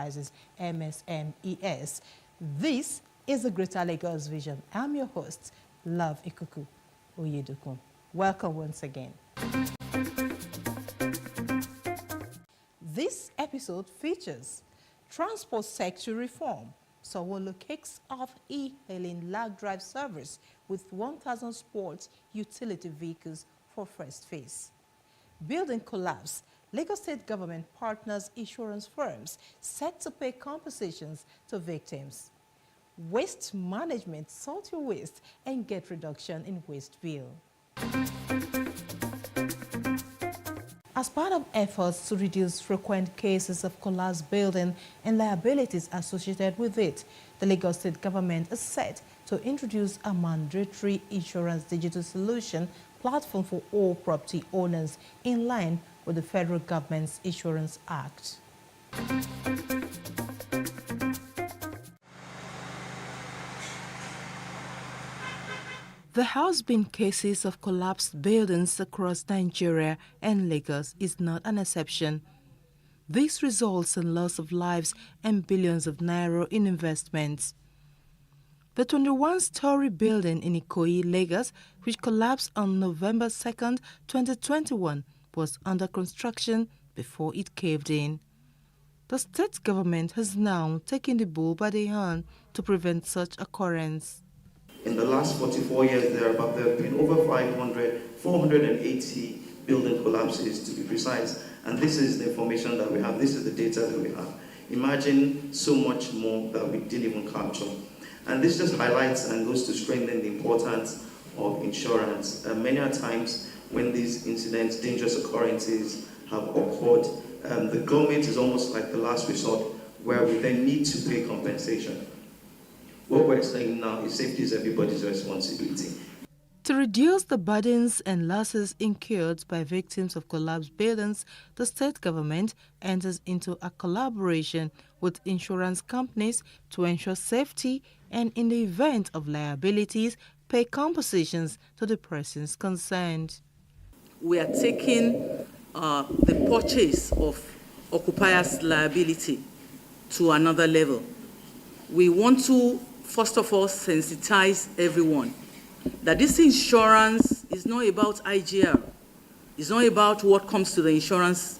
Enterprises, MSMES. This is the Greater Lagos Vision. I'm your host, Love Ikuku Oyedokun. Welcome once again. This episode features transport sector reform. Sanwo-Olu kicks off e-hailing lag drive service with 1,000 sports utility vehicles for first phase. Building collapse. Lagos State government partners insurance firms set to pay compensations to victims. Waste management, sort your waste and get reduction in waste bill. As part of efforts to reduce frequent cases of collapsed building and liabilities associated with it, the Lagos State government is set to introduce a mandatory insurance digital solution platform for all property owners in line with the federal government's Insurance Act. There has been cases of collapsed buildings across Nigeria, and Lagos is not an exception. This results in loss of lives and billions of naira in investments. The 21-story building in Ikoyi, Lagos, which collapsed on November 2nd, 2021, was under construction before it caved in. The state government has now taken the bull by the horn to prevent such occurrence. In the last 44 years, there have been over 480 building collapses to be precise. And this is the information that we have. This is the data that we have. Imagine so much more that we didn't even capture. And this just highlights and goes to strengthen the importance of insurance. Many a times when these incidents, dangerous occurrences have occurred, the government is almost like the last resort where we then need to pay compensation. What we're saying now is safety is everybody's responsibility. To reduce the burdens and losses incurred by victims of collapsed buildings, the state government enters into a collaboration with insurance companies to ensure safety and, in the event of liabilities, pay compensations to the persons concerned. We are taking the purchase of occupiers' liability to another level. We want to, first of all, sensitize everyone that this insurance is not about IGR. It's not about what comes to the insurance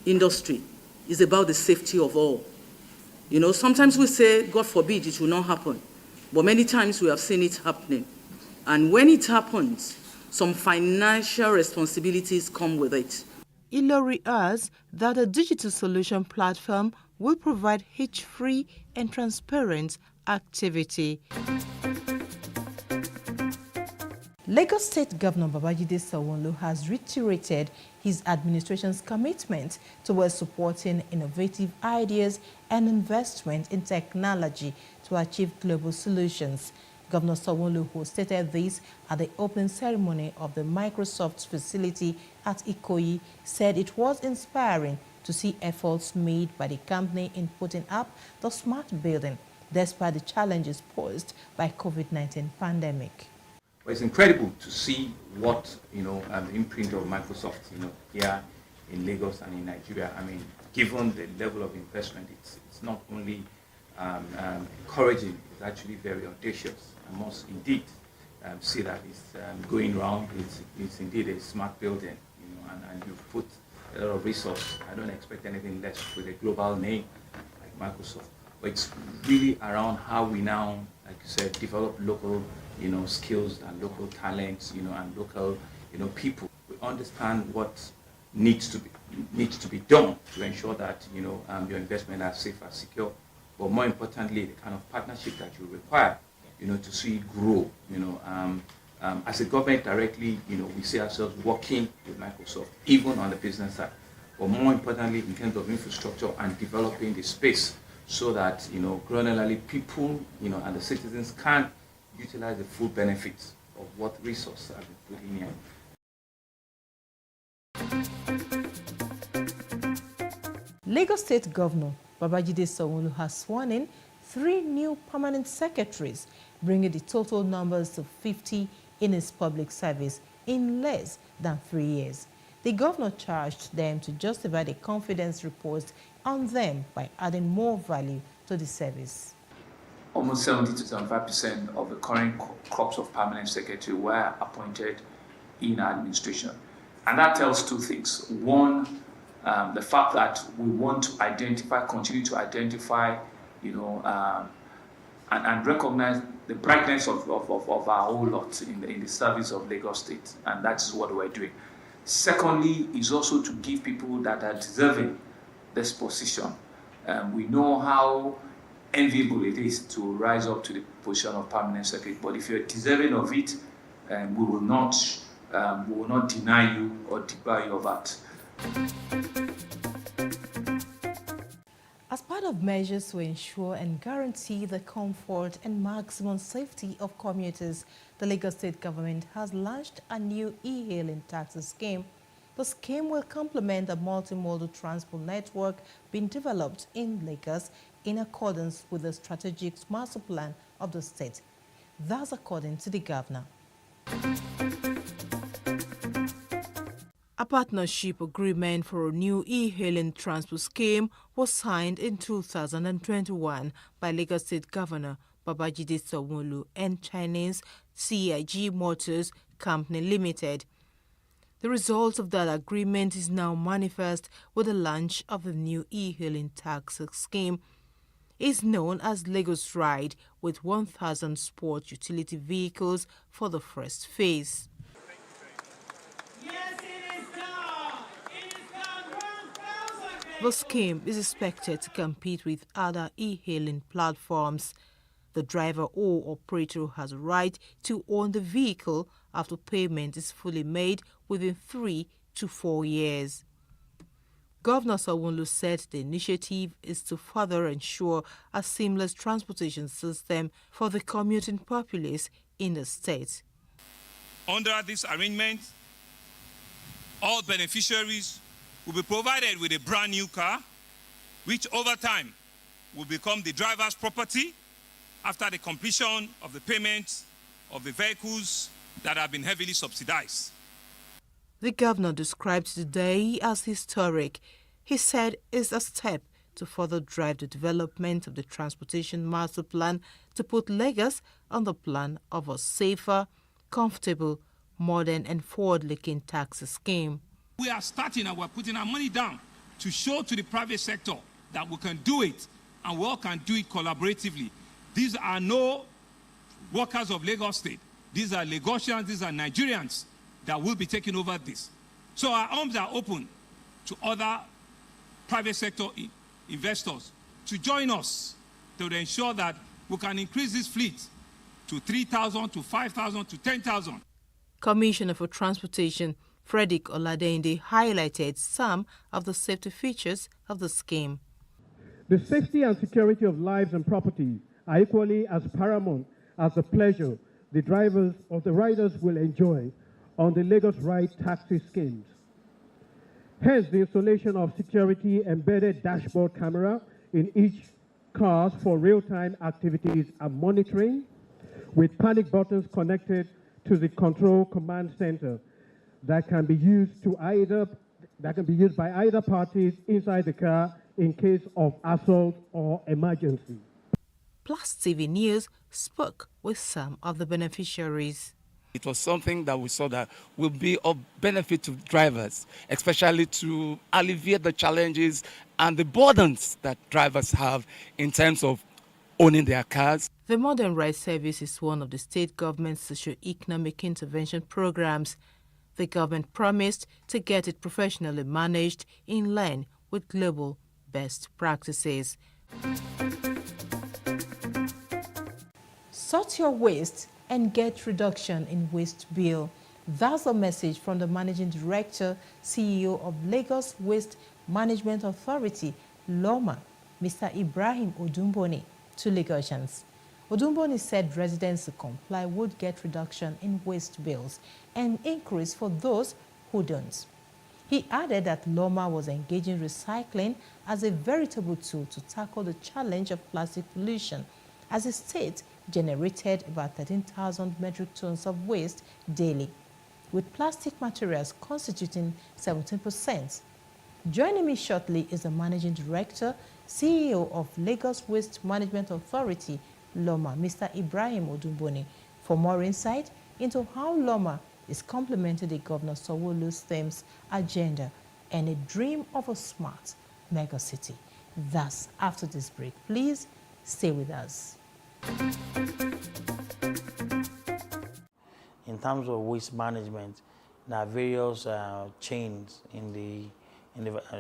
industry. It's about the safety of all. You know, sometimes we say, God forbid, it will not happen. But many times we have seen it happening. And when it happens, some financial responsibilities come with it. Ilori adds that a digital solution platform will provide hitch-free and transparent activity. Lagos State Governor Babajide Sanwo-Olu has reiterated his administration's commitment towards supporting innovative ideas and investment in technology to achieve global solutions. Governor Sanwo-Olu, who stated this at the opening ceremony of the Microsoft facility at Ikoyi, said it was inspiring to see efforts made by the company in putting up the smart building despite the challenges posed by COVID-19 pandemic. Well, it's incredible to see what, the imprint of Microsoft, here in Lagos and in Nigeria. I mean, given the level of investment, it's not only encouraging, it's actually very audacious. I must indeed see that it's going round. It's indeed a smart building, and you've put a lot of resource. I don't expect anything less with a global name like Microsoft. But it's really around how we now, like you said, develop local, skills and local talents, and local, people. We understand what needs to be done to ensure that, your investment are safe and secure. But more importantly, the kind of partnership that you require, to see it grow. As a government directly, we see ourselves working with Microsoft, even on the business side. But more importantly, in terms of infrastructure and developing the space, so that, granularly people, and the citizens can utilize the full benefits of what resources have been put in here. Lagos State Governor Babajide Sanwo-Olu has sworn in 3 new permanent secretaries, bringing the total numbers to 50 in his public service in less than 3 years. The governor charged them to justify the confidence reposed on them by adding more value to the service. Almost 70 to 75% of the current crops of permanent secretary were appointed in administration. And that tells two things. One, the fact that we want to identify, continue to identify, and recognize the brightness of our whole lot in the service of Lagos State, and that's what we're doing. Secondly, is also to give people that are deserving this position. We know how enviable it is to rise up to the position of permanent secretary, but if you're deserving of it, we will not deny you or debar you of that. As part of measures to ensure and guarantee the comfort and maximum safety of commuters, the Lagos State government has launched a new e-hailing taxi scheme. The scheme will complement the multimodal transport network being developed in Lagos in accordance with the strategic master plan of the state. That's according to the governor. A partnership agreement for a new e-hailing transport scheme was signed in 2021 by Lagos State Governor Babajide Sanwo-Olu and Chinese CIG Motors Company Limited. The result of that agreement is now manifest with the launch of the new e-hailing taxi scheme. It's known as Lagos Ride, with 1,000 sport utility vehicles for the first phase. The scheme is expected to compete with other e-hailing platforms. The driver or operator has a right to own the vehicle after payment is fully made within 3 to 4 years. Governor Sanwo-Olu said the initiative is to further ensure a seamless transportation system for the commuting populace in the state. Under this arrangement, all beneficiaries will be provided with a brand new car, which over time will become the driver's property after the completion of the payment of the vehicles that have been heavily subsidized. The governor described the day as historic. He said it's a step to further drive the development of the transportation master plan to put Lagos on the plan of a safer, comfortable, modern and forward-looking taxi scheme. We are starting and we're putting our money down to show to the private sector that we can do it and we all can do it collaboratively. These are no workers of Lagos State. These are Lagosians, these are Nigerians that will be taking over this. So our arms are open to other private sector investors to join us to ensure that we can increase this fleet to 3,000, to 5,000, to 10,000. Commissioner for Transportation Frederick Oladende highlighted some of the safety features of the scheme. The safety and security of lives and property are equally as paramount as the pleasure the drivers or the riders will enjoy on the Lagos Ride taxi schemes. Hence, the installation of security embedded dashboard camera in each car for real-time activities and monitoring, with panic buttons connected to the control command center that can be used by either parties inside the car in case of assault or emergency. Plus TV News spoke with some of the beneficiaries. It was something that we saw that will be of benefit to drivers, especially to alleviate the challenges and the burdens that drivers have in terms of owning their cars. The Modern Ride Service is one of the state government's socio-economic intervention programs. The government promised to get it professionally managed in line with global best practices. Sort your waste and get reduction in waste bill. That's a message from the Managing Director, CEO of Lagos Waste Management Authority, LOMA, Mr. Ibrahim Odumboni, to Lagosians. Odumboni said residents who comply would get reduction in waste bills and increase for those who don't. He added that LOMA was engaging recycling as a veritable tool to tackle the challenge of plastic pollution, as the state generated about 13,000 metric tons of waste daily, with plastic materials constituting 17%. Joining me shortly is the Managing Director, CEO of Lagos Waste Management Authority, LOMA, Mr. Ibrahim Odumboni, for more insight into how LOMA is complementing the Governor Sanwo-Olu's themes, agenda, and a dream of a smart mega city. Thus, after this break, please stay with us. In terms of waste management, there are various chains in the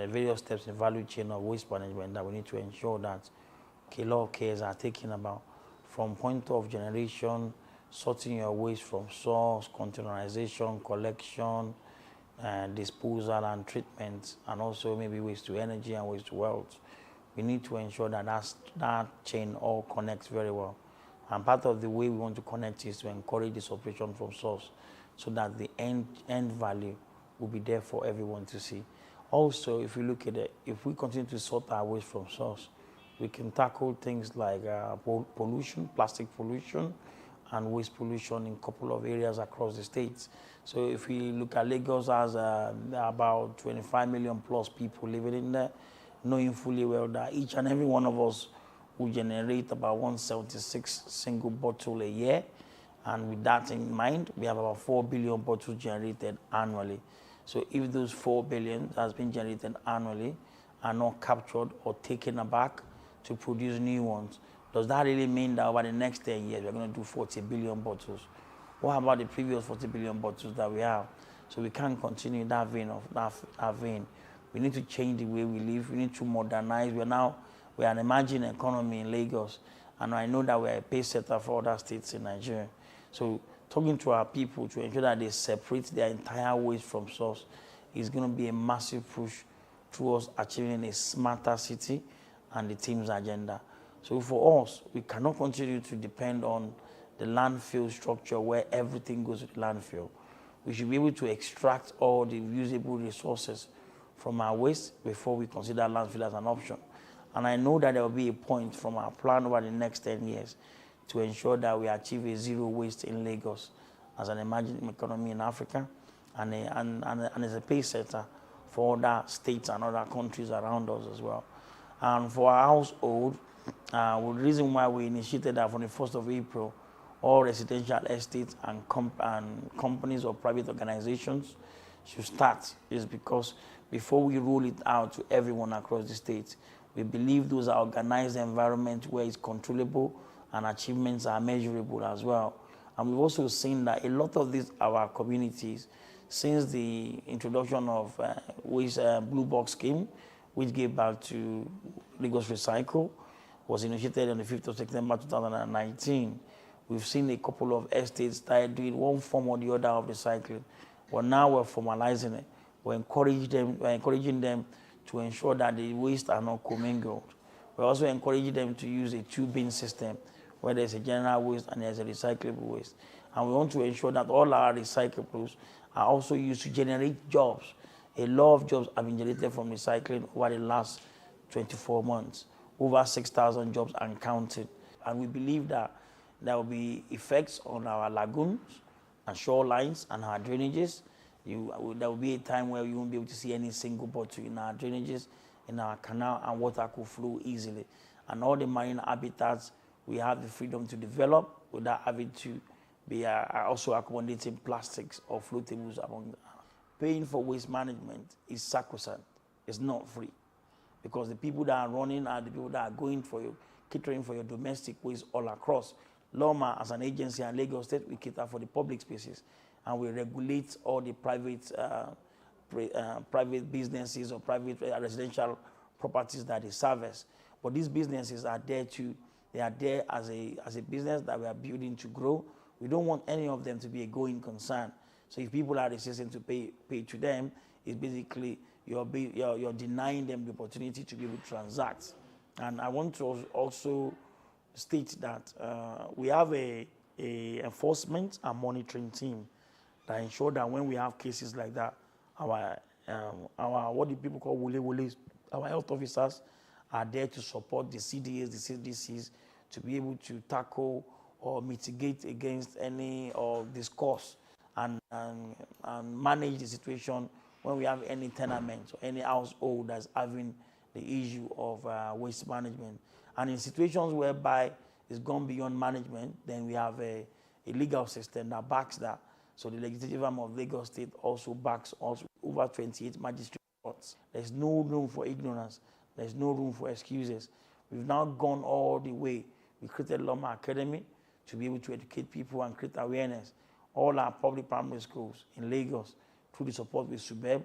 various steps in the value chain of waste management that we need to ensure that a lot of cares are taken about, from point of generation, sorting your waste from source, containerization, collection, disposal and treatment, and also maybe waste to energy and waste to wealth. We need to ensure that that chain all connects very well. And part of the way we want to connect is to encourage this operation from source so that the end value will be there for everyone to see. Also, if we look at it, if we continue to sort our waste from source, we can tackle things like pollution, plastic pollution, and waste pollution in a couple of areas across the states. So if we look at Lagos as about 25 million plus people living in there, knowing fully well that each and every one of us will generate about 176 single bottle a year. And with that in mind, we have about 4 billion bottles generated annually. So if those 4 billion that has been generated annually are not captured or taken back to produce new ones, does that really mean that over the next 10 years, we're going to do 40 billion bottles? What about the previous 40 billion bottles that we have? So we can't continue that vein. We need to change the way we live. We need to modernize. We are an emerging economy in Lagos, and I know that we are a pace setter for other states in Nigeria. So talking to our people to ensure that they separate their entire waste from source is going to be a massive push towards achieving a smarter city and the team's agenda. So for us, we cannot continue to depend on the landfill structure where everything goes to the landfill. We should be able to extract all the usable resources from our waste before we consider landfill as an option. And I know that there will be a point from our plan over the next 10 years to ensure that we achieve a zero waste in Lagos as an emerging economy in Africa and as a pace setter for other states and other countries around us as well. And for our household, the reason why we initiated that from the 1st of April, all residential estates and companies or private organizations should start is because before we roll it out to everyone across the state, we believe those are organized environments where it's controllable and achievements are measurable as well. And we've also seen that a lot of our communities, since the introduction of Waste Blue Box scheme, which gave back to Lagos Recycle, was initiated on the 5th of September 2019. We've seen a couple of estates start doing one form or the other of recycling. But now we're formalizing it. We're encouraging them to ensure that the waste are not commingled. We're also encouraging them to use a two-bin system where there's a general waste and there's a recyclable waste. And we want to ensure that all our recyclables are also used to generate jobs. A lot of jobs have been generated from recycling over the last 24 months. Over 6,000 jobs and counting. And we believe that there will be effects on our lagoons and shorelines and our drainages. There will be a time where you won't be able to see any single bottle in our drainages, in our canal, and water could flow easily. And all the marine habitats, we have the freedom to develop without having to be also accommodating plastics or floatables among them. Paying for waste management is sacrosanct. It's not free. Because the people that are running are the people that are going for you, catering for your domestic waste all across. LOMA, as an agency and Lagos State, we cater for the public spaces. And we regulate all the private businesses or private residential properties that they service. But these businesses are there as a business that we are building to grow. We don't want any of them to be a going concern. So if people are resisting to pay to them, it's basically you're denying them the opportunity to be able to transact. And I want to also state that we have a enforcement and monitoring team that ensure that when we have cases like that, our what do people call wole-woles, our health officers are there to support the CDAs, the CDCs, to be able to tackle or mitigate against any of this cause and manage the situation when we have any tenement or any household that's having the issue of waste management. And in situations whereby it's gone beyond management, then we have a legal system that backs that. So the legislative arm of Lagos State also backs us with over 28 magistrate courts. There's no room for ignorance. There's no room for excuses. We've now gone all the way. We created Loma Academy to be able to educate people and create awareness. All our public primary schools in Lagos, through the support with Subeb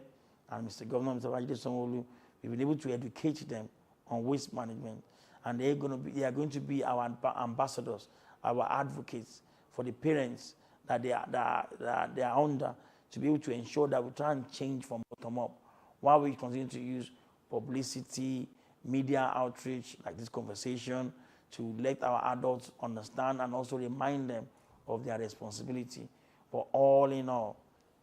and Mr. Governor, Mr. Babajide Sanwo-Olu, we've been able to educate them on waste management. And they are going to be our ambassadors, our advocates for the parents that they are under, to be able to ensure that we try and change from bottom up, while we continue to use publicity, media outreach, like this conversation, to let our adults understand and also remind them of their responsibility. But all in all,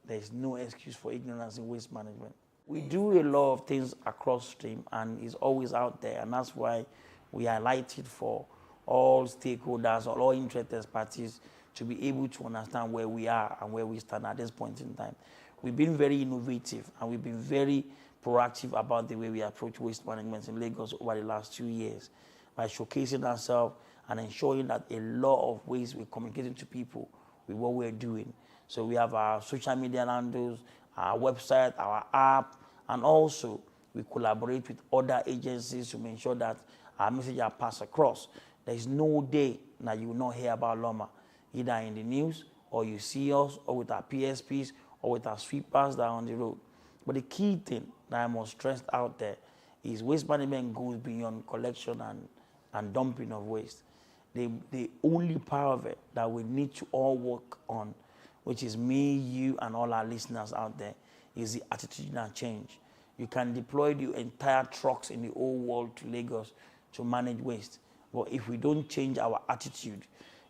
there's no excuse for ignorance in waste management. We do a lot of things across stream, and it's always out there, and that's why we highlight it for all stakeholders or all interested parties to be able to understand where we are and where we stand at this point in time. We've been very innovative, and we've been very proactive about the way we approach waste management in Lagos over the last 2 years, by showcasing ourselves and ensuring that a lot of ways we're communicating to people with what we're doing. So we have our social media handles, our website, our app, and also we collaborate with other agencies to make sure that our message are passed across. There is no day that you will not hear about Loma, either in the news, or you see us, or with our PSPs, or with our sweepers that are on the road. But the key thing that I must stress out there is waste management goes beyond collection and dumping of waste. The only part of it that we need to all work on, which is me, you, and all our listeners out there, is the attitudinal change. You can deploy the entire trucks in the whole world to Lagos to manage waste. But if we don't change our attitude,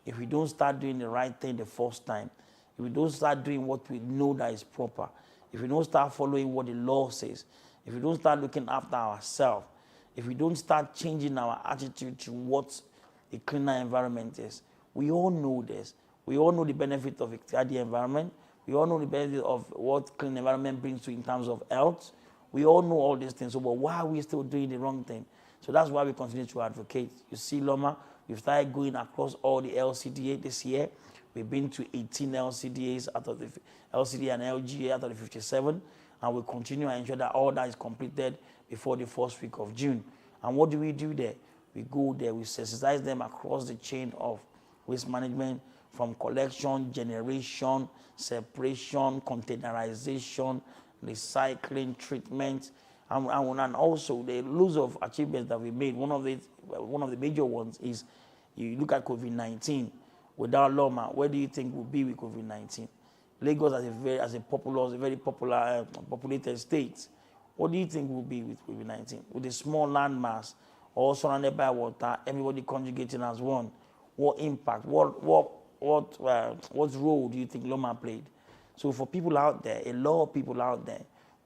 if we don't start doing the right thing the first time, if we don't start doing what we know that is proper, if we don't start following what the law says, if we don't start looking after ourselves, if we don't start changing our attitude to what a cleaner environment is, we all know this. We all know the benefit of a tidy environment. We all know the benefit of what clean environment brings to in terms of health. We all know all these things. So, but why are we still doing the wrong thing? So that's why we continue to advocate. You see, Loma, we've started going across all the LCDA this year. We've been to 18 LCDAs out of the LCDA and LGA out of the 57, and we'll continue to ensure that all that is completed before the first week of June. And what do we do there? We go there, we sensitize them across the chain of waste management, from collection, generation, separation, containerization, recycling, treatment, and also the loads of achievements that we made. One of the major ones is, you look at COVID-19. Without Loma, where do you think we'll be with COVID-19? Lagos as a very popular populated state. What do you think we'll be with COVID-19? With a small landmass, all surrounded by water, everybody conjugating as one. What impact? What role do you think Loma played? So for people out there, a lot of people out there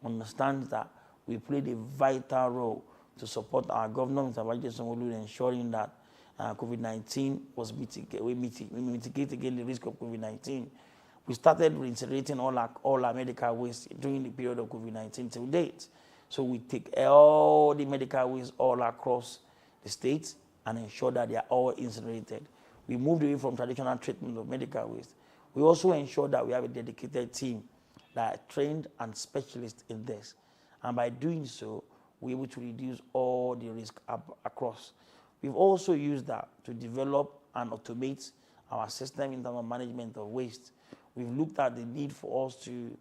understand that we played a vital role to support our governor, Mr. Babajide Sanwo-Olu, ensuring that COVID-19 was mitigate again the risk of COVID-19. We started reintegrating all our medical waste during the period of COVID-19 till date. So we take all the medical waste all across the state and ensure that they are all incinerated. We moved away from traditional treatment of medical waste. We also ensure that we have a dedicated team that are trained and specialists in this. And by doing so, we're able to reduce all the risk across. We've also used that to develop and automate our system in terms of management of waste. We've looked at the need for us to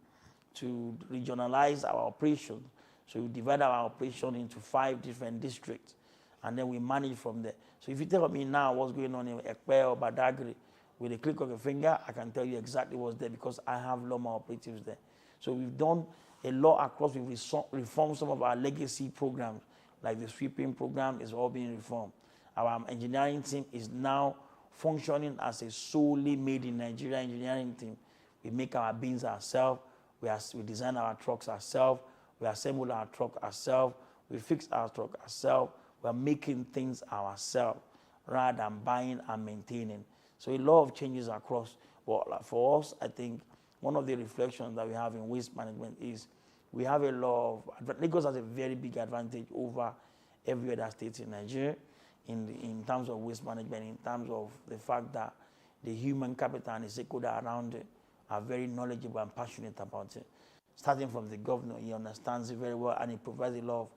regionalize our operation. So we divide our operation into 5 different districts, and then we manage from there. So if you tell me now what's going on in Ekpe or Badagry, with a click of a finger, I can tell you exactly what's there because I have Loma operatives there. So we've done a lot across. We've reformed some of our legacy programs, like the sweeping program is all being reformed. Our engineering team is now functioning as a solely made in Nigeria engineering team. We make our bins ourselves, we design our trucks ourselves, we assemble our truck ourselves, we fix our truck ourselves, we're making things ourselves rather than buying and maintaining. So a lot of changes across. But for us, I think one of the reflections that we have in waste management is we have a lot of, Lagos has a very big advantage over every other state in Nigeria in terms of waste management, in terms of the fact that the human capital and the stakeholder around it are very knowledgeable and passionate about it. Starting from the governor, he understands it very well, and he provides a lot of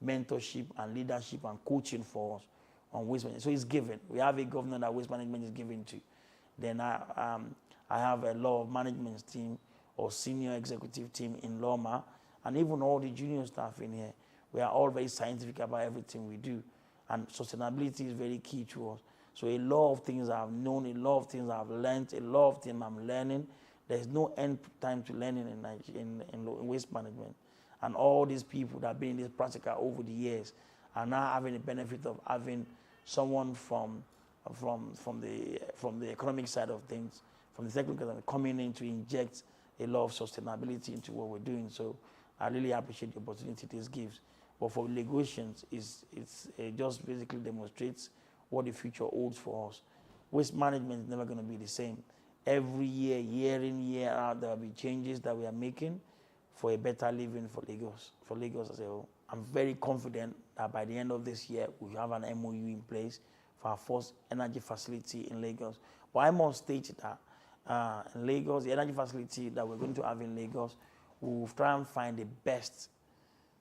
mentorship and leadership and coaching for us on waste management. So it's given. We have a governor that waste management is given to. Then I have a lot of management team or senior executive team in Loma, and even all the junior staff in here. We are all very scientific about everything we do, and sustainability is very key to us. So a lot of things I've known, a lot of things I've learned, a lot of things I'm learning. There's no end time to learning in waste management. And all these people that have been in this practical over the years are now having the benefit of having someone from the economic side of things, from the technical side, coming in to inject a lot of sustainability into what we're doing. So I really appreciate the opportunity this gives. But for Lagosians, it just basically demonstrates what the future holds for us. Waste management is never going to be the same. Every year, year in, year out, there will be changes that we are making for a better living for Lagos as a whole. I'm very confident that by the end of this year, we have an MOU in place for our first energy facility in Lagos. But I must state that in Lagos, the energy facility that we're going to have in Lagos, we will try and find the best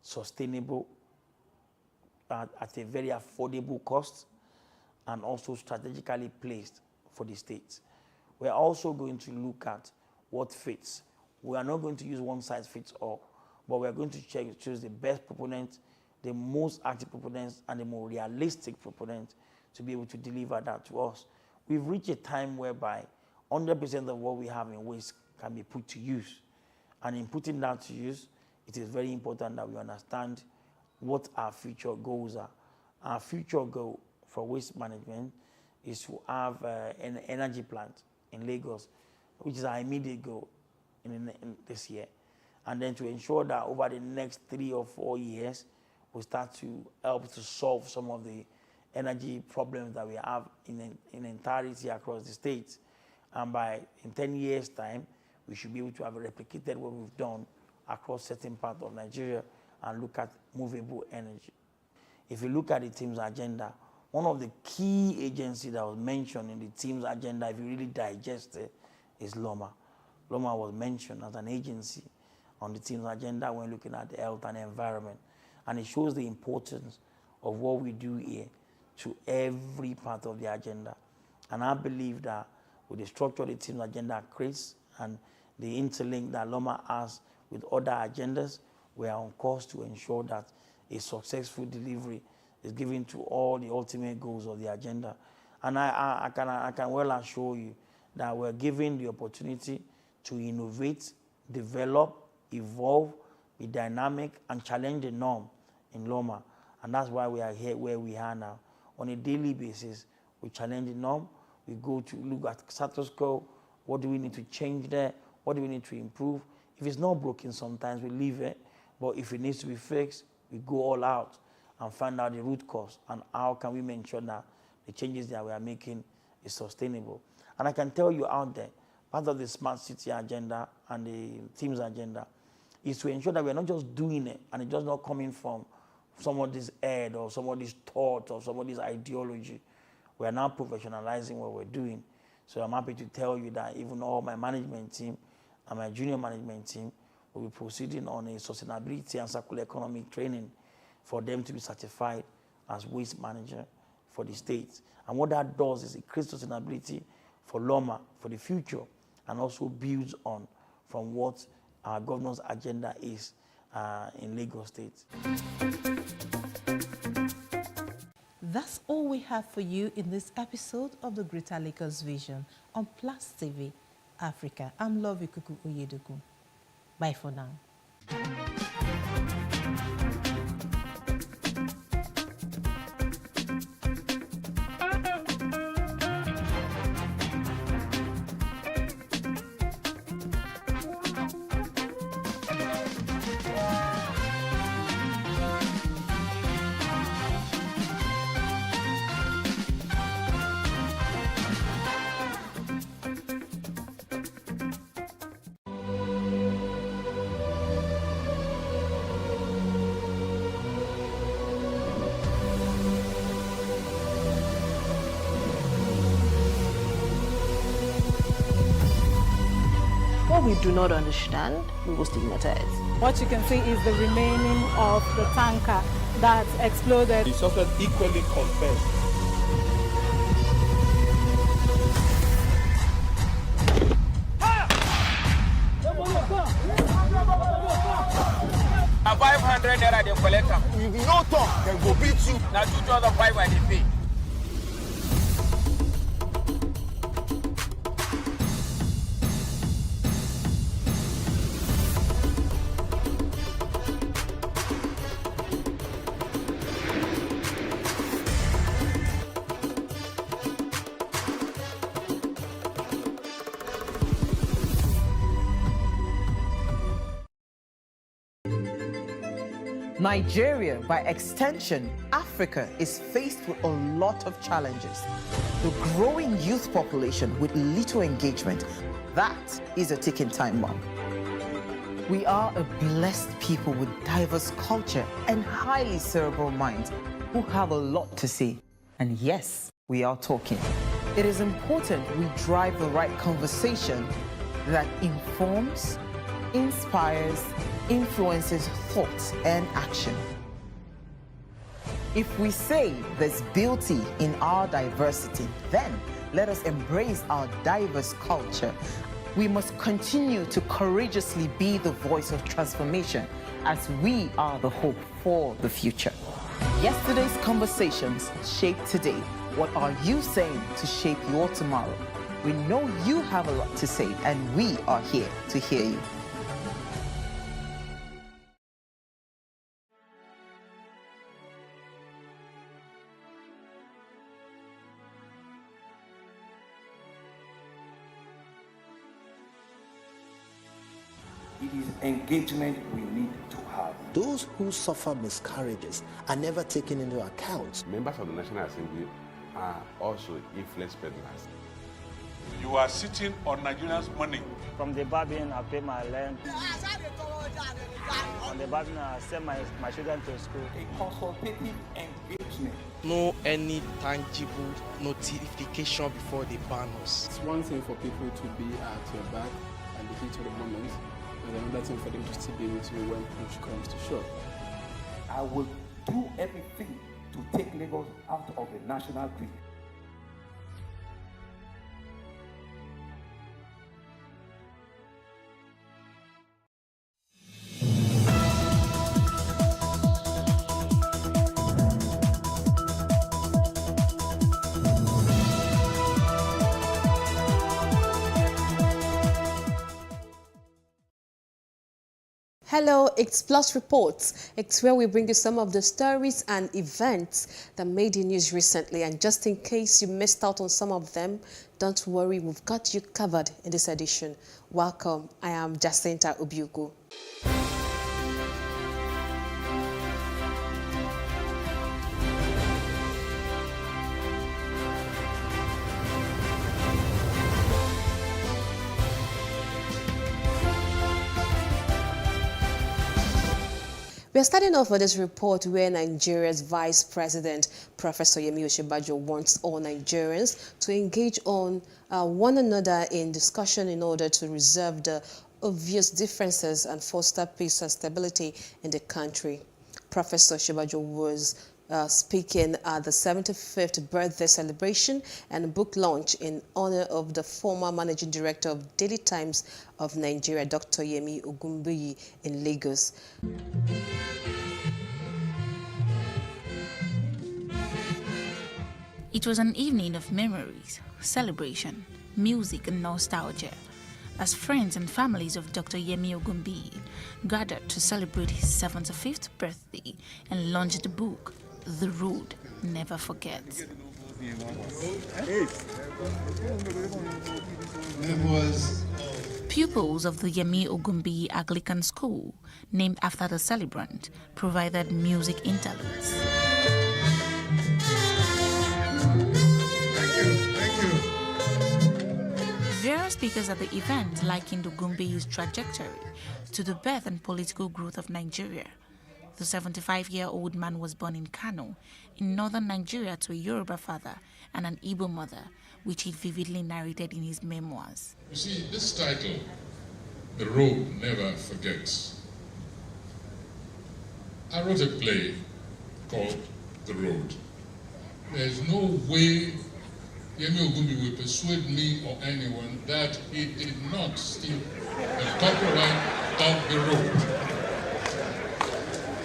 sustainable at a very affordable cost and also strategically placed for the state. We're also going to look at what fits. We are not going to use one size fits all, but we're going to choose the best proponents, the most active proponents, and the more realistic proponents to be able to deliver that to us. We've reached a time whereby 100% of what we have in waste can be put to use. And in putting that to use, it is very important that we understand what our future goals are. Our future goal for waste management is to have an energy plant in Lagos, which is our immediate goal in this year. And then to ensure that over the next 3 or 4 years, we start to help to solve some of the energy problems that we have in entirety across the state. And in 10 years' time, we should be able to have replicated what we've done across certain parts of Nigeria and look at movable energy. If you look at the team's agenda, one of the key agencies that was mentioned in the team's agenda, if you really digest it, is Loma. Loma was mentioned as an agency on the team's agenda when looking at the health and environment. And it shows the importance of what we do here to every part of the agenda. And I believe that with the structure the team's agenda creates and the interlink that Loma has with other agendas, we are on course to ensure that a successful delivery is given to all the ultimate goals of the agenda. And I can well assure you that we're given the opportunity to innovate, develop, evolve, be dynamic, and challenge the norm in Loma. And that's why we are here where we are now. On a daily basis, we challenge the norm. We go to look at status quo. What do we need to change there? What do we need to improve? If it's not broken, sometimes we leave it. But if it needs to be fixed, we go all out and find out the root cause and how can we make sure that the changes that we are making is sustainable. And I can tell you out there, part of the smart city agenda and the team's agenda is to ensure that we're not just doing it and it's just not coming from somebody's head or somebody's thought or somebody's ideology. We are now professionalizing what we're doing. So I'm happy to tell you that even all my management team and my junior management team will be proceeding on a sustainability and circular economic training for them to be certified as waste manager for the state. And what that does is it creates sustainability for Loma for the future and also builds on from what our governor's agenda is in Lagos State. That's all we have for you in this episode of the Greater Lagos Vision on Plus TV Africa. I'm Love Ikuku Oyedoku. Bye for now. we do not understand, we will stigmatize. What you can see is the remaining of the tanker that exploded. The suspect equally confessed. Now 500 naira they collect them. If you no talk, they go beat you. Now 2,500 they pay. Nigeria, by extension, Africa, is faced with a lot of challenges. The growing youth population with little engagement, that is a ticking time bomb. We are a blessed people with diverse culture and highly cerebral minds who have a lot to say. And yes, we are talking. It is important we drive the right conversation that informs, inspires, influences thought and action. If we say there's beauty in our diversity, then let us embrace our diverse culture. We must continue to courageously be the voice of transformation as we are the hope for the future. Yesterday's conversations shape today. What are you saying to shape your tomorrow? We know you have a lot to say, and we are here to hear you. It is engagement we need to have. Those who suffer miscarriages are never taken into account. Members of the National Assembly are also influence peddlers. You are sitting on Nigerians' money. From the barbing, I pay my rent. On the barbing, I send my children to school. A consultative engagement. No any tangible notification before they ban us. It's one thing for people to be at your back and the heat of the moment, and another thing for them to still be with you when push comes to shove. I will do everything to take Lagos out of the national grid. Hello, it's Plus Reports. It's where we bring you some of the stories and events that made the news recently. And just in case you missed out on some of them, don't worry, we've got you covered in this edition. Welcome. I am Jacinta Obiugu. We are starting off with this report where Nigeria's Vice President, Professor Yemi Osinbajo, wants all Nigerians to engage on one another in discussion in order to resolve the obvious differences and foster peace and stability in the country. Professor Osinbajo was speaking at the 75th birthday celebration and book launch in honor of the former Managing Director of Daily Times of Nigeria, Dr. Yemi Ogunbiyi, in Lagos. It was an evening of memories, celebration, music and nostalgia, as friends and families of Dr. Yemi Ogunbiyi gathered to celebrate his 75th birthday and launched the book, The Road Never Forgets. Pupils of the Yemi Ogunbiyi Anglican School, named after the celebrant, provided music interludes. Various speakers at the event likened Ogunbiyi's trajectory to the birth and political growth of Nigeria. The 75-year-old man was born in Kano, in northern Nigeria, to a Yoruba father and an Igbo mother, which he vividly narrated in his memoirs. You see, this title The road never forgets. I wrote a play called The Road. There's no way Yemi Ogunbi will persuade me or anyone that he did not steal the copyright of the road.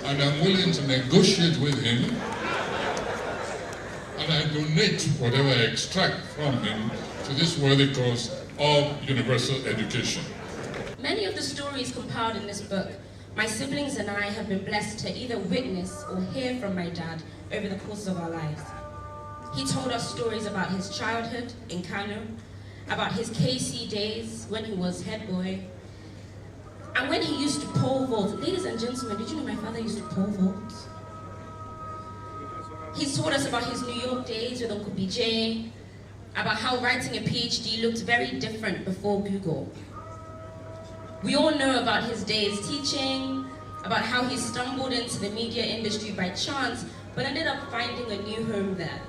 And I'm willing to negotiate with him, and I donate whatever I extract from him to this worthy cause of universal education. Many of the stories compiled in this book, my siblings and I have been blessed to either witness or hear from my dad over the course of our lives. He told us stories about his childhood in Kano, about his KC days when he was head boy, and when he used to pole vault. Ladies and gentlemen, did you know my father used to pole vault? He's told us about his New York days with Uncle BJ, about how writing a PhD looked very different before Google. We all know about his days teaching, about how he stumbled into the media industry by chance, but ended up finding a new home there.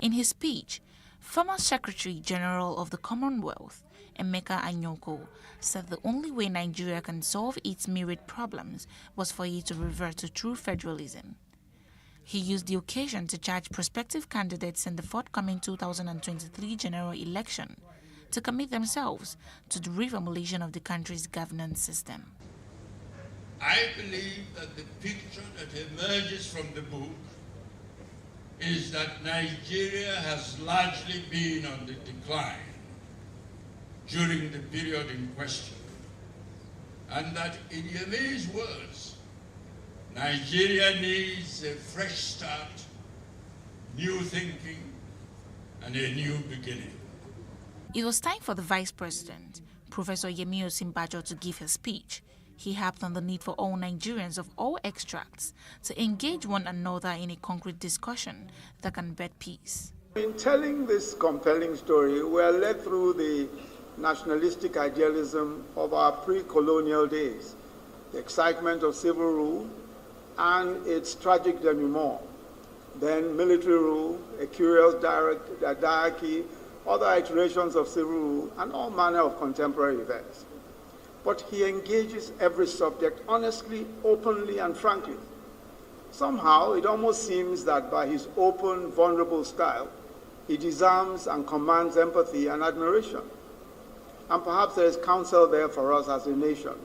In his speech, former Secretary General of the Commonwealth, Emeka Anyoko, said the only way Nigeria can solve its myriad problems was for it to revert to true federalism. He used the occasion to charge prospective candidates in the forthcoming 2023 general election to commit themselves to the reformulation of the country's governance system. I believe that the picture that emerges from the book is that Nigeria has largely been on the decline during the period in question, and that, in Yemi's words, Nigeria needs a fresh start, new thinking, and a new beginning. It was time for the Vice President, Professor Yemi Osinbajo, to give his speech. He harped on the need for all Nigerians of all extracts to engage one another in a concrete discussion that can bed peace. In telling this compelling story, we are led through the nationalistic idealism of our pre-colonial days, the excitement of civil rule and its tragic denouement, then military rule, a curious diarchy, other iterations of civil rule, and all manner of contemporary events. But he engages every subject honestly, openly, and frankly. Somehow, it almost seems that by his open, vulnerable style, he disarms and commands empathy and admiration. And perhaps there is counsel there for us as a nation.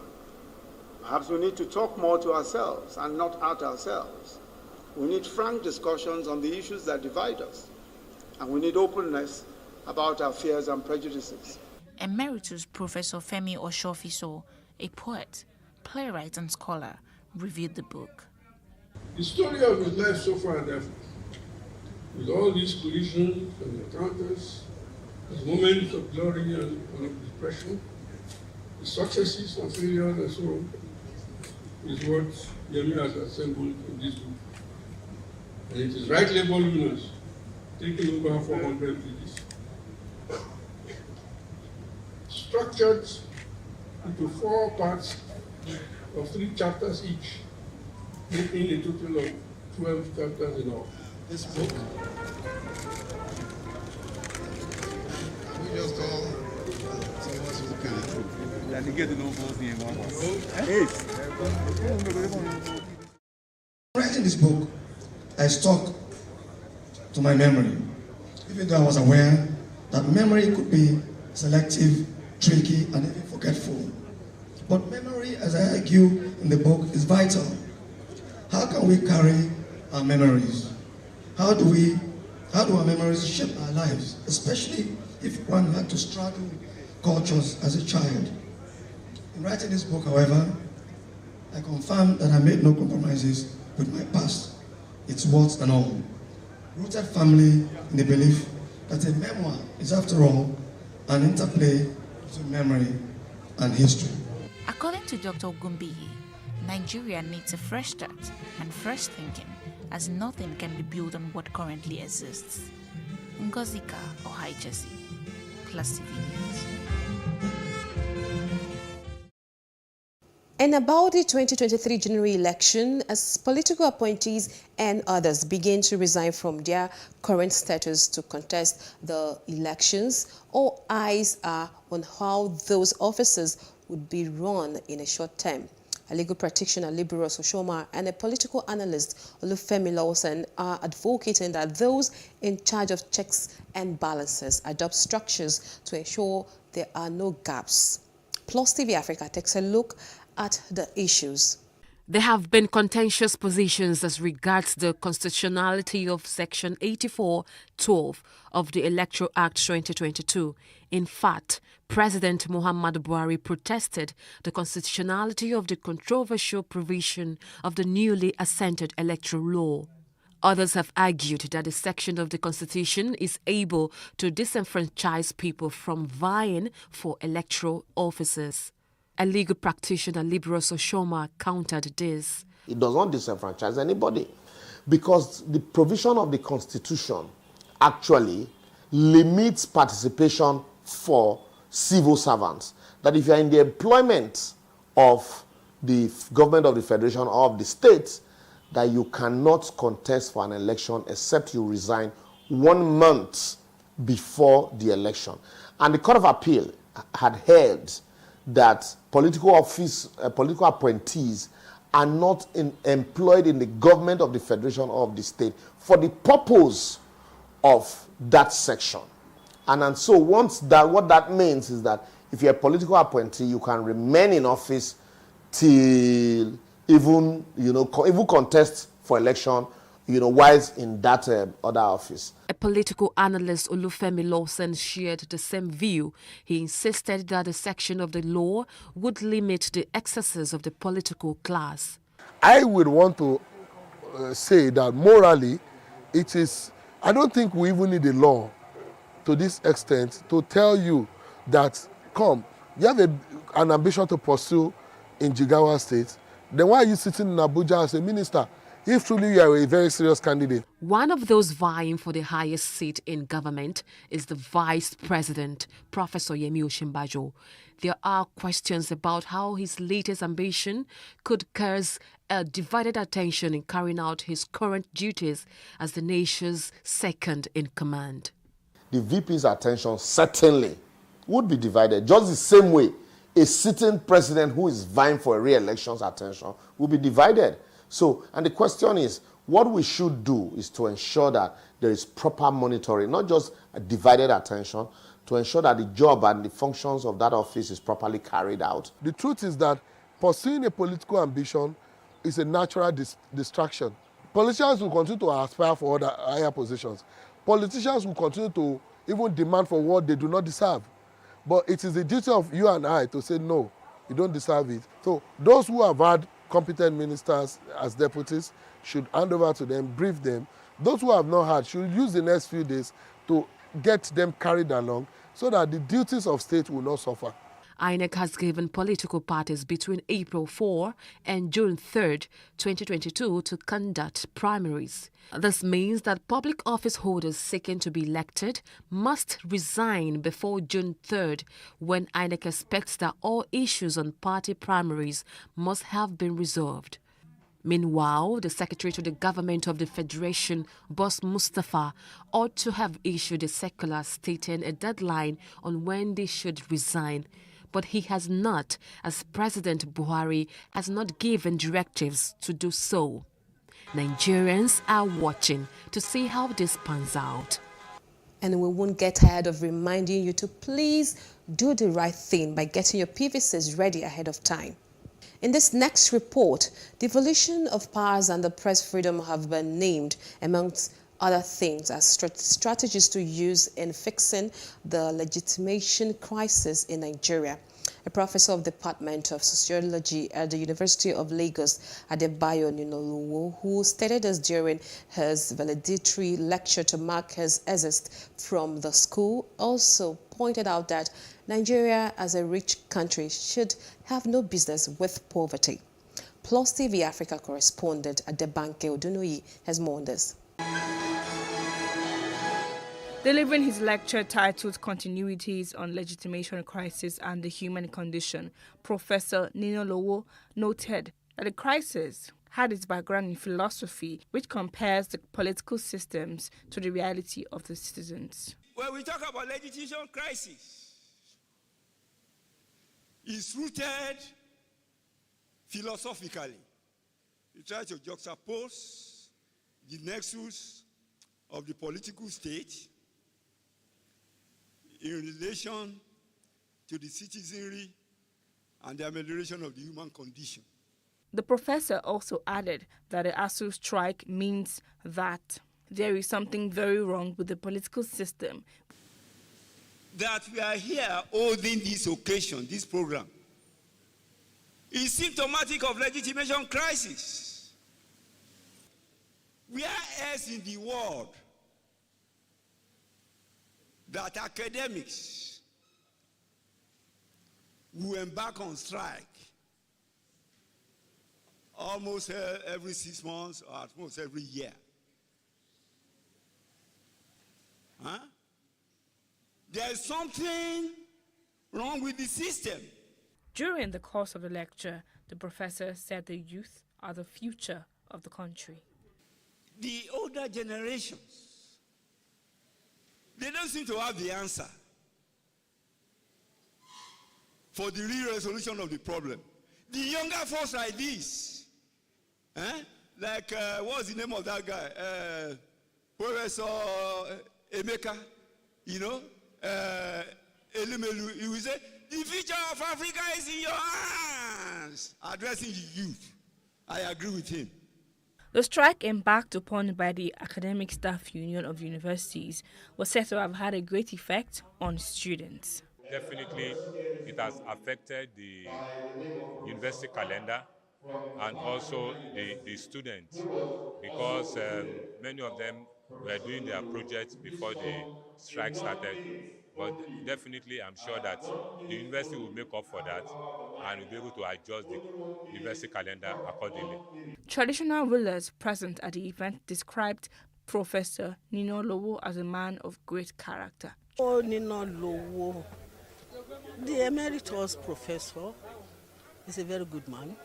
Perhaps we need to talk more to ourselves and not at ourselves. We need frank discussions on the issues that divide us. And we need openness about our fears and prejudices. Emeritus Professor Femi Oshofiso, a poet, playwright, and scholar, reviewed the book. The story of his life so far, therefore, with all these collisions and encounters, his moments of glory and of depression, his successes and failures and so on, is what Yemi has assembled in this book. And it is rightly voluminous, taking over 400 pages. Structured into 4 parts of 3 chapters each, making a total of 12 chapters in all. This book, we just call someone who's kind of true. That you get to know both the Writing this book, I stuck to my memory, even though I was aware that memory could be selective, tricky, and even forgetful. But memory, as I argue in the book, is vital. How can we carry our memories? How do our memories shape our lives, especially if one had to straddle cultures as a child? In writing this book, however, I confirm that I made no compromises with my past, its warts and all. Rooted firmly in the belief that a memoir is, after all, an interplay between memory and history. According to Dr. Ogunbiyi, Nigeria needs a fresh start and fresh thinking, as nothing can be built on what currently exists. Ngozika Ohaichesi, Plus TV News. And about the 2023 general election, as political appointees and others begin to resign from their current status to contest the elections, all eyes are on how those officers would be run in a short term. A legal practitioner, Liberos Oshoma, and a political analyst, Olufemi Lawson, are advocating that those in charge of checks and balances adopt structures to ensure there are no gaps. PlusTvAfrica takes a look at the issues. There have been contentious positions as regards the constitutionality of Section 84(12) of the Electoral Act 2022. In fact, President Muhammadu Buhari protested the constitutionality of the controversial provision of the newly assented electoral law. Others have argued that the section of the Constitution is able to disenfranchise people from vying for electoral offices. A legal practitioner, Liberos Oshoma, countered this. It does not disenfranchise anybody because the provision of the Constitution actually limits participation for civil servants. That if you are in the employment of the government of the federation or of the state, that you cannot contest for an election except you resign 1 month before the election. And the Court of Appeal had held that political appointees are not employed in the government of the federation or of the state for the purpose of that section. And so once that, what that means is that if you're a political appointee, you can remain in office till even contest for election, whilst in that other office. A political analyst, Olufemi Lawson, shared the same view. He insisted that a section of the law would limit the excesses of the political class. I would want to say that morally, I don't think we even need a law to this extent to tell you that, you have an ambition to pursue in Jigawa State, then why are you sitting in Abuja as a minister? If truly you are a very serious candidate. One of those vying for the highest seat in government is the Vice President, Professor Yemi Osinbajo. There are questions about how his latest ambition could cause a divided attention in carrying out his current duties as the nation's second in command. The VP's attention certainly would be divided, just the same way a sitting president who is vying for a re-election's attention will be divided. So, and the question is, what we should do is to ensure that there is proper monitoring, not just a divided attention, to ensure that the job and the functions of that office is properly carried out. The truth is that pursuing a political ambition is a natural distraction. Politicians will continue to aspire for other higher positions. Politicians will continue to even demand for what they do not deserve. But it is the duty of you and I to say, no, you don't deserve it. So those who have had competent ministers as deputies should hand over to them, brief them. Those who have not had should use the next few days to get them carried along so that the duties of state will not suffer. INEC has given political parties between April 4 and June 3, 2022 to conduct primaries. This means that public office holders seeking to be elected must resign before June 3, when INEC expects that all issues on party primaries must have been resolved. Meanwhile, the Secretary to the Government of the Federation, Boss Mustafa, ought to have issued a circular stating a deadline on when they should resign. But he has not, as President Buhari has not given directives to do so. Nigerians are watching to see how this pans out. And we won't get tired of reminding you to please do the right thing by getting your PVCs ready ahead of time. In this next report, devolution of powers and the press freedom have been named amongst other things as strategies to use in fixing the legitimation crisis in Nigeria. A professor of the Department of Sociology at the University of Lagos, Adebayo Ninolowo, who stated this during his valedictory lecture to mark his exit from the school, also pointed out that Nigeria, as a rich country, should have no business with poverty. PlusTvAfrica correspondent Adebanke Odunoyi has more on this. Delivering his lecture titled Continuities on Legitimation Crisis and the Human Condition, Professor Ninolowo noted that the crisis had its background in philosophy, which compares the political systems to the reality of the citizens. When we talk about legitimation crisis, is rooted philosophically. You try to juxtapose the nexus of the political state in relation to the citizenry and the amelioration of the human condition. The professor also added that the ASU strike means that there is something very wrong with the political system. That we are here holding this occasion, this program, is symptomatic of legitimation crisis. Where else in the world that academics will embark on strike almost every 6 months or at most every year? Huh? There is something wrong with the system. During the course of the lecture, the professor said the youth are the future of the country. The older generations, they don't seem to have the answer for the real resolution of the problem. The younger folks like this, like what's the name of that guy? Professor Emeka, Elimelu, he will say, the future of Africa is in your hands, addressing the youth. I agree with him. The strike embarked upon by the Academic Staff Union of Universities was said to have had a great effect on students. Definitely, it has affected the university calendar and also the students, because many of them were doing their projects before the strike started. But definitely, I'm sure that the university will make up for that and will be able to adjust the university calendar accordingly. Traditional rulers present at the event described Professor Nino Lowo as a man of great character. Oh, Nino Lowo, the emeritus professor, is a very good man.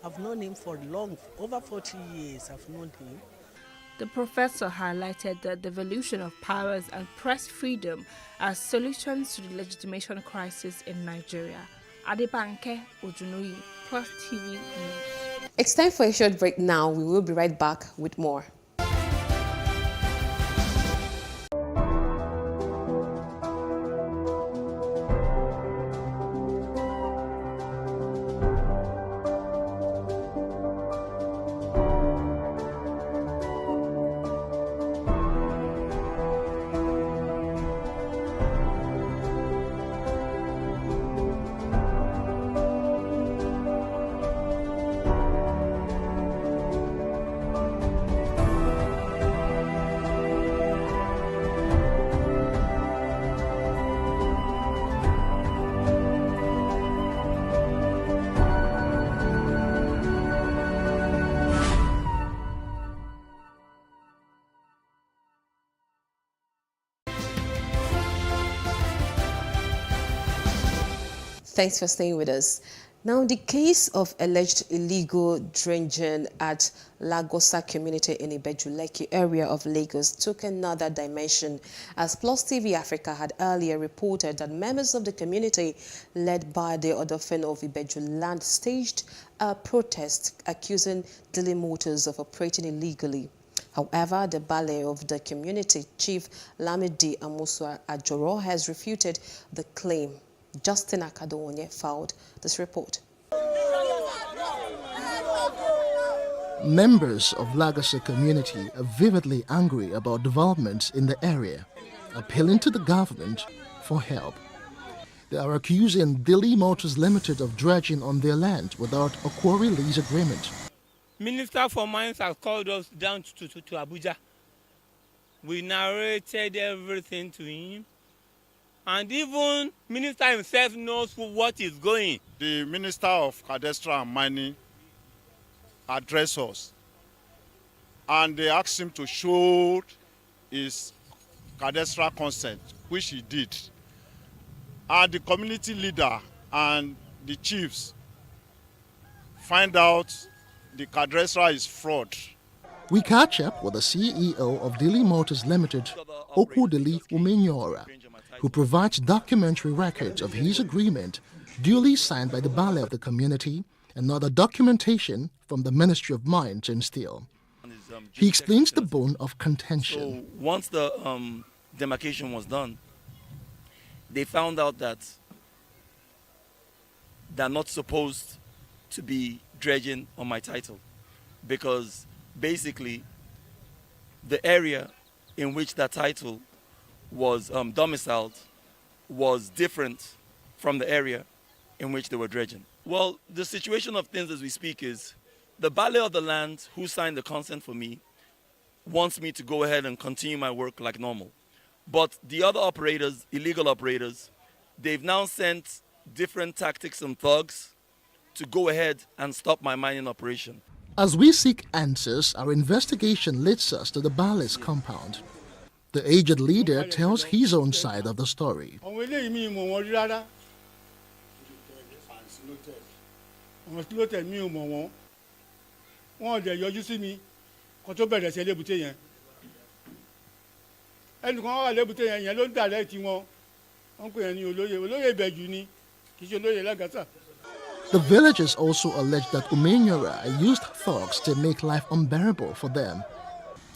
I've known him for long, over 40 years I've known him. The professor highlighted the devolution of powers and press freedom as solutions to the legitimation crisis in Nigeria. Adebanke Ojunoyi, Plus TV News. It's time for a short break now. We will be right back with more. Thanks for staying with us. Now, the case of alleged illegal dredging at Lagosa community in Ibeju-Lekki area of Lagos took another dimension, as PlusTvAfrica had earlier reported that members of the community, led by the Odofin of Ibeju land, staged a protest accusing Daily Motors of operating illegally. However, the Bale of the community, Chief Lamidi Amusa Ajoro, has refuted the claim. Justin Akadonye filed this report. Members of Lagosa community are vividly angry about developments in the area, appealing to the government for help. They are accusing Daily Motors Limited of dredging on their land without a quarry lease agreement. Minister for Mines has called us down to Abuja. We narrated everything to him. And even Minister himself knows what is going. The Minister of Cadastral and Mining addressed us, and they asked him to show his cadastral consent, which he did. And the community leader and the chiefs find out the cadastral is fraud. We catch up with the CEO of Daily Motors Limited, Okudili Umenyora, who provides documentary records of his agreement duly signed by the Bale of the community, and other documentation from the Ministry of Mines and Steel. He explains the bone of contention. So once the demarcation was done, they found out that they're not supposed to be dredging on my title, because basically the area in which that title was domiciled was different from the area in which they were dredging. Well, the situation of things as we speak is the Bale of the land who signed the consent for me wants me to go ahead and continue my work like normal. But the other operators, illegal operators, they've now sent different tactics and thugs to go ahead and stop my mining operation. As we seek answers, our investigation leads us to the Bale's compound. The aged leader tells his own side of the story. The villagers also allege that Umenyora used thugs to make life unbearable for them.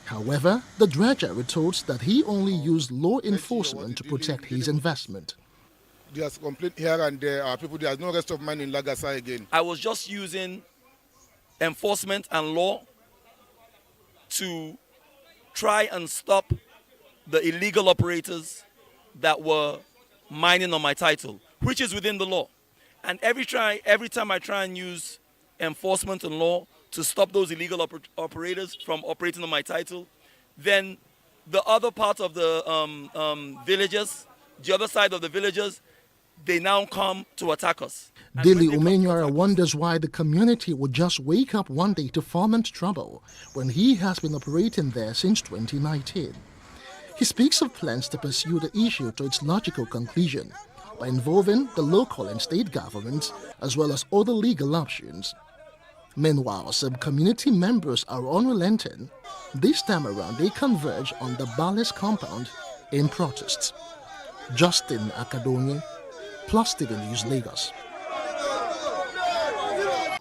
However, the dredger retorts that he only used law enforcement to protect his investment. There's complaint here and there. People, there's no rest of mine in Lagasa again. I was just using enforcement and law to try and stop the illegal operators that were mining on my title, which is within the law. And every time I try and use enforcement and law to stop those illegal operators from operating on my title, then the other part of the villagers, the other side of the villagers, they now come to attack us. Dili Umenyora wonders why the community would just wake up one day to foment trouble when he has been operating there since 2019. He speaks of plans to pursue the issue to its logical conclusion by involving the local and state governments as well as other legal options. Meanwhile, some community members are unrelenting. This time around, they converge on the Bale's compound in protests. Justin Akadonye, PlusTV News, Lagos.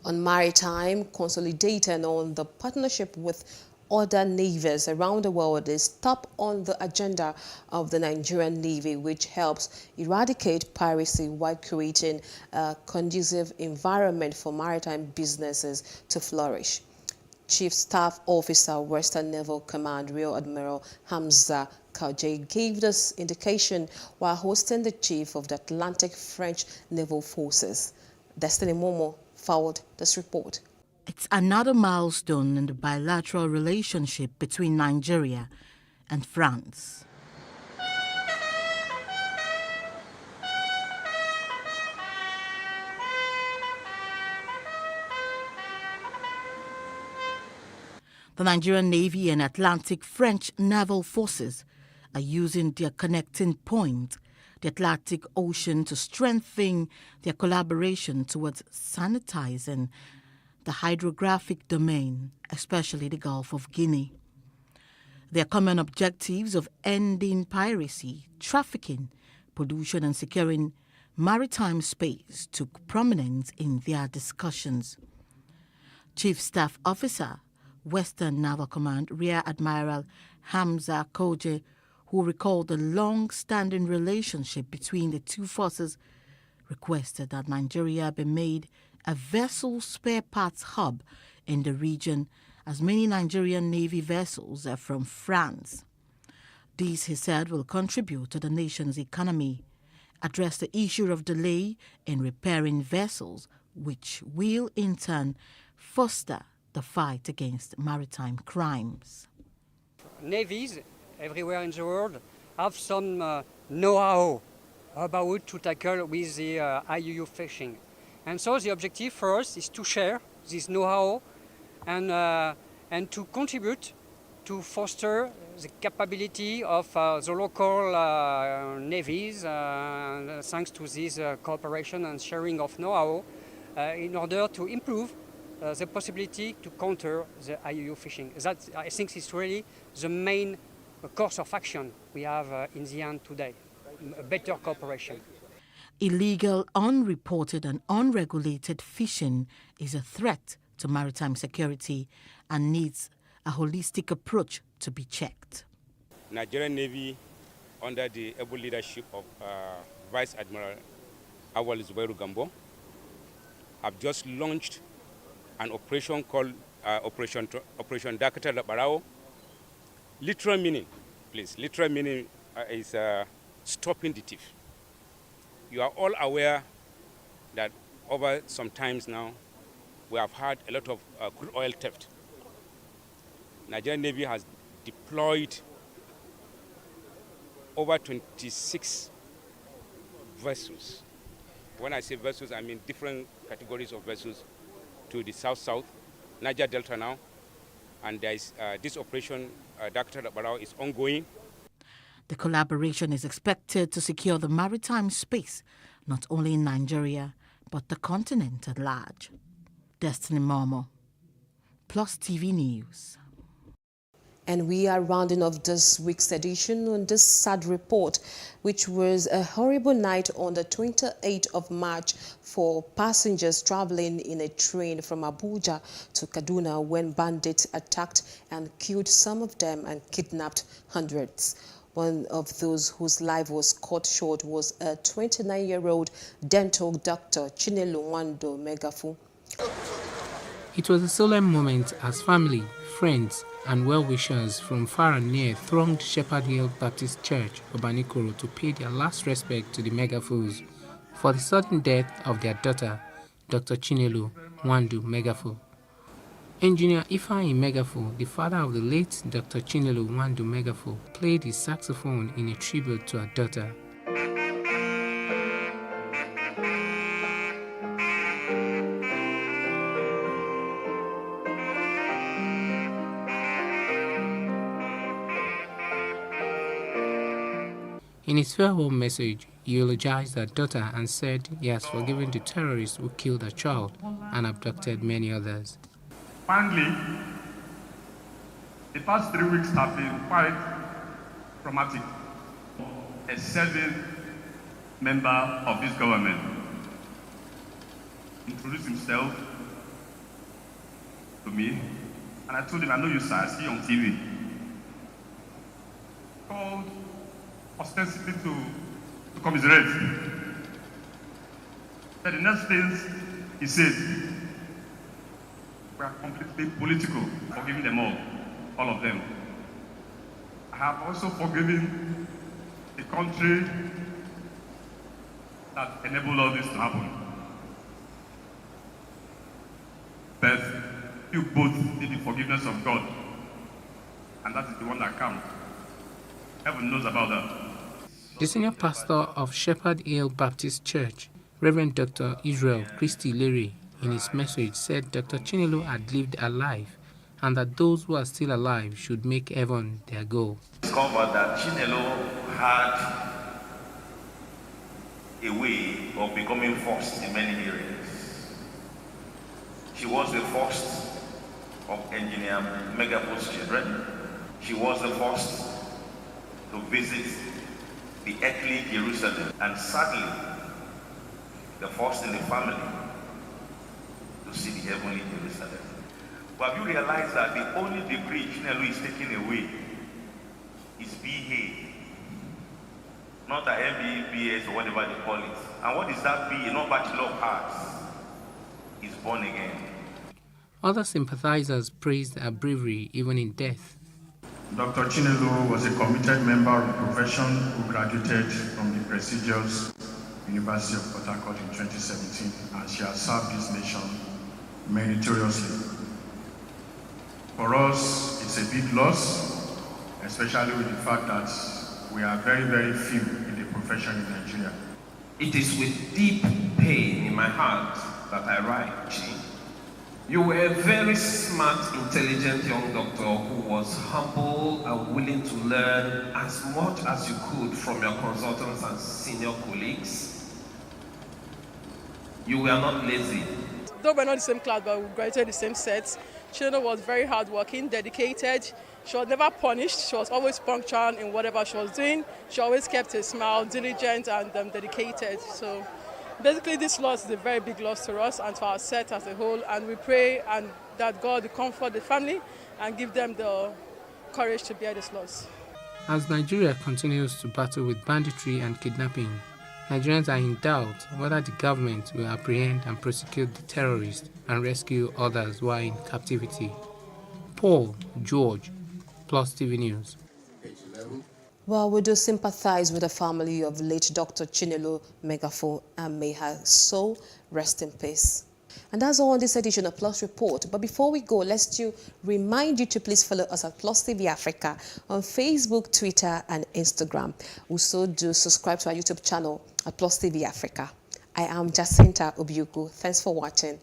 On maritime, consolidating on the partnership with other navies around the world is top on the agenda of the Nigerian Navy, which helps eradicate piracy while creating a conducive environment for maritime businesses to flourish. Chief Staff Officer, Western Naval Command, Rear Admiral Hamza Kaujay gave this indication while hosting the Chief of the Atlantic French Naval Forces. Destiny Momo forwarded this report. It's another milestone in the bilateral relationship between Nigeria and France. The Nigerian Navy and Atlantic French Naval Forces are using their connecting point, the Atlantic Ocean, to strengthen their collaboration towards sanitizing the hydrographic domain, especially the Gulf of Guinea. Their common objectives of ending piracy, trafficking, pollution, and securing maritime space took prominence in their discussions. Chief Staff Officer, Western Naval Command, Rear Admiral Hamza Kaujay, who recalled the long-standing relationship between the two forces, requested that Nigeria be made a vessel spare parts hub in the region, as many Nigerian Navy vessels are from France. These, he said, will contribute to the nation's economy, address the issue of delay in repairing vessels, which will in turn foster the fight against maritime crimes. Navies everywhere in the world have some know-how about to tackle with the IUU fishing. And so the objective for us is to share this know-how and to contribute to foster the capability of the local navies, thanks to this cooperation and sharing of know-how, in order to improve the possibility to counter the IUU fishing. That, I think, is really the main course of action we have in the end today, a better cooperation. Illegal, unreported and unregulated fishing is a threat to maritime security and needs a holistic approach to be checked. Nigerian Navy, under the able leadership of Vice Admiral Awal Zubairu Gambo, have just launched an operation called Operation Dakata Barao. Literal meaning, please, literal meaning is stopping the thief. You are all aware that over some times now, we have had a lot of crude oil theft. Nigerian Navy has deployed over 26 vessels. When I say vessels, I mean different categories of vessels to the south-south, Niger Delta now, and there is this operation, Dr. Barao, is ongoing. The collaboration is expected to secure the maritime space, not only in Nigeria, but the continent at large. Destiny Momo, Plus TV News. And we are rounding off this week's edition on this sad report, which was a horrible night on the 28th of March for passengers traveling in a train from Abuja to Kaduna when bandits attacked and killed some of them and kidnapped hundreds. One of those whose life was cut short was a 29-year-old dental doctor, Chinelo Nwando Megafu. It was a solemn moment as family, friends, and well-wishers from far and near thronged Shepherd Hill Baptist Church, Obanikoro, to pay their last respect to the Megafus for the sudden death of their daughter, Dr. Chinelo Nwando Megafu. Engineer Ifeanyi Megafu, the father of the late Dr. Chinelo Nwando Megafu, played his saxophone in a tribute to her daughter. In his farewell message, he eulogized her daughter and said he has forgiven the terrorists who killed her child and abducted many others. Finally, the past 3 weeks have been quite traumatic. A serving member of this government introduced himself to me, and I told him, I know you, sir, I see you on TV. Called ostensibly to commiserate. But the next things he said, we are completely political, forgiving them all of them. I have also forgiven the country that enabled all this to happen. But you both need the forgiveness of God, and that is the one that counts. Heaven knows about that. The senior pastor of Shepherd Hill Baptist Church, Reverend Dr. Israel Christy Leary, in his message said Dr. Chinelo had lived a life and that those who are still alive should make heaven their goal. Discovered that Chinelo had a way of becoming first in many areas. She was the first of Engineer Megafu's children. She was the first to visit the earthly Jerusalem, and sadly, the first in the family to see the heavenly Jerusalem. But have you realized that the only degree Chinelo is taking away is BA, not a MBA, BS, or whatever they call it. And what is that BA? Not Bachelor of Arts. Is born again. Other sympathizers praised her bravery even in death. Dr. Chinelo was a committed member of the profession who graduated from the prestigious University of Port Harcourt in 2017, and she has served this nation meritoriously. For us, it's a big loss, especially with the fact that we are very, very few in the profession in Nigeria. It is with deep pain in my heart that I write, Chi. You were a very smart, intelligent young doctor who was humble and willing to learn as much as you could from your consultants and senior colleagues. You were not lazy. Though we're not the same class, but we graduated the same set, Chinelo was very hardworking, dedicated, She was never punished. She was always punctual in whatever she was doing. She always kept a smile, diligent and dedicated. So basically this loss is a very big loss to us and to our set as a whole. And we pray and that God will comfort the family and give them the courage to bear this loss. As Nigeria continues to battle with banditry and kidnapping, Nigerians are in doubt whether the government will apprehend and prosecute the terrorists and rescue others while in captivity. Paul George, Plus TV News. Well, we do sympathize with the family of late Dr. Chinelo Megafo and may her soul rest in peace. And that's all on this edition of Plus Report. But before we go, let's remind you to please follow us at Plus TV Africa on Facebook, Twitter, and Instagram. Also, do subscribe to our YouTube channel at Plus TV Africa. I am Jacinta Obiuku. Thanks for watching.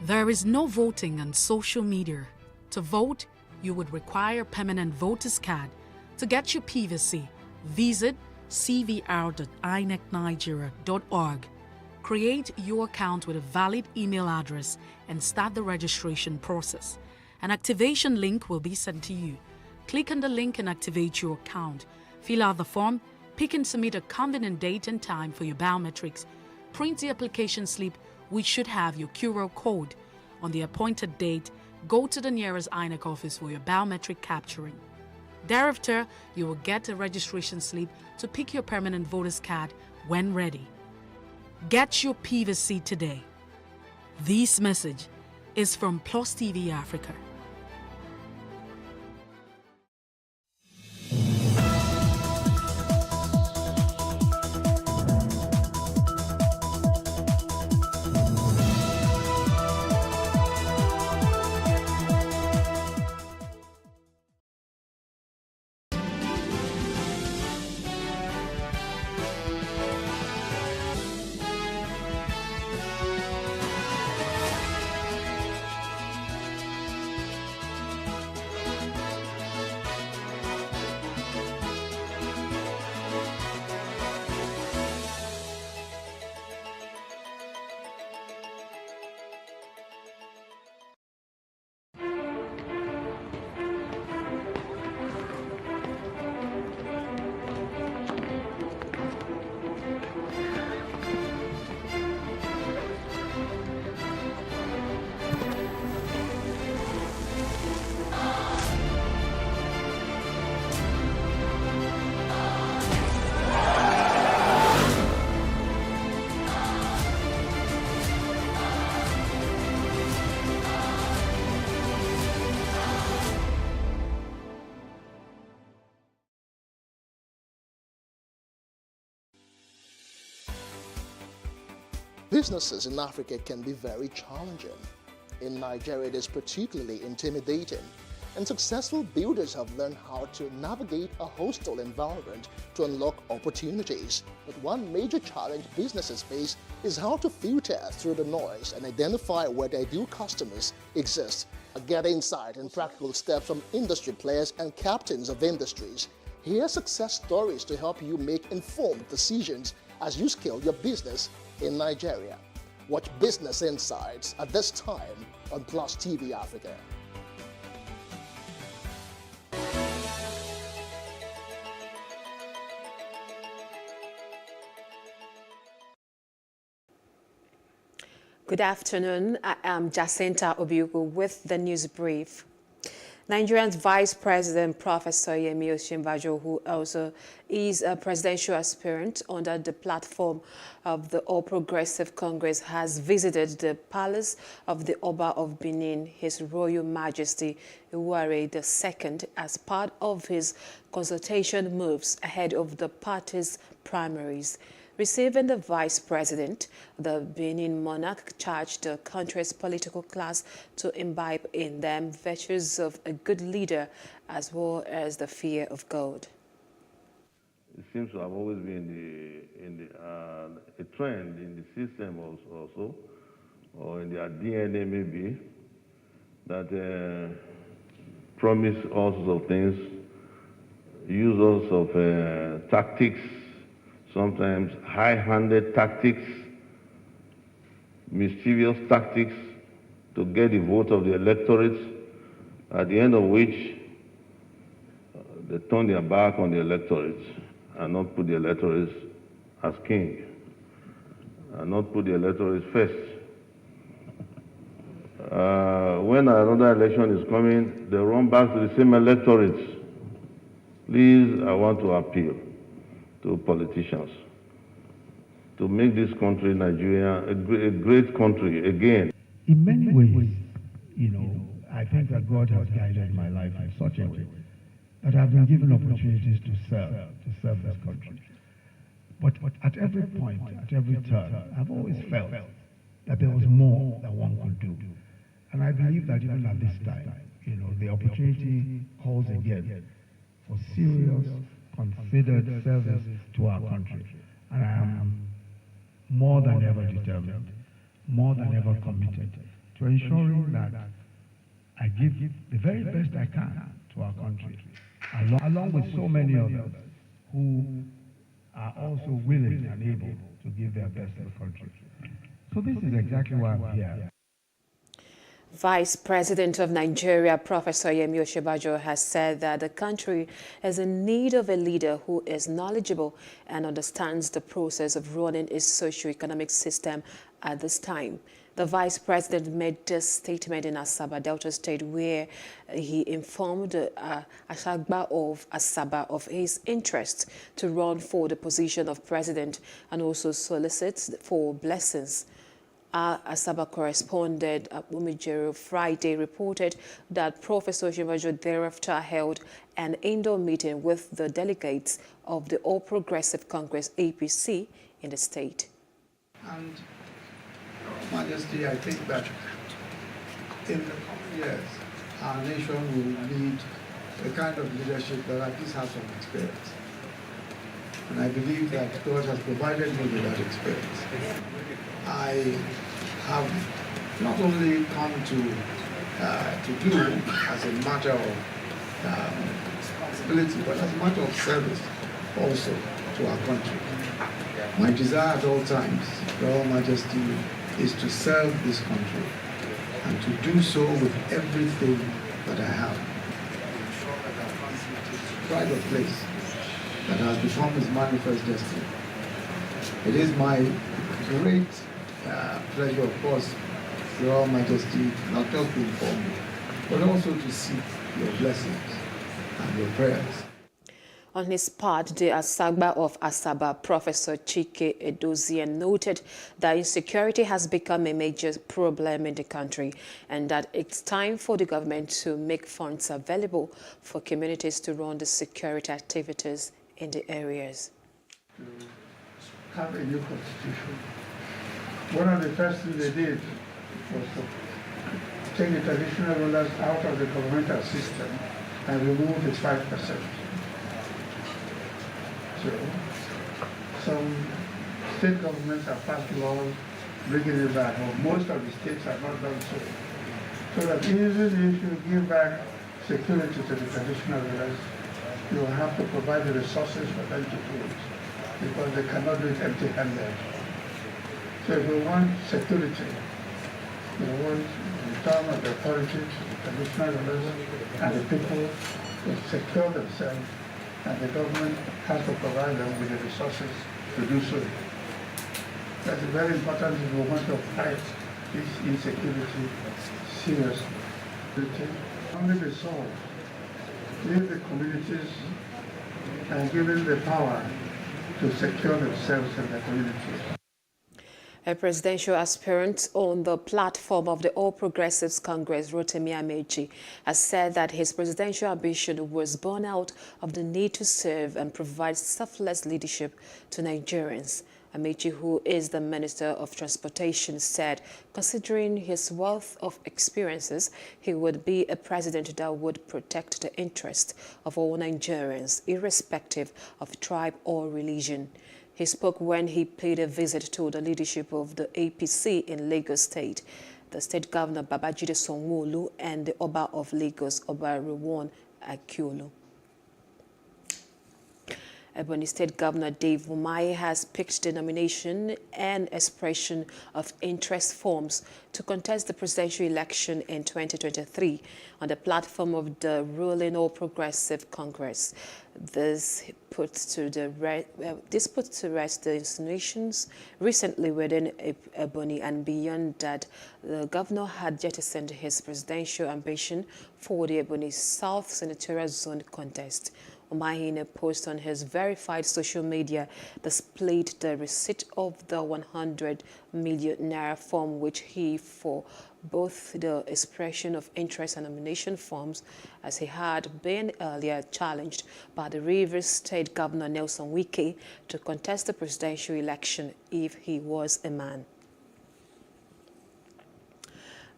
There is no voting on social media. To vote, you would require a permanent voter's card. To get your PVC, visit cvr.inecnigeria.org. Create your account with a valid email address and start the registration process. An activation link will be sent to you. Click on the link and activate your account. Fill out the form, pick and submit a convenient date and time for your biometrics. Print the application slip, which should have your QR code. On the appointed date, go to the nearest INEC office for your biometric capturing. Thereafter, you will get a registration slip to pick your permanent voter's card when ready. Get your PVC today. This message is from Plus TV Africa. Businesses in Africa can be very challenging. In Nigeria, it is particularly intimidating, and successful builders have learned how to navigate a hostile environment to unlock opportunities. But one major challenge businesses face is how to filter through the noise and identify where their ideal customers exist. Get insight and practical steps from industry players and captains of industries. Hear success stories to help you make informed decisions as you scale your business in Nigeria. Watch Business Insights at this time on Plus TV Africa. Good afternoon. I am Jacinta Obiugu with the news brief. Nigeria's Vice President, Professor Yemi Osinbajo, who also is a presidential aspirant under the platform of the All Progressive Congress, has visited the palace of the Oba of Benin, His Royal Majesty Iware II, as part of his consultation moves ahead of the party's primaries. Receiving the vice president, the Benin monarch charged the country's political class to imbibe in them virtues of a good leader as well as the fear of God. It seems to have always been a trend in the system also, or in their DNA maybe, that promise all sorts of things, use all sorts of tactics, sometimes high-handed tactics, mischievous tactics to get the vote of the electorate, at the end of which they turn their back on the electorate and not put the electorate as king, and not put the electorate first. When another election is coming, they run back to the same electorate. Please, I want to appeal to politicians to make this country, Nigeria, a great country again. In many ways, I think that God has guided my life in such a way that I've been given opportunities to serve this country. But at every point, at every turn, I've always felt that there was more that one could do. And I believe that even at this time, the opportunity calls again for serious, considered service to our country. And I am more than ever determined, more than ever committed to ensuring that I give the very best I can to our country, along with so many others who are also willing and able to give their best to the country. So this is exactly why I'm here. Vice President of Nigeria, Professor Yemi Osinbajo, has said that the country is in need of a leader who is knowledgeable and understands the process of running its socio-economic system at this time. The Vice President made this statement in Asaba, Delta State, where he informed Asagba of Asaba of his interest to run for the position of President and also solicits for blessings. Asaba correspondent Umijero Friday reported that Professor Osinbajo thereafter held an indoor meeting with the delegates of the All Progressive Congress APC in the state. And Your Majesty, I think that in the coming years, our nation will need a kind of leadership that at least has some experience. And I believe that God has provided me with that experience. I have not only come to do as a matter of responsibility, but as a matter of service also to our country. My desire at all times, Your Majesty, is to serve this country and to do so with everything that I have. Pride of place that has become his manifest destiny. It is my great pleasure, of course, Your Majesty, not just to inform you, but also to seek your blessings and your prayers. On his part, the Asagba of Asaba, Professor Chike Edozie, noted that insecurity has become a major problem in the country and that it's time for the government to make funds available for communities to run the security activities in the areas. To have a new constitution. One of the first things they did was to take the traditional rulers out of the governmental system and remove the 5%. So, some state governments have passed laws bringing it back, but most of the states have not done so. So that easily if you give back security to the traditional rulers, you will have to provide the resources for them to do it, because they cannot do it empty-handed. So if we want security, we want the return of the authority to the traditional rulers and the people to secure themselves, and the government has to provide them with the resources to do so. That's very important if we want to fight this insecurity seriously. It can only be solved if the communities are given the power to secure themselves and their communities. A presidential aspirant on the platform of the All Progressives Congress, Rotimi Amechi, has said that his presidential ambition was born out of the need to serve and provide selfless leadership to Nigerians. Amechi, who is the Minister of Transportation, said considering his wealth of experiences, he would be a president that would protect the interests of all Nigerians, irrespective of tribe or religion. He spoke when he paid a visit to the leadership of the APC in Lagos State, the State Governor Babajide Sanwo-Olu and the Oba of Lagos, Oba Rewon Akiolu. Ebonyi State Governor Dave Umahi has picked the nomination and expression of interest forms to contest the presidential election in 2023 on the platform of the ruling All Progressive Congress. This puts to rest the insinuations recently within Ebonyi and beyond that the governor had jettisoned his presidential ambition for the Ebonyi South Senatorial Zone contest. Umahi, in a post on his verified social media, displayed the receipt of the 100 million naira form, which he, for both the expression of interest and nomination forms, as he had been earlier challenged by the Rivers State Governor Nelson Wike to contest the presidential election if he was a man.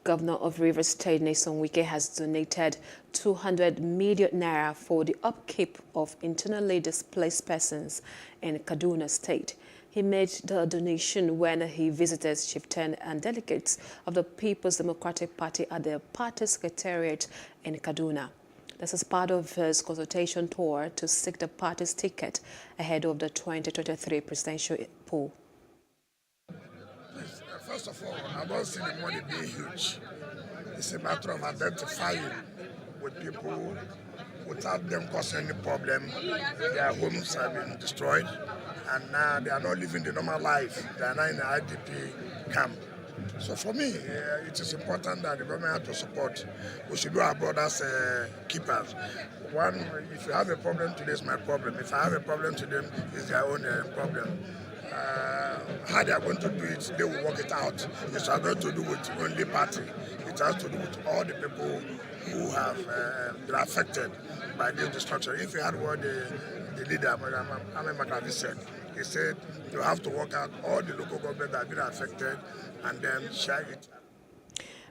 Governor of Rivers State, Nelson Wike, has donated 200 million naira for the upkeep of internally displaced persons in Kaduna State. He made the donation when he visited chieftain and delegates of the People's Democratic Party at the party secretariat in Kaduna. This is part of his consultation tour to seek the party's ticket ahead of the 2023 presidential poll. First of all, I don't see the money being huge. It's a matter of identifying with people without them causing any problem. Their homes have been destroyed and now they are not living the normal life. They are now in the IDP camp. So for me, it is important that the government has to support. We should do our brothers keepers. One, if you have a problem today, it's my problem. If I have a problem to them, it's their own problem. How they are going to do it, they will work it out. It's not going to do with only party. It has to do with all the people who have been affected by this destruction. If you had what the leader, Ahmed Makati, said, he said you have to work out all the local government that have been affected and then share it.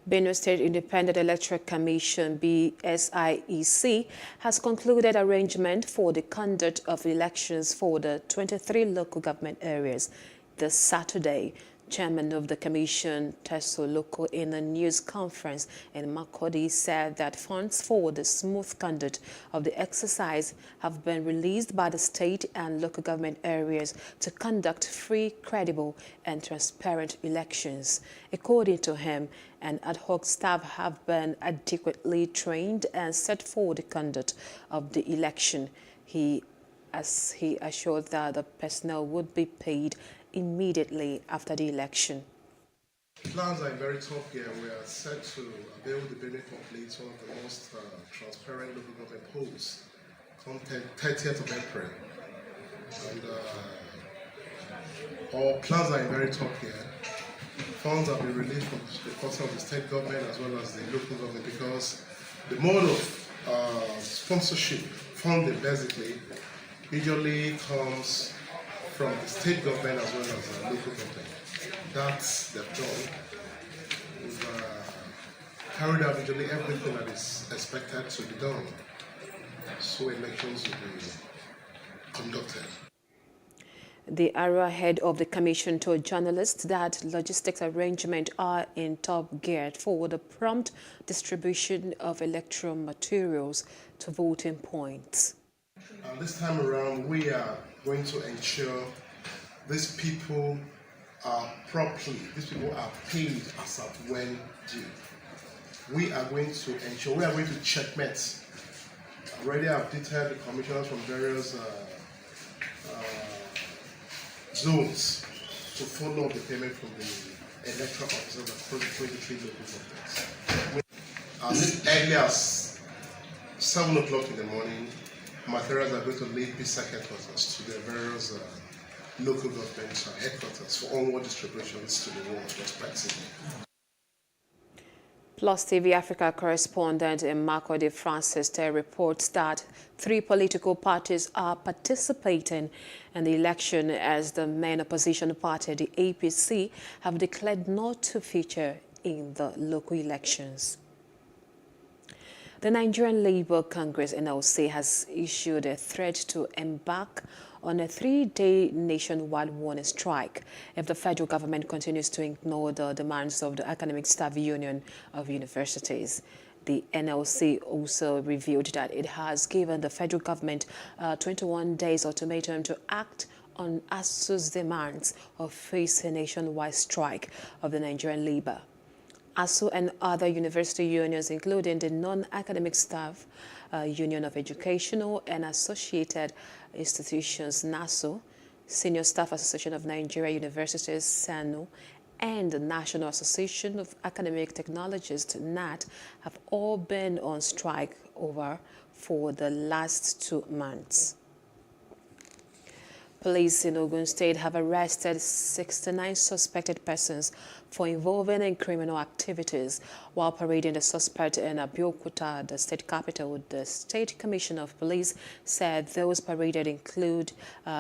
Benue State Independent Electoral Commission, BSIEC, has concluded arrangement for the conduct of elections for the 23 local government areas this Saturday. Chairman of the Commission, Teso Loko, in a news conference in Makurdi, said that funds for the smooth conduct of the exercise have been released by the state and local government areas to conduct free, credible and transparent elections. According to him, an ad hoc staff have been adequately trained and set for the conduct of the election. He assured that the personnel would be paid immediately after the election. Plans are in very top gear. We are set to avail the Benue complete one of the most transparent local government polls come 30th of April. And our plans are in very top gear. Funds have been released from the cost of the state government as well as the local government because the mode of sponsorship funding basically usually comes from the state government as well as the local government. That's the job. We've carried out usually everything that is expected to be done. So elections will be conducted. The area head of the commission told journalists that logistics arrangements are in top gear for the prompt distribution of electoral materials to voting points. This time around, we are going to ensure these people are properly, these people are paid as at when due. We are going to ensure, we are going to checkmate. Already I've detailed the commissioners from various zones to follow up the payment from the electoral officers across the 23 local governments. As early as 7 o'clock in the morning, materials are going to leave PISA headquarters to their various local government headquarters for onward distributions to the world respectively. PlusTvAfrica correspondent Makode Francis reports that 3 political parties are participating in the election as the main opposition party, the APC, have declared not to feature in the local elections. The Nigerian Labour Congress (NLC) has issued a threat to embark on a 3-day nationwide warning strike if the federal government continues to ignore the demands of the Academic Staff Union of Universities. The NLC also revealed that it has given the federal government 21 days ultimatum to act on ASU's demands or face a nationwide strike of the Nigerian Labour. ASU and other university unions, including the Non-Academic Staff Union of Educational and Associated Institutions, NASU, Senior Staff Association of Nigeria Universities, SANU, and the National Association of Academic Technologists, NAT, have all been on strike for the last 2 months. Police in Ogun State have arrested 69 suspected persons for involving in criminal activities while parading the suspect in Abeokuta, the state capital. The State Commissioner of Police said those paraded include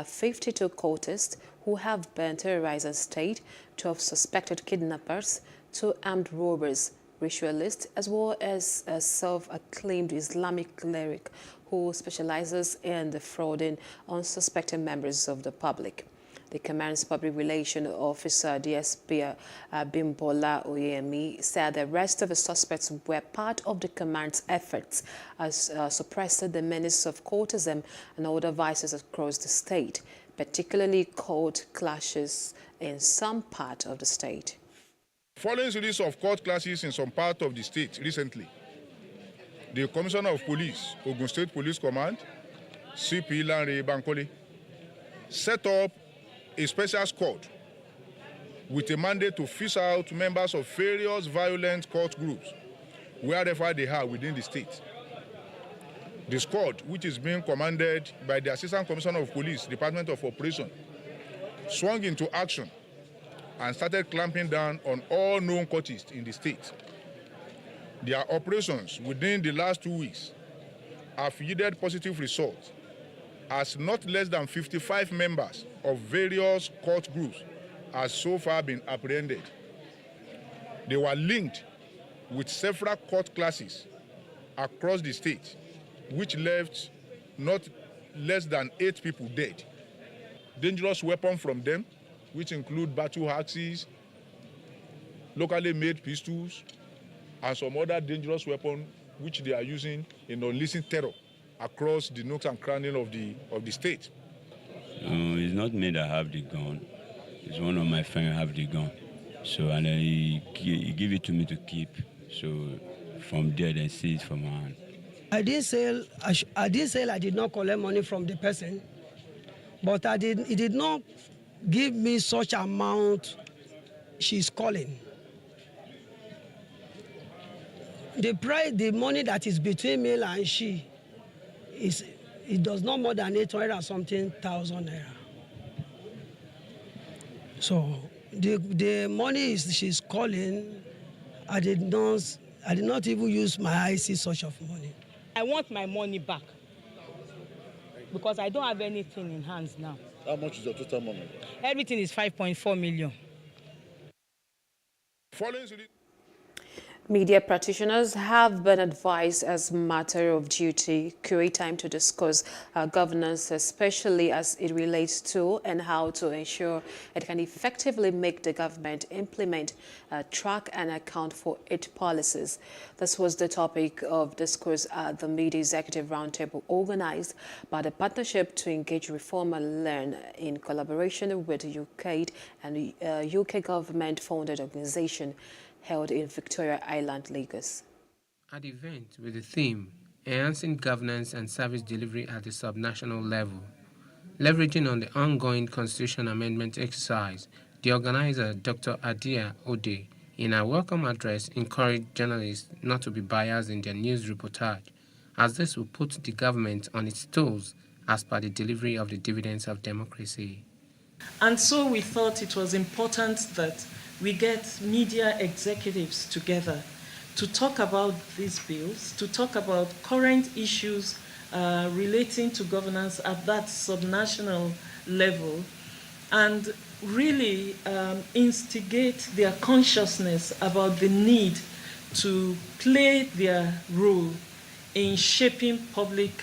52 cultists who have been terrorizing the state, 12 suspected kidnappers, 2 armed robbers, ritualists, as well as a self-acclaimed Islamic cleric who specializes in defrauding unsuspecting members of the public. The command's public relations officer, DSP Bimbola Oyemi, said the rest of the suspects were part of the command's efforts as suppressing the menace of cultism and other vices across the state, particularly cult clashes in some part of the state. Following a series of court clashes in some part of the state recently, the Commissioner of Police, Ogun State Police Command, CP Lanre Bankole, set up a special squad with a mandate to fish out members of various violent cult groups wherever they are within the state. The squad, which is being commanded by the Assistant Commissioner of Police, Department of Operation, swung into action and started clamping down on all known cultists in the state. Their operations within the last 2 weeks have yielded positive results, as not less than 55 members of various cult groups have so far been apprehended. They were linked with several cult classes across the state, which left not less than 8 people dead. Dangerous weapons from them, which include battle axes, locally made pistols, and some other dangerous weapons which they are using in unleashing terror across the nooks and crannies of the state. It's not me that have the gun. It's one of my friends have the gun. So, and then he give it to me to keep. So from there, they see it from my hand. I didn't say I did not collect money from the person, but he did not give me such amount she's calling. The price, the money that is between me and she, it does not more than 800 and something thousand naira. So the money she's calling, I did not even use my eyes see such of money. I want my money back because I don't have anything in hands now. How much is your total money? Everything is 5.4 million. Media practitioners have been advised as a matter of duty create time to discuss governance, especially as it relates to and how to ensure it can effectively make the government implement, track and account for its policies. This was the topic of discourse at the Media Executive Roundtable organized by the Partnership to Engage Reform and Learn in collaboration with the UK and the UK government-funded organization held in Victoria Island, Lagos. At the event with the theme, Enhancing Governance and Service Delivery at the Subnational Level, leveraging on the ongoing Constitution Amendment exercise, The organizer, Dr. Adia Ode, in her welcome address, encouraged journalists not to be biased in their news reportage, as this will put the government on its toes as per the delivery of the dividends of democracy. And so we thought it was important that we get media executives together to talk about these bills, to talk about current issues relating to governance at that subnational level, and really instigate their consciousness about the need to play their role in shaping public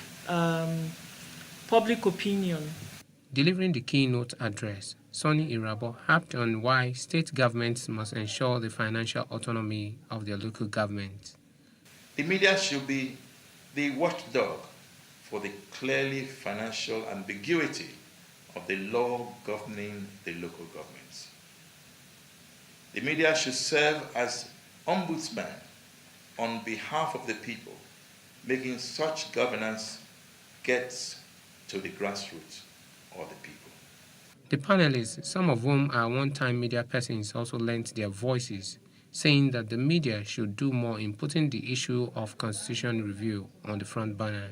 opinion. Delivering the keynote address, Sonny Irabo harped on why state governments must ensure the financial autonomy of their local governments. The media should be the watchdog for the clearly financial ambiguity of the law governing the local governments. The media should serve as ombudsman on behalf of the people, making such governance gets to the grassroots or the people. The panelists, some of whom are one-time media persons, also lent their voices, saying that the media should do more in putting the issue of constitution review on the front burner.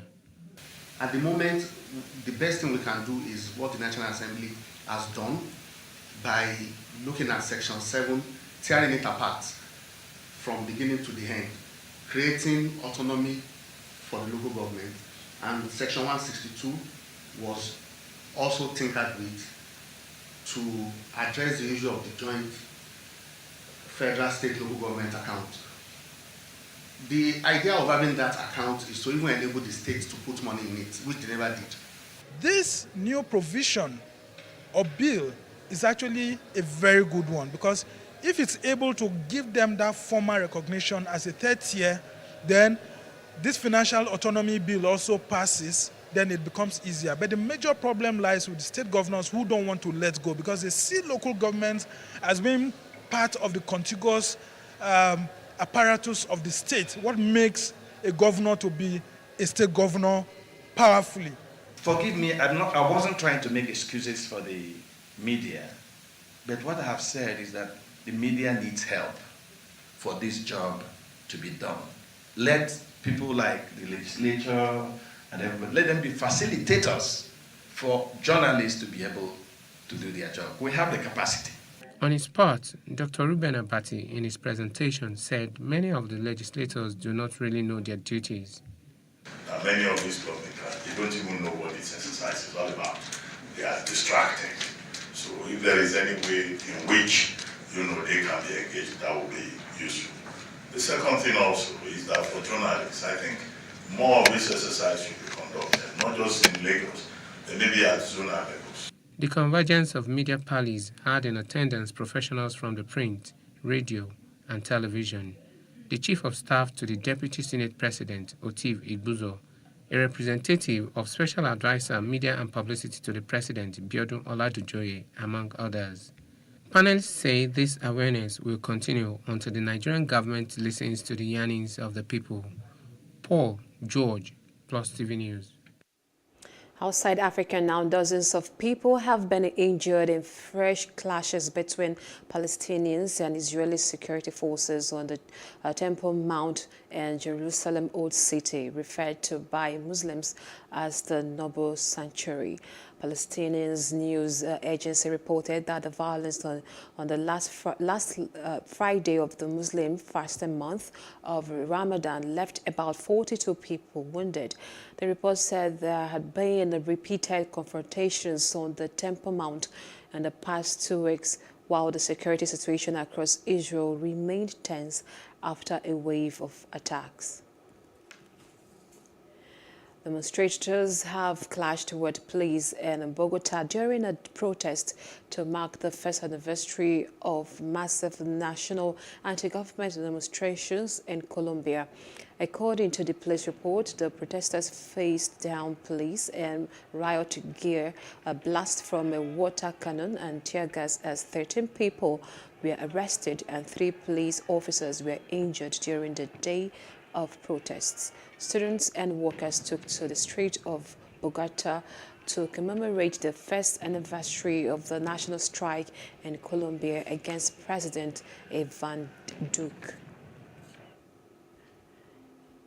At the moment, the best thing we can do is what the National Assembly has done by looking at Section 7, tearing it apart from beginning to the end, creating autonomy for the local government, and Section 162 was also tinkered with to address the issue of the joint federal state local government account. The idea of having that account is to even enable the states to put money in it, which they never did. This new provision or bill is actually a very good one, because if it's able to give them that formal recognition as a third tier, then this financial autonomy bill also passes, then it becomes easier. But the major problem lies with the state governors who don't want to let go, because they see local governments as being part of the contiguous apparatus of the state. What makes a governor to be a state governor powerfully? Forgive me, I wasn't trying to make excuses for the media, but what I have said is that the media needs help for this job to be done. Let people like the legislature and everybody, let them be facilitators for journalists to be able to do their job. We have the capacity. On his part, Dr. Ruben Abati, in his presentation, said many of the legislators do not really know their duties. Many of these lawmakers, they don't even know what this exercise is all about. They are distracted. So if there is any way in which they can be engaged, that will be useful. The second thing also is that for journalists, I think more of this exercise should be conducted, not just in Lagos, but maybe at zonal levels. The convergence of media parties had in attendance professionals from the print, radio, and television. The Chief of Staff to the Deputy Senate President, Otiv Igbuzo, a representative of Special Advisor Media and Publicity to the President, Biodun Oladujoye, among others. Panelists say this awareness will continue until the Nigerian government listens to the yearnings of the people. Paul George, PlusTV News. Outside Africa now, dozens of people have been injured in fresh clashes between Palestinians and Israeli security forces on the Temple Mount and Jerusalem Old City, referred to by Muslims as the Noble Sanctuary. Palestinians news agency reported that the violence on the last Friday of the Muslim fasting month of Ramadan left about 42 people wounded. The report said there had been repeated confrontations on the Temple Mount in the past 2 weeks, while the security situation across Israel remained tense after a wave of attacks. Demonstrators have clashed with police in Bogota during a protest to mark the first anniversary of massive national anti-government demonstrations in Colombia. According to the police report, the protesters faced down police and riot gear, a blast from a water cannon and tear gas as 13 people were arrested and 3 police officers were injured during the day of protests. Students and workers took to the street of Bogota to commemorate the first anniversary of the national strike in Colombia against President Ivan Duque.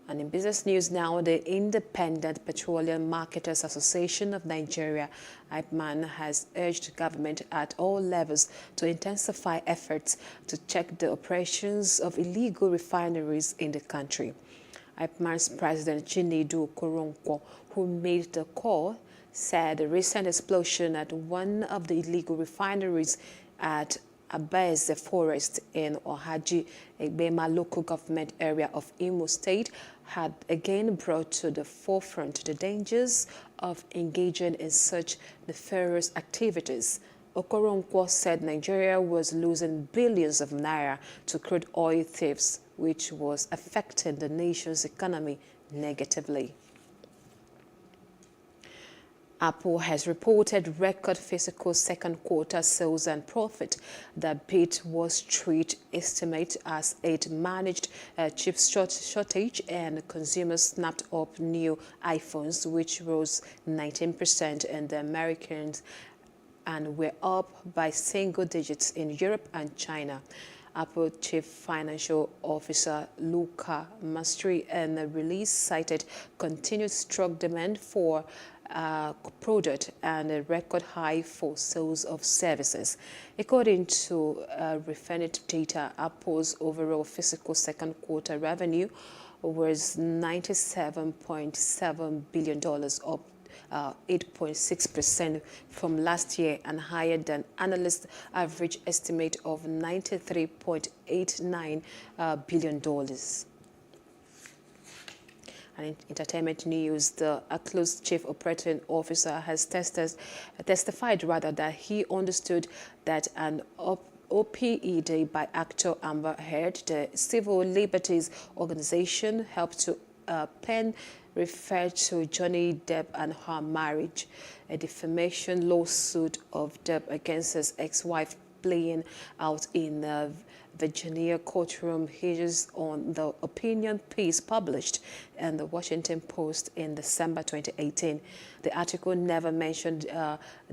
And in business news now, the Independent Petroleum Marketers Association of Nigeria, IPMAN, has urged government at all levels to intensify efforts to check the operations of illegal refineries in the country. IPMAN's president, Chinedu Okoronkwo, who made the call, said the recent explosion at one of the illegal refineries at Abeze Forest in Ohaji, Egbema local government area of Imo State, had again brought to the forefront the dangers of engaging in such nefarious activities. Okoronkwo said Nigeria was losing billions of naira to crude oil thieves, which was affecting the nation's economy negatively. Apple has reported record physical second quarter sales and profit that beat Wall Street estimates as it managed a chip shortage and consumers snapped up new iPhones, which rose 19% in the Americas and were up by single digits in Europe and China. Apple Chief Financial Officer Luca Mastri in a release cited continued strong demand for product and a record high for sales of services. According to Refinet data, Apple's overall fiscal second quarter revenue was $97.7 billion, up 8.6% from last year and higher than analysts' average estimate of $93.89 billion. And in entertainment news, the Apple's chief operating officer has testified that he understood that an OPED by actor Amber Heard, the Civil Liberties Organization, helped to pen referred to Johnny Depp and her marriage. A defamation lawsuit of Depp against his ex-wife playing out in Virginia courtroom hinges on the opinion piece published in the Washington Post in December 2018. The article never mentioned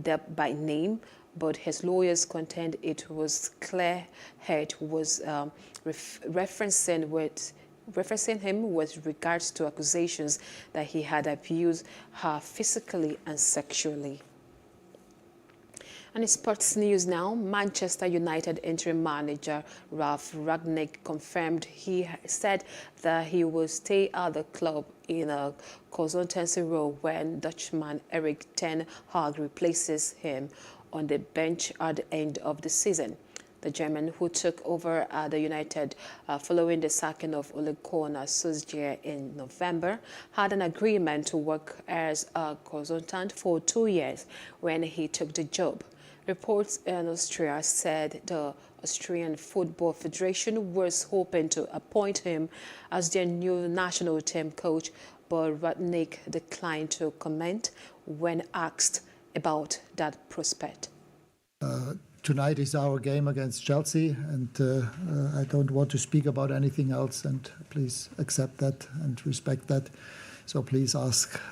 Depp by name, but his lawyers contend it was clear Heard was referencing him with regards to accusations that he had abused her physically and sexually. And in sports news now, Manchester United interim manager Ralf Rangnick confirmed he said that he will stay at the club in a consultancy role when Dutchman Erik ten Hag replaces him on the bench at the end of the season. The German, who took over the United following the sacking of Ole Gunnar Solskjaer in November, had an agreement to work as a consultant for 2 years when he took the job. Reports in Austria said the Austrian Football Federation was hoping to appoint him as their new national team coach, but Rangnick declined to comment when asked about that prospect. Tonight is our game against Chelsea, and I don't want to speak about anything else, and please accept that and respect that. So please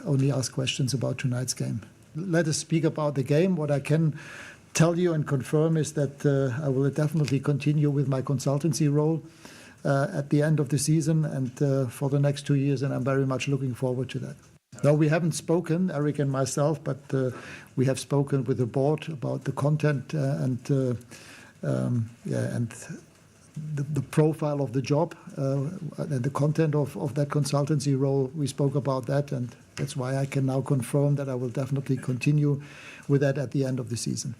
only ask questions about tonight's game. Let us speak about the game. What I can tell you and confirm is that I will definitely continue with my consultancy role at the end of the season and for the next 2 years, and I'm very much looking forward to that. No, we haven't spoken, Eric and myself, but we have spoken with the board about the content and the profile of the job and the content of that consultancy role. We spoke about that, and that's why I can now confirm that I will definitely continue with that at the end of the season.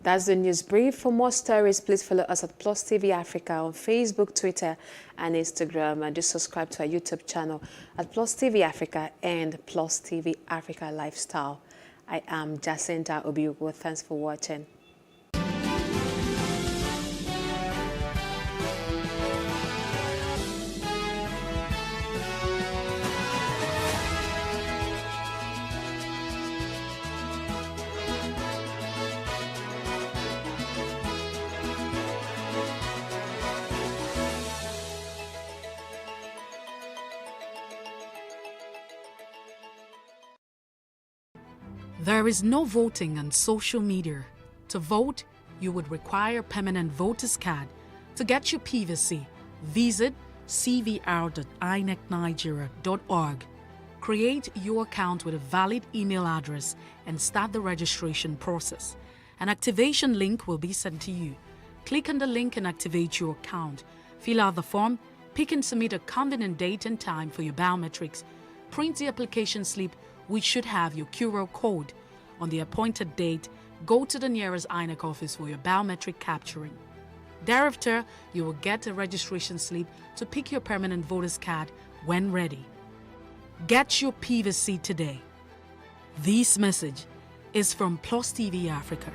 That's the news brief. For more stories, please follow us at PlusTvAfrica on Facebook, Twitter, and Instagram, and just subscribe to our YouTube channel at PlusTvAfrica and PlusTvAfrica Lifestyle. I am Jacinta Obiugo. Thanks for watching. There is no voting on social media. To vote, you would require a permanent voter's card. To get your PVC, visit cvr.inecnigeria.org. Create your account with a valid email address and start the registration process. An activation link will be sent to you. Click on the link and activate your account. Fill out the form, pick and submit a convenient date and time for your biometrics. Print the application slip, which should have your QR code. On the appointed date, go to the nearest INEC office for your biometric capturing. Thereafter, you will get a registration slip to pick your permanent voter's card when ready. Get your PVC today. This message is from PlusTvAfrica.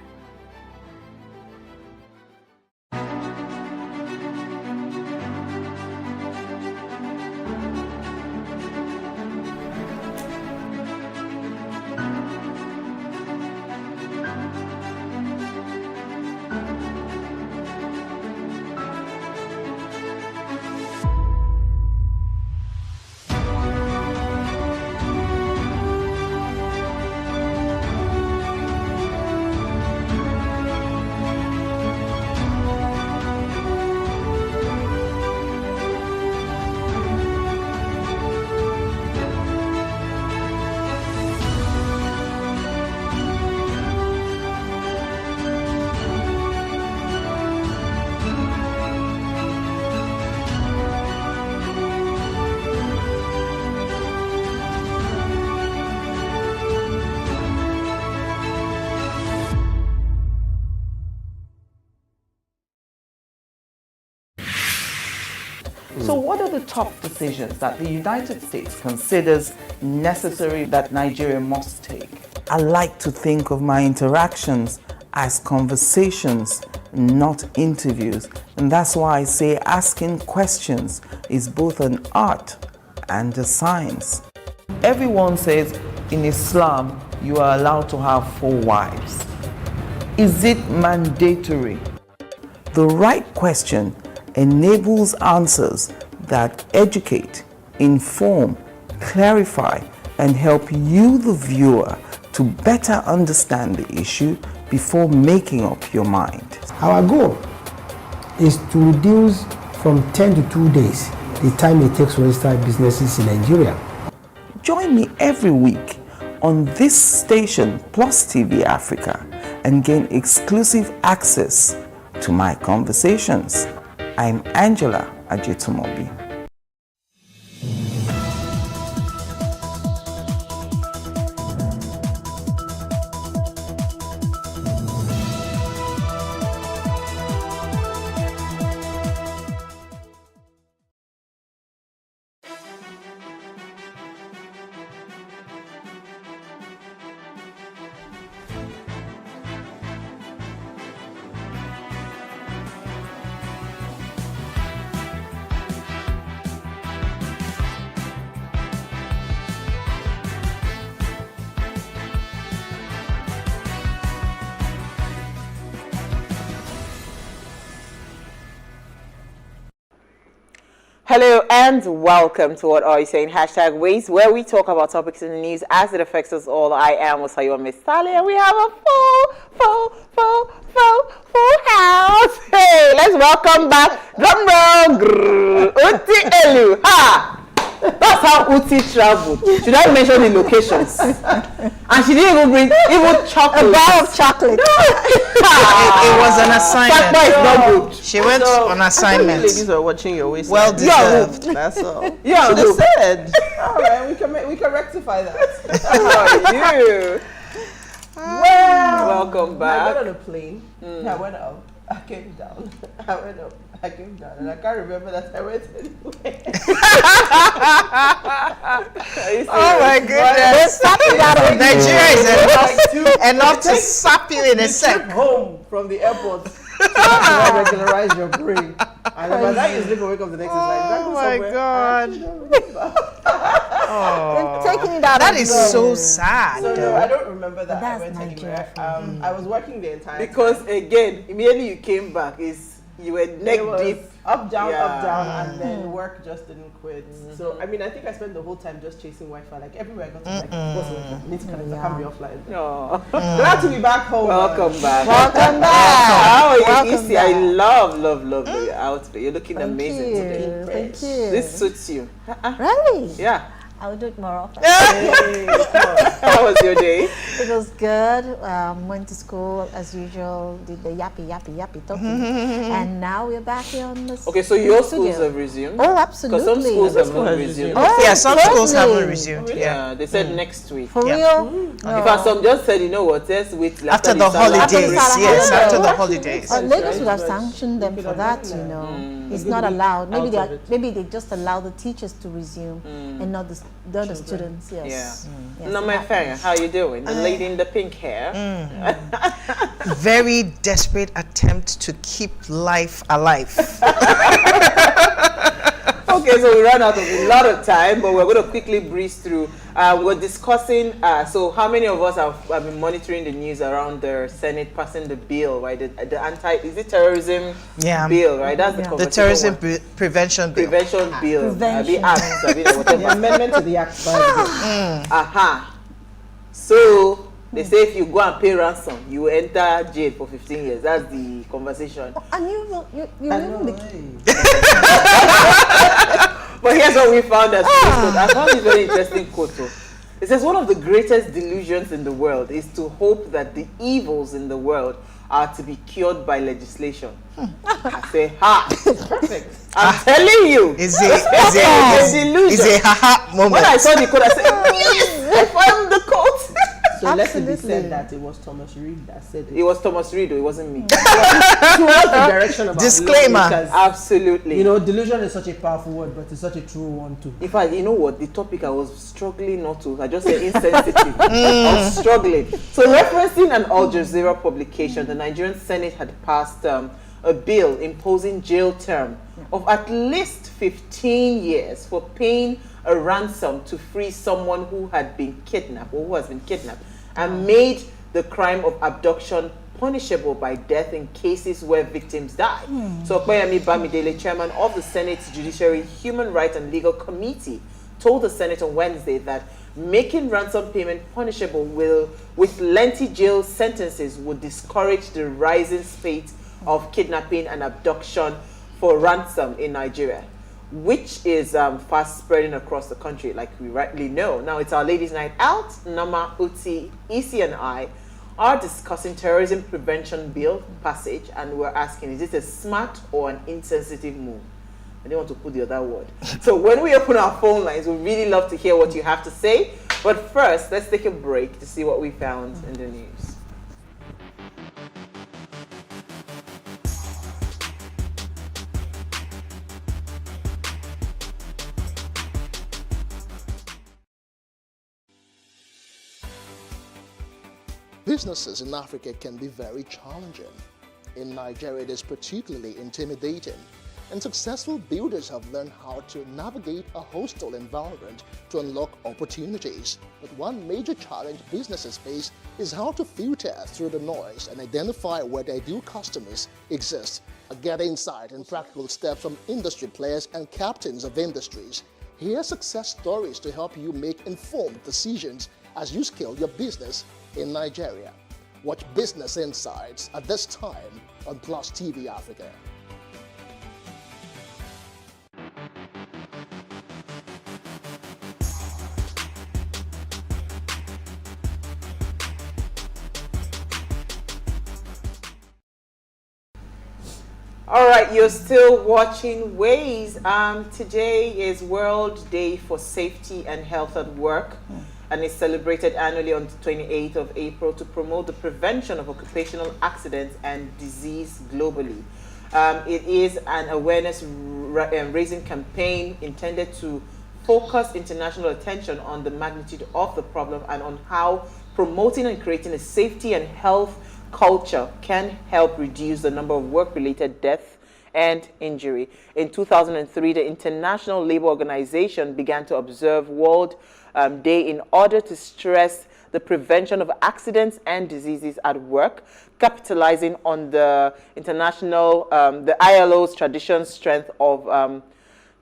So what are the top decisions that the United States considers necessary that Nigeria must take? I like to think of my interactions as conversations, not interviews. And that's why I say asking questions is both an art and a science. Everyone says in Islam you are allowed to have 4 wives. Is it mandatory? The right question enables answers that educate, inform, clarify, and help you, the viewer, to better understand the issue before making up your mind. Our goal is to reduce from 10 to 2 days the time it takes to register businesses in Nigeria. Join me every week on this station, PlusTvAfrica, and gain exclusive access to my conversations. I'm Angela Ajetomobi. Hello and welcome to What Are You Saying? #Ways, where we talk about topics in the news as it affects us all. I am Osayo Miss Sally, and we have a full house. Hey, let's welcome back drum roll, Uti Elu. Ha! That's how Uti traveled. Should I mention the locations? And she didn't even bring chocolate. A bar of chocolate. It was an assignment. That is not good. She went on assignment. Ladies are watching your waist. Well deserved. That's all. Yeah, should have said. All right, we can rectify that. How are you? Well, welcome back. I got on a plane. I went up. I came down. I went up. I came down, and I can't remember that I went anywhere. Oh my goodness! Nigeria is enough to sap you in a sec. Home from the airport to regularize your brain. And by that you sleep and wake up the next day. Oh my God! Taking it out. That is so sad. So no, I don't remember that I went anywhere. I was working the entire because again, immediately you came back, you were neck deep Up, down, Yeah. and then work just didn't quit. So, I mean, I think I spent the whole time just chasing Wi-Fi. Like, everywhere I got to, like, what's Wi-Fi? I need to connect, I can't be offline. Oh. Glad to be back home. Welcome back. Welcome back. How are you, Welcome Isi? I back. love your outfit. You're looking amazing today. Thank you. This suits you. Really? Yeah. I'll do it more often. How was your day? It was good. Went to school as usual, did the yappy talking. And now we're back here on the Okay, so your studio. schools have resumed? Oh, absolutely. Because some schools have not resumed. Oh, Yeah, some schools really? haven't resumed. Yeah, they said next week. For real? In fact, some just said, you know what, let's wait till After the holidays, yes, after the holidays. Lagos would have sanctioned them for that, you know. It's not allowed. Maybe they just allow the teachers to resume and not the students. Yes. Yeah. Yes, No, my friend, how you doing? The lady in the pink hair. Very desperate attempt to keep life alive. Okay, so we ran out of a lot of time, but we're going to quickly breeze through. We're discussing, so how many of us have been monitoring the news around the Senate passing the bill, right? The anti-terrorism bill, right? That's the The terrorism prevention bill. Prevention bill. Prevention. The amendment to the act. So they say if you go and pay ransom, you enter jail for 15 years. That's the conversation. And you But here's what we found as I found this very interesting quote. It says one of the greatest delusions in the world is to hope that the evils in the world are to be cured by legislation. I say, perfect. I'm telling you. It's a delusion. It's a ha-ha moment. When I saw the quote, I said, yes, I found the quote. So let it be said that it was Thomas Reed that said it. It was Thomas Reed, it wasn't me. Towards the direction of disclaimer. Absolutely. You know, delusion is such a powerful word, but it's such a true one too. In fact, you know what? The topic I was struggling not to. I just said insensitive. I was struggling. So referencing an Al Jazeera publication, the Nigerian Senate had passed a bill imposing jail term of at least 15 years for paying a ransom to free someone who had been kidnapped or who has been kidnapped and made the crime of abduction punishable by death in cases where victims died. So Okoyemi Bamidele, chairman of the Senate's Judiciary, Human Rights and Legal Committee, told the Senate on Wednesday that making ransom payment punishable with lengthy jail sentences would discourage the rising spate of kidnapping and abduction for ransom in Nigeria, which is fast spreading across the country, like we rightly know. Now, it's our ladies' night out. Nama, Uti, Isi, and I are discussing terrorism prevention bill passage, and we're asking, is this a smart or an insensitive move? I didn't want to put the other word. So when we open our phone lines, we really love to hear what you have to say. But first, let's take a break to see what we found in the news. Businesses in Africa can be very challenging. In Nigeria, it is particularly intimidating, and successful builders have learned how to navigate a hostile environment to unlock opportunities. But one major challenge businesses face is how to filter through the noise and identify where their ideal customers exist. Get insight and practical steps from industry players and captains of industries. Hear success stories to help you make informed decisions as you scale your business in Nigeria. Watch Business Insights at this time on PlusTvAfrica. All right, you're still watching Ways. Today is World Day for Safety and Health at Work, and is celebrated annually on the 28th of April to promote the prevention of occupational accidents and disease globally. It is an awareness raising campaign intended to focus international attention on the magnitude of the problem and on how promoting and creating a safety and health culture can help reduce the number of work-related death and injury. In 2003, the International Labour Organization began to observe World Day in order to stress the prevention of accidents and diseases at work, capitalizing on the the ILO's tradition strength of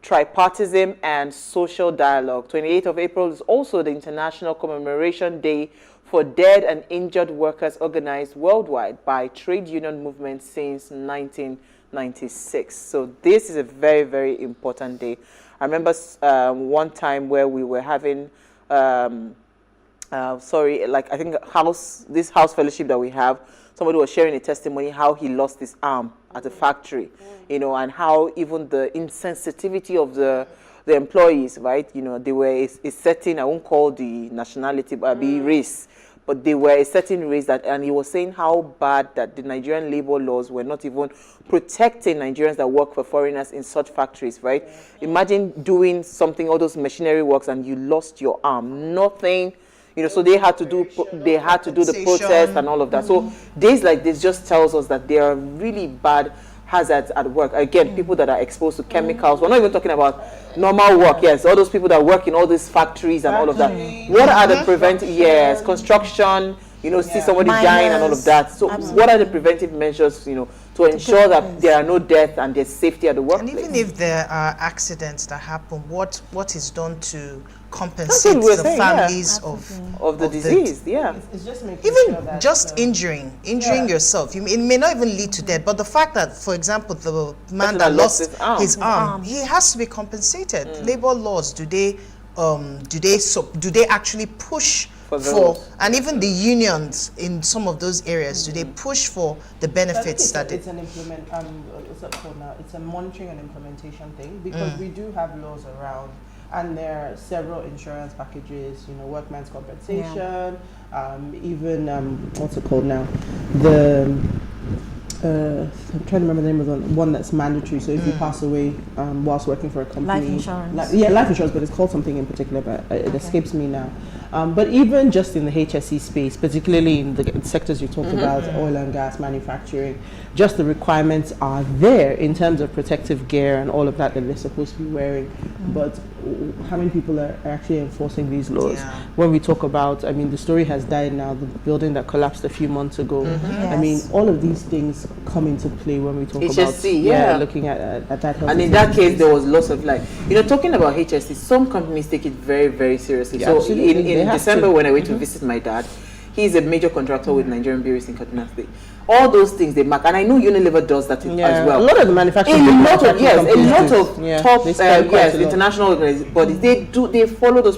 tripartism and social dialogue. 28th of April is also the International Commemoration Day for dead and injured workers organized worldwide by trade union movements since 1996. So this is a very, very important day. I remember one time where we were having, I think this house fellowship that we have, somebody was sharing a testimony how he lost his arm at a factory, and how even the insensitivity of the employees, right? They were a certain, I won't call the nationality, but be race, but they were a certain race and he was saying how bad that the Nigerian labor laws were not even protecting Nigerians that work for foreigners in such factories, right? Imagine doing something, all those machinery works, and you lost your arm, nothing. So they had to do the protest and all of that. So days like this just tells us that there are really bad hazards at work. Again, people that are exposed to chemicals. We're not even talking about normal work. Yes, all those people that work in all these factories and all of that. What are the preventive? Yes, construction. See somebody dying and all of that. So what are the preventive measures? To ensure that there are no deaths and there's safety at the workplace. And even if there are accidents that happen, what is done to compensate the families of the disease? It's just making sure that just injuring yourself. It may not even lead to death, but the fact that, for example, the man that lost his arm, he has to be compensated. Labor laws, do they actually push for, and even the unions in some of those areas, do they push for the benefits that it's a monitoring and implementation thing, because we do have laws around, and there are several insurance packages, workman's compensation, even what's it called now, I'm trying to remember the name of the one that's mandatory. So if you pass away whilst working for a company, life insurance. Life insurance, but it's called something in particular, but it escapes me now. But even just in the HSE space, particularly in the sectors you talked about, oil and gas, manufacturing, just the requirements are there in terms of protective gear and all of that they're supposed to be wearing. But how many people are actually enforcing these laws? When we talk about, the story has died now, the building that collapsed a few months ago. All of these things come into play when we talk HSC, about looking at that health. And in that case, there was loss of life. Talking about HSC, some companies take it very, very seriously. Yeah, so in December, when I went to visit my dad, he's a major contractor with Nigerian breweries in Kaduna State. All those things they mark, and I know Unilever does that as well. A lot of the manufacturers, top international bodies, they follow those.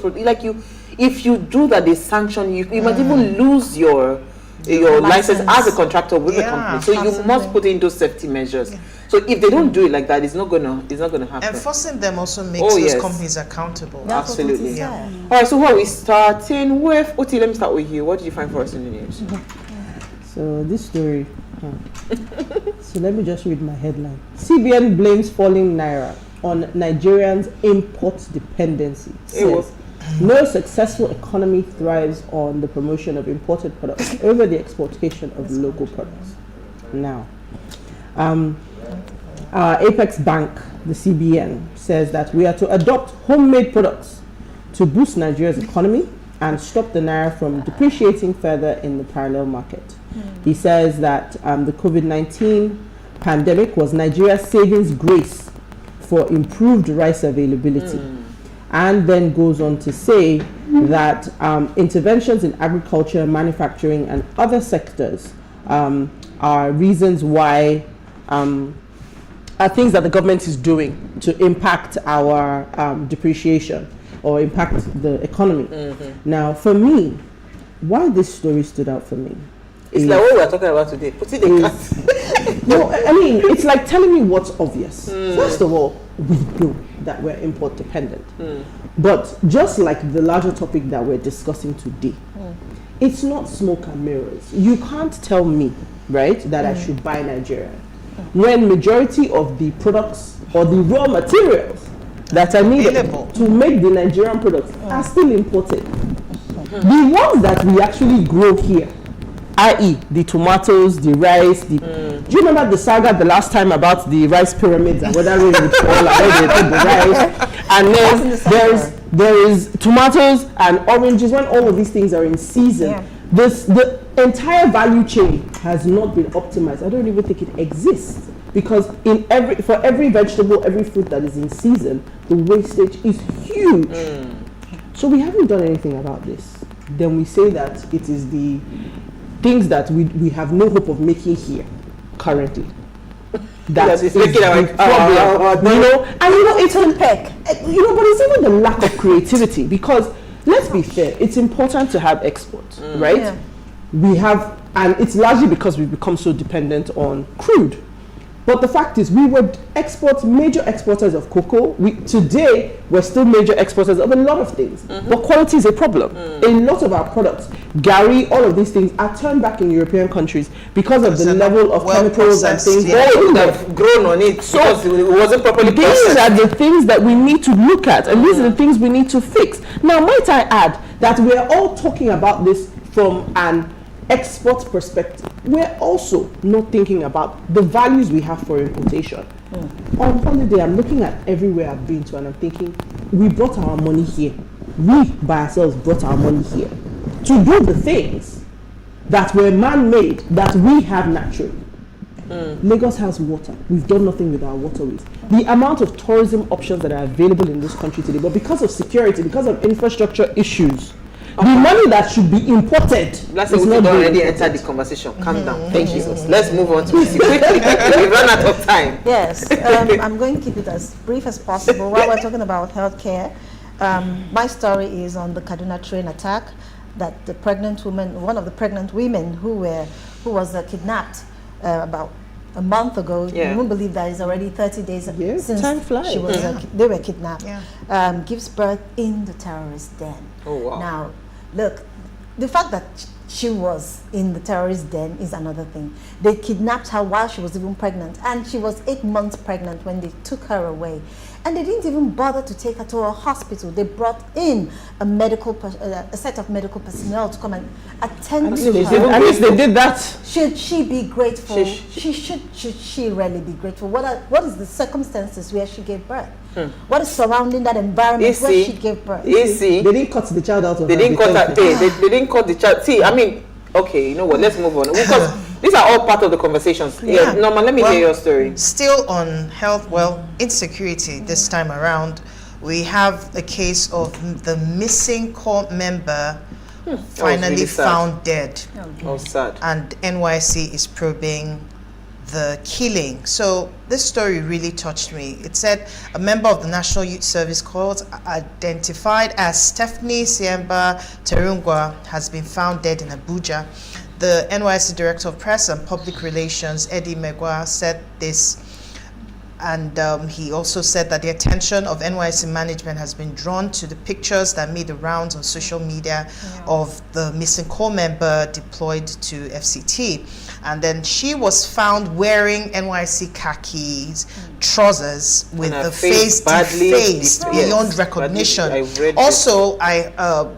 If you do that, they sanction you. You might even lose your license as a contractor with the company. So you must put in those safety measures. So if they don't do it like that, it's not gonna happen. Enforcing them also makes those companies accountable. Absolutely. All right. So what are we starting with? Oti, let me start with you. What did you find for us in the news? So this story. So let me just read my headline. CBN blames falling naira on Nigerians' import dependency. Says, no successful economy thrives on the promotion of imported products over the exportation of local products. Now, Apex Bank, the CBN, says that we are to adopt homemade products to boost Nigeria's economy and stop the naira from depreciating further in the parallel market. He says that the COVID-19 pandemic was Nigeria's savings grace for improved rice availability. And then goes on to say that interventions in agriculture, manufacturing, and other sectors are reasons why, are things that the government is doing to impact our depreciation or impact the economy. Now, for me, why this story stood out for me, it's like what we're talking about today. No, it's like telling me what's obvious. First of all, we know that we're import dependent. But just like the larger topic that we're discussing today, it's not smoke and mirrors. You can't tell me, right, that I should buy Nigerian when majority of the products or the raw materials that are needed to make the Nigerian products are still imported. The ones that we actually grow here, i.e. the tomatoes, the rice, do you remember the saga the last time about the rice pyramids and whether we would fall and where they put the rice? And then there is tomatoes and oranges, when all of these things are in season, the entire value chain has not been optimized. I don't even think it exists, because for every vegetable, every fruit that is in season, the wastage is huge. So we haven't done anything about this. Then we say that it is the things that we have no hope of making here currently. That is making our problem, you know, and you know, it's but it's even the lack of creativity, because let's be fair, it's important to have exports, right? We have, and it's largely because we've become so dependent on crude. But the fact is, we were major exporters of cocoa. Today, we're still major exporters of a lot of things. But quality is a problem. A lot of our products, Gary, all of these things are turned back in European countries because of the level of chemicals and things that have grown on it. So it wasn't properly processed. These are the things that we need to look at, and these are the things we need to fix. Now, might I add that we're all talking about this from an export perspective. We're also not thinking about the values we have for importation. On holiday, I'm looking at everywhere I've been to, and I'm thinking, we brought our money here. We, by ourselves, brought our money here to do the things that were man-made, that we have naturally. Lagos has water. We've done nothing with our waterways. The amount of tourism options that are available in this country today, but because of security, because of infrastructure issues, the money that should be imported. Let's say we don't already enter the conversation. Calm down. Thank you. Let's move on to it. We've run out of time. Yes, I'm going to keep it as brief as possible. While we're talking about healthcare, my story is on the Kaduna train attack that the pregnant woman, one of the pregnant women who was kidnapped about a month ago. You won't believe that it's already 30 days since time flies. She was they were kidnapped. Gives birth in the terrorist den. Oh wow! Now, look, the fact that she was in the terrorist den is another thing. They kidnapped her while she was even pregnant, and she was 8 months pregnant when they took her away. And they didn't even bother to take her to a hospital. They brought in a set of medical personnel to come and attend to her. At least they did that. Should she be grateful? Should she really be grateful? What is the circumstances where she gave birth? What is surrounding that environment where she gave birth? They didn't cut the child out of They didn't cut her. They didn't cut the child. See, I mean, okay, you know what? Let's move on, because these are all part of the conversations. Norman, let me hear your story. Still on health, insecurity this time around. We have a case of the missing core member finally really found dead. Oh, sad. And NYC is probing the killing. So this story really touched me. It said a member of the National Youth Service Corps identified as Stephanie Siemba Terungwa has been found dead in Abuja. The NYC Director of Press and Public Relations, Eddie Megwa, said this, and he also said that the attention of NYC management has been drawn to the pictures that made the rounds on social media of the missing corps member deployed to FCT. And then she was found wearing NYC khakis, trousers, with the face defaced beyond recognition. I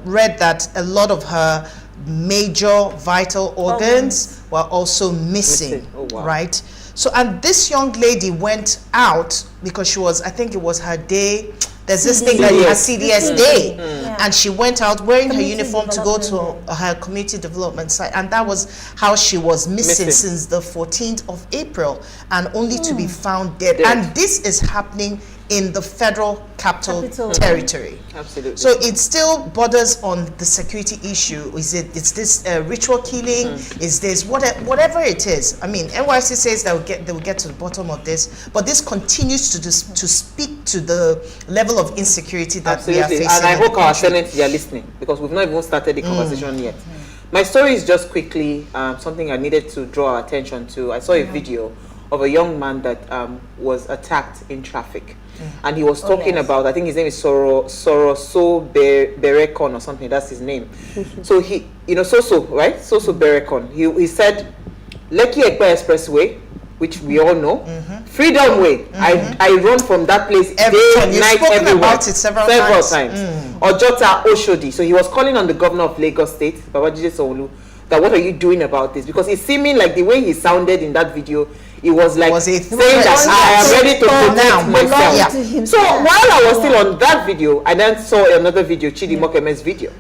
read that a lot of her major vital organs were also missing. Right? So, and this young lady went out because she was, I think it was her day. There's this thing that her CDS day, and she went out wearing her uniform to go to her community development site, and that was how she was missing since the 14th of April, and only to be found dead. And this is happening in the federal capital territory. Absolutely. So it still borders on the security issue. Is this ritual killing? Is this whatever it is? I mean, NYC says they will get to the bottom of this, but this continues to speak to the level of insecurity that we are facing. And I hope our tenants are listening, because we've not even started the conversation yet. My story is just quickly something I needed to draw our attention to. I saw a video of a young man that was attacked in traffic. And he was talking about, I think his name is Soroso Berekon or something, that's his name. So he, Soso, right? Soso Berekon. He said, Lekki Ekpa Expressway, which we all know, Freedom Way. I run from that place day, night, everywhere. About it several times. Ojota Oshodi. So he was calling on the governor of Lagos State, Babajide Sanwo-Olu, that what are you doing about this? Because it's seeming like the way he sounded in that video It was like saying that I am ready to protect myself. So while I was still on that video, I then saw another video, Chidi Mokeme's video.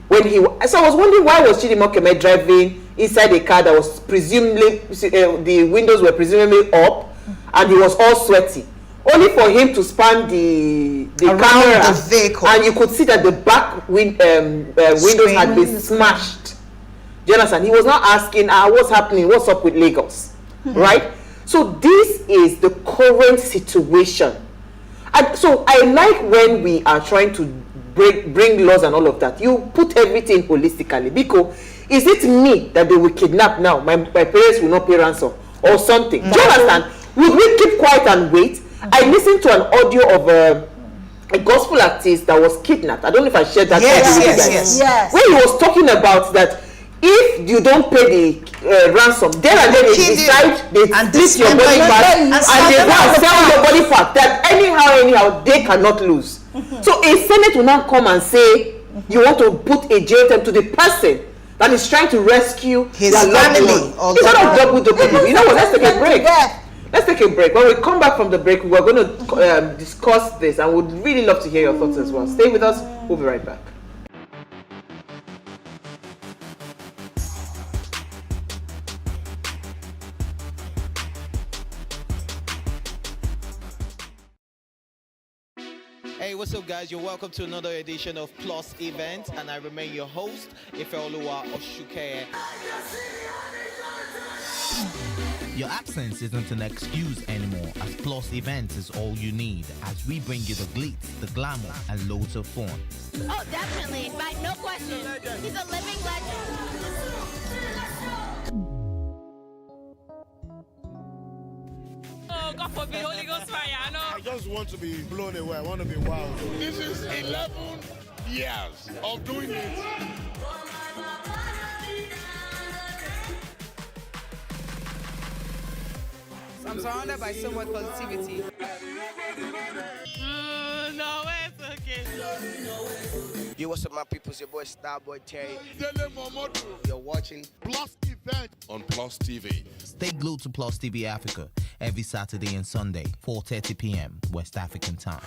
When so I was wondering, why was Chidi Mokeme driving inside a car that was presumably, the windows were presumably up, and he was all sweaty, only for him to span the camera, the vehicle, and you could see that the back windows had been smashed. Do you understand? He was not asking, what's happening, what's up with Lagos, right? So this is the current situation. And so I like when we are trying to bring laws and all of that, you put everything holistically, because is it me that they will kidnap now? My parents will not pay ransom or something. Do you understand? Would we keep quiet and wait? I listened to an audio of a gospel artist that was kidnapped. I don't know if I shared that. Yes. When he was talking about that, if you don't pay the ransom, then and then they decide they split your body part and they go and sell your body part. That anyhow they cannot lose. So a Senate will now come and say you want to put a jail term to the person that is trying to rescue his family. It's not double. You know what? Let's take a break. Let's take a break. When we come back from the break, we're going to discuss this, and would really love to hear your thoughts as well. Stay with us. We'll be right back. Hey, what's up, guys? You're welcome to another edition of Plus Event, and I remain your host, Ifeoluwa Oshukeye. Your absence isn't an excuse anymore, as Plus Events is all you need, as we bring you the glitz, the glamour, and loads of fun. Oh, definitely. No question. He's a living legend. Oh, God forbid, Holy Ghost fire, I know. I just want to be blown away. I want to be wild. This is 11 years of doing it. I'm surrounded by so much positivity. No, it's okay. Yo, what's up, my people? It's your boy Starboy Terry. You're watching Plus Event on Plus TV. Stay glued to Plus TV Africa every Saturday and Sunday, 4:30 p.m. West African time.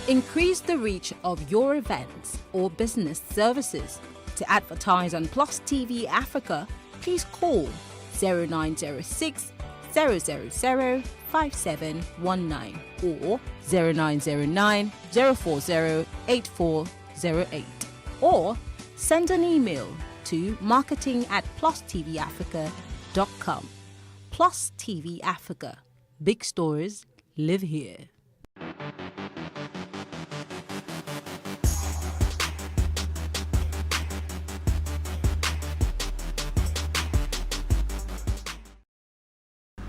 Increase the reach of your events or business services. To advertise on Plus TV Africa, please call 0906 000 5719 or 0909 040 8408, or send an email to marketing@plustvafrica.com. Plus TV Africa. Big stories live here.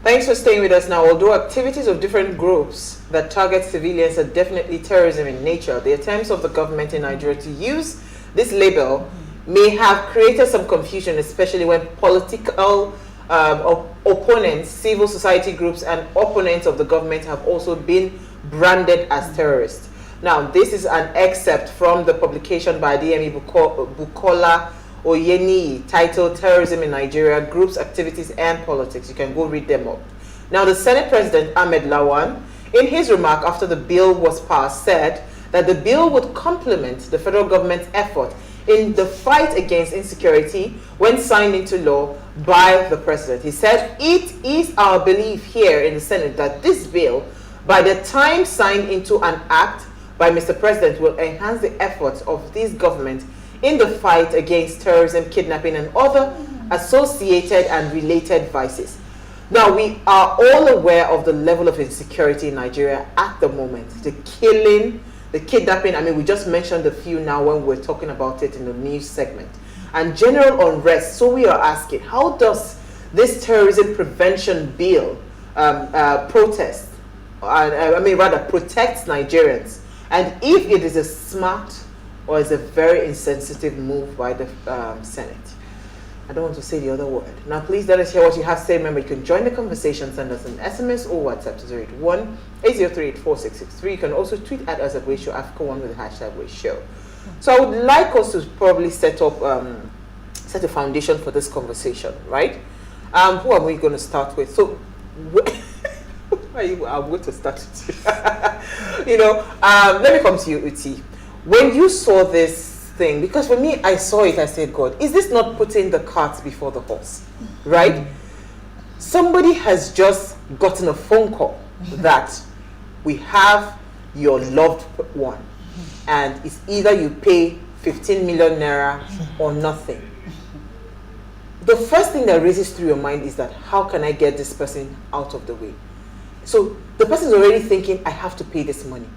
Thanks for staying with us now. Although activities of different groups that target civilians are definitely terrorism in nature, the attempts of the government in Nigeria to use this label may have created some confusion, especially when political opponents, civil society groups, and opponents of the government have also been branded as terrorists. Now, this is an excerpt from the publication by DME Bukola Oyeni titled Terrorism in Nigeria, Groups, Activities and Politics. You can go read them up. Now, the Senate President Ahmed Lawan, in his remark after the bill was passed, said that the bill would complement the federal government's effort in the fight against insecurity when signed into law by the president. He said, "It is our belief here in the Senate that this bill, by the time signed into an act by Mr. President, will enhance the efforts of this government in the fight against terrorism, kidnapping, and other associated and related vices." Now, we are all aware of the level of insecurity in Nigeria at the moment. The killing, the kidnapping, I mean, we just mentioned a few now when we're talking about it in the news segment. And general unrest. So we are asking, how does this terrorism prevention bill protects Nigerians? And if it is a smart or is a very insensitive move by the Senate. I don't want to say the other word. Now, please let us hear what you have to say. Remember, you can join the conversation, send us an SMS or WhatsApp to 081-803-4663. You can also tweet at us at Wayshow Africa1 with the hashtag Wayshow. So I would like us to probably set a foundation for this conversation, right? Who are we going to start with? So, I'm going to start with you. Let me come to you, Uti. When you saw this thing, because for me, I saw it, I said, God, is this not putting the cart before the horse? Right? Somebody has just gotten a phone call that we have your loved one, and it's either you pay 15 million naira or nothing. The first thing that races through your mind is that, how can I get this person out of the way? So the person is already thinking, I have to pay this money.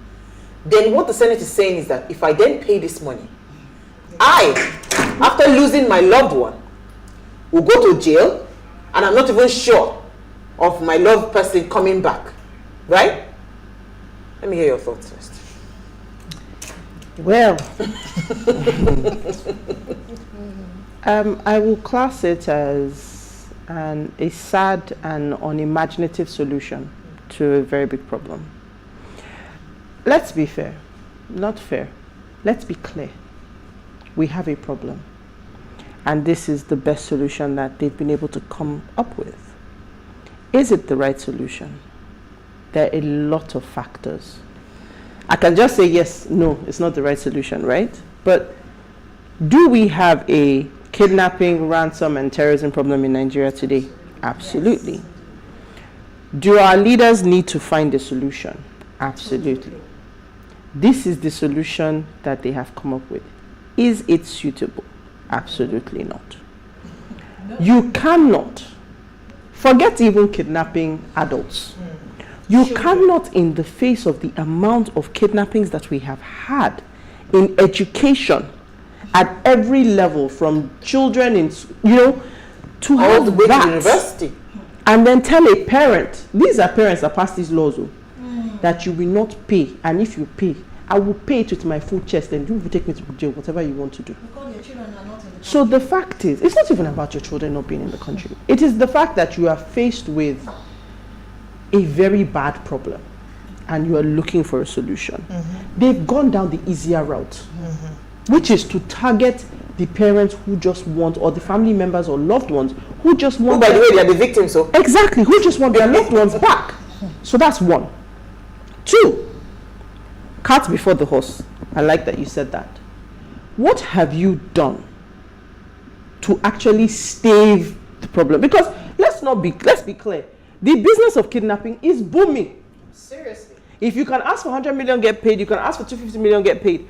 Then what the Senate is saying is that if I then pay this money, I, after losing my loved one, will go to jail, and I'm not even sure of my loved person coming back. Right? Let me hear your thoughts first. Well, I will class it as a sad and unimaginative solution to a very big problem. Let's be fair, not fair. Let's be clear. We have a problem, and this is the best solution that they've been able to come up with. Is it the right solution? There are a lot of factors. I can just say yes, no, it's not the right solution, right? But do we have a kidnapping, ransom, and terrorism problem in Nigeria today? Absolutely. Yes. Do our leaders need to find a solution? Absolutely. This is the solution that they have come up with. Is it suitable? Absolutely not. You cannot, forget even kidnapping adults. You cannot, in the face of the amount of kidnappings that we have had in education at every level, from children in, to all the way that, to university, and then tell a parent, these are parents that pass these laws, that you will not pay, and if you pay, I will pay it with my full chest, and you will take me to jail, whatever you want to do. Because your children are not in the So the fact is, it's not even about your children not being in the country. It is the fact that you are faced with a very bad problem and you are looking for a solution. They've gone down the easier route, which is to target the parents who just want, or the family members or loved ones who just want. Who, by the way, they are the victims. So exactly, who just want their loved ones back. So that's one. Two, cart before the horse. I like that you said that. What have you done to actually stave the problem? Because let's be clear. The business of kidnapping is booming. Seriously. If you can ask for 100 million, get paid. You can ask for 250 million, get paid.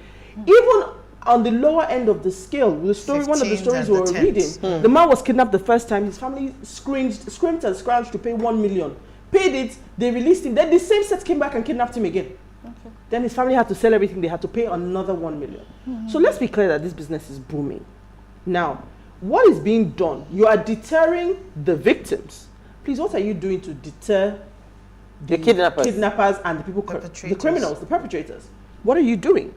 Even on the lower end of the scale, the story, one of the stories we were reading, the man was kidnapped the first time. His family screamed and scrounged to pay 1 million. Paid it, they released him. Then the same set came back and kidnapped him again. Okay. Then his family had to sell everything. They had to pay another 1 million. So let's be clear that this business is booming. Now, what is being done? You are deterring the victims. Please, what are you doing to deter the kidnappers and the people, the criminals, the perpetrators? What are you doing?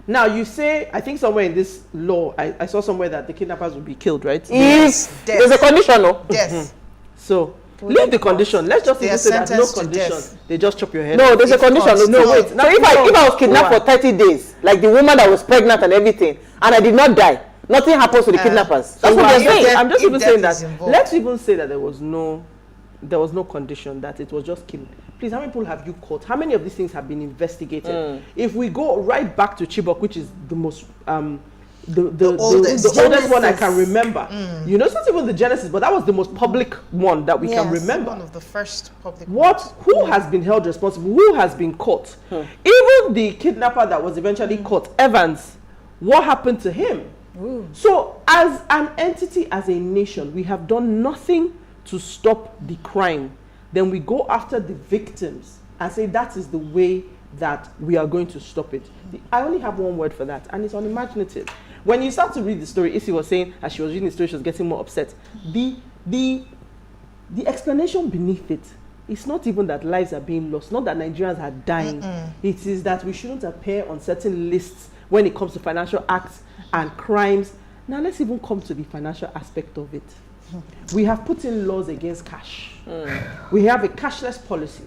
Now, you say, I think somewhere in this law, I saw somewhere that the kidnappers will be killed, right? Yes. There's a condition, no? Death. So, leave the condition. Let's just even say that no condition. They just chop your head. No, there's a condition. No, wait. So if I was kidnapped for 30 days, like the woman that was pregnant and everything, and I did not die, nothing happens to the kidnappers. That's what they're saying. I'm just even saying that. Let's even say that there was no condition, that it was just killing. Please, how many people have you caught? How many of these things have been investigated? If we go right back to Chibok, which is the most the oldest one I can remember. It's not even the genesis, but that was the most public one that we can remember. One of the first public who has been held responsible? Who has been caught? Even the kidnapper that was eventually caught, Evans, what happened to him? So as an entity, as a nation, we have done nothing to stop the crime. Then we go after the victims and say that is the way that we are going to stop it. I only have one word for that, and it's unimaginative. When you start to read the story, Issy was saying, as she was reading the story, she was getting more upset. The explanation beneath it, it's not even that lives are being lost, not that Nigerians are dying. It is that we shouldn't appear on certain lists when it comes to financial acts and crimes. Now let's even come to the financial aspect of it. We have put in laws against cash. We have a cashless policy.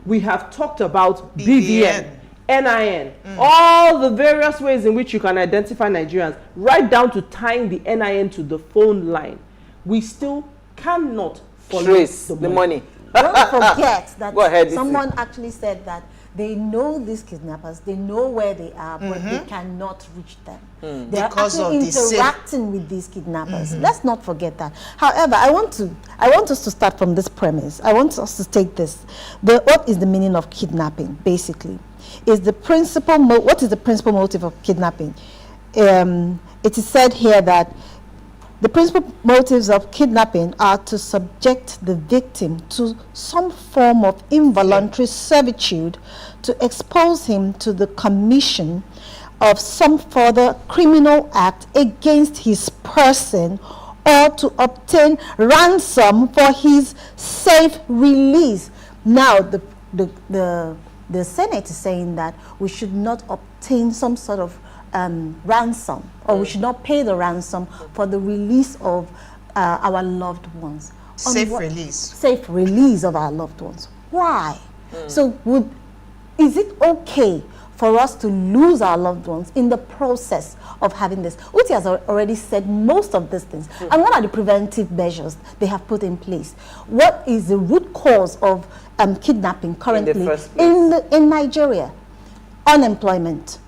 We have talked about BVN, NIN, all the various ways in which you can identify Nigerians, right down to tying the NIN to the phone line. We still cannot follow trace the money. Don't forget that Go ahead, someone actually said that they know these kidnappers, they know where they are, but they cannot reach them. They are actually interacting with these kidnappers. Let's not forget that. However, I want us to start from this premise. I want us to take this. What is the meaning of kidnapping, basically? What is the principal motive of kidnapping? It is said here that the principal motives of kidnapping are to subject the victim to some form of involuntary servitude, to expose him to the commission of some further criminal act against his person, or to obtain ransom for his safe release. Now, the Senate is saying that we should not obtain some sort of ransom, or we should not pay the ransom for the release of our loved ones. Safe release. Safe release of our loved ones. Why? So is it okay for us to lose our loved ones in the process of having this? Uti has already said most of these things. And what are the preventive measures they have put in place? What is the root cause of kidnapping currently in Nigeria? Unemployment.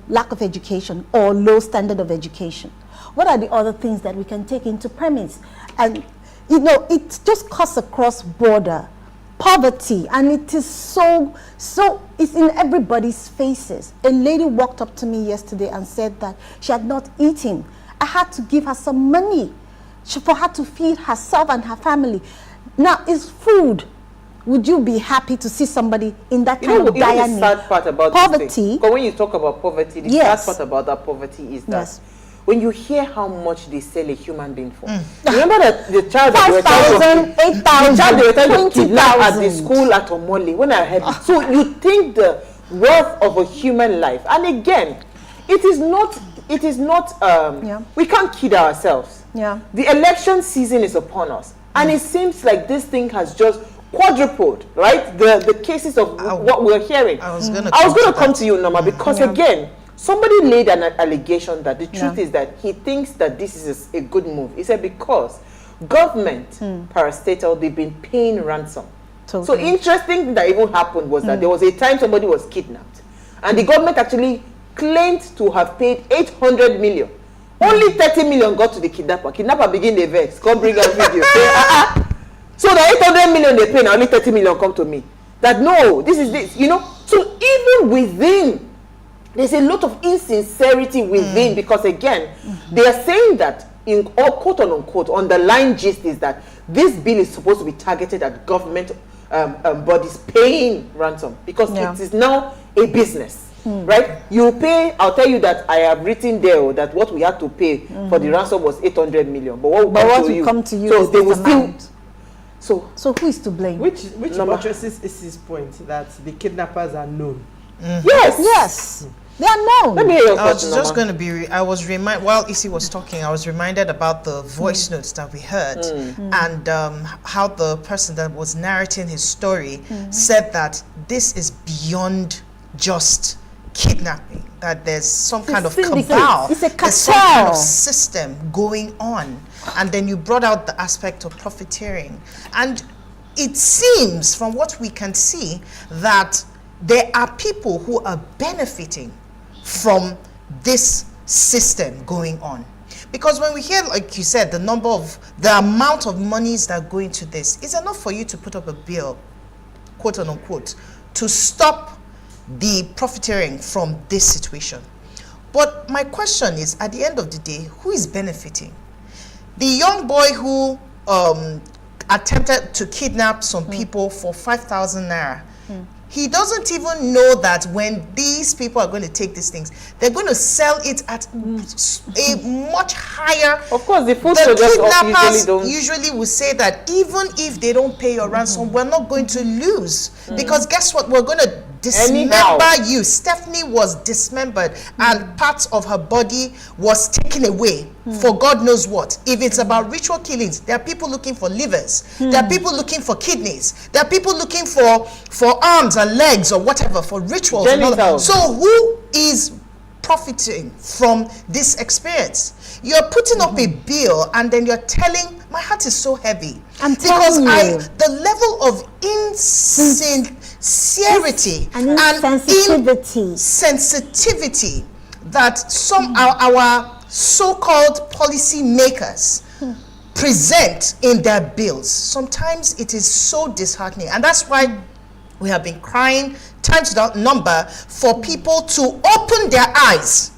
Lack of education or low standard of education. What are the other things that we can take into premise? And you know, it just cuts across border. Poverty, and it is so it's in everybody's faces. A lady walked up to me yesterday and said that she had not eaten. I had to give her some money for her to feed herself and her family. Now, it's food. Would you be happy to see somebody in that kind of dire need? The sad part about poverty. Because when you talk about poverty, the sad part about that poverty is that when you hear how much they sell a human being for. Remember that the child that 5,000, 8,000, they were trying to kidnap at the school at Omole, when I heard it. So you think the worth of a human life. And again, it is not we can't kid ourselves. The election season is upon us. And it seems like this thing has just quadrupled, right? The cases of what we're hearing. I was going to come to you, Norma, because again, somebody laid an allegation that the truth is that he thinks that this is a good move. He said because government, parastatal, they've been paying ransom. So interesting thing that even happened was that there was a time somebody was kidnapped, and the government actually claimed to have paid 800 million. Only 30 million got to the kidnapper. Kidnapper begin the vex, come bring out video. Say, So the 800 million they pay, now only 30 million come to me. That no, this is this, you know. So even within, there's a lot of insincerity within, because again, they are saying that in all quote unquote underlying gist is that this bill is supposed to be targeted at government bodies paying ransom, because it is now a business, right? You pay. I'll tell you that I have written there that what we had to pay for the ransom was 800 million, but what will come to you? So they will still. So who is to blame? Which addresses Isi's point that the kidnappers are known. Yes. They are known. I was just going to be. I was while Isi was talking, I was reminded about the voice notes that we heard, and how the person that was narrating his story said that this is beyond just kidnapping. That there's some kind of cabal, it's a cartel. There's some kind of system going on, and then you brought out the aspect of profiteering, and it seems from what we can see that there are people who are benefiting from this system going on. Because when we hear, like you said, the amount of monies that go into this is enough for you to put up a bill, quote unquote, to stop the profiteering from this situation. But my question is, at the end of the day, who is benefiting? The young boy who attempted to kidnap some people for 5,000 naira, he doesn't even know that when these people are going to take these things, they're going to sell it at a much higher. Of course, the kidnappers usually will say that even if they don't pay your ransom, we're not going to lose. Because guess what? We're going to dismember you. Stephanie was dismembered and parts of her body was taken away for God knows what. If it's about ritual killings, there are people looking for livers. There are people looking for kidneys. There are people looking for arms and legs or whatever for rituals. So who is profiting from this experience. You're putting up a bill and then you're telling, my heart is so heavy. Because the level of insincerity and insensitivity that some our so-called policy makers present in their bills, sometimes it is so disheartening. And that's why we have been crying times without number for people to open their eyes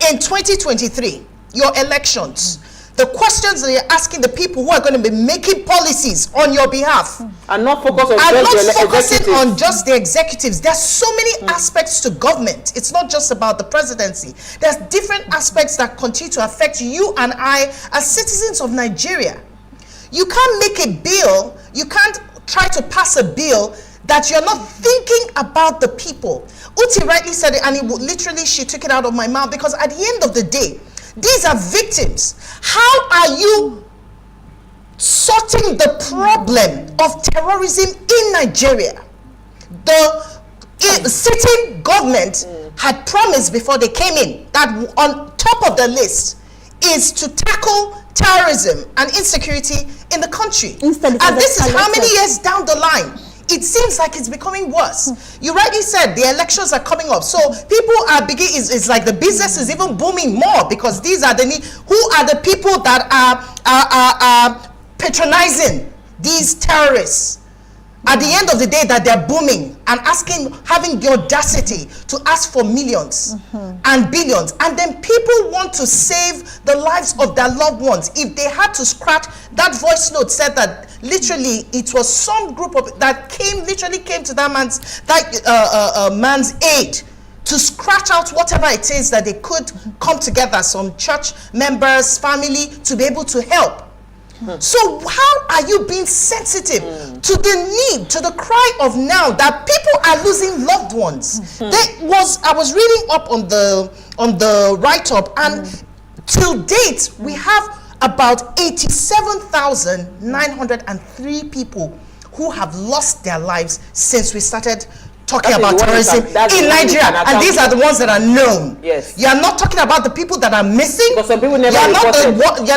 in 2023, your elections. The questions that you're asking the people who are going to be making policies on your behalf. And not focus on focusing on just the executives. There's so many aspects to government. It's not just about the presidency. There's different aspects that continue to affect you and I as citizens of Nigeria. You can't make a bill, you can't try to pass a bill that you're not thinking about the people. Uti rightly said it, and literally she took it out of my mouth, because at the end of the day, these are victims. How are you sorting the problem of terrorism in Nigeria? The sitting government had promised before they came in that on top of the list is to tackle terrorism and insecurity in the country. And this is how many years down the line? It seems like it's becoming worse. You rightly said the elections are coming up, so people are beginning. It's like the business is even booming more, because these are who are the people that are patronizing these terrorists. At the end of the day, that they're booming and having the audacity to ask for millions and billions, and then people want to save the lives of their loved ones. If they had to scratch, that voice note said that literally it was some group of that literally came to that man's aid to scratch out whatever it is that they could come together, some church members, family, to be able to help. So how are you being sensitive to the need, to the cry of now that people are losing loved ones? I was reading up on the write-up, and till date we have about 87,903 people who have lost their lives since we started talking about terrorism in Nigeria, and these are the ones that are known. Yes. You are not talking about the people that are missing. But some people never you are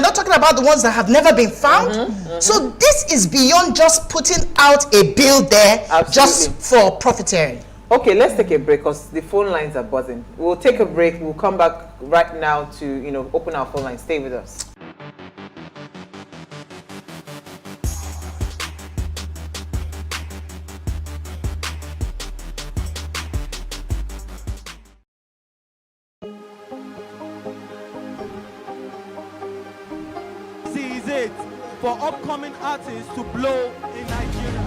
not talking about the ones that have never been found. So this is beyond just putting out a bill there just for profiteering. Okay, let's take a break, because the phone lines are buzzing. We'll take a break. We'll come back right now to open our phone lines. Stay with us. For upcoming artists to blow in Nigeria.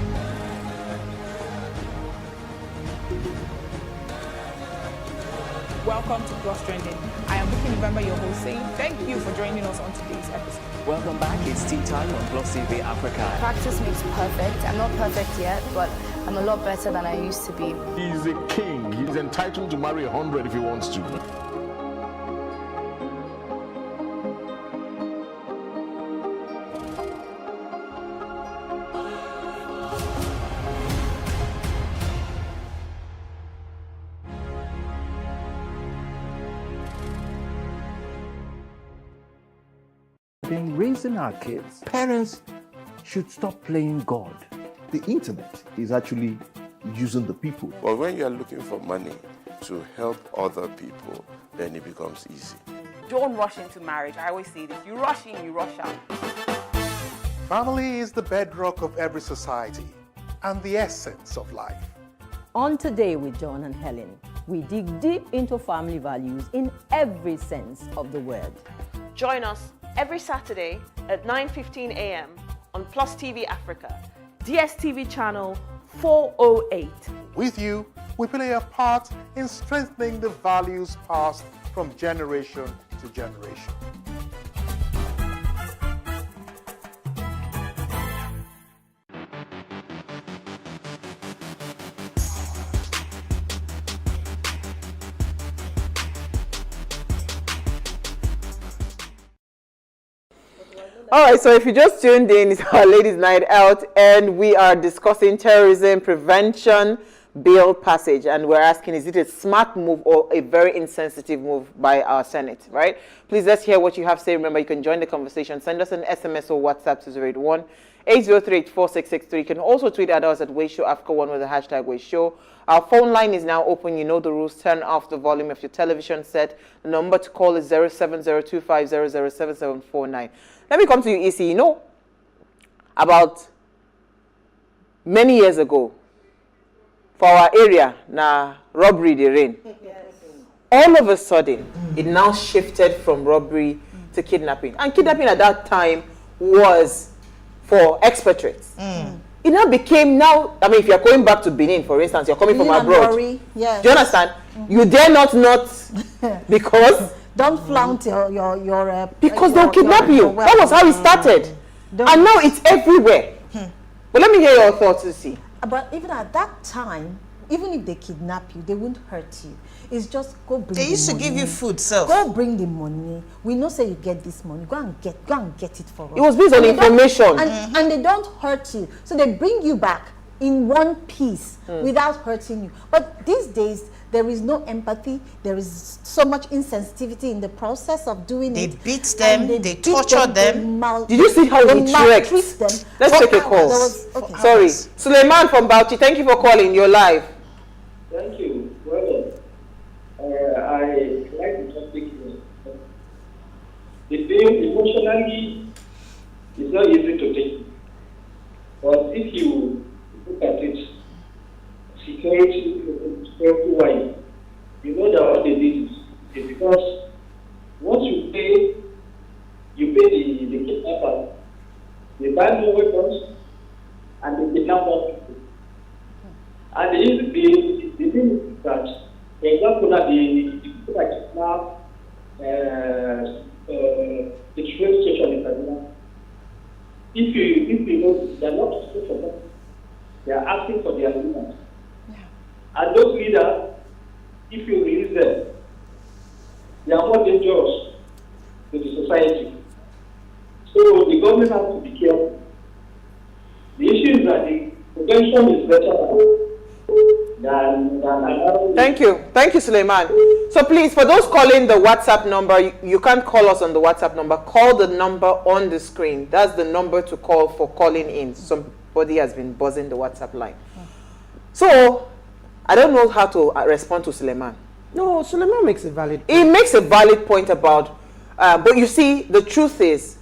Welcome to Plus Trending. I am Vicky November, your host, saying thank you for joining us on today's episode. Welcome back. It's tea time on PlusTvAfrica. Practice makes perfect. I'm not perfect yet, but I'm a lot better than I used to be. He's a king. He's entitled to marry 100 if he wants to. In raising our kids, parents should stop playing God. The internet is actually using the people. But when you are looking for money to help other people, then it becomes easy. Don't rush into marriage. I always say this. You rush in, you rush out. Family is the bedrock of every society and the essence of life. On Today with John and Helen, we dig deep into family values in every sense of the word. Join us every Saturday at 9:15 a.m. on PlusTvAfrica, DSTV channel 408. With you, we play a part in strengthening the values passed from generation to generation. All right, so if you just tuned in, it's our Ladies' Night Out, and we are discussing terrorism prevention, bill passage, and we're asking, is it a smart move or a very insensitive move by our Senate, right? Please, let's hear what you have to say. Remember, you can join the conversation. Send us an SMS or WhatsApp to 081-803-4663. You can also tweet at us at PlusTvAfrica1 with the hashtag WadeShow. Our phone line is now open. You know the rules. Turn off the volume of your television set. The number to call is 07025007749. Let me come to you, EC. You know, about many years ago, for our area, now robbery they reign. All of a sudden, it now shifted from robbery to kidnapping. And kidnapping at that time was for expatriates. It now became I mean, if you're going back to Benin, for instance, you're coming from abroad. Yes. Do you understand? You dare not because don't flaunt your because they'll kidnap you. That was how it started. And now it's everywhere. But let me hear your thoughts, see. But even at that time, even if they kidnap you, they won't hurt you. It's just go bring the money. They used to give you food, so go bring the money. We know say you get this money. Go and get it for us. It was based on information. And they don't hurt you. So they bring you back in one piece without hurting you. But these days, there is no empathy. There is so much insensitivity in the process of doing it. They beat them. They torture them. Did you see how he treat them? Let's take a call. Sorry. Suleiman from Bauchi, thank you for calling. You're live. Thank you. Well, I like the topic. The thing emotionally is not easy to take. But if you look at it, security-wise, you know that what they did is because once you pay the kidnapper, they buy more weapons and they kidnap more people. And the thing is that, for example, that the people that kidnap the train station in Kaduna, if you know, they are not asking for them, they are asking for their leaders. And those leaders, if you release them, they are more dangerous to the society. So the government has to be careful. The issue is that the prevention is better than Thank you. Thank you, Suleiman. So please, for those calling the WhatsApp number, you can't call us on the WhatsApp number. Call the number on the screen. That's the number to call for calling in. Somebody has been buzzing the WhatsApp line. So, I don't know how to respond to Suleiman. No, Suleiman makes a valid point. He makes a valid point about, but you see, the truth is,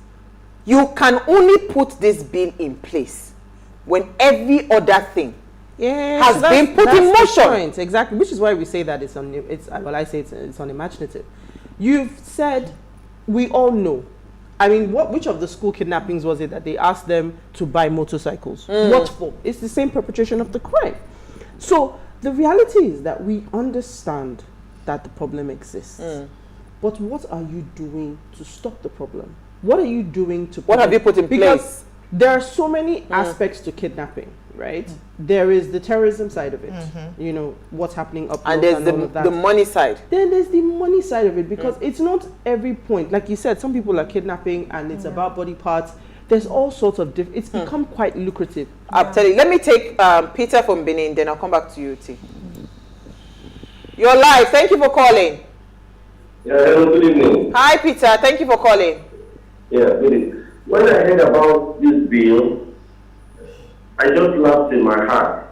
you can only put this bill in place when every other thing has been put in motion. Point. Exactly, which is why we say that it's unimaginative. You've said, we all know. I mean, which of the school kidnappings was it that they asked them to buy motorcycles? What for? It's the same perpetration of the crime. So, the reality is that we understand that the problem exists. But what are you doing to stop the problem? What are you doing to... What have you put in place? There are so many aspects to kidnapping, right? There is the terrorism side of it. You know, what's happening up and there's the money side. Then there's the money side of it, because it's not every point. Like you said, some people are kidnapping and it's about body parts. There's all sorts of it's become quite lucrative. I'll tell you. Let me take Peter from Benin, then I'll come back to you, T. You're live. Thank you for calling. Yeah, hello, good evening. Hi, Peter. Thank you for calling. Yeah, good evening. When I heard about this bill, I just laughed in my heart.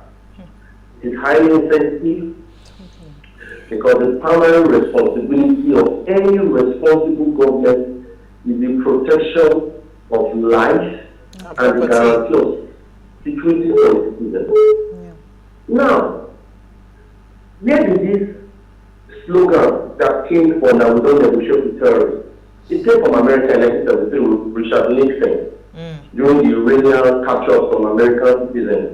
It's highly insensitive because the primary responsibility of any responsible government is the protection of life and the guarantee of security for the citizens. Now, where did this slogan that came from that we don't negotiate with terrorists? It came from America in 1973 with Richard Nixon during the Iranian capture from American citizens.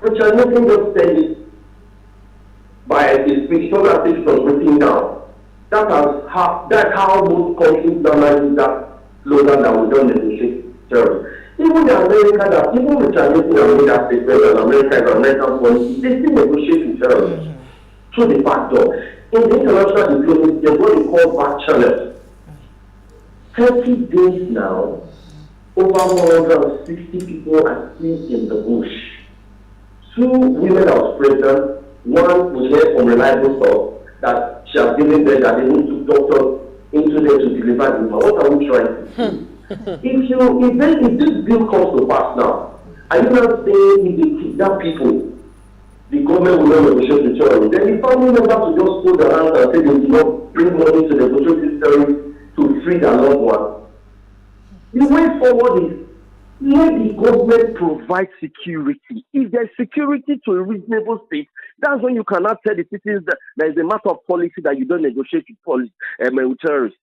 Richard Nixon just said it by his speech, so that it was written down. That's how most countries now use that slogan that we don't negotiate terrorists. Even the America even Richard Nixon made that statement that America is American policy, they still negotiate with terrorists through the back door. In the international diplomacy, there's what they call back channels. 30 days now, over 160 people are still in the bush. 2 women that was pregnant, one will hear from reliable source that she has given birth, that they need to doctors into there to deliver the woman. What are we trying to do? If this bill comes to pass now, are you not saying if they kidnap people, the government will not negotiate with terrorists? Then the family members will just hold their hands and say they will not bring money to negotiate with terrorists to free their loved ones. The way forward is let the government provide security. If there's security to a reasonable state, that's when you cannot tell the citizens that there is a matter of policy that you don't negotiate with terrorists.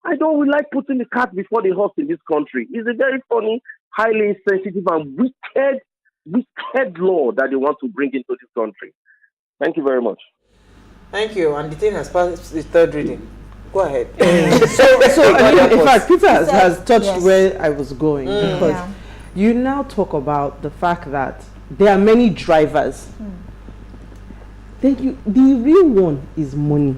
I don't like putting the cart before the horse in this country. It's a very funny, highly insensitive and wicked law that they want to bring into this country. Thank you very much. Thank you. And the thing has passed the third reading. Go ahead. In fact, Peter has touched where I was going, because you now talk about the fact that there are many drivers. The real one is money.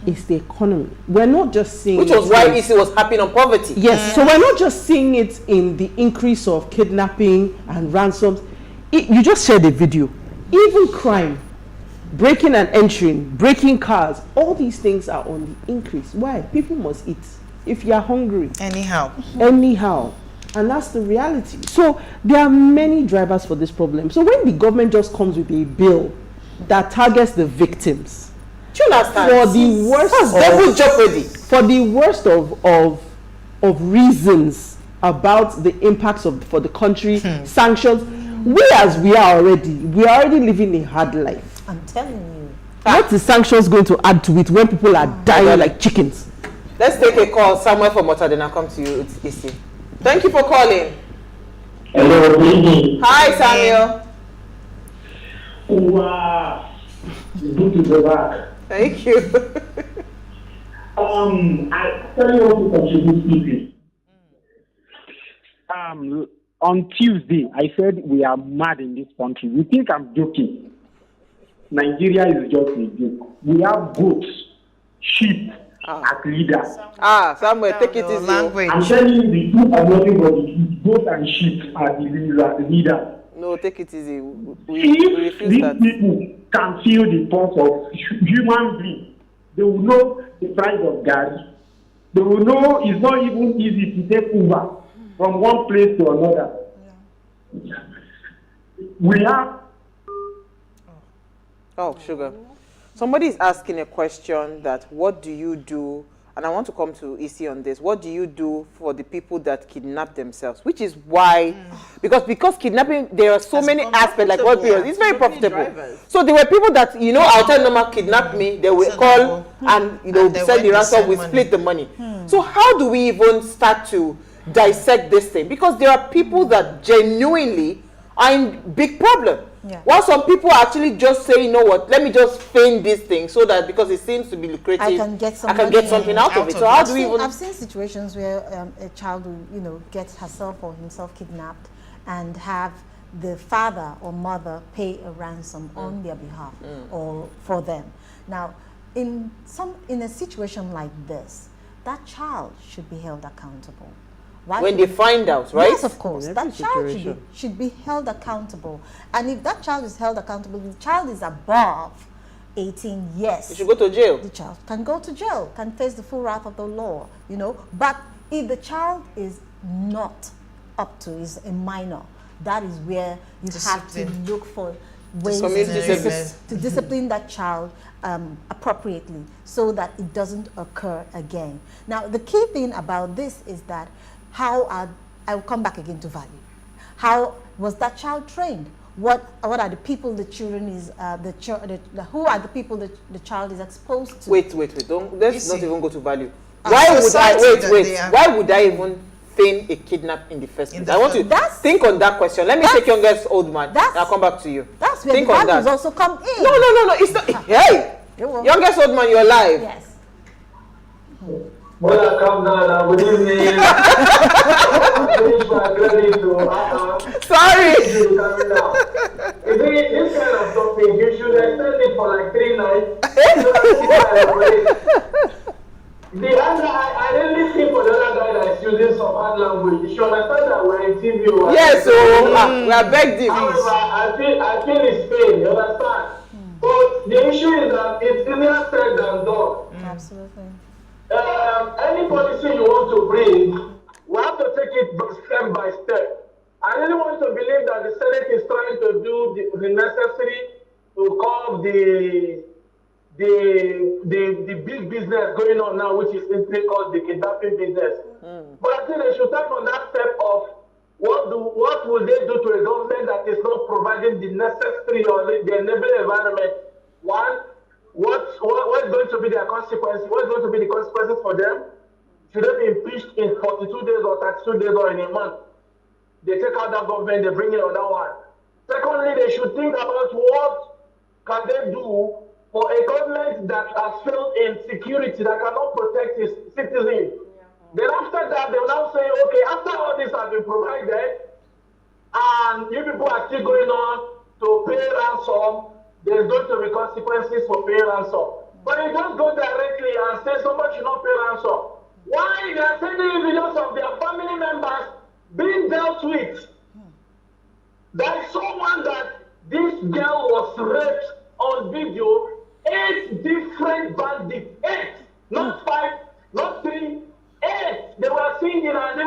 It's the economy. We're not just seeing which was why EC was harping on poverty. Yes, so we're not just seeing it in the increase of kidnapping and ransoms. You just shared a video. Even crime, breaking and entering, breaking cars, all these things are on the increase. Why? People must eat. If you are hungry. Anyhow. And that's the reality. So there are many drivers for this problem. So when the government just comes with a bill that targets the victims, do you understand? For the worst double jeopardy. For the worst of reasons about the impacts for the country, sanctions, we are already living a hard life. I'm telling you. What is sanctions going to add to it when people are dying like chickens? Let's take a call somewhere from Mota, then I'll come to you. It's easy. Thank you for calling. Hello, good evening. Hi, Samuel. Wow. Good to be back. Thank you. I tell you what to contribute to. On Tuesday, I said we are mad in this country. You think I'm joking? Nigeria is just a joke. We have goats, sheep, as leaders. Samuel, take it easy. I'm telling you, the two are nothing but the goats and sheep are the leaders. No, take it easy. If these people can feel the pulse of human beings, they will know the price of gas. They will know it's not even easy to take Uber from one place to another. We have. Oh, sugar. Somebody is asking a question that what do you do? And I want to come to EC on this. What do you do for the people that kidnap themselves? Which is why, because kidnapping, there are so many aspects, like what period, it's very profitable. So there were people that, I'll tell them, kidnap me, they will call and, send the ransom, we split the money. So how do we even start to dissect this thing? Because there are people that genuinely are in big problem. While some people actually just say, you know what, let me just feign this thing so that because it seems to be lucrative, I can get something out of it. So how do we even... I've seen situations where a child will, get herself or himself kidnapped and have the father or mother pay a ransom on their behalf or for them. Now, in a situation like this, that child should be held accountable. When they find out, right? Yes, of course. That child should be held accountable. And if that child is held accountable, the child is above 18 years. He should go to jail. The child can go to jail, can face the full wrath of the law, But if the child is not up to, is a minor, that is where you have to look for ways to discipline that child appropriately so that it doesn't occur again. Now, the key thing about this is that I will come back again to value. How was that child trained? What are the people the children is who are the people that the child is exposed to? Wait. Let's not even go to value. Why would I even feign a kidnap in the first place? I want to think on that question. Let me take youngest old man. I'll come back to you. That's where the values also come in. No. It's not. Hey, youngest old man, you're alive. Yes. Well, come down. Good evening. Sorry. This kind of topic, you should extend it for like 3 nights. I really think for the other guy that is using some hard language, you should understand that we're in TV. Yes, we are begged him. However, I feel his pain, you understand? But the issue is that it's easier said than done. Absolutely. Any policy you want to bring, we have to take it step by step. I really want to believe that the Senate is trying to do the necessary to curb the big business going on now, which is simply called the kidnapping business. But I think they should start from that step of what will they do to a government that is not providing the necessary or the enabling environment? One, what's going to be their consequences? What's going to be the consequences for them? Should they be impeached in 42 days or 32 days or in a month? They take out that government, they bring in another one. Secondly, they should think about what can they do for a government that has failed in security, that cannot protect its citizens. Then after that, they will now say, okay, after all this has been provided, and you people are still going on to pay ransom, there's going to be consequences for paying ransom. But you don't go directly and say someone should not pay ransom. Why? They are sending videos of their family members being dealt with. There is someone that this girl was raped on video, 8 different bandits, 8, not 5, not 3, 8. They were singing and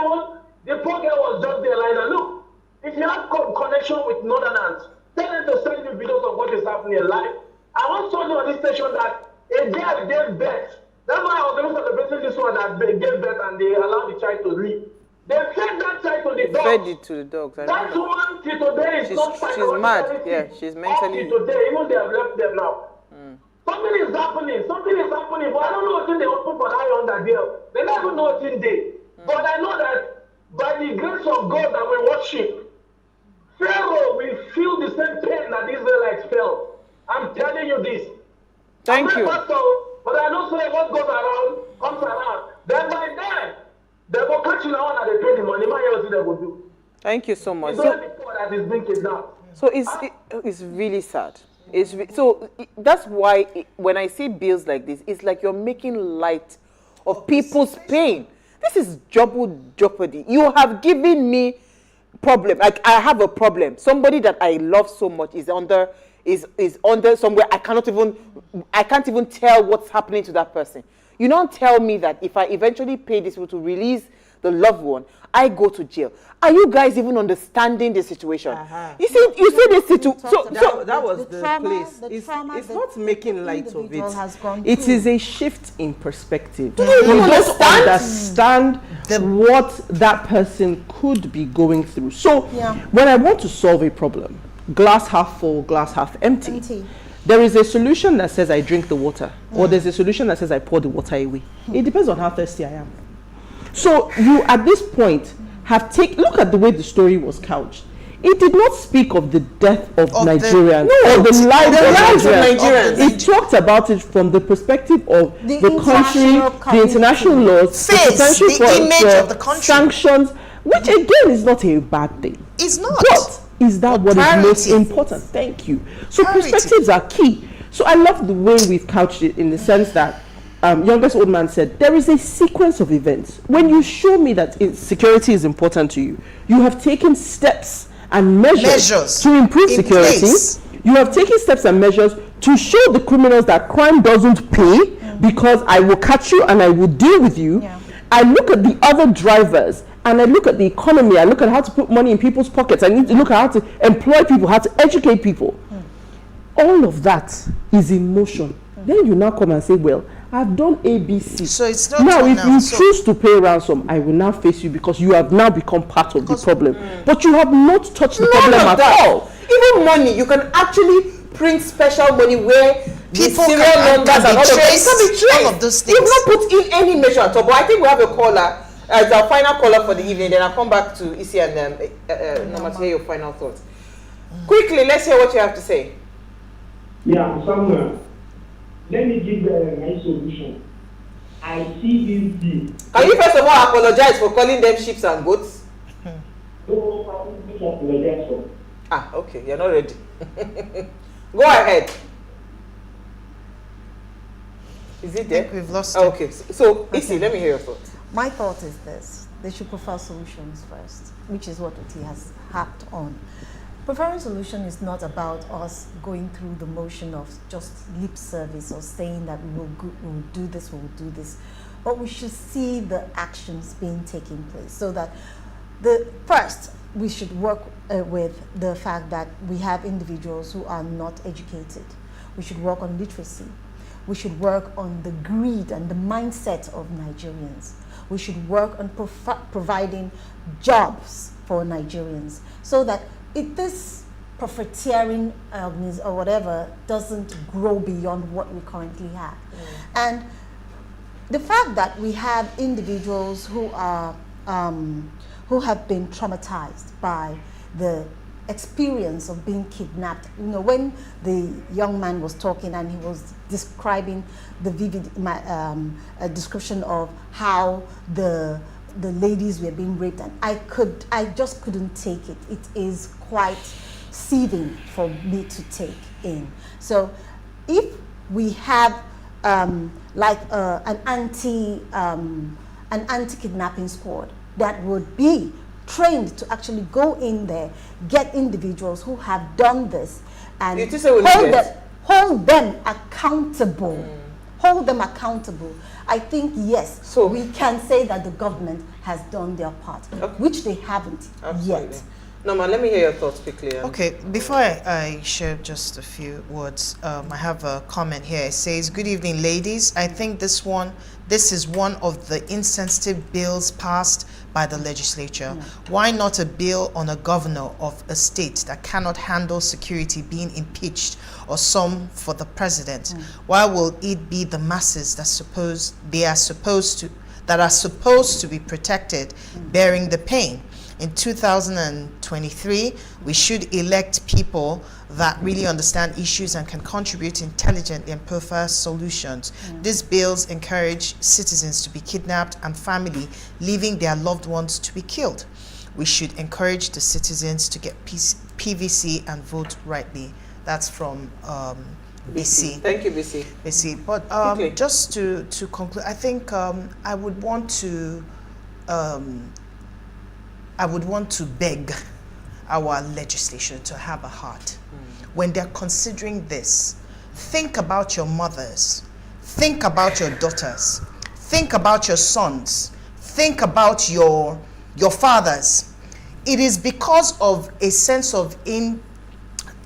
the poor girl was just there like, look, if you have connection with Northerners, tell them to send you videos of what is happening in life. I once told you on this station that a girl gave birth. That's why I was even celebrating this one that they gave birth and they allowed the child to live. They fed that child to the dogs. Fed it to the dogs. That woman till today is not she's mad. Yeah, she's mentally. Till today, even they have left them now. Something is happening. Something is happening. But I don't know what's in the open for that on that deal. They never know what's in there. But I know that by the grace of God that we worship, Pharaoh will feel the same pain that the Israelites felt. I'm telling you this. Thank you. But I know say what goes around comes around. Then by then, they will catch you now and they pay the money. They will do. Thank you so much. It's only the poor that is being kidnapped. So it's really sad. That's why when I see bills like this, it's like you're making light of people's pain. This is double jeopardy. You have given me problem. Like I have a problem. Somebody that I love so much is under somewhere. I can't even tell what's happening to that person. You don't tell me that if I eventually pay this to release the loved one, I go to jail. Are you guys even understanding the situation? You see this situation. So that was the place. It's not making light of it. It is a shift in perspective. Do you don't understand what that person could be going through. So when I want to solve a problem, glass half full, glass half empty. There is a solution that says I drink the water, or there's a solution that says I pour the water away. It depends on how thirsty I am. So you, at this point, look at the way the story was couched. It did not speak of the death of Nigerians or the lives of Nigerians. It talked about it from the perspective of the country, the international laws, the potential the image of the country. Sanctions, which again is not a bad thing. It's not. But is that what is most important? Thank you. So perspectives are key. So I love the way we've couched it in the sense that youngest old man said, there is a sequence of events. When you show me that security is important to you, you have taken steps and measures to improve security. You have taken steps and measures to show the criminals that crime doesn't pay because I will catch you and I will deal with you. I look at the other drivers and I look at the economy. I look at how to put money in people's pockets. I need to look at how to employ people, how to educate people. All of that is in motion. Then you now come and say, well, I've done ABC. So it's not now, if you choose to pay ransom, I will now face you because you have now become part of the problem. But you have not touched the problem at all. Even money, you can actually print special money where people serial numbers and all of all of those things. You've not put in any measure at all. But I think we have a caller as our final caller for the evening. Then I'll come back to Isi and Nama to hear your final thoughts. Quickly, let's hear what you have to say. Yeah, Samuel. Let me give my solution. I see this deal. Can you first of all apologize for calling them sheep and goats? Okay, you're not ready. Go ahead. Is it there? I think we've lost it. Okay, so Isi, let me hear your thoughts. My thought is this: they should prefer solutions first, which is what he has harped on. Preferring solution is not about us going through the motion of just lip service or saying that we'll do this, we'll do this. But we should see the actions being taken place, so that first we should work with the fact that we have individuals who are not educated. We should work on literacy. We should work on the greed and the mindset of Nigerians. We should work on providing jobs for Nigerians, so that this profiteering or whatever doesn't grow beyond what we currently have. And the fact that we have individuals who are who have been traumatized by the experience of being kidnapped. You know, when the young man was talking and he was describing the vivid description of how the ladies were being raped, and I just couldn't take it. It is quite seething for me to take in. So if we have like an anti-kidnapping squad that would be trained to actually go in there, get individuals who have done this, and hold them accountable. Hold them accountable. I think, yes, so we can say that the government has done their part, which they haven't yet. Norma, let me hear your thoughts quickly. Okay, before I share just a few words, I have a comment here. It says, "Good evening, ladies. I think this is one of the insensitive bills passed by the legislature. Why not a bill on a governor of a state that cannot handle security being impeached, or some for the president? Why will it be the masses that are supposed to be protected bearing the pain? In 2023, we should elect people that really understand issues and can contribute intelligently and prefer solutions. These bills encourage citizens to be kidnapped and family leaving their loved ones to be killed. We should encourage the citizens to get PVC and vote rightly." That's from BC. Thank you, BC. BC. But just to conclude, I think I would want to beg our legislation to have a heart. When they're considering this, think about your mothers, think about your daughters, think about your sons, think about your fathers. It is because of a sense of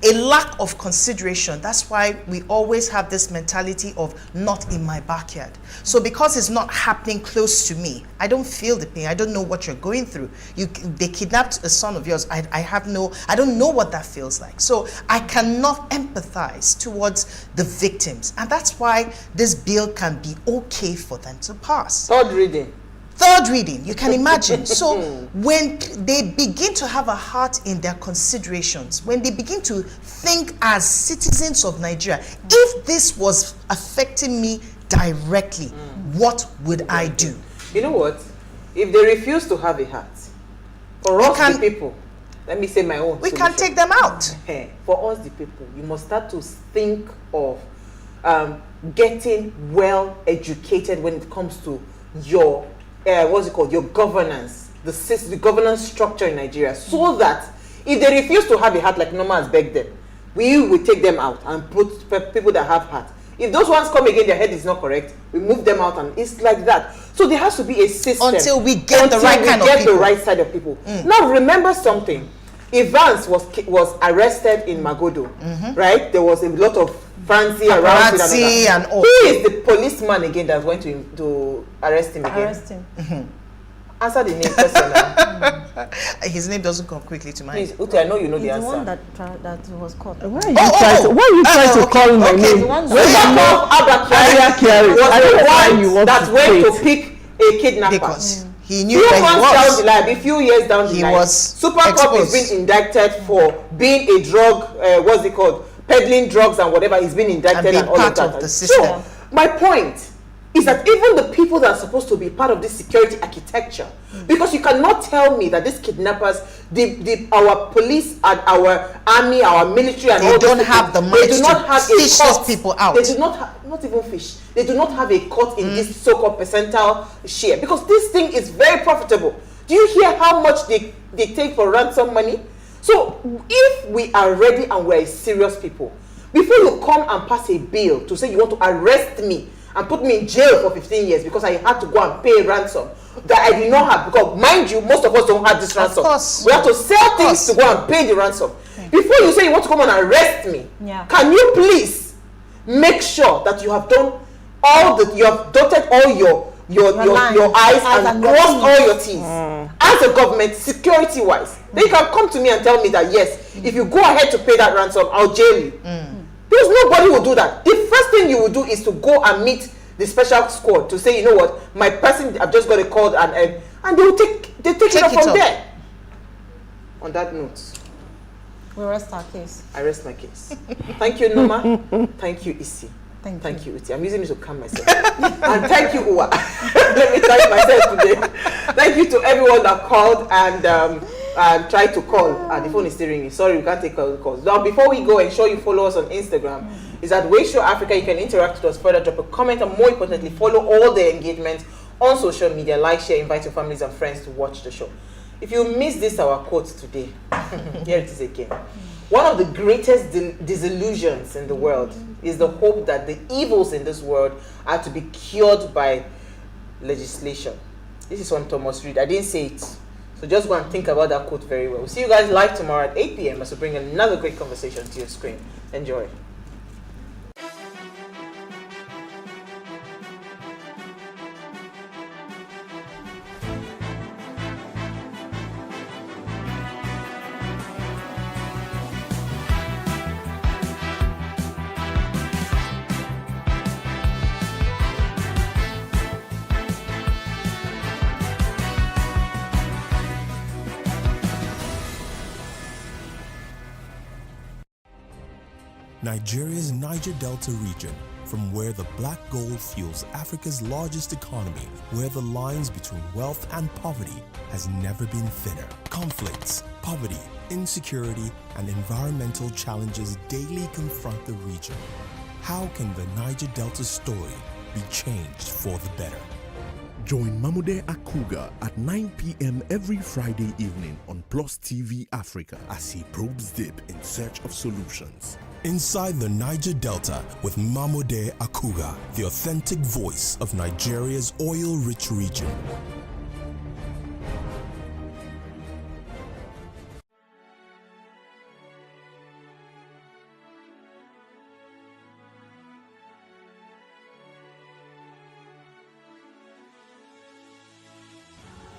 a lack of consideration. That's why we always have this mentality of not in my backyard. So because it's not happening close to me, I don't feel the pain. I don't know what you're going through. They kidnapped a son of yours. I don't know what that feels like. So I cannot empathize towards the victims. And that's why this bill can be okay for them to pass. Third reading, you can imagine. So when they begin to have a heart in their considerations, when they begin to think as citizens of Nigeria, if this was affecting me directly, what would I do? You know what? If they refuse to have a heart, for us the people, let me say my own we can take them out. For us the people, you must start to think of getting well educated when it comes to your your governance, the governance structure in Nigeria, so that if they refuse to have a heart like Norma has begged them, we will take them out and put people that have heart. If those ones come again, their head is not correct, we move them out, and it's like that. So there has to be a system until we get the right side of people. Now remember something. Evans was arrested in Magodo, right? There was a lot of fancy around it and all. Who is the policeman again that went to arrest him again? Answer the name first. His name doesn't come quickly to mind. Please, Uti, I know you know the answer. The one that was caught. Why are you trying to call my name? The one that went to pick a kidnapper. He knew that a few years down the line, Super Cop is being indicted for being a drug, peddling drugs and whatever. He's been indicted and all of that. So my point is that even the people that are supposed to be part of this security architecture, because you cannot tell me that these kidnappers, our police and our army, our military, and all don't have the money to fish those people out. They do not not even fish. They do not have a cut in this so-called percentile share, because this thing is very profitable. Do you hear how much they take for ransom money? So if we are ready and we're serious people, before you come and pass a bill to say you want to arrest me and put me in jail for 15 years because I had to go and pay ransom that I did not have, because mind you, most of us don't have this ransom. Of course. We have to sell things to go and pay the ransom. Before you say you want to come and arrest me, can you please make sure that you have done all the, you have dotted all your I's and crossed all your T's as a government, security wise. Then you can come to me and tell me that yes, if you go ahead to pay that ransom, I'll jail you. Because nobody will do that. The first thing you will do is to go and meet the special squad to say, you know what, my person, I've just got a call, and they will take it up from there. On that note, we rest our case. I rest my case. Thank you, Noma. Thank you, Isi. Thank you, Uti. I'm using this to calm myself. And thank you, Uwa. Let me thank myself today. Thank you to everyone that called and tried to call. The phone is still ringing. Sorry, we can't take all the calls. Now, before we go, ensure you follow us on Instagram. Is at WaveShowAfrica. You can interact with us further, drop a comment, and more importantly, follow all the engagements on social media. Like, share, invite your families and friends to watch the show. If you missed this, our quote today, here it is again. One of the greatest disillusions in the world is the hope that the evils in this world are to be cured by legislation. This is from Thomas Reed. I didn't say it. So just go and think about that quote very well. We'll see you guys live tomorrow at 8 p.m. as we bring another great conversation to your screen. Enjoy. Nigeria's Niger Delta region, from where the black gold fuels Africa's largest economy, where the lines between wealth and poverty has never been thinner. Conflicts, poverty, insecurity, and environmental challenges daily confront the region. How can the Niger Delta story be changed for the better? Join Mamude Akuga at 9 p.m. every Friday evening on PlusTvAfrica as he probes deep in search of solutions. Inside the Niger Delta with Mamude Akuga, the authentic voice of Nigeria's oil-rich region.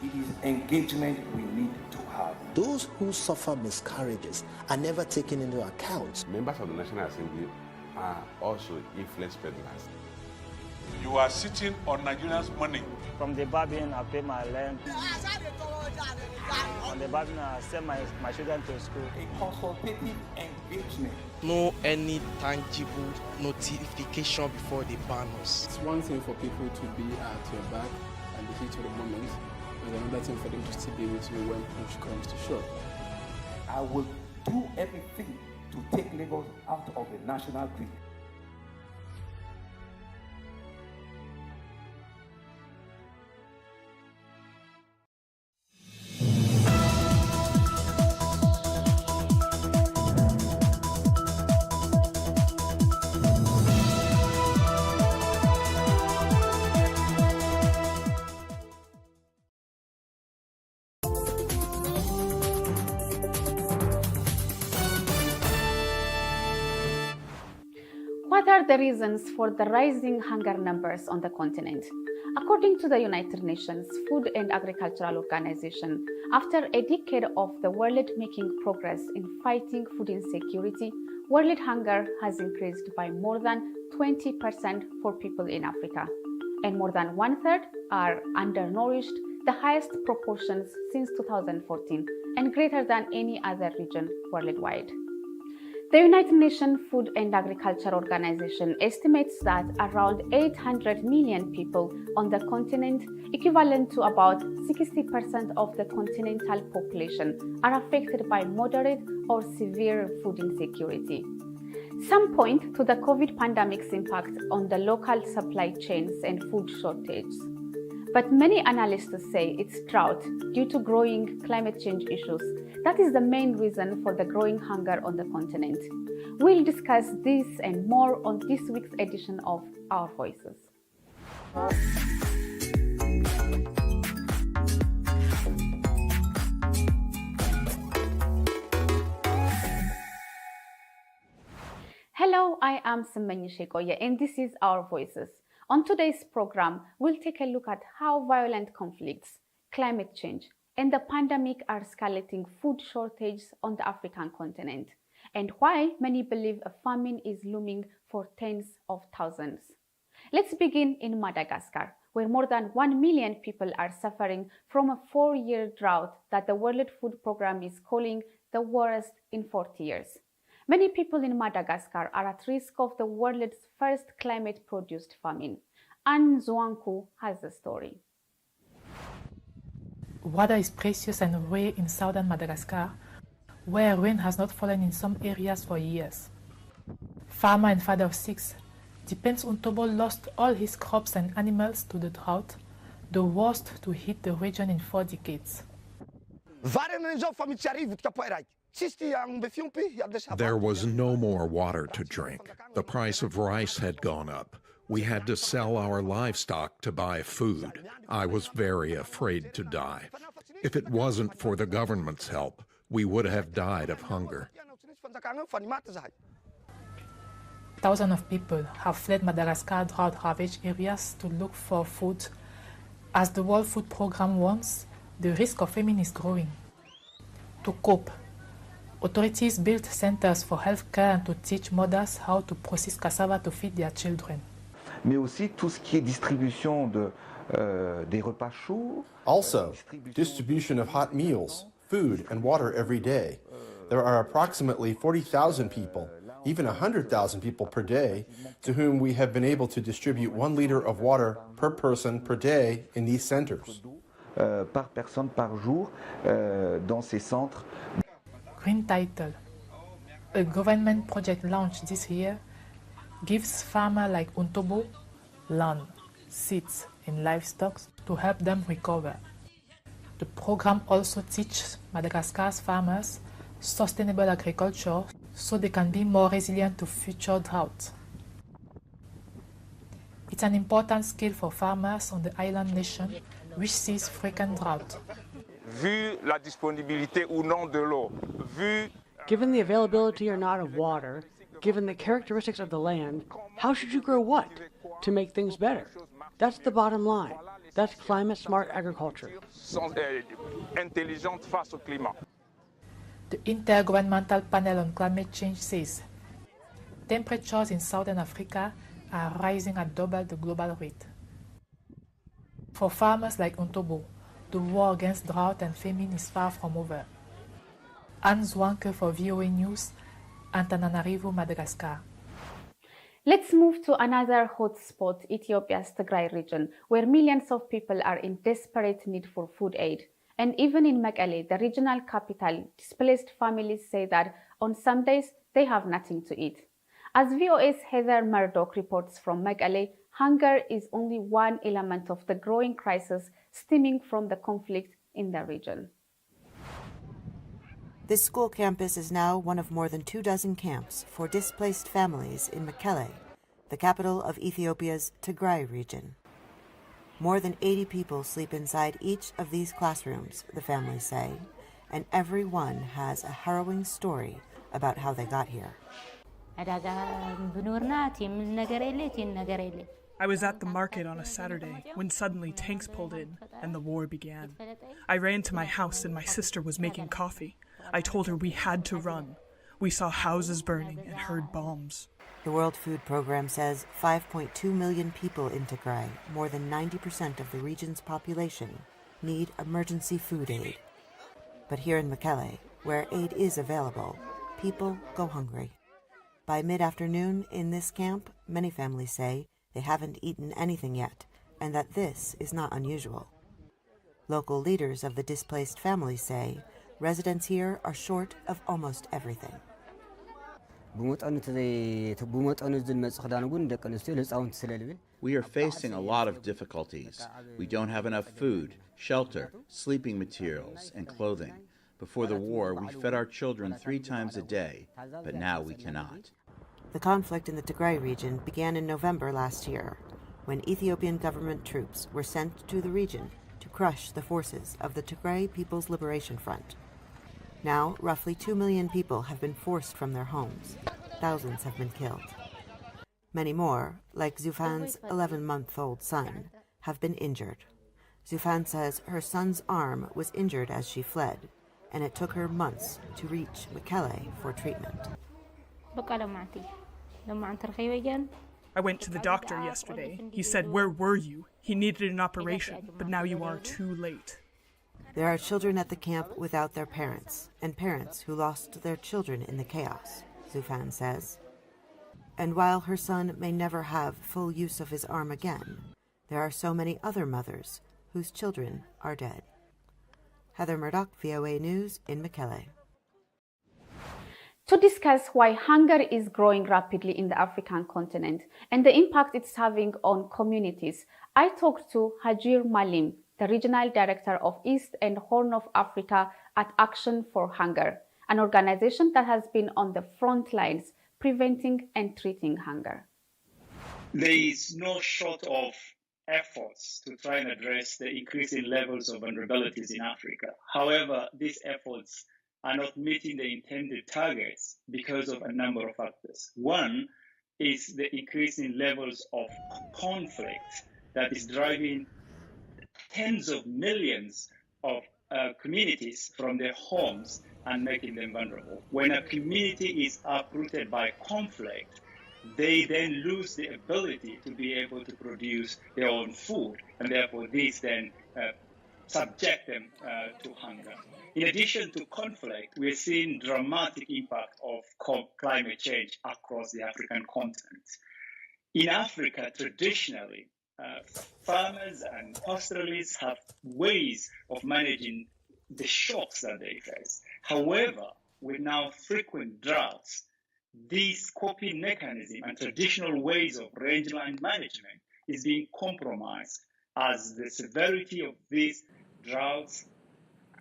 It is engagement we need to have. Those who suffer miscarriages are never taken into account. Members of the National Assembly are also influence peddlers. You are sitting on Nigerians' money. From the barbing, I pay my rent. On the barbing, I send my children to school. A consultative engagement. No any tangible notification before they ban us. It's one thing for people to be at your back and the heat of the moment. Another thing for them to still be with you when push comes to shove. I will do everything to take Lagos out of the national grid. What are the reasons for the rising hunger numbers on the continent? According to the United Nations Food and Agricultural Organization, after a decade of the world making progress in fighting food insecurity, world hunger has increased by more than 20% for people in Africa, and more than one-third are undernourished, the highest proportions since 2014 and greater than any other region worldwide. The United Nations Food and Agriculture Organization estimates that around 800 million people on the continent, equivalent to about 60% of the continental population, are affected by moderate or severe food insecurity. Some point to the COVID pandemic's impact on the local supply chains and food shortages. But many analysts say it's drought due to growing climate change issues. That is the main reason for the growing hunger on the continent. We'll discuss this and more on this week's edition of Our Voices. Hello, I am Semenyi Shekoye and this is Our Voices. On today's program, we'll take a look at how violent conflicts, climate change, and the pandemic are escalating food shortages on the African continent, and why many believe a famine is looming for tens of thousands. Let's begin in Madagascar, where more than 1 million people are suffering from a 4-year drought that the World Food Programme is calling the worst in 40 years. Many people in Madagascar are at risk of the world's first climate-produced famine. Anne Zwanku has the story. Water is precious and rare in southern Madagascar, where rain has not fallen in some areas for years. Farmer and father of 6, Dipens Untobo lost all his crops and animals to the drought, the worst to hit the region in 4 decades. There was no more water to drink. The price of rice had gone up. We had to sell our livestock to buy food. I was very afraid to die. If it wasn't for the government's help, we would have died of hunger. Thousands of people have fled Madagascar drought-ravaged areas to look for food. As the World Food Programme warns, the risk of famine is growing. To cope, authorities built centers for healthcare and to teach mothers how to process cassava to feed their children. Mais aussi tout ce qui est distribution des repas chauds. Also, distribution of hot meals, food, and water every day. There are approximately 40,000 people, even 100,000 people per day, to whom we have been able to distribute 1 liter of water per person per day in these centers. Par personne par jour dans ces centres. Green Title, a government project launched this year, gives farmers like Untobo land, seeds, and livestock to help them recover. The program also teaches Madagascar's farmers sustainable agriculture so they can be more resilient to future droughts. It's an important skill for farmers on the island nation, which sees frequent drought. Vu la disponibilité ou non de l'eau, given the availability or not of water, given the characteristics of the land, how should you grow what to make things better? That's the bottom line. That's climate-smart agriculture. Intelligente face au climat. The Intergovernmental Panel on Climate Change says temperatures in southern Africa are rising at double the global rate. For farmers like Untobo, the war against drought and famine is far from over. Anne Zwanku for VOA News, Antananarivo, Madagascar. Let's move to another hotspot, Ethiopia's Tigray region, where millions of people are in desperate need for food aid. And even in Mekelle, the regional capital, displaced families say that on some days they have nothing to eat. As VOA's Heather Murdoch reports from Mekelle, hunger is only one element of the growing crisis stemming from the conflict in the region. This school campus is now one of more than 24 camps for displaced families in Mekelle, the capital of Ethiopia's Tigray region. More than 80 people sleep inside each of these classrooms, the families say, and every one has a harrowing story about how they got here. I was at the market on a Saturday when suddenly tanks pulled in and the war began. I ran to my house and my sister was making coffee. I told her we had to run. We saw houses burning and heard bombs. The World Food Programme says 5.2 million people in Tigray, more than 90% of the region's population, need emergency food aid. But here in Mekelle, where aid is available, people go hungry. By mid-afternoon in this camp, many families say they haven't eaten anything yet, and that this is not unusual. Local leaders of the displaced families say residents here are short of almost everything. We are facing a lot of difficulties. We don't have enough food, shelter, sleeping materials, and clothing. Before the war, we fed our children 3 times a day, but now we cannot. The conflict in the Tigray region began in November last year, when Ethiopian government troops were sent to the region to crush the forces of the Tigray People's Liberation Front. Now, roughly 2 million people have been forced from their homes. Thousands have been killed. Many more, like Zufan's 11-month-old son, have been injured. Zufan says her son's arm was injured as she fled, and it took her months to reach Mekelle for treatment. I went to the doctor yesterday. He said, "Where were you? He needed an operation, but now you are too late." There are children at the camp without their parents, and parents who lost their children in the chaos, Zufan says. And while her son may never have full use of his arm again, there are so many other mothers whose children are dead. Heather Murdoch, VOA News in Mekelle. To discuss why hunger is growing rapidly in the African continent and the impact it's having on communities, I talked to Hajir Malim, the Regional Director of East and Horn of Africa at Action for Hunger, an organization that has been on the front lines preventing and treating hunger. There is no short of efforts to try and address the increasing levels of vulnerabilities in Africa. However, these efforts are not meeting the intended targets because of a number of factors. One is the increasing levels of conflict that is driving tens of millions of communities from their homes and making them vulnerable. When a community is uprooted by conflict, they then lose the ability to be able to produce their own food, and therefore these then subject them to hunger. In addition to conflict, we're seeing dramatic impact of climate change across the African continent. In Africa, traditionally, farmers and pastoralists have ways of managing the shocks that they face. However, with now frequent droughts, these coping mechanism and traditional ways of rangeland management is being compromised as the severity of these droughts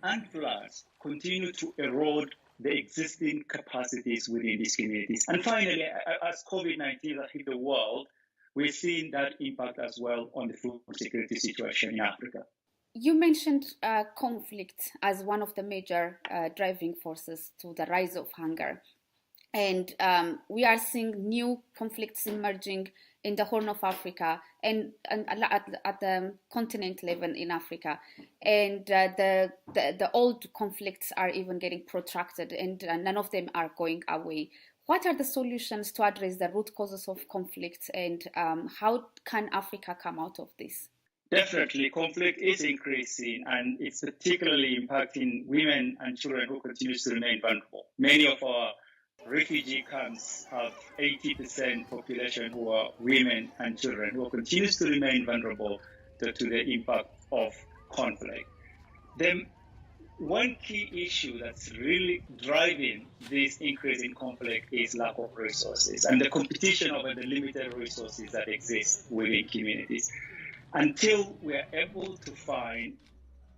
and floods continue to erode the existing capacities within these communities. And finally, as COVID-19 has hit the world, we're seeing that impact as well on the food security situation in Africa. You mentioned conflict as one of the major driving forces to the rise of hunger. And we are seeing new conflicts emerging in the Horn of Africa and at the continent level in Africa. And the old conflicts are even getting protracted, and none of them are going away. What are the solutions to address the root causes of conflict, and how can Africa come out of this? Definitely, conflict is increasing, and it's particularly impacting women and children who continue to remain vulnerable. Many of our refugee camps have 80% population who are women and children who continues to remain vulnerable to the impact of conflict. Then one key issue that's really driving this increase in conflict is lack of resources and the competition over the limited resources that exist within communities. Until we are able to find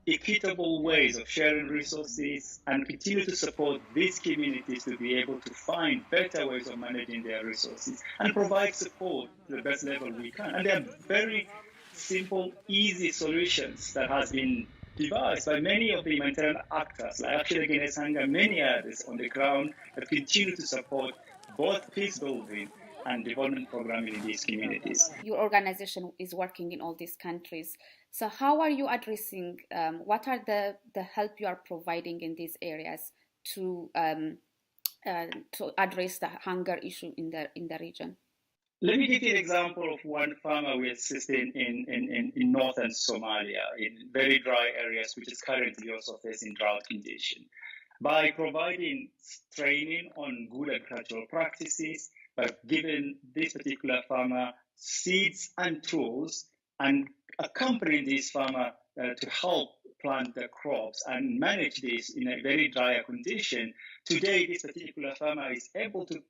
equitable ways of sharing resources and continue to support these communities to be able to find better ways of managing their resources and provide support to the best level we can. And there are very simple, easy solutions that has been devised by many of the humanitarian actors, like Action Against Hunger and many others on the ground, that continue to support both peace building and development programming in these communities. Your organization is working in all these countries. So how are you addressing, what are the help you are providing in these areas to address the hunger issue in the region? Let me give you an example of one farmer we assist in northern Somalia, in very dry areas, which is currently also facing drought condition. By providing training on good agricultural practices, by giving this particular farmer seeds and tools, and accompanying this farmer to help plant the crops and manage this in a very dry condition, today this particular farmer is able to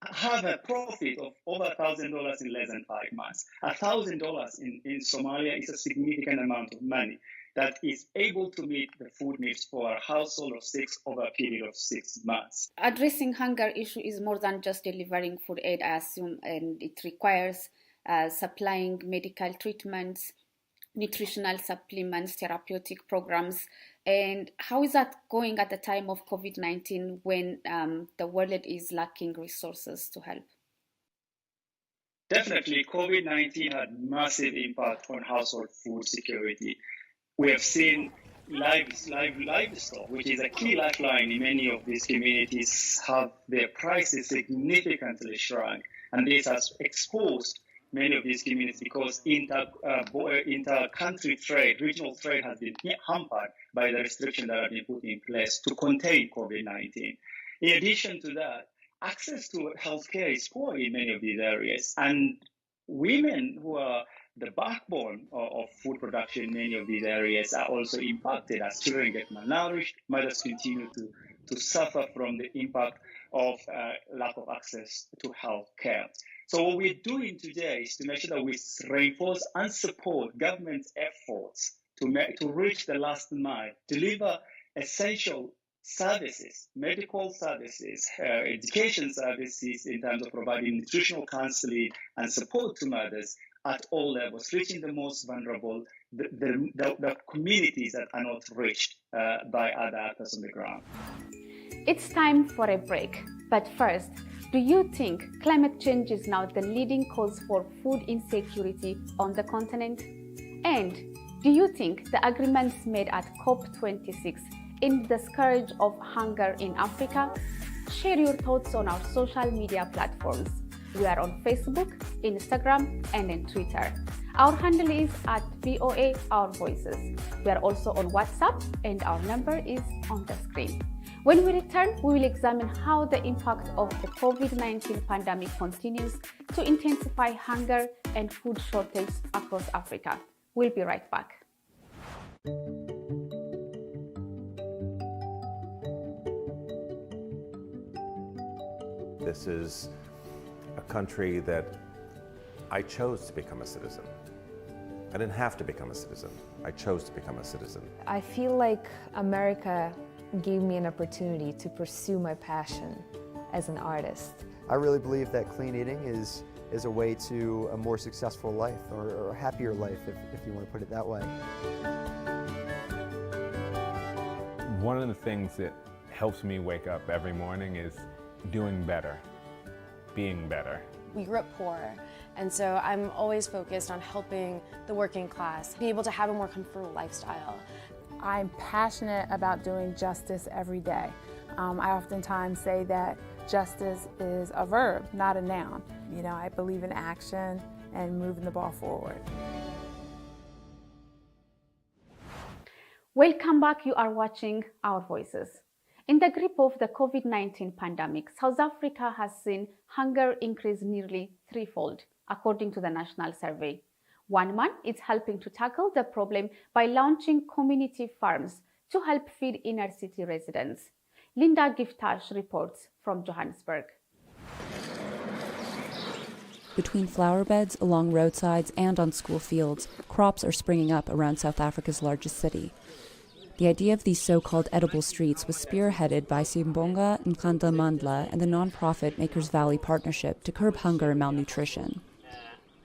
have a profit of over $1,000 in less than 5 months. $1,000 in Somalia is a significant amount of money that is able to meet the food needs for a household of 6 over a period of 6 months. Addressing hunger issue is more than just delivering food aid, I assume, and it requires supplying medical treatments, nutritional supplements, therapeutic programs. And how is that going at the time of COVID-19 when the world is lacking resources to help? Definitely, COVID-19 had massive impact on household food security. We have seen livestock, which is a key lifeline in many of these communities, have their prices significantly shrunk. And this has exposed many of these communities because inter-country trade, regional trade has been hampered by the restrictions that have been put in place to contain COVID-19. In addition to that, access to healthcare is poor in many of these areas. And women who are the backbone of food production in many of these areas are also impacted as children get malnourished. Mothers continue to suffer from the impact of lack of access to health care. So what we're doing today is to make sure that we reinforce and support government's efforts to reach the last mile, deliver essential services, medical services, education services in terms of providing nutritional counseling and support to mothers at all levels, reaching the most vulnerable, the communities that are not reached by other actors on the ground. It's time for a break. But first, do you think climate change is now the leading cause for food insecurity on the continent? And do you think the agreements made at COP26 end the scourge of hunger in Africa? Share your thoughts on our social media platforms. We are on Facebook, Instagram, and on Twitter. Our handle is @VOA Our Voices. We are also on WhatsApp, and our number is on the screen. When we return, we will examine how the impact of the COVID-19 pandemic continues to intensify hunger and food shortage across Africa. We'll be right back. This is a country that I chose to become a citizen. I didn't have to become a citizen. I chose to become a citizen. I feel like America gave me an opportunity to pursue my passion as an artist. I really believe that clean eating is a way to a more successful life or a happier life, if you want to put it that way. One of the things that helps me wake up every morning is doing better, being better. We grew up poor, and so I'm always focused on helping the working class be able to have a more comfortable lifestyle. I'm passionate about doing justice every day. I oftentimes say that justice is a verb, not a noun. You know, I believe in action and moving the ball forward. Welcome back. You are watching Our Voices. In the grip of the COVID-19 pandemic, South Africa has seen hunger increase nearly threefold, according to the national survey. One Man is helping to tackle the problem by launching community farms to help feed inner city residents. Linda Giftash reports from Johannesburg. Between flower beds, along roadsides, and on school fields, crops are springing up around South Africa's largest city. The idea of these so-called edible streets was spearheaded by Simbonga Nkanda Mandla and the nonprofit Makers Valley Partnership to curb hunger and malnutrition.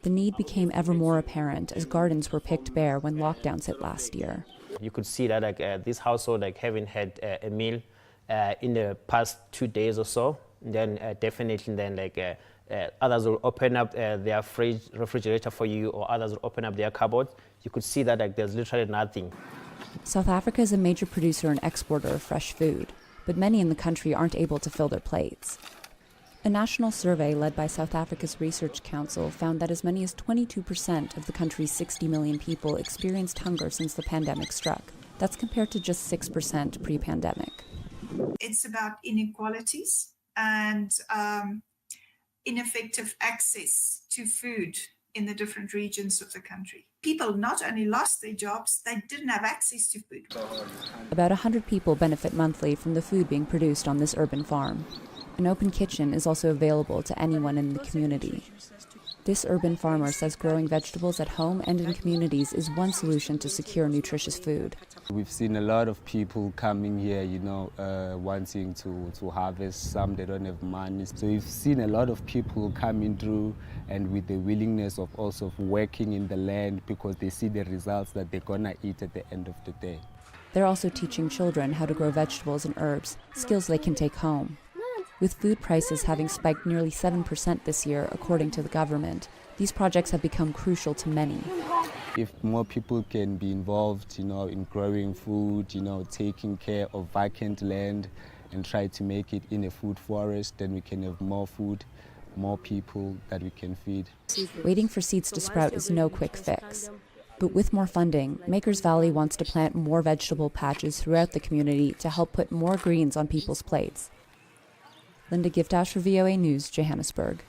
The need became ever more apparent as gardens were picked bare when lockdowns hit last year. You could see that this household haven't had a meal in the past 2 days or so. Then definitely then others will open up their refrigerator for you, or others will open up their cupboard. You could see that there's literally nothing. South Africa is a major producer and exporter of fresh food, but many in the country aren't able to fill their plates. A national survey led by South Africa's Research Council found that as many as 22% of the country's 60 million people experienced hunger since the pandemic struck. That's compared to just 6% pre-pandemic. It's about inequalities and ineffective access to food in the different regions of the country. People not only lost their jobs, they didn't have access to food. About 100 people benefit monthly from the food being produced on this urban farm. An open kitchen is also available to anyone in the community. This urban farmer says growing vegetables at home and in communities is one solution to secure nutritious food. We've seen a lot of people coming here, wanting to harvest. Some, they don't have money. So we've seen a lot of people coming through and with the willingness of also working in the land because they see the results that they're gonna eat at the end of the day. They're also teaching children how to grow vegetables and herbs, skills they can take home. With food prices having spiked nearly 7% this year, according to the government, these projects have become crucial to many. If more people can be involved, in growing food, taking care of vacant land and try to make it in a food forest, then we can have more food, more people that we can feed. Waiting for seeds to sprout is no quick fix. But with more funding, Makers Valley wants to plant more vegetable patches throughout the community to help put more greens on people's plates. Linda Giftash for VOA News, Johannesburg.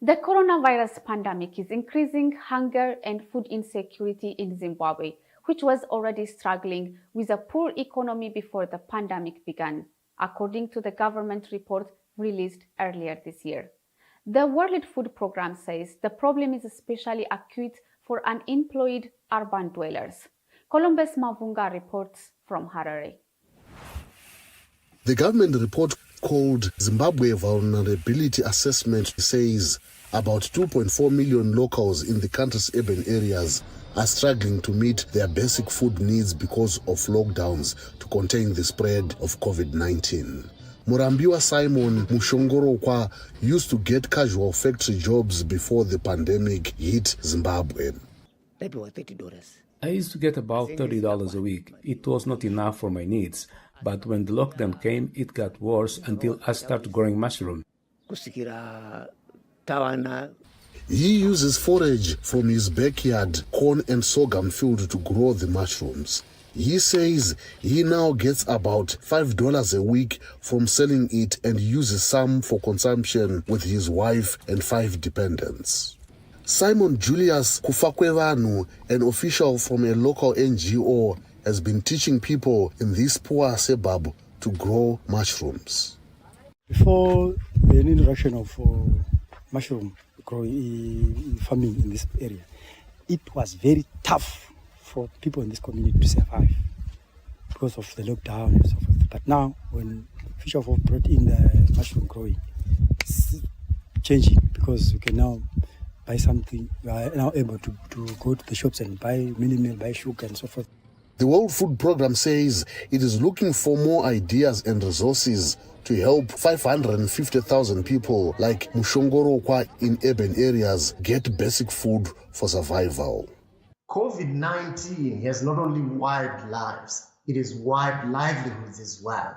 The coronavirus pandemic is increasing hunger and food insecurity in Zimbabwe, which was already struggling with a poor economy before the pandemic began, according to the government report released earlier this year. The World Food Programme says the problem is especially acute for unemployed urban dwellers. Columbus Mavunga reports from Harare. The government report called Zimbabwe Vulnerability Assessment says about 2.4 million locals in the country's urban areas are struggling to meet their basic food needs because of lockdowns to contain the spread of COVID-19. Murambiwa Simon Mushongorokwa used to get casual factory jobs before the pandemic hit Zimbabwe. That was $30. I used to get about $30 a week. It was not enough for my needs. But when the lockdown came, it got worse until I started growing mushroom. He uses forage from his backyard, corn and sorghum field to grow the mushrooms. He says he now gets about $5 a week from selling it and uses some for consumption with his wife and 5 dependents. Simon Julius Kufakwevanu, an official from a local NGO, has been teaching people in this poor suburb to grow mushrooms. Before the introduction of mushroom growing farming in this area, it was very tough for people in this community to survive because of the lockdown and so forth. But now, when Fisher brought in the mushroom growing, it's changing because we can now buy something. We are now able to go to the shops and buy mini meal, buy sugar and so forth. The World Food Programme says it is looking for more ideas and resources to help 550,000 people like Mushongorokwa in urban areas get basic food for survival. COVID-19 has not only wiped lives, it has wiped livelihoods as well.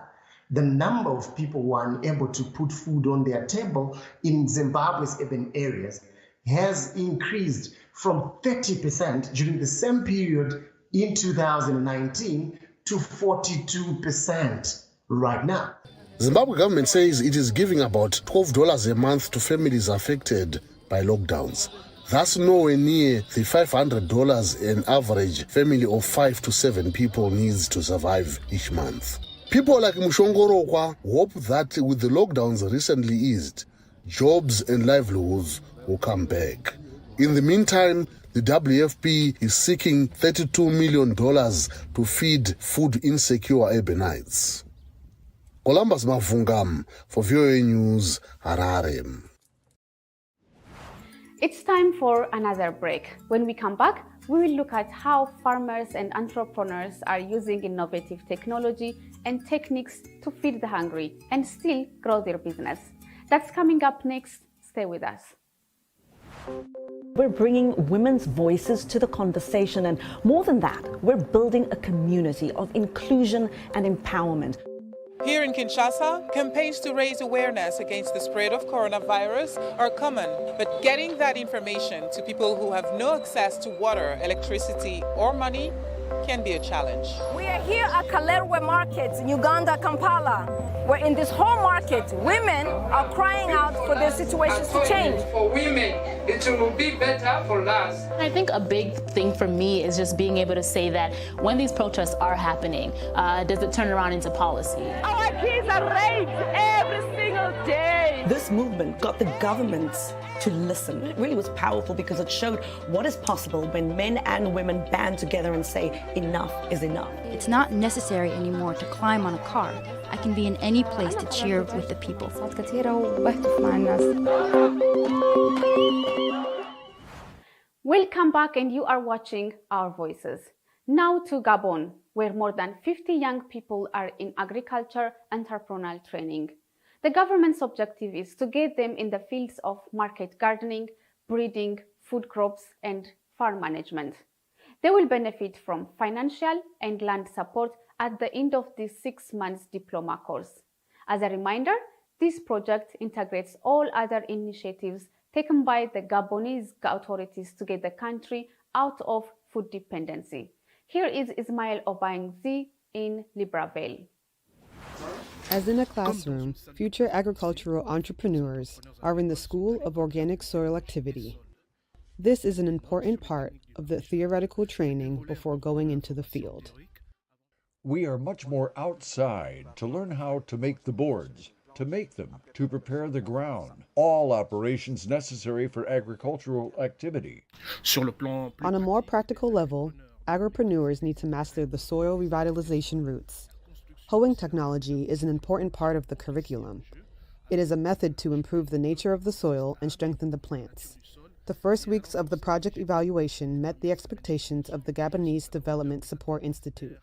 The number of people who are unable to put food on their table in Zimbabwe's urban areas has increased from 30% during the same period in 2019 to 42% right now. Zimbabwe government says it is giving about $12 a month to families affected by lockdowns. That's nowhere near the $500 an average family of 5 to 7 people needs to survive each month. People like Mushongorokwa hope that with the lockdowns recently eased, jobs and livelihoods will come back. In the meantime, the WFP is seeking $32 million to feed food insecure urbanites. Columbus Mavungam for VOA News, Harare. It's time for another break. When we come back, we will look at how farmers and entrepreneurs are using innovative technology and techniques to feed the hungry and still grow their business. That's coming up next. Stay with us. We're bringing women's voices to the conversation, and more than that, we're building a community of inclusion and empowerment. Here in Kinshasa, campaigns to raise awareness against the spread of coronavirus are common, but getting that information to people who have no access to water, electricity, or money can be a challenge. We are here at Kalerwe Market in Uganda, Kampala, where in this whole market, women are crying out for their situations to change. For women, it will be better for us. I think a big thing for me is just being able to say that when these protests are happening, does it turn around into policy? Our kids are raped every single day. This movement got the governments to listen. It really was powerful because it showed what is possible when men and women band together and say, enough is enough. It's not necessary anymore to climb on a car. I can be in any place to cheer with the people. Welcome back, and you are watching Our Voices. Now to Gabon, where more than 50 young people are in agriculture entrepreneurial training. The government's objective is to get them in the fields of market gardening, breeding, food crops, and farm management. They will benefit from financial and land support at the end of this 6 months diploma course. As a reminder, this project integrates all other initiatives taken by the Gabonese authorities to get the country out of food dependency. Here is Ismail Obangzi in Libreville. As in a classroom, future agricultural entrepreneurs are in the School of Organic Soil Activity. This is an important part of the theoretical training before going into the field. We are much more outside to learn how to make the boards, to make them, to prepare the ground, all operations necessary for agricultural activity. On a more practical level, agripreneurs need to master the soil revitalization routes. Hoeing technology is an important part of the curriculum. It is a method to improve the nature of the soil and strengthen the plants. The first weeks of the project evaluation met the expectations of the Gabonese Development Support Institute.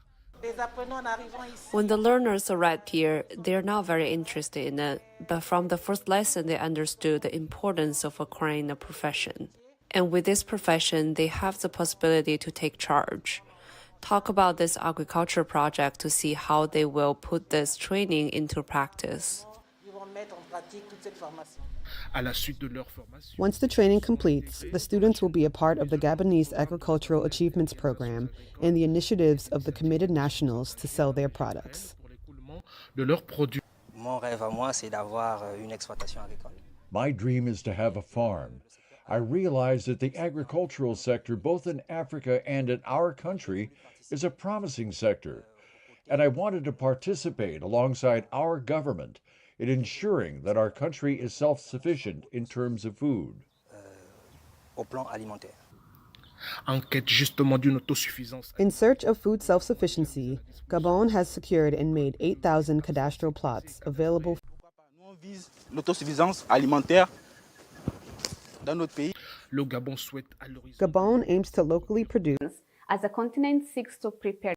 When the learners arrived here, they're not very interested in it, but from the first lesson they understood the importance of acquiring a profession. And with this profession, they have the possibility to take charge. Talk about this agriculture project to see how they will put this training into practice. Once the training completes, the students will be a part of the Gabonese Agricultural Achievements Program and the initiatives of the committed nationals to sell their products. My dream is to have a farm. I realize that the agricultural sector, both in Africa and in our country, is a promising sector, and I wanted to participate alongside our government in ensuring that our country is self-sufficient in terms of food. In search of food self-sufficiency, Gabon has secured and made 8,000 cadastral plots available. Gabon aims to locally produce. As the continent seeks to prepare.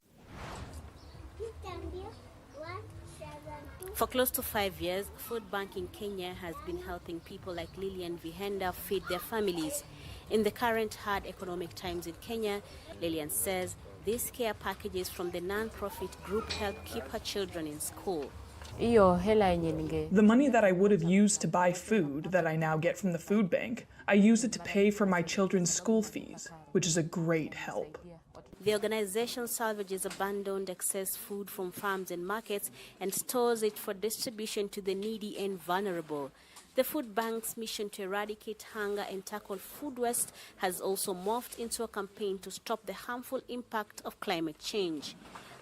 For close to 5 years, Food Bank in Kenya has been helping people like Lillian Vihenda feed their families. In the current hard economic times in Kenya, Lillian says these care packages from the non-profit group help keep her children in school. The money that I would have used to buy food that I now get from the food bank, I use it to pay for my children's school fees, which is a great help. The organization salvages abandoned excess food from farms and markets and stores it for distribution to the needy and vulnerable. The food bank's mission to eradicate hunger and tackle food waste has also morphed into a campaign to stop the harmful impact of climate change.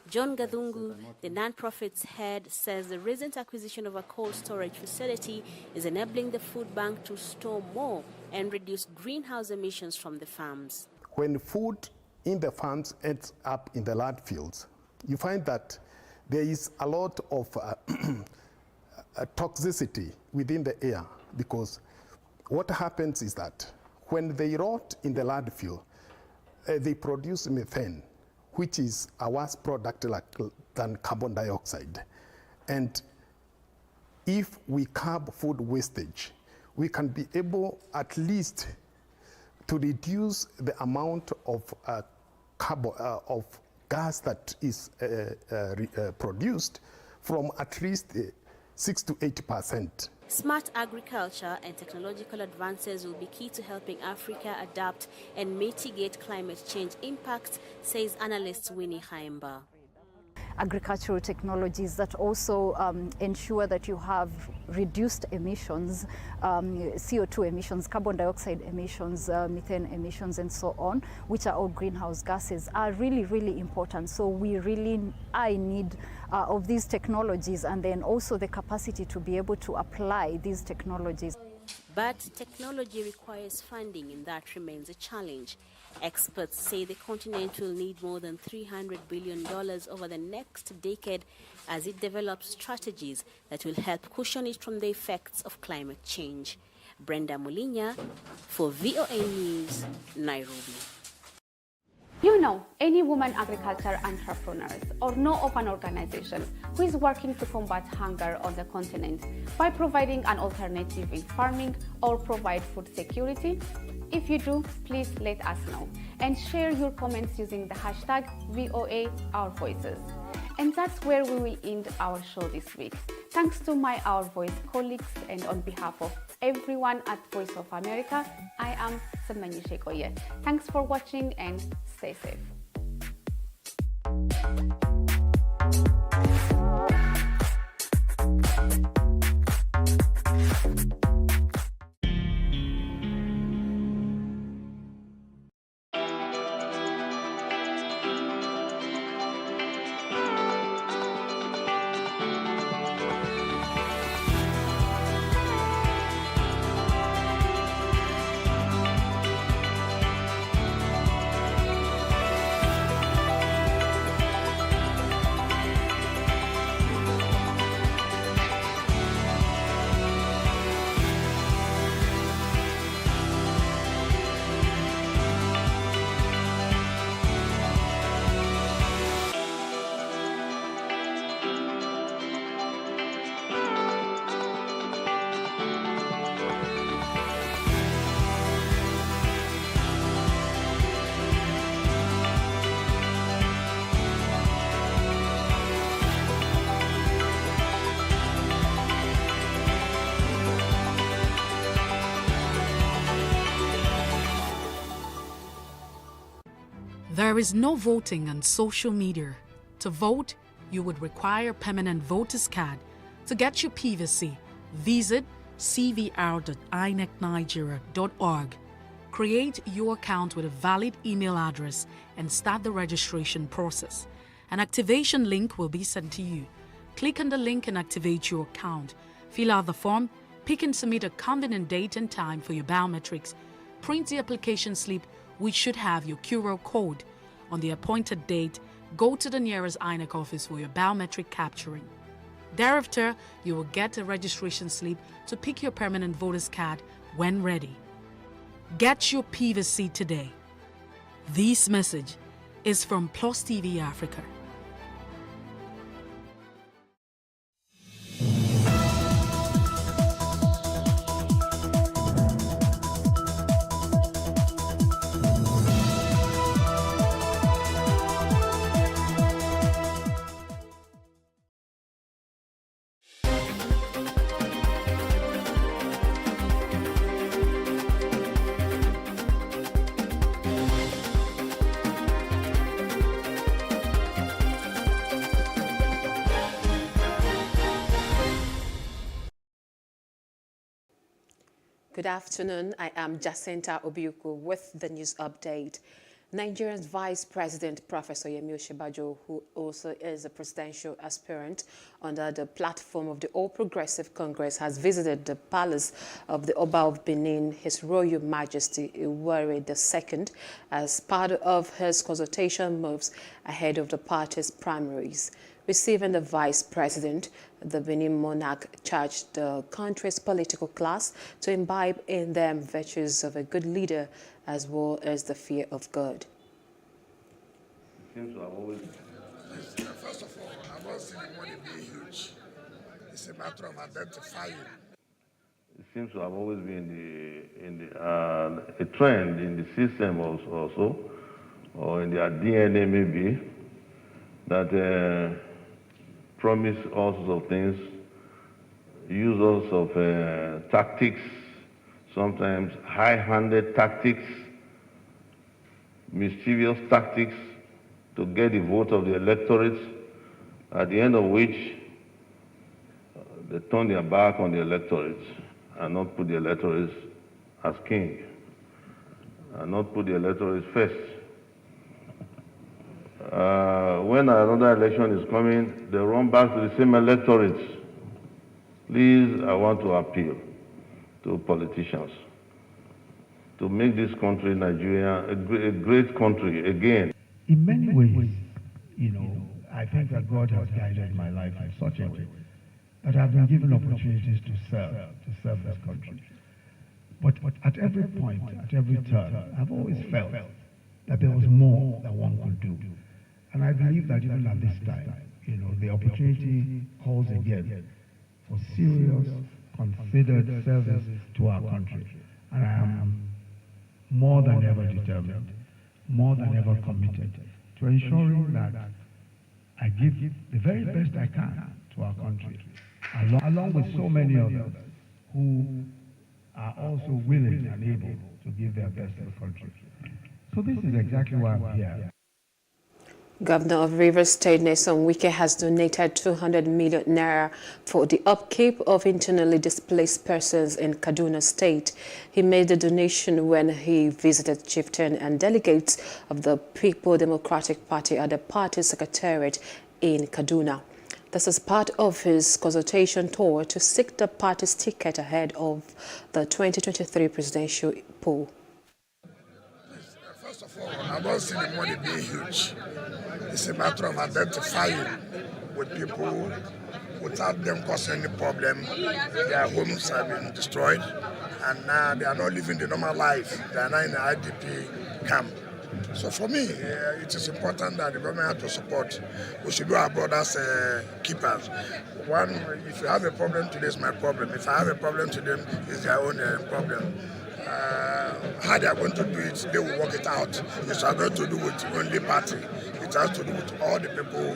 John Gadungu, the non-profit's head, says the recent acquisition of a cold storage facility is enabling the food bank to store more and reduce greenhouse emissions from the farms. When food in the farms ends up in the landfills, you find that there is a lot of toxicity within the air, because what happens is that when they rot in the landfill, they produce methane, which is a worse product than carbon dioxide. And if we curb food wastage, we can be able at least to reduce the amount of gas that is produced from at least 6 to 8%. Smart agriculture and technological advances will be key to helping Africa adapt and mitigate climate change impacts, says analyst Winnie Haimba. Agricultural technologies that also ensure that you have reduced emissions, CO2 emissions, carbon dioxide emissions, methane emissions, and so on, which are all greenhouse gases, are really, really important. So we really need of these technologies, and then also the capacity to be able to apply these technologies. But technology requires funding, and that remains a challenge. Experts say the continent will need more than $300 billion over the next decade as it develops strategies that will help cushion it from the effects of climate change. Brenda Mulinya for VOA News, Nairobi. You know any woman agriculture entrepreneurs or know of an organization who is working to combat hunger on the continent by providing an alternative in farming or provide food security? If you do, please let us know and share your comments using the hashtag VOA Our Voices. And that's where we will end our show this week. Thanks to my Our Voice colleagues, and on behalf of everyone at Voice of America, I am Semanyi Shekoye. Thanks for watching and stay safe. There is no voting on social media. To vote, you would require a permanent voter's card. To get your PVC, visit cvr.inecnigeria.org. Create your account with a valid email address and start the registration process. An activation link will be sent to you. Click on the link and activate your account. Fill out the form, pick and submit a convenient date and time for your biometrics. Print the application slip, which should have your QR code. On the appointed date, go to the nearest INEC office for your biometric capturing. Thereafter, you will get a registration slip to pick your permanent voter's card when ready. Get your PVC today. This message is from PlusTvAfrica. Good afternoon. I am Jacinta Obiuku with the news update. Nigeria's Vice President, Professor Yemi Osinbajo, who also is a presidential aspirant under the platform of the All Progressive Congress, has visited the palace of the Oba of Benin, His Royal Majesty Iwere II, as part of his consultation moves ahead of the party's primaries. Receiving the vice president, the Benin monarch charged the country's political class to imbibe in them virtues of a good leader as well as the fear of God. First of all, I don't see the money being huge. It's a matter of identifying. It seems to have always been a trend in the system also, or in their DNA maybe, that promise all sorts of things users of tactics, sometimes high-handed tactics, mischievous tactics to get the vote of the electorate, at the end of which they turn their back on the electorate and not put the electorate as king, and not put the electorate first. When another election is coming, they run back to the same electorate. Please, I want to appeal to politicians to make this country, Nigeria, a great country again. In many ways, I think that God has guided my life in such a way that I've been given opportunities to serve this country. But at every point, at every turn, I've always felt that there was more that one could do. And I believe that even at this time, the opportunity calls again for serious, considered service to our country. And I am more than ever determined, more than ever committed to ensuring that I give the very best I can to our country, along with so many others who are also willing and able to give their best to the country. So this is exactly why I'm here. Governor of Rivers State, Nyesom Wike, has donated 200 million naira for the upkeep of internally displaced persons in Kaduna State. He made the donation when he visited chieftain and delegates of the People Democratic Party at the party secretariat in Kaduna. This is part of his consultation tour to seek the party's ticket ahead of the 2023 presidential poll. First of all, I don't see the money being huge. It's a matter of identifying with people without them causing any problem. Their homes have been destroyed and now they are not living the normal life. They are now in the IDP camp. So for me, it is important that the government has to support. We should do our brothers keepers. One, if you have a problem today, it's my problem. If I have a problem to them, it's their own problem. How they are going to do it, they will work it out. It's not going to do with only party. It has to do with all the people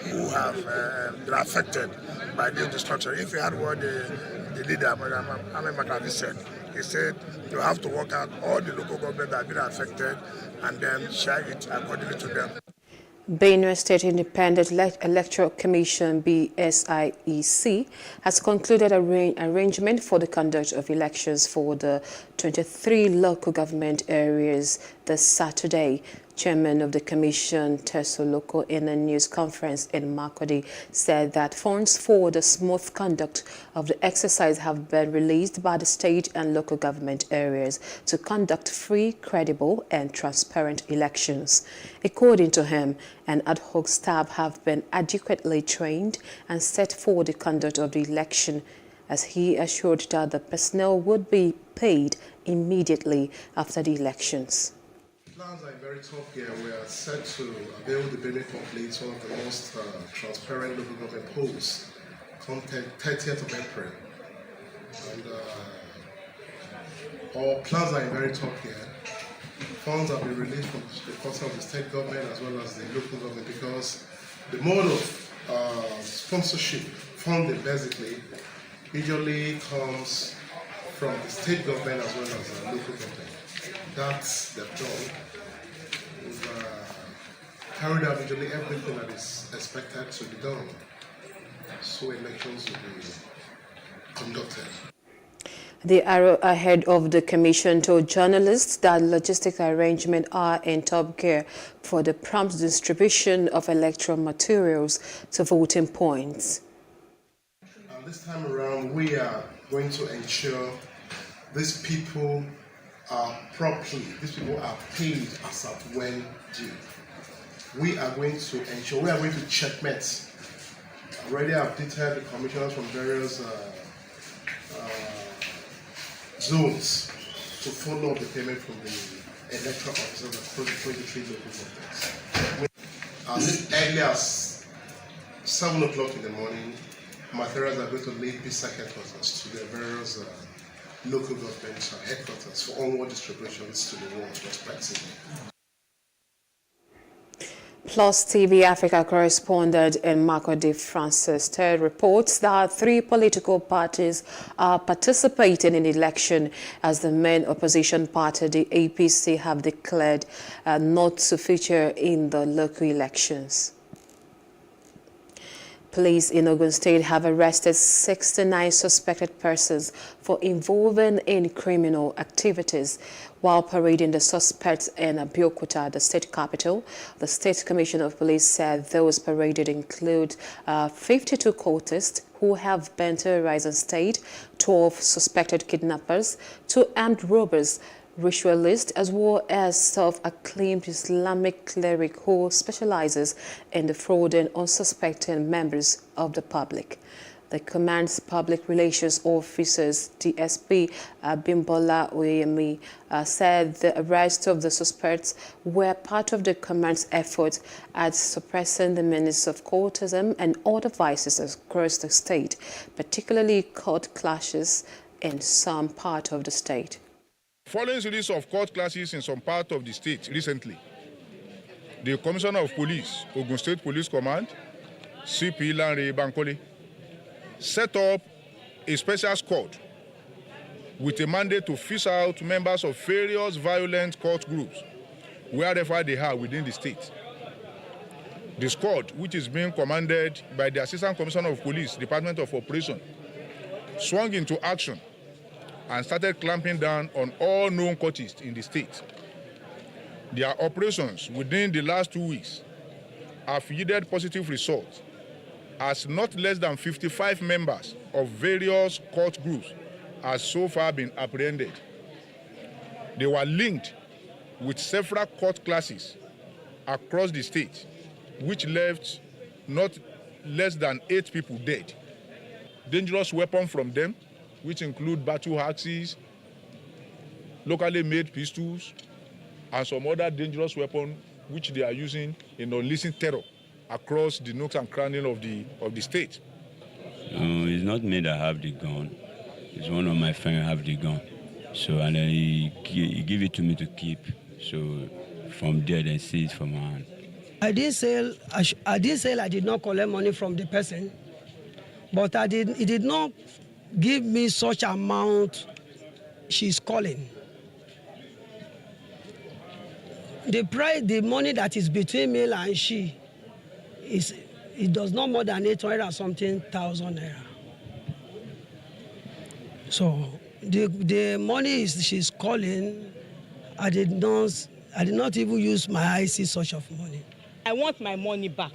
who have been affected by this destruction. If you had what the leader, Ahmed Makaravi, said, he said you have to work out all the local government that have been affected and then share it accordingly to them. Benue State Independent Electoral Commission (BSIEC) has concluded arrangement for the conduct of elections for the 23 local government areas this Saturday. Chairman of the Commission, Teso Loko, in a news conference in Makurdi, said that funds for the smooth conduct of the exercise have been released by the state and local government areas to conduct free, credible and transparent elections. According to him, an ad hoc staff have been adequately trained and set for the conduct of the election, as he assured that the personnel would be paid immediately after the elections. Plans are in very top gear. We are set to avail the Benue complete one of the most transparent local government polls come 30th of April. And our plans are in very top gear. Funds have been released from the cost of the state government as well as the local government because the mode of sponsorship, funding basically, usually comes from the state government as well as the local government. That's the done. We've carried out usually everything that is expected to be done. So elections will be conducted. The head of the commission told journalists that logistic arrangements are in top gear for the prompt distribution of electoral materials to voting points. This time around, we are going to ensure these people are properly, these people are paid as at when due. We are going to ensure, we are going to checkmate. Already updated the commissioners from various zones to follow up the payment from the electoral officers across the 23 local governments. As early as 7 o'clock in the morning, materials are going to leave BISAC headquarters to their various local government headquarters for onward distributions to the world respectively. PlusTvAfrica correspondent in Makurdi Francis Ted reports that 3 political parties are participating in the election as the main opposition party, the APC, have declared not to feature in the local elections. Police in Ogun State have arrested 69 suspected persons for involving in criminal activities while parading the suspects in Abeokuta, the state capital. The State Commissioner of Police said those paraded include 52 cultists who have been terrorizing state, 12 suspected kidnappers, 2 armed robbers, ritualist, as well as self-acclaimed Islamic cleric who specializes in defrauding unsuspecting members of the public. The command's public relations officers, DSP Bimbola Oyemi, said the arrest of the suspects were part of the command's effort at suppressing the menace of cultism and other vices across the state, particularly court clashes in some part of the state. Following series of court clashes in some part of the state recently, the Commissioner of Police, Ogun State Police Command, CP Lanre Bankole, set up a special squad with a mandate to fish out members of various violent court groups wherever they are within the state. The squad, which is being commanded by the Assistant Commissioner of Police, Department of Operation, swung into action and started clamping down on all known cultists in the state. Their operations within the last 2 weeks have yielded positive results, as not less than 55 members of various court groups have so far been apprehended. They were linked with several court classes across the state, which left not less than 8 people dead. Dangerous weapons from them, which include battle axes, locally made pistols, and some other dangerous weapons which they are using in unleashing terror across the nooks and crannies of the state. No, it's not me that have the gun. It's one of my friends have the gun. So, and then he give it to me to keep. So from there, they see it from my hand. I didn't say I did not collect money from the person, but he did not give me such amount she's calling. The price, the money that is between me and she, it does not more than 800 and something thousand naira. So the money she's calling, I did not even use my eyes see such of money. I want my money back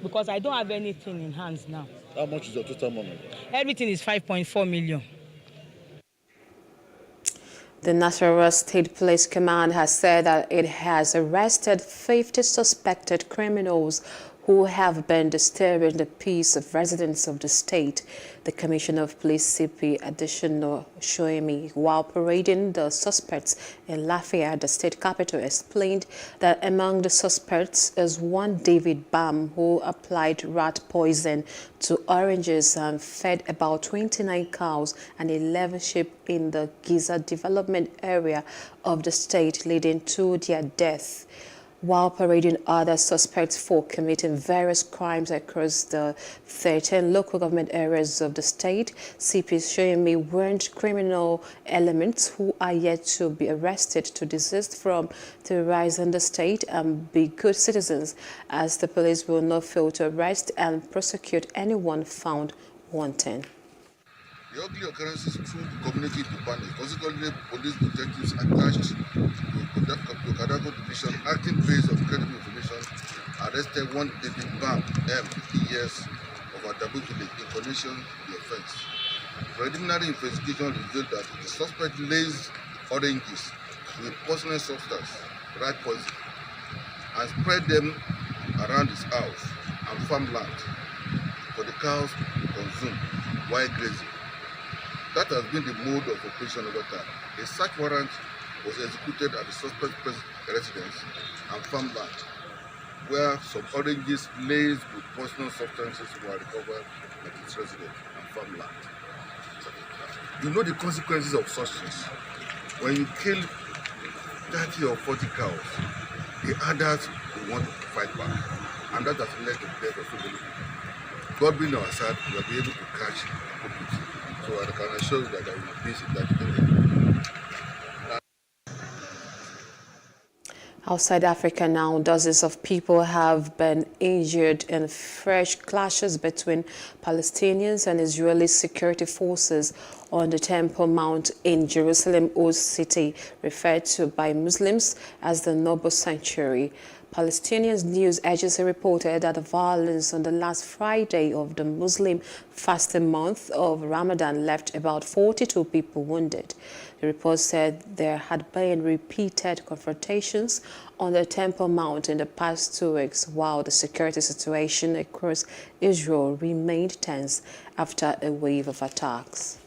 because I don't have anything in hands now. How much is your total money? Everything is 5.4 million. The Nasarawa State Police Command has said that it has arrested 50 suspected criminals who have been disturbing the peace of residents of the state. The Commissioner of Police, CP Additional Shoemi, while parading the suspects in Lafayette, the state capital, explained that among the suspects is one David Bam, who applied rat poison to oranges and fed about 29 cows and 11 sheep in the Giza development area of the state, leading to their death. While parading other suspects for committing various crimes across the 13 local government areas of the state, CP Shoyemi warned criminal elements who are yet to be arrested to desist from terrorizing the state and be good citizens, as the police will not fail to arrest and prosecute anyone found wanting. The ugly occurrences proved the community to panic. Consequently, police detectives attached to Kadago Division, acting based on credible information, arrested one David Bam, M, 50 years, of Adabu village in connection with the offense. Preliminary investigation revealed that the suspect laced oranges with poisonous substance, rat poison, and spread them around his house and farmland for the cows to consume while grazing. That has been the mode of operation over time. A search warrant was executed at the suspect's residence and farmland, where some oranges laced with poisonous substances were recovered at its residence and farmland. You know the consequences of such things. When you kill 30 or 40 cows The others will want to fight back. And that has led to the death of so many people. God being on our side, we will be able to catch culprits. So I can assure you that there will be peace in that area. Outside Africa now, dozens of people have been injured in fresh clashes between Palestinians and Israeli security forces on the Temple Mount in Jerusalem Old City, referred to by Muslims as the Noble Sanctuary. Palestinian news agency reported that the violence on the last Friday of the Muslim fasting month of Ramadan left about 42 people wounded. The report said there had been repeated confrontations on the Temple Mount in the past 2 weeks, while the security situation across Israel remained tense after a wave of attacks.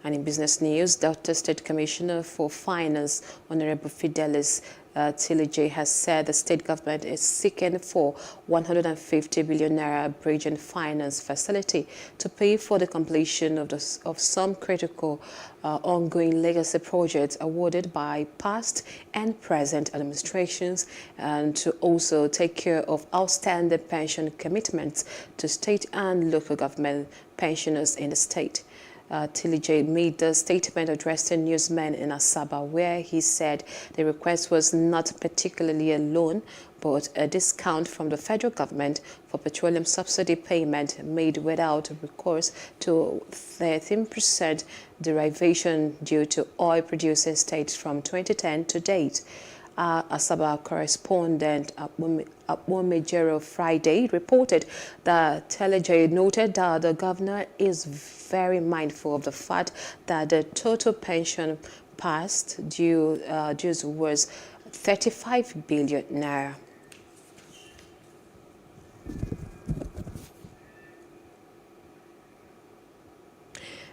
And in business news, Delta State Commissioner for Finance, Honorable Fidelis Tilije, has said the state government is seeking for 150 billion naira bridge and finance facility to pay for the completion of some critical ongoing legacy projects awarded by past and present administrations, and to also take care of outstanding pension commitments to state and local government pensioners in the state. Tilije made the statement addressing newsmen in Asaba, where he said the request was not particularly a loan, but a discount from the federal government for petroleum subsidy payment made without recourse to 13% derivation due to oil-producing states from 2010 to date. Asaba correspondent Abomejero Friday reported that Tilije noted that the governor is very mindful of the fact that the total pension past dues was 35 billion naira.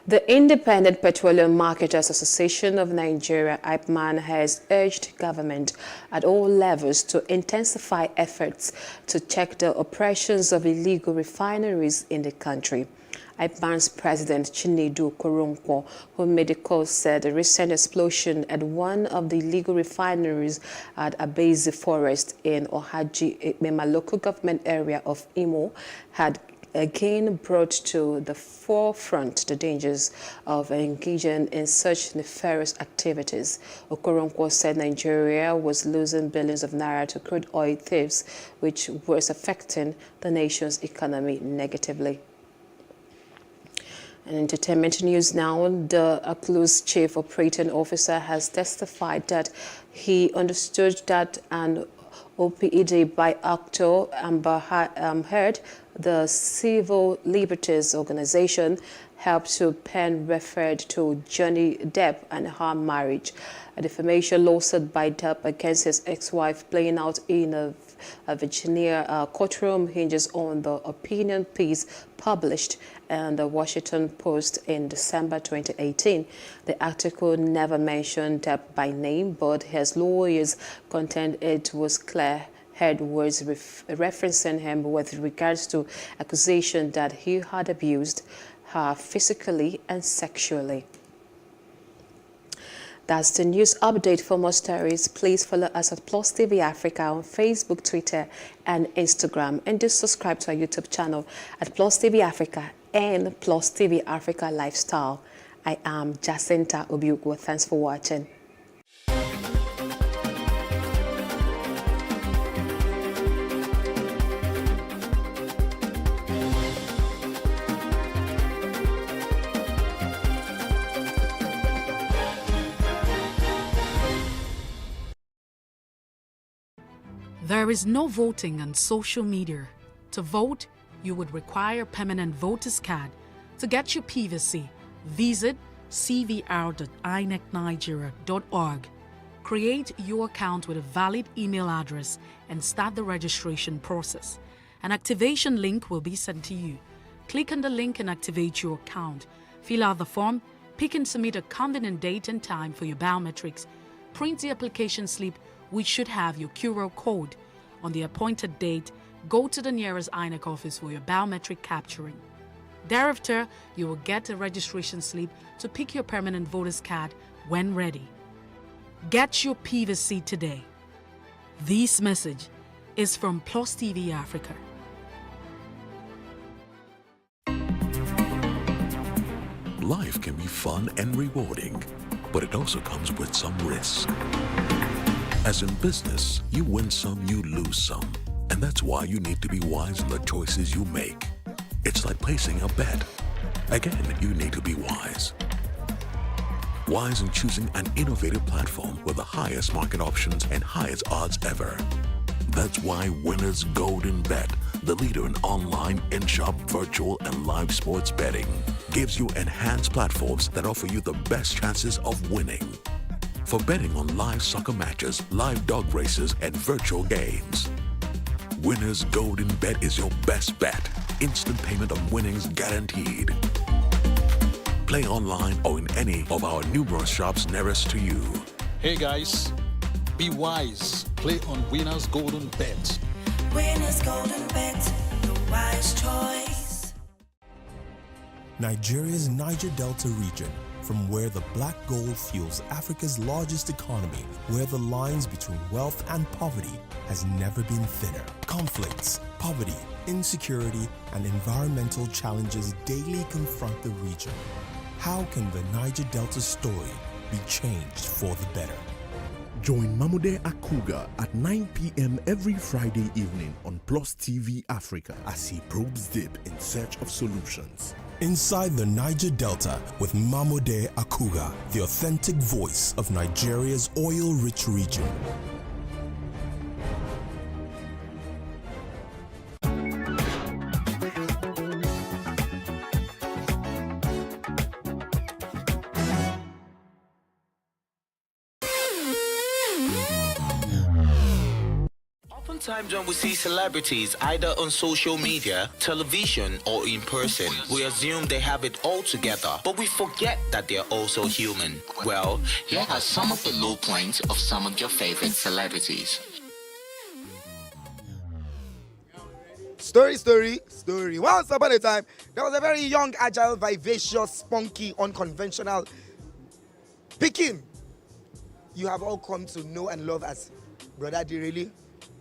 The Independent Petroleum Marketers Association of Nigeria, IPMAN, has urged government at all levels to intensify efforts to check the operations of illegal refineries in the country. IPMAN's president, Chinedu Koronko, who made the call, said the recent explosion at one of the illegal refineries at Abezi Forest in Ohaji, Ekpema local government area of Imo, had again brought to the forefront the dangers of engaging in such nefarious activities. Okoronkwo said Nigeria was losing billions of naira to crude oil thieves, which was affecting the nation's economy negatively. And entertainment news now, the ACLU's chief operating officer has testified that he understood that an OPED by actor Amber Heard, the Civil Liberties Organization, helped to pen referred to Johnny Depp and her marriage. A defamation lawsuit by Depp against his ex-wife playing out in a Virginia courtroom hinges on the opinion piece published in the Washington Post in December 2018. The article never mentioned Depp by name, but his lawyers contend it was clear Heard was referencing him with regards to accusation that he had abused her physically and sexually. That's the news update. For more stories, please follow us at PlusTvAfrica on Facebook, Twitter, and Instagram. And do subscribe to our YouTube channel at PlusTvAfrica and PlusTvAfrica Lifestyle. I am Jacinta Obiukwu. Thanks for watching. There is no voting on social media. To vote, you would require a permanent voter's card. To get your PVC, visit cvr.inecnigeria.org. Create your account with a valid email address and start the registration process. An activation link will be sent to you. Click on the link and activate your account. Fill out the form, pick and submit a convenient date and time for your biometrics. Print the application slip, which should have your QR code. On the appointed date, go to the nearest INEC office for your biometric capturing. Thereafter, you will get a registration slip to pick your permanent voter's card when ready. Get your PVC today. This message is from PlusTvAfrica. Life can be fun and rewarding, but it also comes with some risk. As in business, you win some, you lose some. And that's why you need to be wise in the choices you make. It's like placing a bet. Again, you need to be wise. Wise in choosing an innovative platform with the highest market options and highest odds ever. That's why Winners Golden Bet, the leader in online, in-shop, virtual, and live sports betting, gives you enhanced platforms that offer you the best chances of winning. For betting on live soccer matches, live dog races, and virtual games. Winners Golden Bet is your best bet. Instant payment of winnings guaranteed. Play online or in any of our numerous shops nearest to you. Hey guys, be wise. Play on Winners Golden Bet. Winners Golden Bet, the wise choice. Nigeria's Niger Delta region, from where the black gold fuels Africa's largest economy, where the lines between wealth and poverty has never been thinner. Conflicts, poverty, insecurity, and environmental challenges daily confront the region. How can the Niger Delta story be changed for the better? Join Mamode Akuga at 9 p.m. every Friday evening on PlusTvAfrica as he probes deep in search of solutions. Inside the Niger Delta with Mamode Akuga, the authentic voice of Nigeria's oil-rich region. Sometimes when we see celebrities either on social media, television, or in person, we assume they have it all together, but we forget that they're also human. Well, here are some of the low points of some of your favorite celebrities. Story. Once upon a time, there was a very young, agile, vivacious, spunky, unconventional Pikin. You have all come to know and love as Brother Dirili,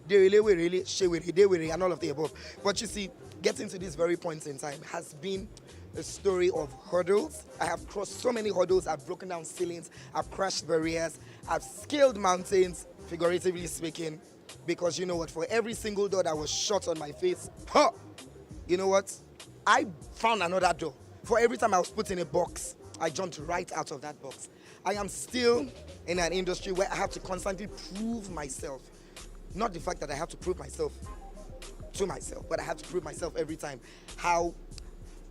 Shewiri, and all of the above. But you see, getting to this very point in time has been a story of hurdles. I have crossed so many hurdles. I've broken down ceilings. I've crashed barriers. I've scaled mountains, figuratively speaking. Because you know what? For every single door that was shut on my face, you know what? I found another door. For every time I was put in a box, I jumped right out of that box. I am still in an industry where I have to constantly prove myself. Not the fact that I have to prove myself to myself, but I have to prove myself every time how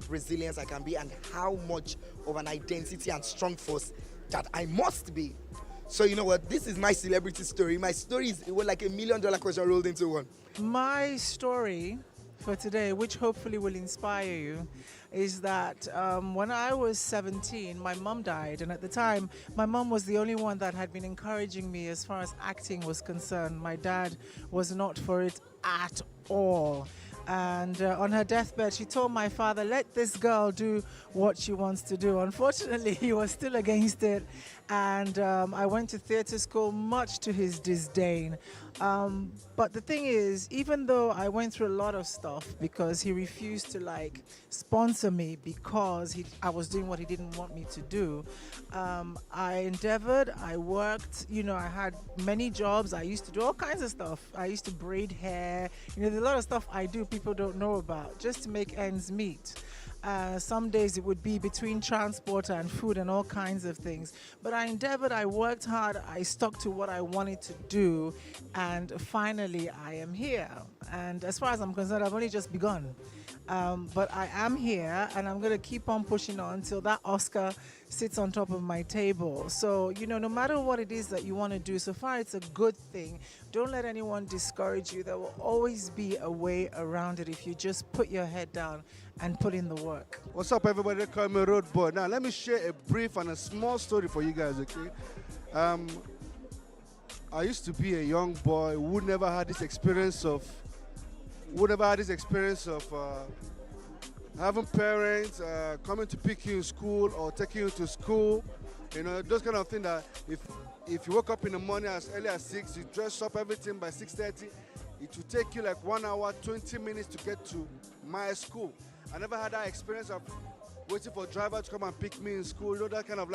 resilient I can be and how much of an identity and strong force that I must be. So you know what? This is my celebrity story. My story is like $1 million question rolled into one. My story for today, which hopefully will inspire you, is that when I was 17, my mom died. And at the time, my mom was the only one that had been encouraging me as far as acting was concerned. My dad was not for it at all. And on her deathbed, she told my father, let this girl do what she wants to do. Unfortunately, he was still against it. And I went to theater school, much to his disdain. But the thing is, even though I went through a lot of stuff because he refused to sponsor me because I was doing what he didn't want me to do, I endeavored, I worked, I had many jobs. I used to do all kinds of stuff. I used to braid hair. There's a lot of stuff I do people don't know about just to make ends meet. Some days it would be between transport and food and all kinds of things. But I endeavored, I worked hard, I stuck to what I wanted to do, and finally I am here. And as far as I'm concerned, I've only just begun. But I am here, and I'm going to keep on pushing on until that Oscar sits on top of my table. So, no matter what it is that you want to do, so far it's a good thing. Don't let anyone discourage you. There will always be a way around it if you just put your head down and put in the work. What's up, everybody? They call me Road Boy. Now, let me share a brief and a small story for you guys, okay? I used to be a young boy who never had this experience of having parents coming to pick you in school or taking you to school, those kind of things that if If you woke up in the morning as early as 6, you dress up everything by 6:30, it will take you like 1 hour, 20 minutes to get to my school. I never had that experience of waiting for a driver to come and pick me in school. You know, that kind of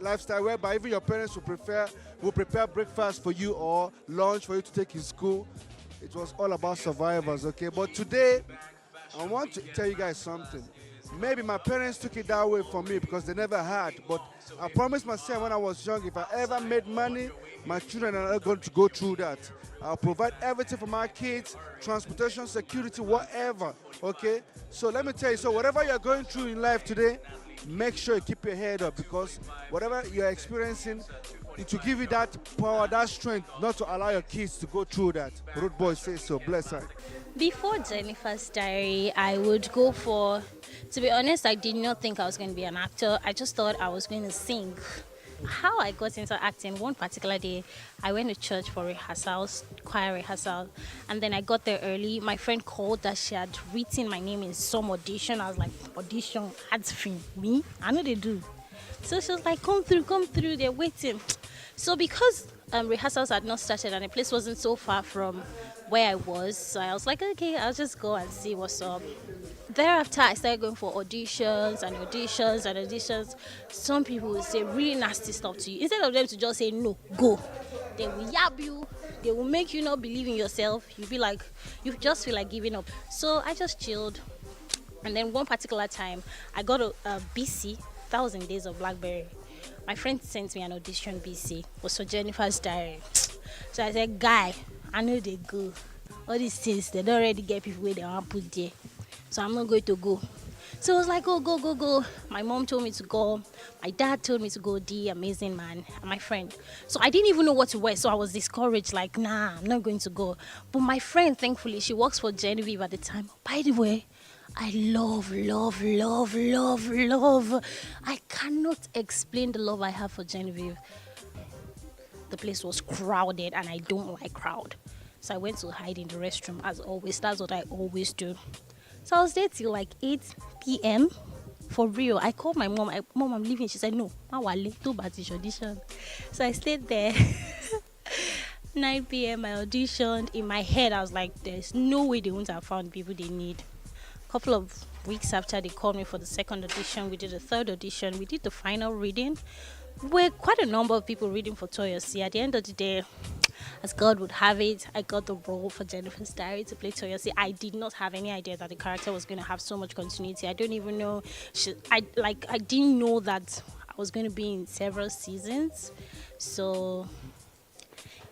lifestyle whereby even your parents will prepare breakfast for you or lunch for you to take in school. It was all about survivors, okay? But today, I want to tell you guys something. Maybe my parents took it that way for me because they never had, but I promised myself when I was young, if I ever made money, my children are not going to go through that. I'll provide everything for my kids, transportation, security, whatever, okay? So let me tell you, so whatever you're going through in life today, make sure you keep your head up because whatever you're experiencing, it will give you that power, that strength not to allow your kids to go through that. Rude boy says so, bless her. Before Jennifer's Diary, I would go for, to be honest, I did not think I was going to be an actor. I just thought I was going to sing. How I got into acting, one particular day, I went to church for rehearsals, choir rehearsal, and then I got there early. My friend called that she had written my name in some audition. I was like, audition, ads free, me? I know they do. So she was like, come through, they're waiting. So because rehearsals had not started and the place wasn't so far from where I was, so I was like, okay, I'll just go and see what's up. Thereafter, I started going for auditions and auditions and auditions. Some people will say really nasty stuff to you. Instead of them to just say, no, go. They will yab you. They will make you not believe in yourself. You just feel like giving up. So I just chilled. And then one particular time, I got a BC, 1,000 Days of Blackberry. My friend sent me an audition BC. It was for Jennifer's Diary. So I said, guy, I know they go. All these things, they don't already get people where they want to put there. So I'm not going to go. So I was like, go. My mom told me to go. My dad told me to go, the amazing man, and my friend. So I didn't even know what to wear. So I was discouraged, like, nah, I'm not going to go. But my friend, thankfully, she works for Genevieve at the time. By the way, I love. I cannot explain the love I have for Genevieve. The place was crowded and I don't like crowd. So I went to hide in the restroom as always. That's what I always do. So I was there till like 8 p.m. For real. I called my mom. Mom, I'm leaving. She said, no, too bad it's audition. So I stayed there. 9 p.m. I auditioned. In my head, I was like, there's no way they wouldn't have found people they need. A couple of weeks after, they called me for the second audition. We did a third audition. We did the final reading. We're quite a number of people reading for Toyosi. At the end of the day, as God would have it, I got the role for Jennifer's Diary to play Toyosi. I did not have any idea that the character was going to have so much continuity. I don't even know. I didn't know that I was going to be in several seasons. So,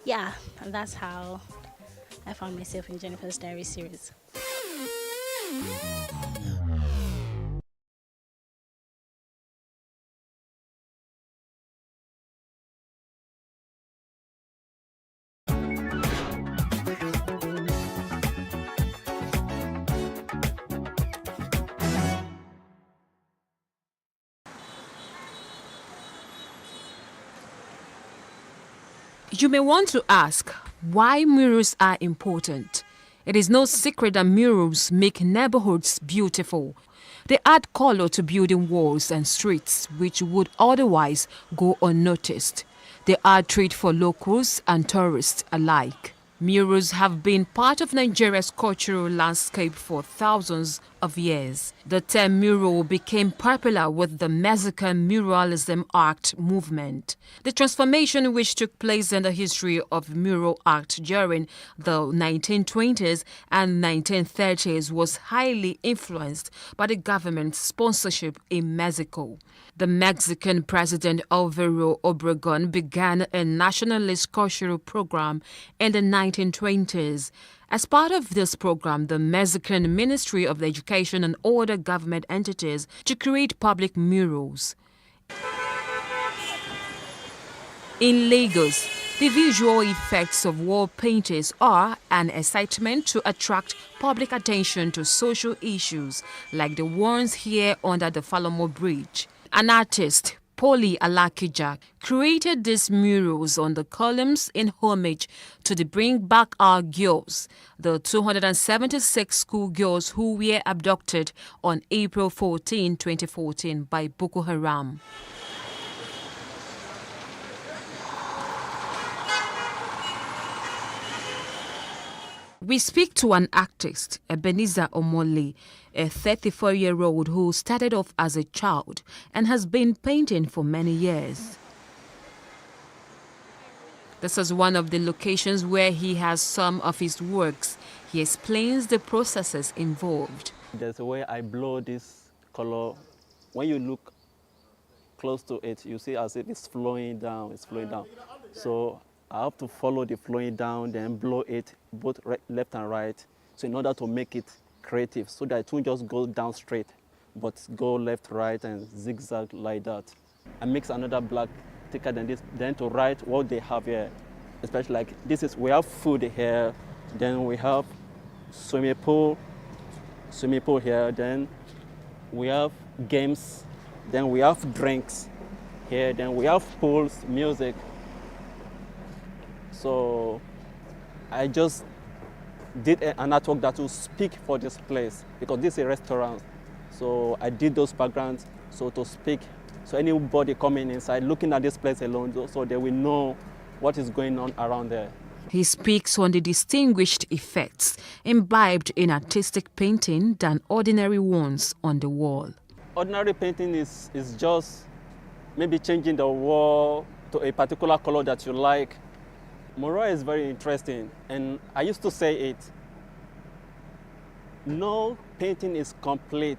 yeah, and that's how I found myself in Jennifer's Diary series. You may want to ask why murals are important. It is no secret that murals make neighborhoods beautiful. They add color to building walls and streets which would otherwise go unnoticed. They are treat for locals and tourists alike. Murals have been part of Nigeria's cultural landscape for thousands of years. The term mural became popular with the Mexican muralism art movement. The transformation which took place in the history of mural art during the 1920s and 1930s was highly influenced by the government's sponsorship in Mexico. The Mexican President Alvaro Obregón began a nationalist cultural program in the 1920s. As part of this program, the Mexican Ministry of Education and other government entities to create public murals. In Lagos, the visual effects of wall paintings are an excitement to attract public attention to social issues like the ones here under the Falomo Bridge. An artist, Poli Alakija, created these murals on the columns in homage to the Bring Back Our Girls, the 276 schoolgirls who were abducted on April 14, 2014 by Boko Haram. We speak to an artist, Ebenezer Omole, a 34-year-old who started off as a child and has been painting for many years. This is one of the locations where he has some of his works. He explains the processes involved. There's a way I blow this color. When you look close to it, you see as if it's flowing down, So I have to follow the flowing down, then blow it both left and right. So in order to make it creative, so that it won't just go down straight, but go left, right, and zigzag like that. I mix another black thicker than this, then to write what they have here. Especially like we have food here, then we have swimming pool here, then we have games, then we have drinks here, then we have pools, music. So I just did an artwork that will speak for this place because this is a restaurant. So I did those backgrounds so to speak. So anybody coming inside, looking at this place alone, so they will know what is going on around there. He speaks on the distinguished effects imbibed in artistic painting than ordinary ones on the wall. Ordinary painting is just maybe changing the wall to a particular color that you like. Mural is very interesting, and I used to say it. No painting is complete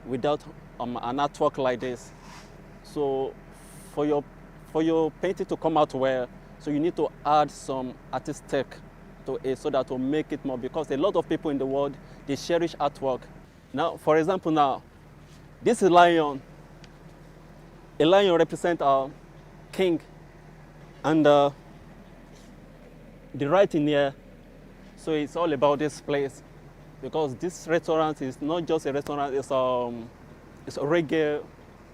without an artwork like this. So for your painting to come out well, so you need to add some artistic to it so that will make it more, because a lot of people in the world, they cherish artwork. Now, for example, this is lion. A lion represents a king, and the writing here, so it's all about this place, because this restaurant is not just a restaurant, it's a reggae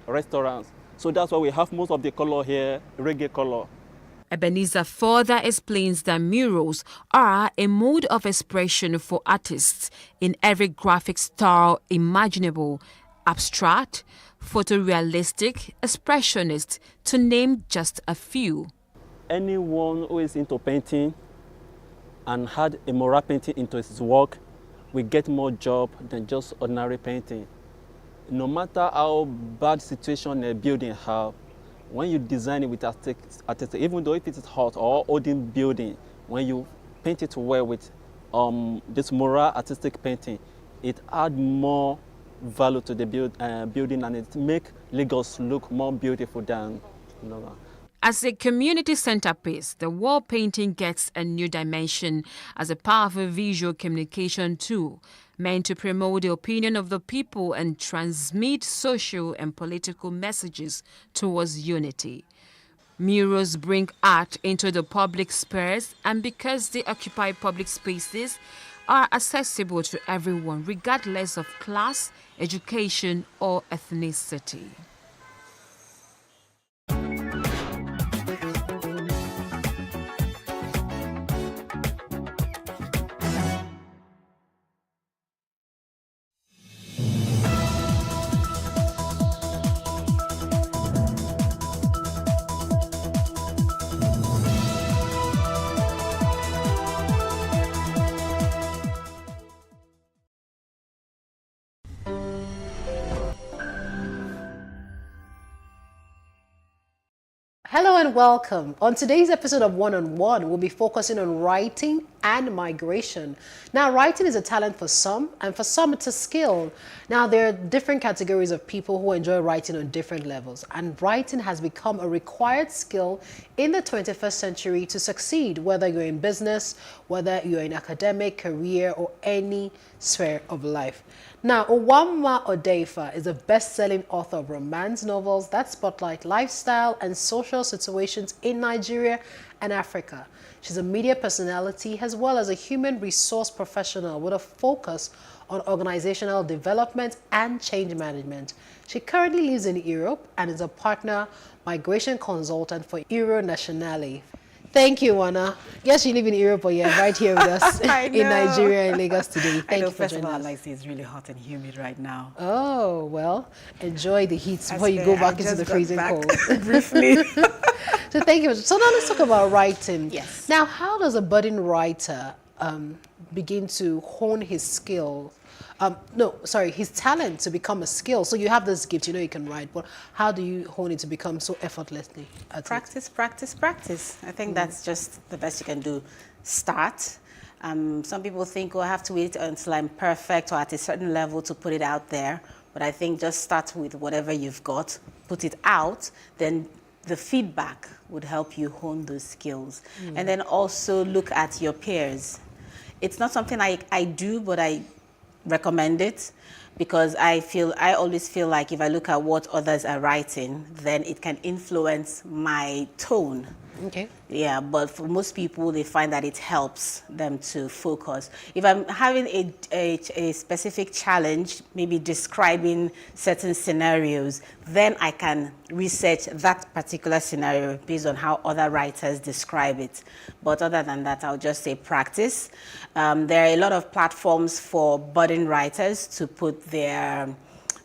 restaurant. So that's why we have most of the color here, reggae color. Ebenezer further explains that murals are a mode of expression for artists in every graphic style imaginable, abstract, photorealistic, expressionist, to name just a few. Anyone who is into painting and had a mural painting into his work will get more job than just ordinary painting. No matter how bad situation a building have, when you design it with artistic, even though if it is hot or old building, when you paint it well with this mural artistic painting, it adds more value to the building, and it makes Lagos look more beautiful than As a community centerpiece, the wall painting gets a new dimension as a powerful visual communication tool meant to promote the opinion of the people and transmit social and political messages towards unity. Murals bring art into the public space, and because they occupy public spaces, are accessible to everyone regardless of class, education, or ethnicity. Hello and welcome. On today's episode of One on One, we'll be focusing on writing and migration. Now, writing is a talent for some, and for some it's a skill. Now, there are different categories of people who enjoy writing on different levels, and writing has become a required skill in the 21st century to succeed, whether you're in business, whether you're in academic, career, or any sphere of life. Now, Owamma Odefa is a best-selling author of romance novels that spotlight lifestyle and social situations in Nigeria and Africa. She's a media personality as well as a human resource professional with a focus on organizational development and change management. She currently lives in Europe and is a partner migration consultant for Euronationale. Thank you, Wana. Yes, you live in Europe, but you're right here with us in Nigeria and Lagos today. Thank you for joining us. Like it's really hot and humid right now. Oh, well, enjoy the heat before you go back into the freezing cold. Briefly. So thank you. So now let's talk about writing. Yes. Now, how does a budding writer begin to hone his skill? His talent to become a skill. So you have this gift, you know you can write, but how do you hone it to become so effortlessly at Practice, practice, practice. I think that's just the best you can do. Start. Some people think, oh, I have to wait until I'm perfect or at a certain level to put it out there. But I think just start with whatever you've got, put it out, then the feedback would help you hone those skills. And then also look at your peers. It's not something I do, but I recommend it because I always feel like if I look at what others are writing, then it can influence my tone. Okay. Yeah, but for most people, they find that it helps them to focus. If I'm having a specific challenge, maybe describing certain scenarios, then I can research that particular scenario based on how other writers describe it. But other than that, I'll just say practice. There are a lot of platforms for budding writers to put their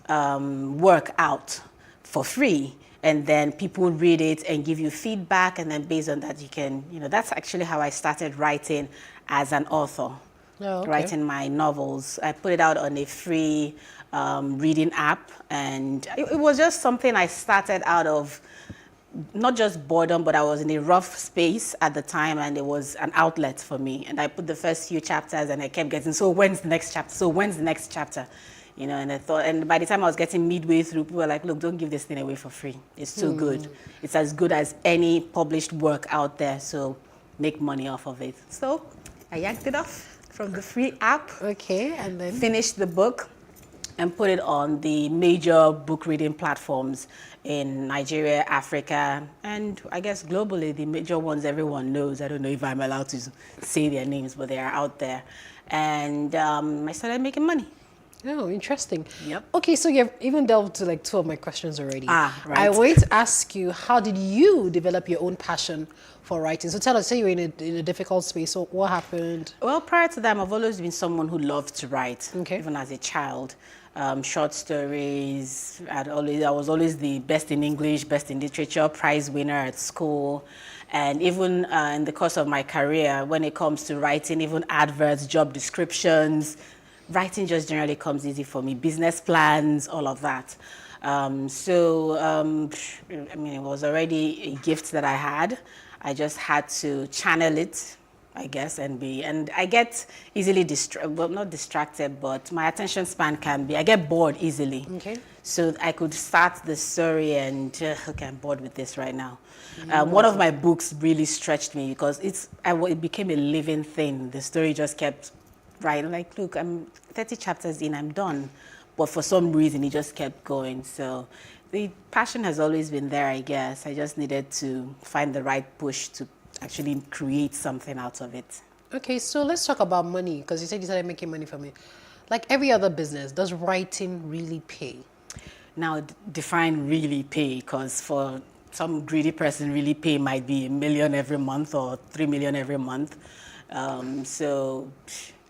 work out for free. And then people read it and give you feedback, and then based on that you can, that's actually how I started writing as an author. Oh, okay. Writing my novels. I put it out on a free reading app, and it was just something I started out of not just boredom, but I was in a rough space at the time, and it was an outlet for me. And I put the first few chapters, and I kept getting, so when's the next chapter? So when's the next chapter? And I thought, and by the time I was getting midway through, people were like, look, don't give this thing away for free. It's too good. It's as good as any published work out there, so make money off of it. So I yanked it off from the free app. Okay, and then? Finished the book and put it on the major book reading platforms in Nigeria, Africa, and I guess globally, the major ones everyone knows. I don't know if I'm allowed to say their names, but they are out there. And I started making money. Oh, interesting. Yep. Okay, so you've even delved to like two of my questions already. Right. I want to ask you, how did you develop your own passion for writing? So tell us, say you're in a difficult space, so what happened? Well, prior to that, I've always been someone who loved to write, okay. Even as a child. Short stories, I was always the best in English, best in literature, prize winner at school. And even in the course of my career, when it comes to writing, even adverts, job descriptions, writing just generally comes easy for me. Business plans, all of that. I mean, it was already a gift that I had. I just had to channel it, I guess, and I get easily not distracted, but my attention span I get bored easily. Okay. So I could start the story and, okay, I'm bored with this right now. One of my books really stretched me because it became a living thing. The story just kept writing, like, look, I'm 30 chapters in, I'm done. But for some reason, it just kept going. So the passion has always been there, I guess. I just needed to find the right push to actually create something out of it. Okay, so let's talk about money, because you said you started making money from it. Like every other business, does writing really pay? Now, define really pay, because for some greedy person, really pay might be $1 million every month or $3 million every month.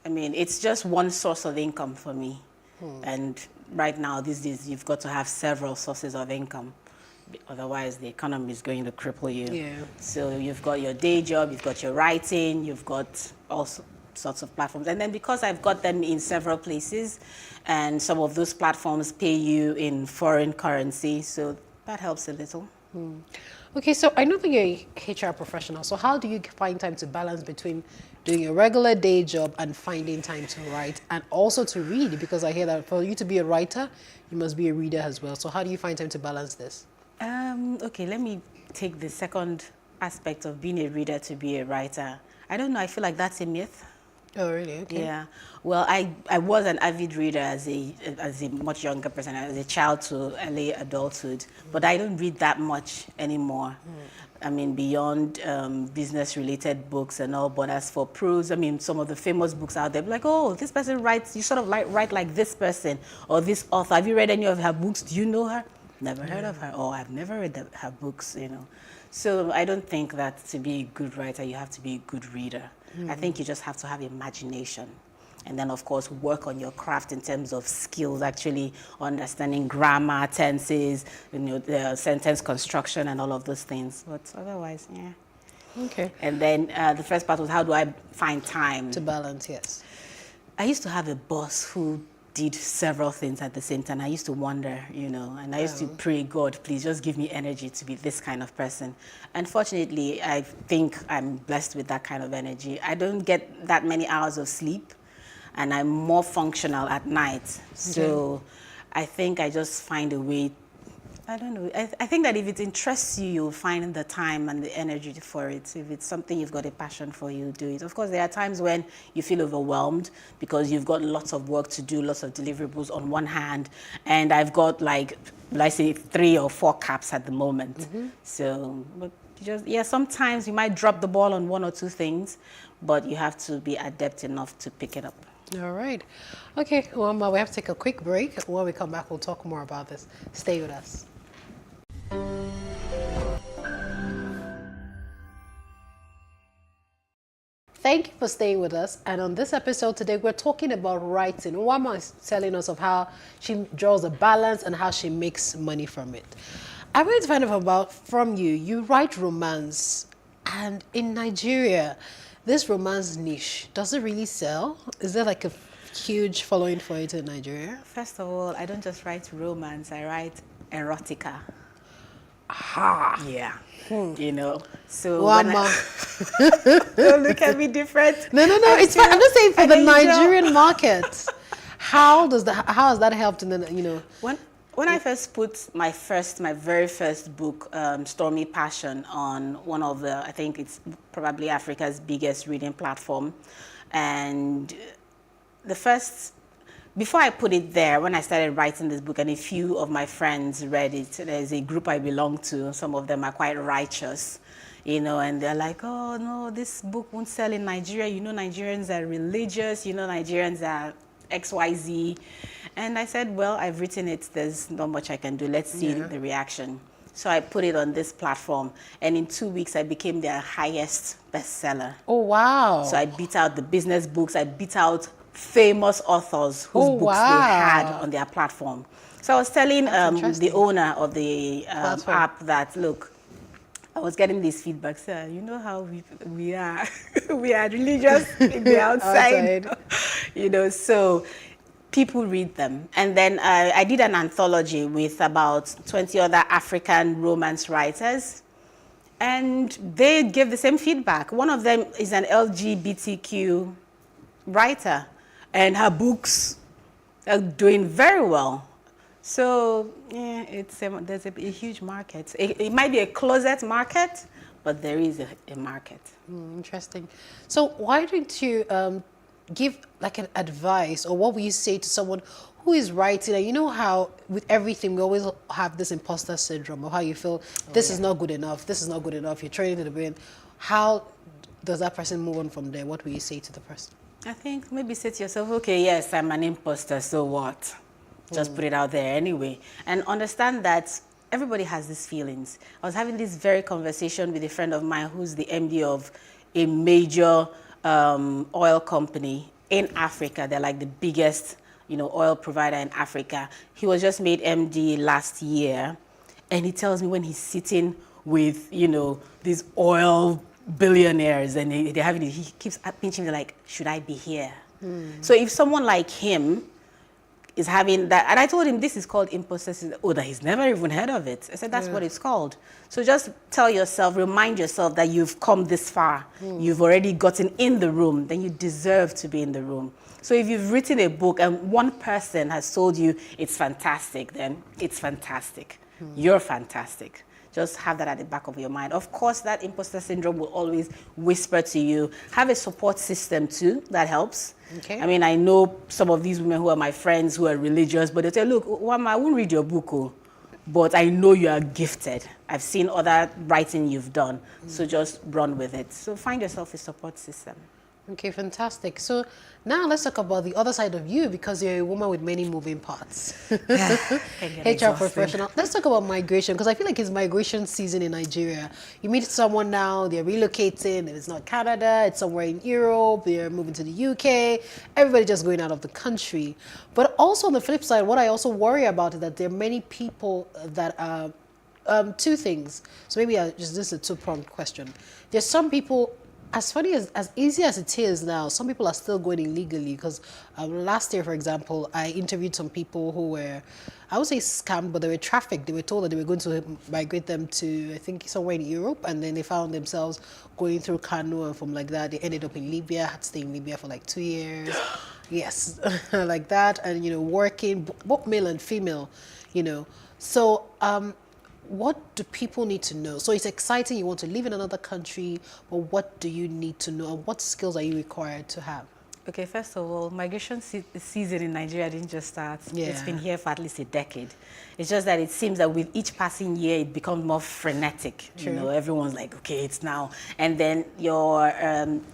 I mean, it's just one source of income for me. And right now, these days, you've got to have several sources of income. Otherwise, the economy is going to cripple you. Yeah. So you've got your day job, you've got your writing, you've got all sorts of platforms. And then because I've got them in several places, and some of those platforms pay you in foreign currency, so that helps a little. Okay, so I know that you're a HR professional, so how do you find time to balance between doing your regular day job and finding time to write and also to read? Because I hear that for you to be a writer, you must be a reader as well. So how do you find time to balance this? Okay, let me take the second aspect of being a reader to be a writer. I don't know, I feel like that's a myth. Oh, really? Okay. Yeah. Well, I was an avid reader as a much younger person, as a child to early adulthood, but I don't read that much anymore. I mean, beyond business-related books and all, but as for prose, I mean, some of the famous books out there, like, oh, this person writes, you sort of write like this person or this author. Have you read any of her books? Do you know her? Never heard of her, or I've never read her books, So I don't think that to be a good writer, you have to be a good reader. I think you just have to have imagination. And then, of course, work on your craft in terms of skills, actually understanding grammar, tenses, the sentence construction and all of those things. But otherwise, yeah. Okay. And then the first part was, how do I find time? To balance, yes. I used to have a boss who did several things at the same time. I used to wonder, and I used to pray, God, please just give me energy to be this kind of person. Unfortunately, I think I'm blessed with that kind of energy. I don't get that many hours of sleep, and I'm more functional at night. So I think I just find a way. I don't know. I think that if it interests you, you'll find the time and the energy for it. If it's something you've got a passion for, you do it. Of course, there are times when you feel overwhelmed because you've got lots of work to do, lots of deliverables on one hand, and I've got let's say 3 or 4 caps at the moment. So, but sometimes you might drop the ball on 1 or 2 things, but you have to be adept enough to pick it up. All right. Okay, well, we have to take a quick break. When we come back, we'll talk more about this. Stay with us. Thank you for staying with us. And on this episode today, we're talking about writing. Wama is telling us of how she draws a balance and how she makes money from it. I wanted to find out from you. You write romance, and in Nigeria, this romance niche, does it really sell? Is there like a huge following for it in Nigeria? First of all, I don't just write romance, I write erotica. Aha. Yeah. So Wama. don't look at me different. No, it's fine. I'm just saying for the Nigerian market. How has that helped in the, When I first put my very first book, Stormy Passion, on one of I think it's probably Africa's biggest reading platform, and before I put it there, when I started writing this book and a few of my friends read it, there's a group I belong to, some of them are quite righteous, and they're like, oh no, this book won't sell in Nigeria, Nigerians are religious, Nigerians are XYZ. And I said, well, I've written it, there's not much I can do, let's see the reaction. So I put it on this platform, and in 2 weeks I became their highest bestseller. Oh, wow. So I beat out the business books, I beat out famous authors whose books they had on their platform. So I was telling the owner of the app that, look, I was getting this feedback, sir, you know how we are, we are religious in the outside, so people read them. And then I did an anthology with about 20 other African romance writers, and they gave the same feedback. One of them is an LGBTQ writer, and her books are doing very well. So yeah, there's a huge market. It might be a closet market, but there is a market. Interesting. So why don't you give like an advice, or what would you say to someone who is writing? And you know how with everything we always have this imposter syndrome, or how you feel this is not good enough, this is not good enough, you're training to the brain. How does that person move on from there? What will you say to the person? I think maybe say to yourself, okay, yes, I'm an imposter, so what? Just put it out there anyway. And understand that everybody has these feelings. I was having this very conversation with a friend of mine who's the MD of a major oil company in Africa. They're like the biggest, oil provider in Africa. He was just made MD last year, and he tells me when he's sitting with, these oil billionaires and he keeps pinching me like, should I be here? So if someone like him is having that, and I told him this is called imposter syndrome. Oh, that he's never even heard of it. I said, that's what it's called. So just tell yourself, remind yourself that you've come this far. You've already gotten in the room, then you deserve to be in the room. So if you've written a book and one person has told you it's fantastic, then it's fantastic. You're fantastic. Just have that at the back of your mind. Of course, that imposter syndrome will always whisper to you. Have a support system too, that helps. Okay. I mean, I know some of these women who are my friends who are religious, but they say, look, Wama, I won't read your book, but I know you are gifted. I've seen other writing you've done, so just run with it. So find yourself a support system. Okay, fantastic. So now let's talk about the other side of you, because you're a woman with many moving parts. HR professional. Let's talk about migration, because I feel like it's migration season in Nigeria. You meet someone now, they're relocating, it's not Canada, it's somewhere in Europe, they're moving to the UK, everybody just going out of the country. But also on the flip side, what I also worry about is that there are many people that are two things. So maybe this is a two-pronged question. There's some people, as funny as easy as it is now, some people are still going illegally because last year, for example, I interviewed some people who were, I would say scammed, but they were trafficked. They were told that they were going to migrate them to, I think, somewhere in Europe, and then they found themselves going through Kano, and from like that, they ended up in Libya, had to stay in Libya for like 2 years. Yes, like that, and, you know, working, both male and female, you know. So, what do people need to know? So it's exciting, you want to live in another country, but what do you need to know, and what skills are you required to have? Okay, first of all, migration season in Nigeria didn't just start. Yeah. It's been here for at least a decade. It's just that it seems that with each passing year, it becomes more frenetic. True. You know, everyone's like, okay, it's now. And then your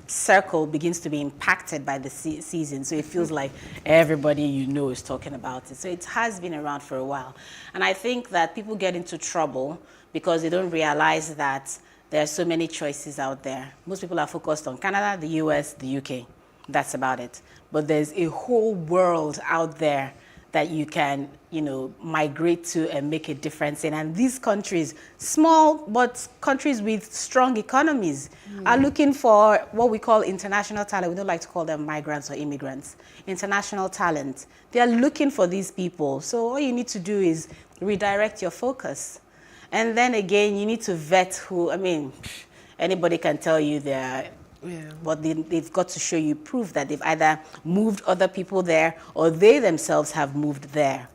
circle begins to be impacted by the season. So it feels like everybody you know is talking about it. So it has been around for a while. And I think that people get into trouble because they don't realize that there are so many choices out there. Most people are focused on Canada, the US, the UK. That's about it. But there's a whole world out there that you can, you know, migrate to and make a difference in. And these countries, small but countries with strong economies, are looking for what we call international talent. We don't like to call them migrants or immigrants. International talent. They are looking for these people. So all you need to do is redirect your focus. And then again, you need to vet who, I mean, anybody can tell you they're, but they've got to show you proof that they've either moved other people there or they themselves have moved there.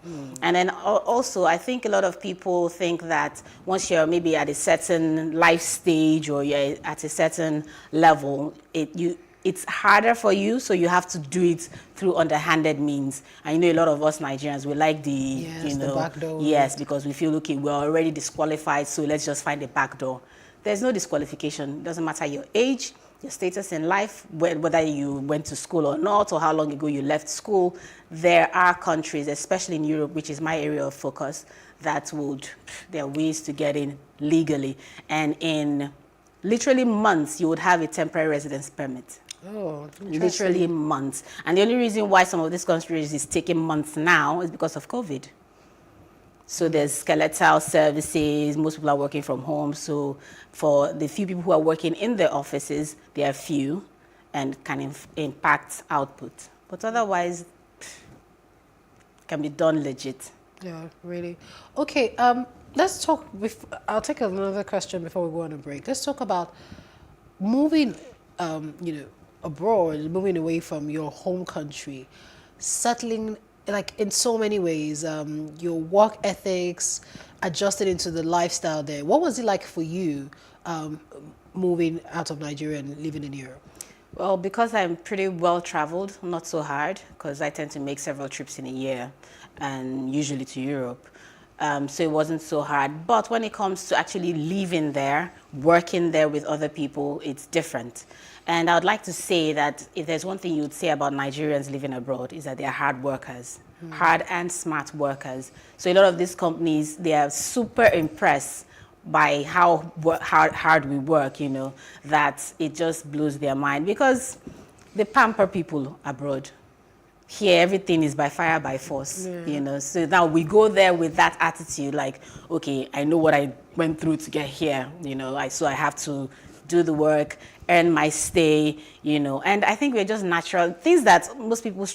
And then also, I think a lot of people think that once you're maybe at a certain life stage or you're at a certain level, it's harder for you, so you have to do it through underhanded means. And you know, a lot of us Nigerians, we like the back door. Yes, because we feel, okay, we're already disqualified, so let's just find a back door. There's no disqualification. It doesn't matter your age, your status in life, whether you went to school or not, or how long ago you left school. There are countries, especially in Europe, which is my area of focus, that there are ways to get in legally. And in literally months, you would have a temporary residence permit. Oh, Literally months. And the only reason why some of these countries is taking months now is because of COVID. So there's skeletal services, most people are working from home. So for the few people who are working in the offices, they are few and can impact output. But otherwise, it can be done legit. Yeah, really. Okay, let's talk, I'll take another question before we go on a break. Let's talk about moving, you know, abroad, moving away from your home country, settling, like in so many ways, your work ethics, adjusted into the lifestyle there. What was it like for you moving out of Nigeria and living in Europe? Well, because I'm pretty well traveled, not so hard, because I tend to make several trips in a year, and usually to Europe. So it wasn't so hard. But when it comes to actually living there, working there with other people, it's different. And I would like to say that if there's one thing you would say about Nigerians living abroad, is that they're hard workers, hard and smart workers. So a lot of these companies, they are super impressed by how hard we work, you know, that it just blows their mind, because they pamper people abroad. Here, everything is by fire, by force, you know. So now we go there with that attitude, like, okay, I know what I went through to get here, you know, so I have to do the work, earn my stay, you know. And I think we're just natural. Things that most people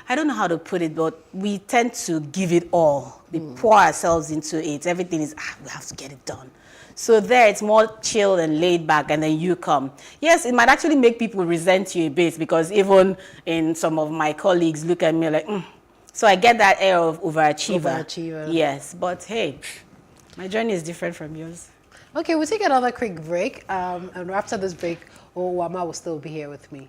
I don't know how to put it, but we tend to give it all. We pour ourselves into it. Everything is, we have to get it done. So there, it's more chill and laid back, and then you come. Yes, it might actually make people resent you a bit, because even in some of my colleagues look at me like, So I get that air of overachiever. Yes, but hey, my journey is different from yours. Okay, we'll take another quick break, and after this break, Wama will still be here with me.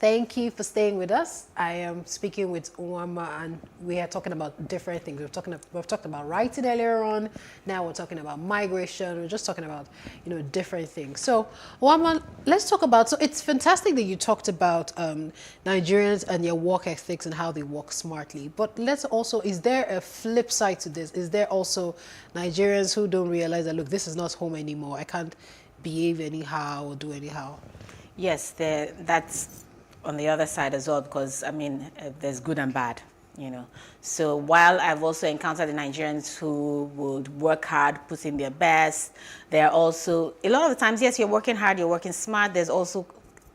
Thank you for staying with us. I am speaking with Wama, and we are talking about different things. We've talked about writing earlier on. Now we're talking about migration. We're just talking about, you know, different things. So Wama, let's talk about. So it's fantastic that you talked about Nigerians and their work ethics and how they work smartly. But let's also, is there a flip side to this? Is there also Nigerians who don't realize that, look, this is not home anymore. I can't behave anyhow or do anyhow? Yes, that's on the other side as well, because I mean, there's good and bad, you know. So while I've also encountered the Nigerians who would work hard, put in their best, there are also, a lot of the times, yes, you're working hard, you're working smart, there's also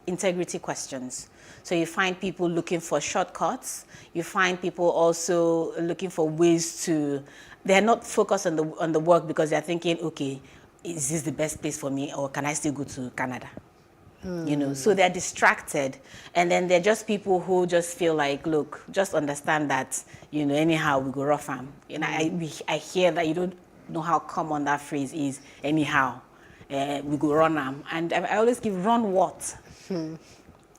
integrity questions. So you find people looking for shortcuts, you find people also looking for ways to, they're not focused on the work because they're thinking, okay, is this the best place for me, or can I still go to Canada? You know, so they're distracted, and then they're just people who just feel like, look, just understand that, you know, anyhow we go rough am. And I hear that, you don't know how common that phrase is, anyhow we go run am, and I always give, run what?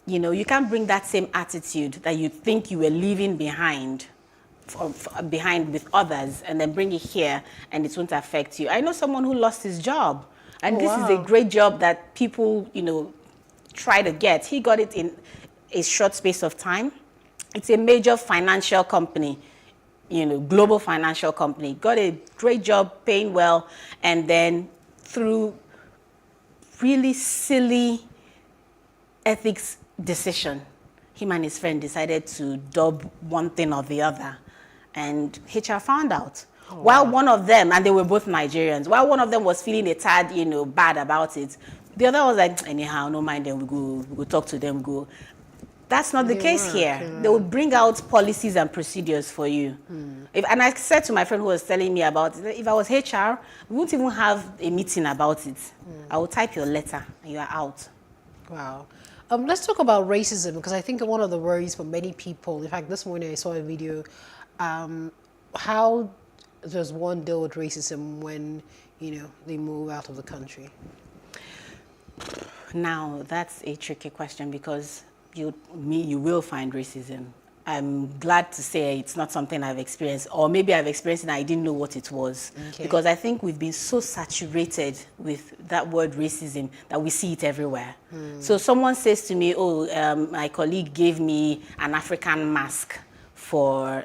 You know, you can't bring that same attitude that you think you were leaving behind with others, and then bring it here, and it won't affect you. I know someone who lost his job, and this is a great job that people, you know, try to get. He got it in a short space of time. It's a major financial company, you know, global financial company. Got a great job, paying well, and then through really silly ethics decision, him and his friend decided to dub one thing or the other, and HR found out. While one of them, and they were both Nigerians, while one of them was feeling a tad, you know, bad about it, the other was like, anyhow, no mind them, we go talk to them, go. That's not the case here. They will bring out policies and procedures for you. And I said to my friend who was telling me about it, if I was HR, we wouldn't even have a meeting about it. I will type your letter and you are out. Wow. Let's talk about racism, because I think one of the worries for many people, in fact, this morning I saw a video, how does one deal with racism when, you know, they move out of the country? Now, that's a tricky question, because you will find racism. I'm glad to say it's not something I've experienced, or maybe I've experienced and I didn't know what it was. Because I think we've been so saturated with that word racism that we see it everywhere. So someone says to me, oh, my colleague gave me an African mask for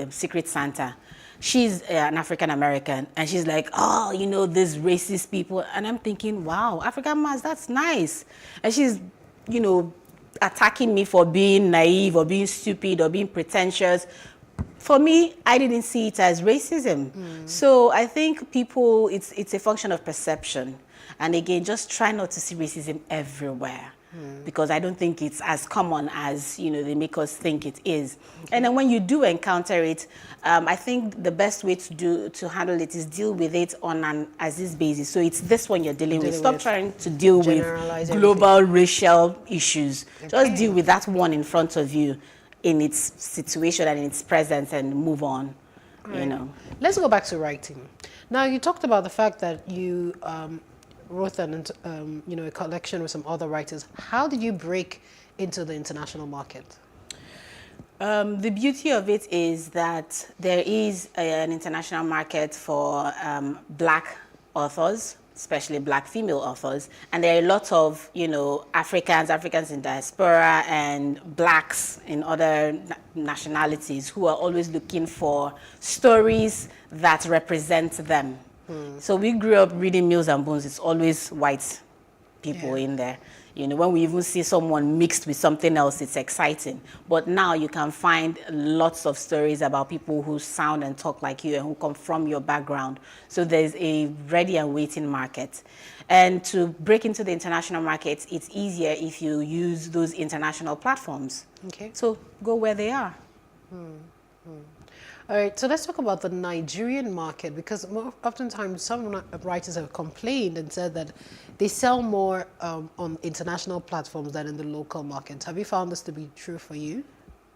Secret Santa. She's an African American, and she's like, oh, you know, these racist people. And I'm thinking, wow, African mask, that's nice. And she's, you know, attacking me for being naive or being stupid or being pretentious. For me, I didn't see it as racism. So I think people, it's a function of perception. And again, just try not to see racism everywhere. Because I don't think it's as common as, you know, they make us think it is. And then when you do encounter it, I think the best way to handle it is deal with it on an as-is basis. So it's this one you're dealing with. Stop trying to deal with global racial issues. Just deal with that one in front of you in its situation and in its presence, and move on, you know. Let's go back to writing. Now, you talked about the fact that you wrote you know, a collection with some other writers. How did you break into the international market? The beauty of it is that there is an international market for black authors, especially black female authors, and there are a lot of, you know, Africans in diaspora and blacks in other nationalities who are always looking for stories that represent them. So we grew up reading Mills and Bones. It's always white people in there. You know, when we even see someone mixed with something else, it's exciting. But now you can find lots of stories about people who sound and talk like you and who come from your background. So there's a ready and waiting market. And to break into the international market, it's easier if you use those international platforms. So go where they are. All right, so let's talk about the Nigerian market, because oftentimes some writers have complained and said that they sell more on international platforms than in the local market. Have you found this to be true for you?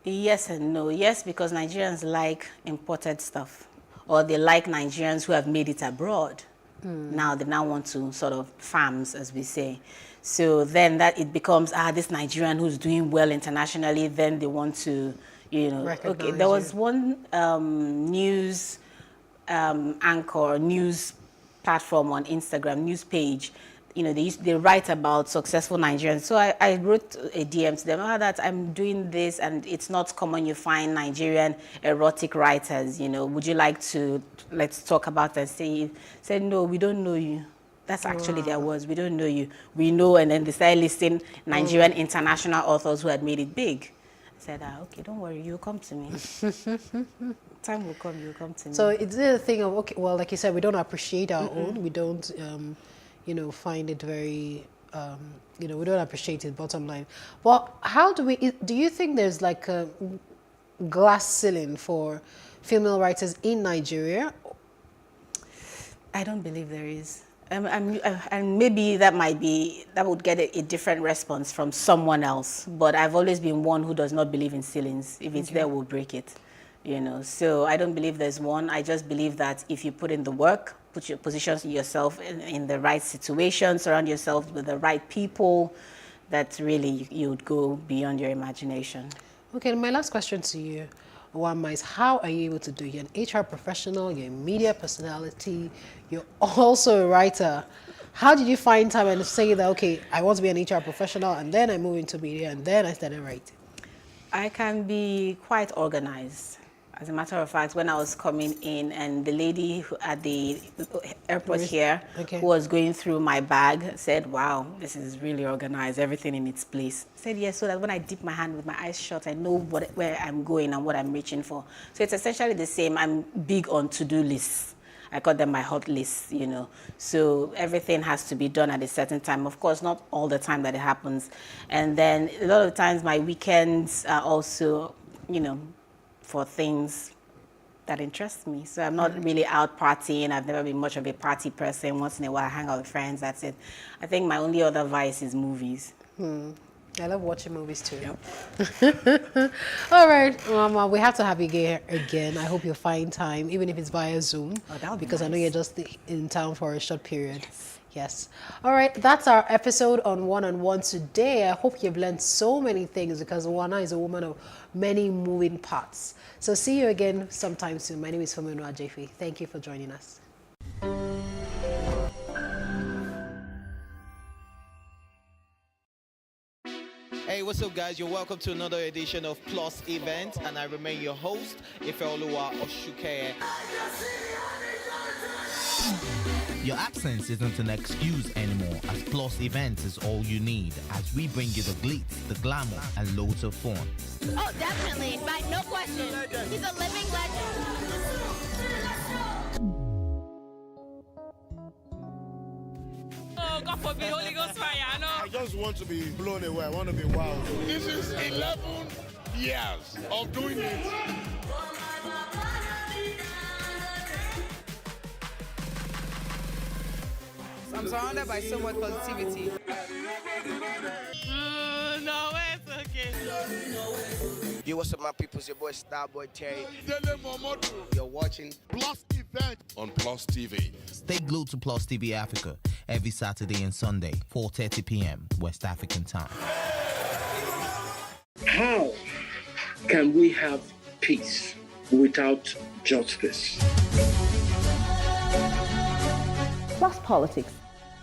Yes and no. Yes, because Nigerians like imported stuff, or they like Nigerians who have made it abroad. Now they want to sort of farms, as we say. So then that it becomes, this Nigerian who's doing well internationally, then they want to, you know, okay, there was one news anchor, news platform on Instagram, news page, you know, they write about successful Nigerians. So I wrote a DM to them, that I'm doing this, and it's not common you find Nigerian erotic writers, you know, would you like to, let's talk about that? Said, no, we don't know you. That's actually their words. We don't know you. We know, and then they started listing Nigerian international authors who had made it big. I said, okay, don't worry, you'll come to me. Time will come, you'll come to me. So it's the thing of, okay, well, like you said, we don't appreciate our own. We don't, find it very, we don't appreciate it, bottom line. Well, do you think there's like a glass ceiling for female writers in Nigeria? I don't believe there is. And maybe that would get a different response from someone else. But I've always been one who does not believe in ceilings. If it's there, we'll break it. So I don't believe there's one. I just believe that if you put in the work, position yourself in the right situation, surround yourself with the right people, that really you would go beyond your imagination. Okay, my last question to you, Wama, is how are you able to do it? You're an HR professional, you're a media personality, you're also a writer. How did you find time and say that, okay, I want to be an HR professional, and then I move into media, and then I started writing? I can be quite organized. As a matter of fact, when I was coming in, and the lady at the airport here who was going through my bag said, wow, this is really organized, everything in its place. I said, yes, so that when I dip my hand with my eyes shut, I know where I'm going and what I'm reaching for. So it's essentially the same. I'm big on to-do lists. I call them my hot lists, So everything has to be done at a certain time. Of course, not all the time that it happens. And then a lot of times my weekends are also, for things that interest me. So I'm not really out partying. I've never been much of a party person. Once in a while, I hang out with friends, that's it. I think my only other vice is movies. I love watching movies too. Yep. All right, Mama, we have to have you here again. I hope you'll find time, even if it's via Zoom, because I know you're just in town for a short period. Yes. All right, that's our episode on One today. I hope you've learned so many things, because Wana is a woman of many moving parts. So see you again sometime soon. My name is Femenu Ajefi. Thank you for joining us. Hey, what's up, guys? You're welcome to another edition of Plus Event, and I remain your host, Ifeoluwa Oshuke. Your absence isn't an excuse anymore, as Plus Events is all you need, as we bring you the glitz, the glamour, and loads of fun. Oh, definitely. Right, no question. He's a living legend. Oh, God forbid, Holy Ghost fire, I know. I just want to be blown away. I want to be wild. This is 11 years of doing it. I'm surrounded by so much positivity. No, it's okay. Yo, what's up, my people? It's your boy Starboy Terry. You're watching Plus Event on Plus TV. Stay glued to Plus TV Africa every Saturday and Sunday, 4:30 p.m. West African time. How can we have peace without justice? Plus Politics.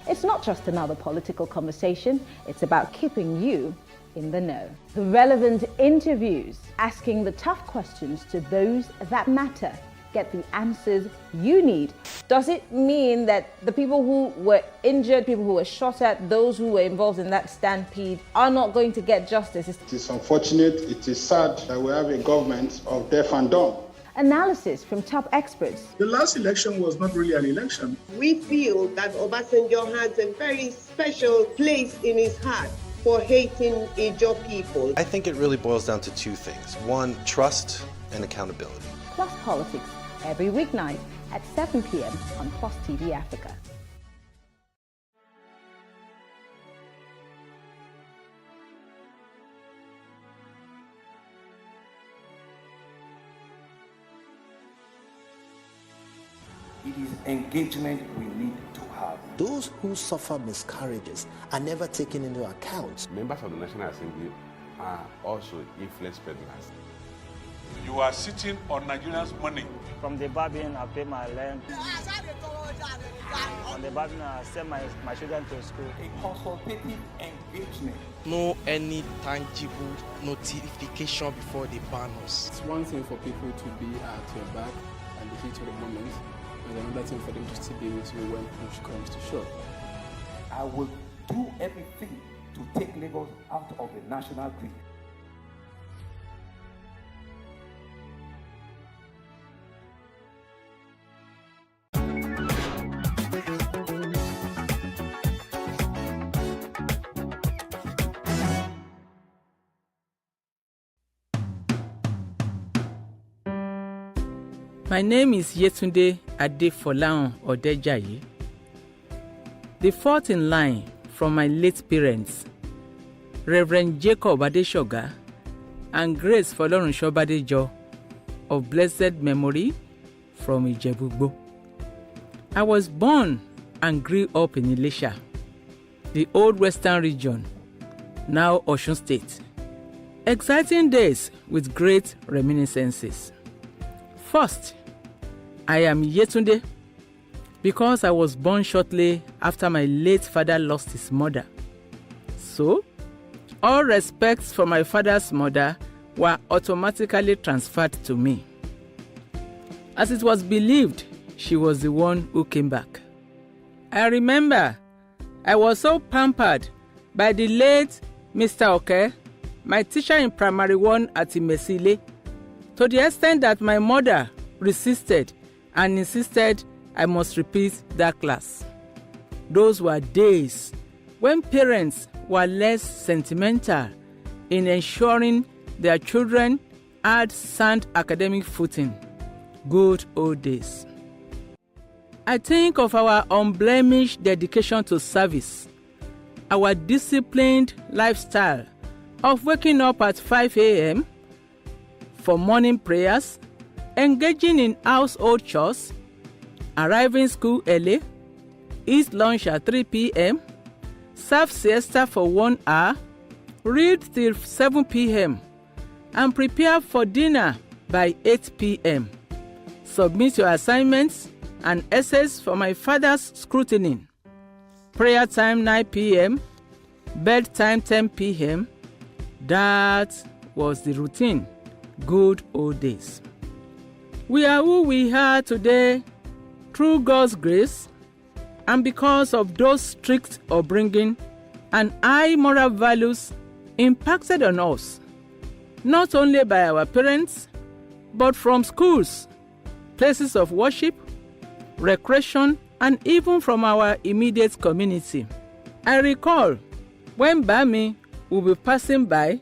It's not just another political conversation, it's about keeping you in the know. The relevant interviews, asking the tough questions to those that matter. Get the answers you need. Does it mean that the people who were injured, people who were shot at, those who were involved in that stampede are not going to get justice? It is unfortunate, it is sad that we have a government of deaf and dumb. Analysis from top experts. The last election was not really an election. We feel that Obasanjo has a very special place in his heart for hating Ijaw people. I think it really boils down to two things. One, trust and accountability. Plus Politics, every weeknight at 7 p.m. on Plus TV Africa. It is engagement we need to have. Those who suffer miscarriages are never taken into account. Members of the National Assembly are also influence peddlers. You are sitting on Nigerians' money. From the Babin, I pay my rent. On the Babin, I send my children to school. A consultative engagement. No any tangible notification before they ban us. It's one thing for people to be at your back and the heat of the moment, and another thing for them to still be with you when push comes to shove. I will do everything to take Lagos out of the national grid. My name is Yetunde Adefolahan Odejayi, the fourth in line from my late parents, Reverend Jacob Adeshoga and Grace Folorunsho Badejo of blessed memory from Ijebu-Igbo. I was born and grew up in Ilesha, the old western region, now Osun State. Exciting days with great reminiscences. First, I am Yetunde because I was born shortly after my late father lost his mother. So, all respects for my father's mother were automatically transferred to me, as it was believed she was the one who came back. I remember I was so pampered by the late Mr. Oke, my teacher in primary 1 at Imesile, to the extent that my mother resisted and insisted I must repeat that class. Those were days when parents were less sentimental in ensuring their children had sound academic footing. Good old days. I think of our unblemished dedication to service, our disciplined lifestyle of waking up at 5 a.m. for morning prayers, engaging in household chores, arriving school early, eat lunch at 3 p.m., serve siesta for 1 hour, read till 7 p.m., and prepare for dinner by 8 p.m. Submit your assignments and essays for my father's scrutiny. Prayer time 9 p.m., bedtime 10 p.m. That was the routine. Good old days. We are who we are today through God's grace and because of those strict upbringing and high moral values impacted on us, not only by our parents, but from schools, places of worship, recreation, and even from our immediate community. I recall when Bami would be passing by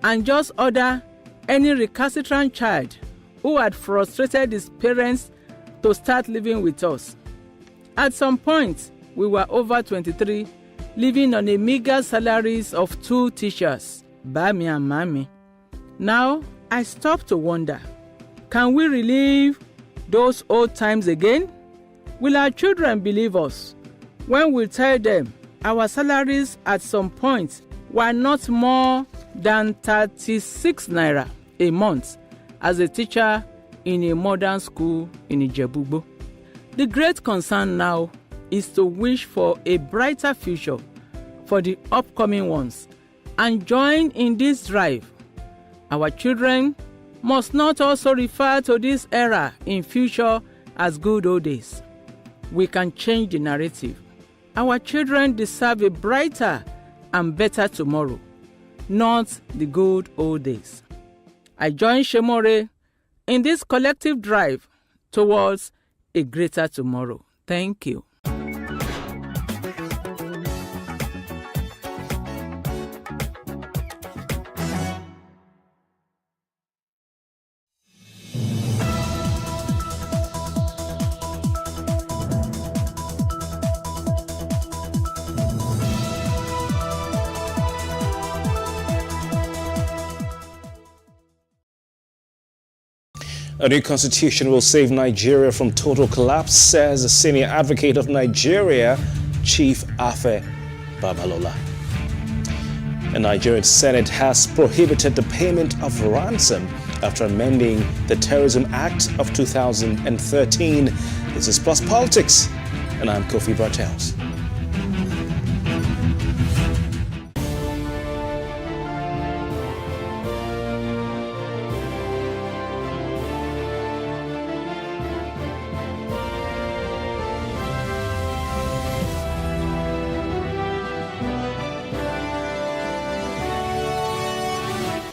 and just order any recalcitrant child who had frustrated his parents to start living with us. At some point, we were over 23, living on a meager salaries of 2 teachers, Bami and Mami. Now, I stop to wonder, can we relive those old times again? Will our children believe us when we tell them our salaries at some point were not more than 36 naira a month as a teacher in a modern school in Ijebu-Igbo? The great concern now is to wish for a brighter future for the upcoming ones and join in this drive. Our children must not also refer to this era in future as good old days. We can change the narrative. Our children deserve a brighter and better tomorrow, not the good old days. I join Shemore in this collective drive towards a greater tomorrow. Thank you. A new constitution will save Nigeria from total collapse, says the senior advocate of Nigeria, Chief Afe Babalola. The Nigerian Senate has prohibited the payment of ransom after amending the Terrorism Act of 2013. This is Plus Politics, and I'm Kofi Bartels.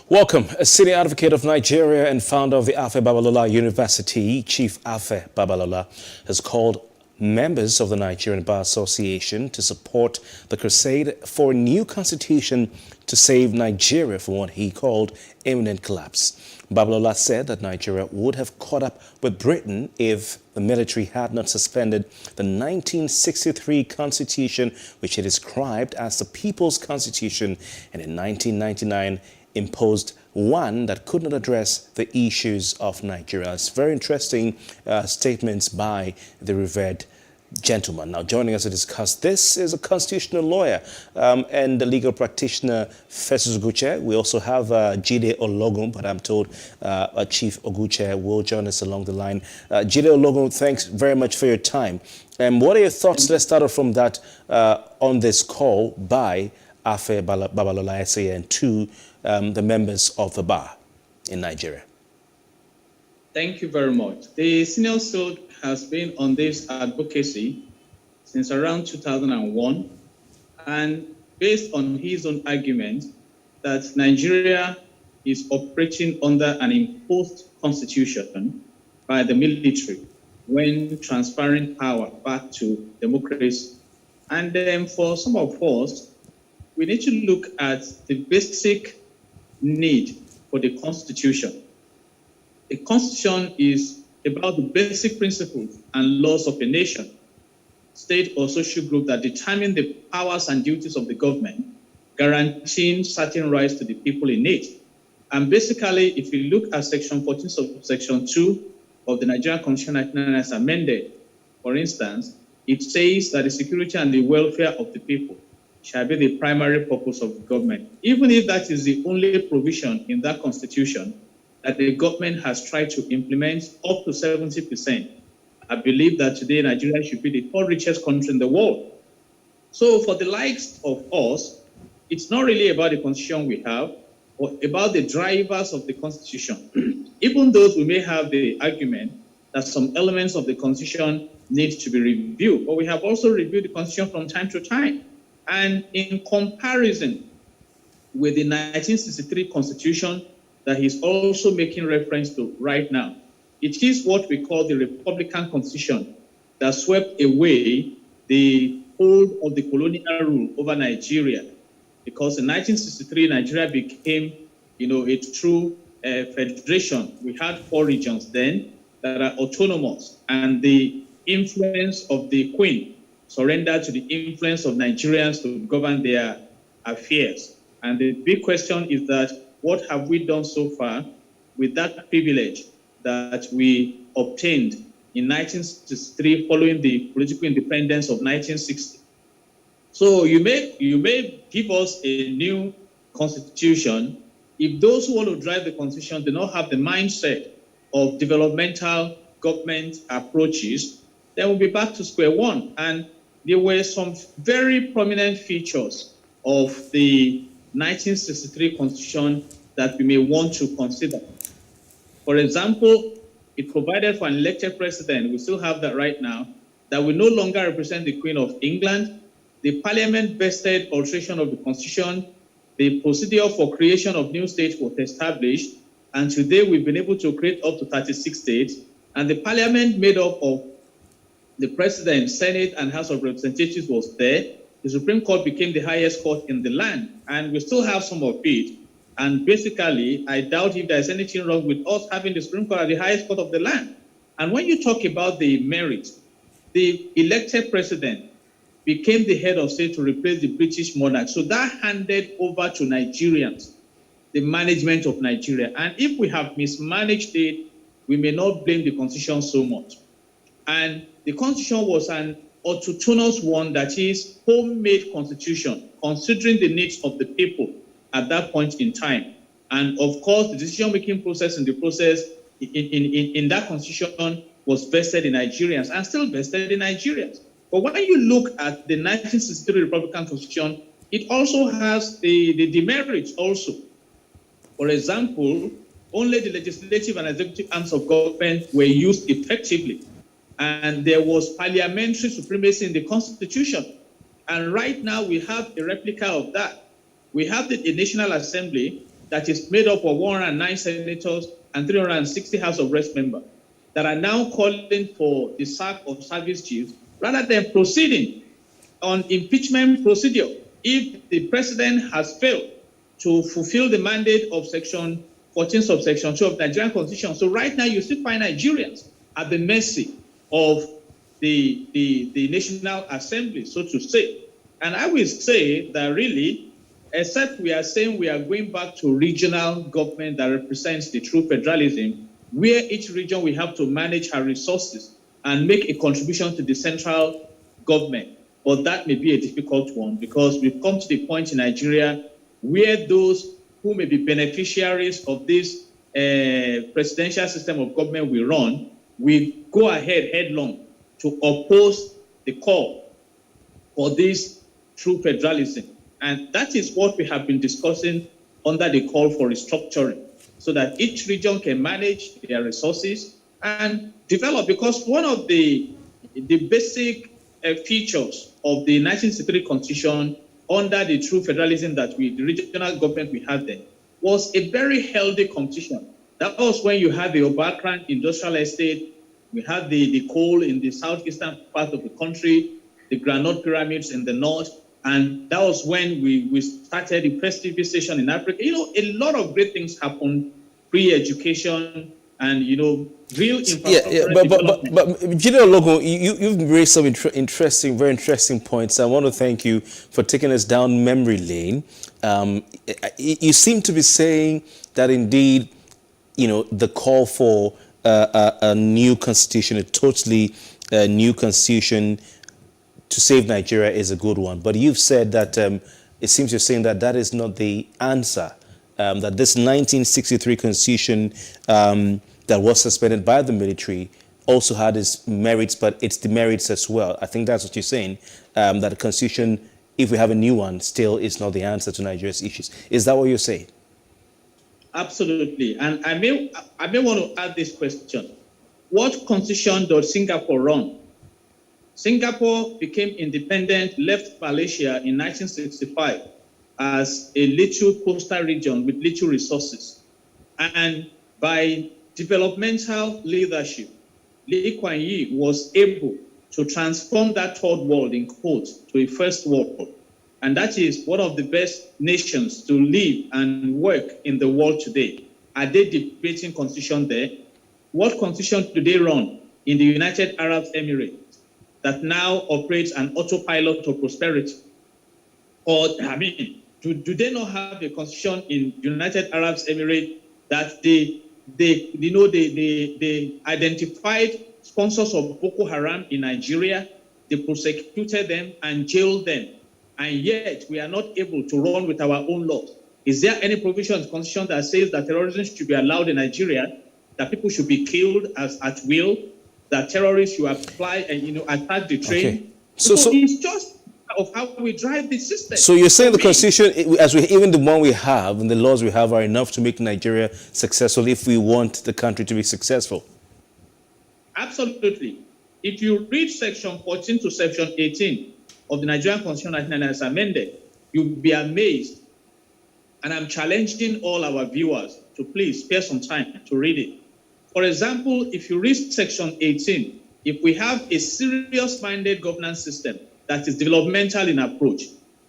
Welcome. A senior advocate of Nigeria and founder of the Afe Babalola University, Chief Afe Babalola, has called members of the Nigerian Bar Association to support the crusade for a new constitution to save Nigeria from what he called imminent collapse. Babalola said that Nigeria would have caught up with Britain if the military had not suspended the 1963 constitution, which he described as the People's Constitution, and in 1999 imposed one that could not address the issues of Nigeria. It's very interesting statements by the revered gentleman. Now, joining us to discuss this is a constitutional lawyer and the legal practitioner, Festus Oguche. We also have Jide Ologun, but I'm told Chief Oguche will join us along the line. Jide Ologun, thanks very much for your time. And what are your thoughts? Let's start off from that on this call by Afe Babalola SA and to the members of the bar in Nigeria. Thank you very much. The Senior Suit has been on this advocacy since around 2001, and based on his own argument that Nigeria is operating under an imposed constitution by the military when transferring power back to democracy. And then for some of us, we need to look at the basic need for the Constitution. The Constitution is about the basic principles and laws of a nation, state or social group that determine the powers and duties of the government, guaranteeing certain rights to the people in it. And basically, if you look at Section 14 of Section 2 of the Nigerian Constitution as amended, for instance, it says that the security and the welfare of the people shall be the primary purpose of the government. Even if that is the only provision in that constitution that the government has tried to implement up to 70%, I believe that today Nigeria should be the third richest country in the world. So for the likes of us, it's not really about the constitution we have, but about the drivers of the constitution. Even those we may have the argument that some elements of the constitution need to be reviewed, but we have also reviewed the constitution from time to time. And in comparison with the 1963 constitution that he's also making reference to right now, it is what we call the Republican Constitution that swept away the hold of the colonial rule over Nigeria. Because in 1963, Nigeria became, a true federation. We had 4 regions then that are autonomous, and the influence of the Queen surrendered to the influence of Nigerians to govern their affairs. And the big question is that what have we done so far with that privilege that we obtained in 1963 following the political independence of 1960? So you may give us a new constitution if those who want to drive the constitution do not have the mindset of developmental government approaches, then we'll be back to square one. And there were some very prominent features of the 1963 Constitution that we may want to consider. For example, it provided for an elected president, we still have that right now, that will no longer represent the Queen of England. The Parliament vested alteration of the Constitution. The procedure for creation of new states was established, and today we've been able to create up to 36 states, and the Parliament made up of the President, Senate, and House of Representatives was there. The Supreme Court became the highest court in the land, and we still have some of it. And basically, I doubt if there's anything wrong with us having the Supreme Court at the highest court of the land. And when you talk about the merit, the elected president became the head of state to replace the British monarch. So that handed over to Nigerians the management of Nigeria. And if we have mismanaged it, we may not blame the Constitution so much. And the Constitution was an autonomous one, that is homemade constitution, considering the needs of the people at that point in time. And of course, the decision-making process in the process in that constitution was vested in Nigerians and still vested in Nigerians. But when you look at the 1963 Republican Constitution, it also has the demerits also. For example, only the legislative and executive arms of government were used effectively. And there was parliamentary supremacy in the Constitution. And right now we have a replica of that. We have the National Assembly that is made up of 109 senators and 360 House of Reps members that are now calling for the sack of service chiefs rather than proceeding on impeachment procedure if the president has failed to fulfill the mandate of Section 14 subsection 2 of the Nigerian Constitution. So right now you still find Nigerians at the mercy of the National Assembly, so to say. And I will say that really, except we are saying we are going back to regional government that represents the true federalism, where each region will have to manage her resources and make a contribution to the central government. But that may be a difficult one because we've come to the point in Nigeria where those who may be beneficiaries of this presidential system of government we run, we go ahead headlong to oppose the call for this true federalism. And that is what we have been discussing under the call for restructuring, so that each region can manage their resources and develop. Because one of the basic features of the 1963 Constitution under the true federalism that the regional government we had then was a very healthy competition. That was when you had the Obakran industrial estate, we had the coal in the southeastern part of the country, the granite pyramids in the north, and that was when we started the PlusTV station in Africa. You know, a lot of great things happened, pre-education and, you know, real infrastructure. But General Logo, you've raised some very interesting points. I want to thank you for taking us down memory lane. You seem to be saying that indeed, you know, the call for a new constitution, a totally new constitution to save Nigeria is a good one. But you've said that it seems you're saying that that is not the answer, that this 1963 constitution that was suspended by the military also had its merits, but it's demerits as well. I think that's what you're saying, that the constitution, if we have a new one, still is not the answer to Nigeria's issues. Is that what you're saying? Absolutely. And I may want to add this question. What constitution does Singapore run? Singapore became independent, left Malaysia in 1965 as a little coastal region with little resources. And by developmental leadership, Lee Kuan Yew was able to transform that third world, in quotes, to a first world. And that is one of the best nations to live and work in the world today. Are they debating constitution there? What constitution do they run in the United Arab Emirates that now operates an autopilot of prosperity? Or, I mean, do they not have a constitution in United Arab Emirates that they identified sponsors of Boko Haram in Nigeria, they prosecuted them and jailed them, and yet we are not able to run with our own laws? Is there any provision in the Constitution that says that terrorism should be allowed in Nigeria, that people should be killed at will, that terrorists should apply and attack the train? Okay. So it's just of how we drive the system. So you're saying the constitution, even the one we have and the laws we have, are enough to make Nigeria successful if we want the country to be successful? Absolutely. If you read section 14 to section 18 of the Nigerian Constitution as amended, you'll be amazed. And I'm challenging all our viewers to please spare some time to read it. For example, if you read section 18, if we have a serious-minded governance system that is developmental in approach,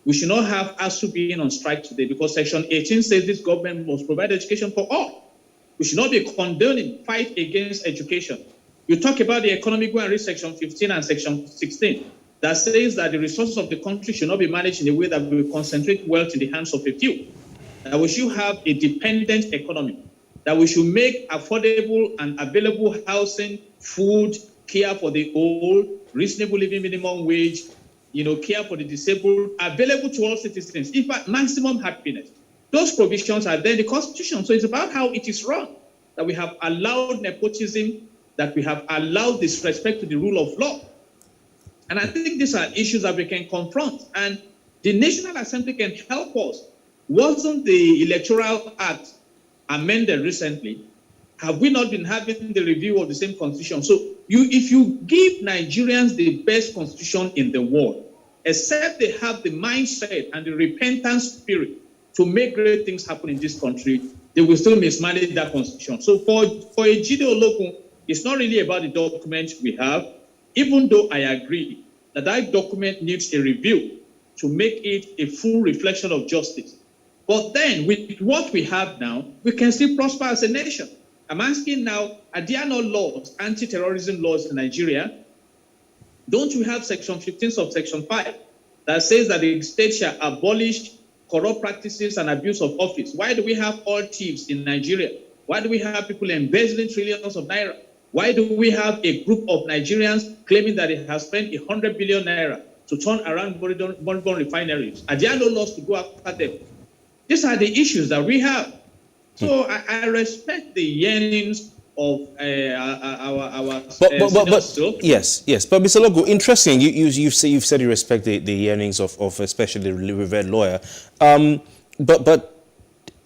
we should not have ASU being on strike today, because section 18 says this government must provide education for all. We should not be condoning fight against education. You talk about the economic, go and read section 15 and section 16 that says that the resources of the country should not be managed in a way that will concentrate wealth in the hands of a few. That we should have a dependent economy, that we should make affordable and available housing, food, care for the old, reasonable living minimum wage, care for the disabled, available to all citizens, in fact, maximum happiness. Those provisions are there in the Constitution. So it's about how it is run, that we have allowed nepotism, that we have allowed disrespect to the rule of law. And I think these are issues that we can confront. And the National Assembly can help us. Wasn't the Electoral Act amended recently? Have we not been having the review of the same constitution? So if you give Nigerians the best constitution in the world, except they have the mindset and the repentant spirit to make great things happen in this country, they will still mismanage that constitution. So for a Jide Olokun, it's not really about the document we have, even though I agree that that document needs a review to make it a full reflection of justice. But then, with what we have now, we can still prosper as a nation. I'm asking now, are there no laws, anti-terrorism laws in Nigeria? Don't we have Section 15 subsection 5 that says that the state shall abolish corrupt practices and abuse of office? Why do we have all thieves in Nigeria? Why do we have people embezzling trillions of naira? Why do we have a group of Nigerians claiming that they have spent 100 billion naira to turn around Bonbon refineries? Are there no laws to go after them? These are the issues that we have. So I respect the yearnings of our yes. But Mr. Logo, interesting. You've said you respect the yearnings of especially the revered lawyer. But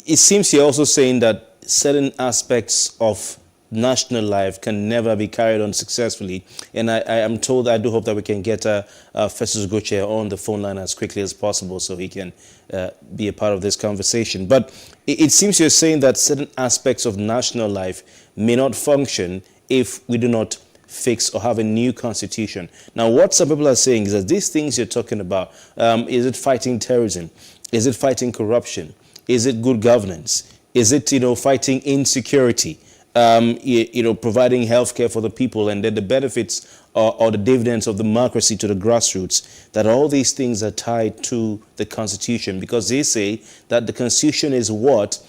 it seems you're also saying that certain aspects of national life can never be carried on successfully. And I am told, I do hope that we can get Festus Goche on the phone line as quickly as possible so he can be a part of this conversation. But it seems you're saying that certain aspects of national life may not function if we do not fix or have a new constitution. Now, what some people are saying is that these things you're talking about, is it fighting terrorism? Is it fighting corruption? Is it good governance? Is it, fighting insecurity? Providing healthcare for the people, and then the benefits or the dividends of democracy to the grassroots, that all these things are tied to the Constitution, because they say that the Constitution is what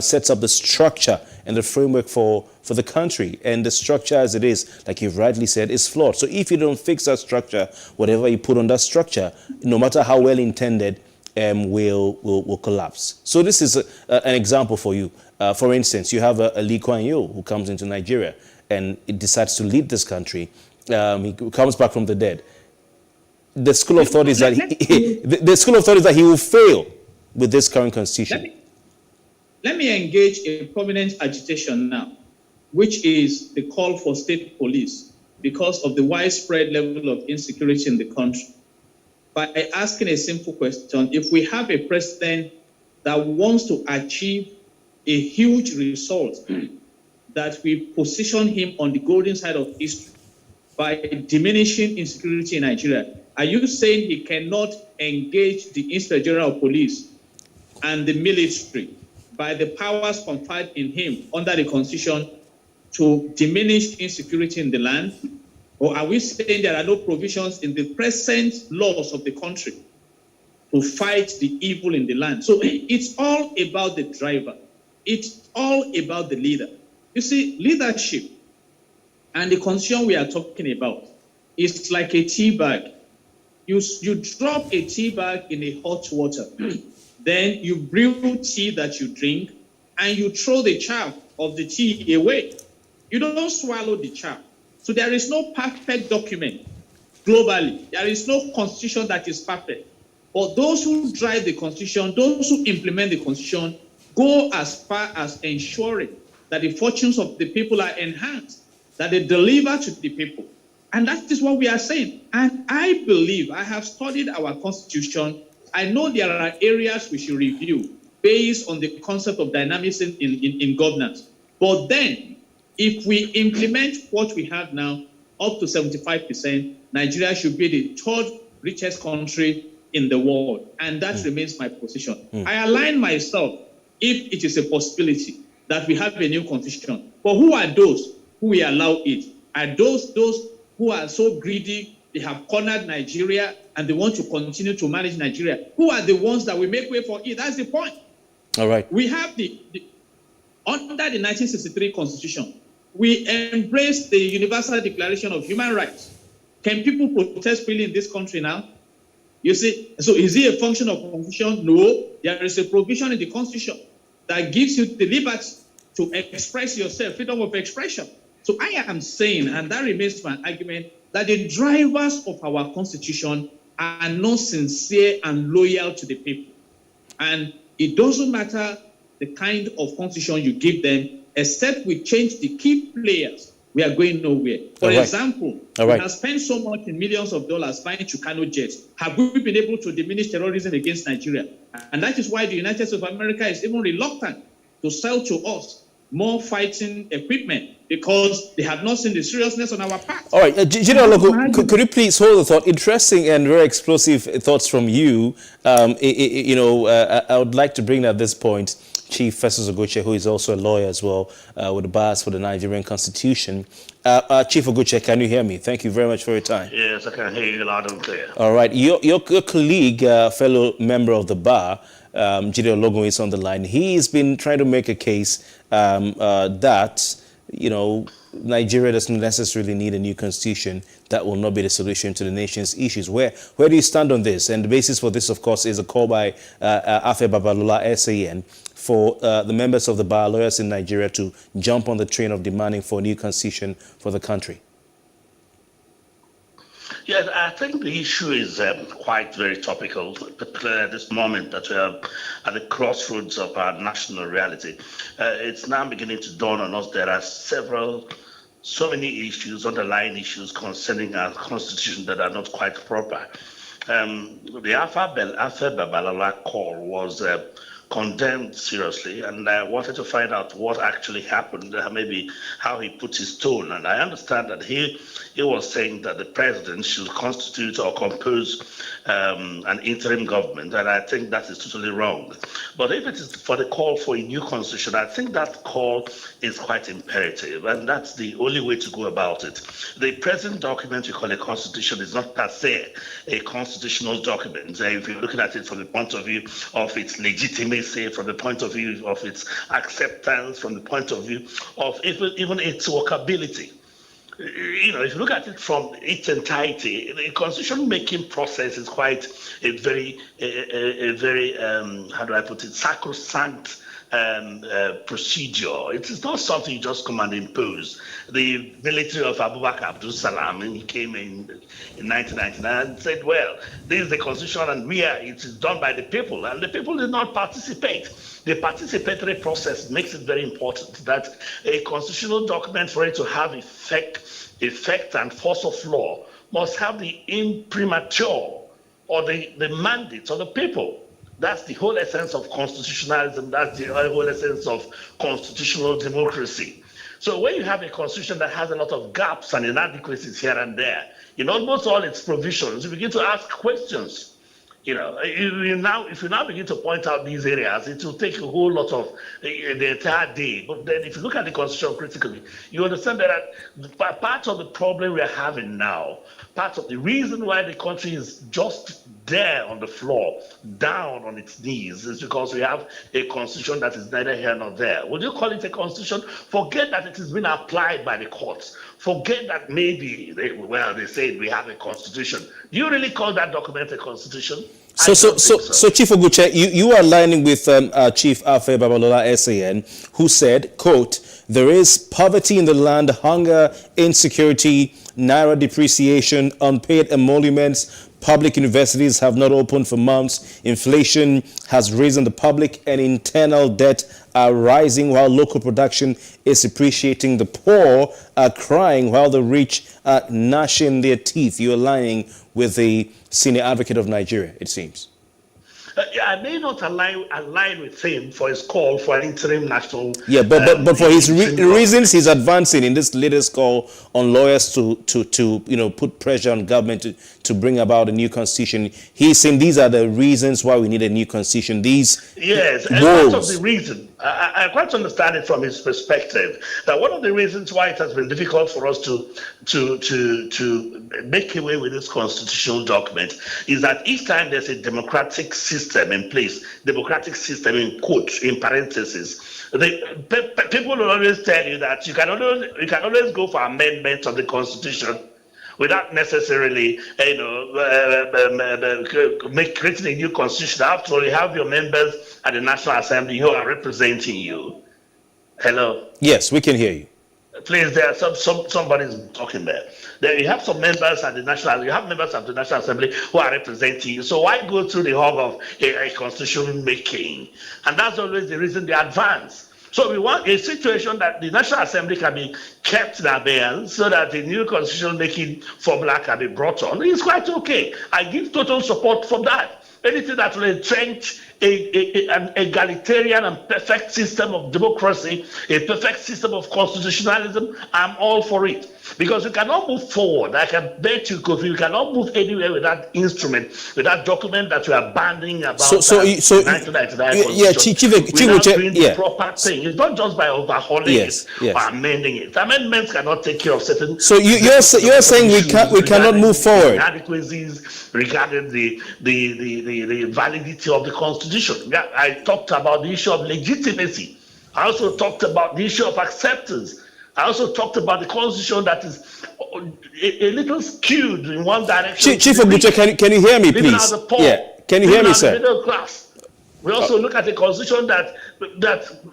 sets up the structure and the framework for the country. And the structure as it is, like you've rightly said, is flawed. So if you don't fix that structure, whatever you put on that structure, no matter how well intended, will collapse. So this is an example for you. For instance, you have a Lee Kuan Yew who comes into Nigeria and it decides to lead this country. He comes back from the dead. The school of thought is that he will fail with this current constitution. Let me engage a prominent agitation now, which is the call for state police because of the widespread level of insecurity in the country. By asking a simple question, if we have a president that wants to achieve a huge result, that we position him on the golden side of history by diminishing insecurity in Nigeria, are you saying he cannot engage the Inspector General of Police and the military by the powers conferred in him under the Constitution to diminish insecurity in the land? Or are we saying there are no provisions in the present laws of the country to fight the evil in the land? So it's all about the driver. It's all about the leader. You see, leadership and the constitution we are talking about is like a tea bag. You drop a tea bag in a hot water. Then you brew tea that you drink and you throw the chaff of the tea away. You don't swallow the chaff. So there is no perfect document globally. There is no constitution that is perfect. But those who drive the constitution, those who implement the constitution, go as far as ensuring that the fortunes of the people are enhanced, that they deliver to the people. And that is what we are saying. And I believe, I have studied our constitution. I know there are areas we should review based on the concept of dynamism in governance. But then, if we implement what we have now, up to 75%, Nigeria should be the third richest country in the world. And that remains my position. I align myself if it is a possibility that we have a new constitution. But who are those who will allow it? Are those who are so greedy, they have cornered Nigeria and they want to continue to manage Nigeria? Who are the ones that will make way for it? That's the point. All right. We have under the 1963 Constitution, we embraced the Universal Declaration of Human Rights. Can people protest freely in this country now? You see, so is it a function of Constitution? No. There is a provision in the Constitution that gives you the liberty to express yourself, freedom of expression. So I am saying, and that remains my argument, that the drivers of our Constitution are not sincere and loyal to the people. And it doesn't matter the kind of constitution you give them, except we change the key players we are going nowhere. For example, we have spent so much in millions of dollars flying Tucano jets. Have we been able to diminish terrorism against Nigeria? And that is why the United States of America is even reluctant to sell to us more fighting equipment, because they have not seen the seriousness on our part. All right, General Logo, could you please hold the thought? Interesting and very explosive thoughts from you. I would like to bring at this point Chief Festus Ogoche, who is also a lawyer as well, with the bars for the Nigerian Constitution. Chief Ogoche, can you hear me? Thank you very much for your time. Yes, I can hear you loud and clear. All right, your colleague, fellow member of the bar, General Logo, is on the line. He's been trying to make a case that, Nigeria doesn't necessarily need a new constitution. That will not be the solution to the nation's issues. Where do you stand on this? And the basis for this, of course, is a call by Afe Babalola, SAN, for the members of the bar lawyers in Nigeria to jump on the train of demanding for a new constitution for the country. Yes, I think the issue is quite very topical, particularly at this moment that we are at the crossroads of our national reality. It's now beginning to dawn on us there are so many issues, underlying issues concerning our constitution that are not quite proper. The Afe Babalola call was condemned seriously, and I wanted to find out what actually happened, maybe how he put his tone. And I understand that he was saying that the president should constitute or compose an interim government, and I think that is totally wrong. But if it is for the call for a new constitution, I think that call is quite imperative, and that's the only way to go about it. The present document we call a constitution is not per se a constitutional document. If you're looking at it from the point of view of its legitimacy, from the point of view of its acceptance, from the point of view of even its workability. If you look at it from its entirety, the constitution-making process is quite a very, how do I put it, sacrosanct procedure. It is not something you just come and impose. The military of Abubakar Abdul Salam, he came in 1999 and said, well, this is the constitution and it is done by the people, and the people did not participate. The participatory process makes it very important that a constitutional document, for it to have effect and force of law, must have the imprimatur or the mandate of the people. That's the whole essence of constitutionalism. That's the whole essence of constitutional democracy. So when you have a constitution that has a lot of gaps and inadequacies here and there, in almost all its provisions, you begin to ask questions. If you now begin to point out these areas, it will take a whole lot of the entire day. But then if you look at the constitution critically, you understand that part of the problem we are having now, part of the reason why the country is just there on the floor, down on its knees, is because we have a constitution that is neither here nor there. Would you call it a constitution? Forget that it has been applied by the courts. Forget that maybe, they say we have a constitution. Do you really call that document a constitution? So Chief Ogoche, you are aligning with Chief Afe Babalola, SAN, who said, quote, there is poverty in the land, hunger, insecurity, naira depreciation, unpaid emoluments, public universities have not opened for months, inflation has risen the public, and internal debt are rising while local production is appreciating. The poor are crying while the rich are gnashing their teeth. You're aligning with the senior advocate of Nigeria, it seems. I may not align with him for his call for an interim national. Yeah, but for his reasons he's advancing in this latest call on lawyers to put pressure on government to bring about a new constitution. He's saying these are the reasons why we need a new constitution. Yes, and part of the reason I quite understand it from his perspective. That one of the reasons why it has been difficult for us to make away with this constitutional document is that each time there's a democratic system in place, democratic system in quotes, in parentheses, people will always tell you that you can always go for amendments of the constitution without necessarily, creating a new constitution. After all, you have your members at the National Assembly who are representing you. Hello? Yes, we can hear you. Please, there are somebody's talking there. You have some members at the members of the National Assembly who are representing you. So why go through the hog of a constitution making? And that's always the reason they advance. So we want a situation that the National Assembly can be kept in abeyance so that the new constitution-making formula can be brought on. It's quite okay. I give total support for that. Anything that will entrench an egalitarian and perfect system of democracy, a perfect system of constitutionalism, I'm all for it. Because you cannot move forward. I can bet you, Kofi, you cannot move anywhere with that instrument, with that document that you are banning about 1999 yeah, without doing the proper thing. It's not just by overhauling it or amending it. Amendments cannot take care of certain. So you're saying we cannot move forward. Inadequacies regarding the validity of the Constitution. Yeah, I talked about the issue of legitimacy. I also talked about the issue of acceptance. I also talked about the Constitution that is a little skewed in one direction. Chief Oguche, can you hear me, please? Yeah. Can you hear me, sir? Middle class. We also look at a Constitution that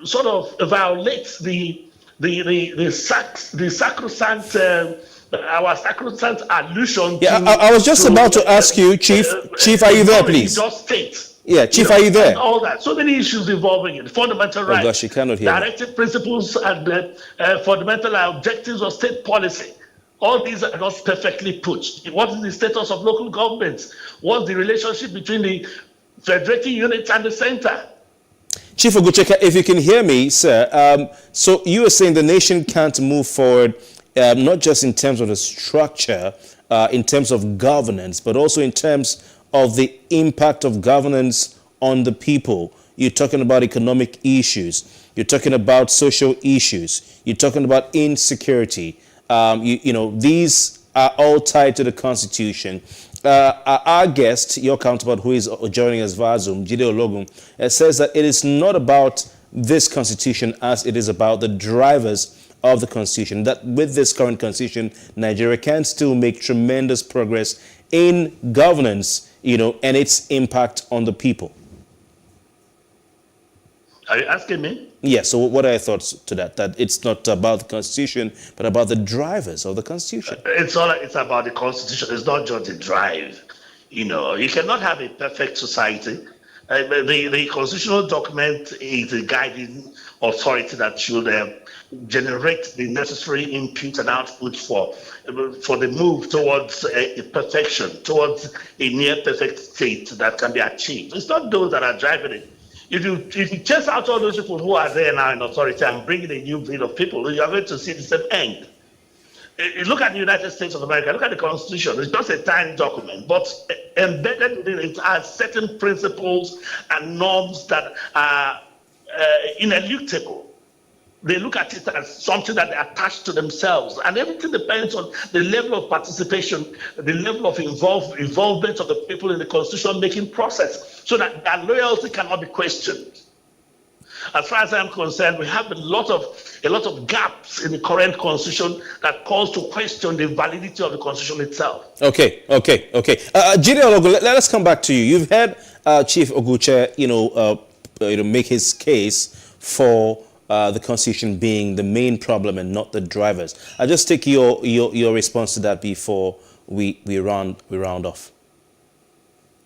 sort of violates the sacrosanct our sacrosanct allusion. Yeah, I was just about to ask you, Chief. Chief, are you there, please? Just state. Yeah, Chief, are you there? All that. So many issues involving it. Fundamental rights. Oh gosh, you cannot hear directive principles and fundamental objectives of state policy. All these are not perfectly put. What is the status of local governments? What's the relationship between the federating units and the center? Chief Ogucheka, if you can hear me, sir, so you are saying the nation can't move forward, not just in terms of the structure, in terms of governance, but also in terms of the impact of governance on the people. You're talking about economic issues. You're talking about social issues. You're talking about insecurity. You know, these are all tied to the Constitution. Our guest, your counterpart, who is joining us via Zoom, Jide Ologun, says that it is not about this Constitution as it is about the drivers of the Constitution, that with this current Constitution, Nigeria can still make tremendous progress in governance, you know, and its impact on the people. Are you asking me? Yeah, so what are your thoughts to that? That it's not about the Constitution, but about the drivers of the Constitution. It's about the Constitution. It's not just the drive. You know, you cannot have a perfect society. The constitutional document is a guiding authority that should generate the necessary input and output for the move towards a perfection, towards a near perfect state that can be achieved. It's not those that are driving it. If you chase out all those people who are there now in authority and bring in a new breed of people, you are going to see the same end. You look at the United States of America, look at the Constitution. It's just a tiny document, but embedded within it are certain principles and norms that are ineluctable. They look at it as something that they attach to themselves, and everything depends on the level of participation, the level of involvement of the people in the constitution-making process, so that their loyalty cannot be questioned. As far as I'm concerned, we have a lot of gaps in the current constitution that calls to question the validity of the constitution itself. Okay. Jide Ologun, let us come back to you. You've had Chief Oguche, make his case for the Constitution being the main problem and not the drivers. I'll just take your response to that before we round off.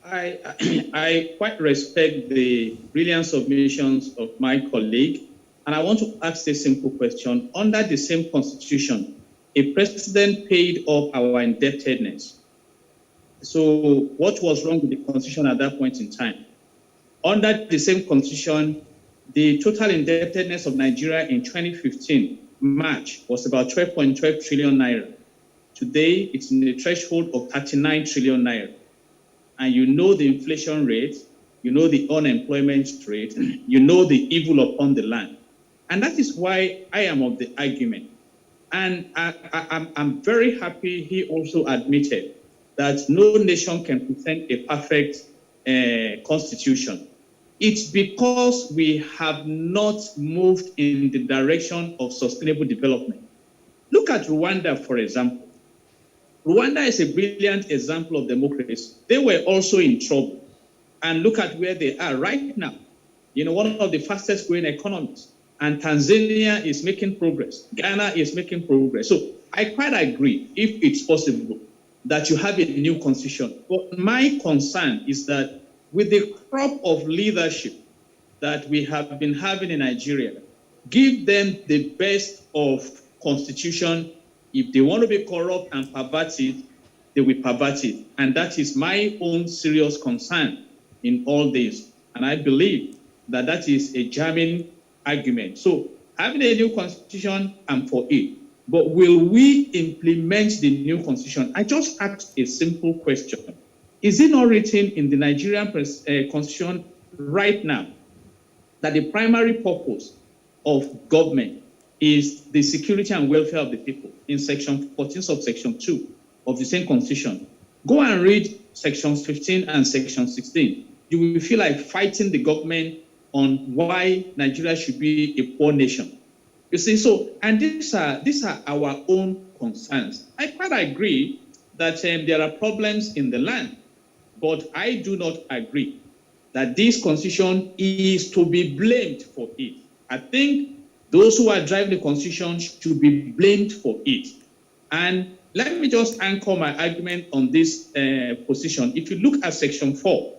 I quite respect the brilliant submissions of my colleague, and I want to ask a simple question. Under the same Constitution, a president paid up our indebtedness. So what was wrong with the Constitution at that point in time? Under the same Constitution, the total indebtedness of Nigeria in 2015, March, was about 12.12 trillion naira. Today, it's in the threshold of 39 trillion naira. And you know the inflation rate, you know the unemployment rate, you know the evil upon the land. And that is why I am of the argument. And I'm very happy he also admitted that no nation can present a perfect constitution. It's because we have not moved in the direction of sustainable development. Look at Rwanda, for example. Rwanda is a brilliant example of democracy. They were also in trouble. And look at where they are right now. You know, one of the fastest growing economies. And Tanzania is making progress. Ghana is making progress. So I quite agree, if it's possible, that you have a new constitution. But my concern is that with the crop of leadership that we have been having in Nigeria, give them the best of constitution. If they want to be corrupt and pervert it, they will pervert it. And that is my own serious concern in all this. And I believe that that is a germane argument. So having a new constitution, I'm for it. But will we implement the new constitution? I just asked a simple question. Is it not written in the Nigerian constitution right now that the primary purpose of government is the security and welfare of the people in section 14 subsection 2 of the same constitution? Go and read sections 15 and section 16. You will feel like fighting the government on why Nigeria should be a poor nation. You see, so, and these are our own concerns. I quite agree that there are problems in the land, but I do not agree that this constitution is to be blamed for it. I think those who are driving the constitution should be blamed for it. And let me just anchor my argument on this position. If you look at section 4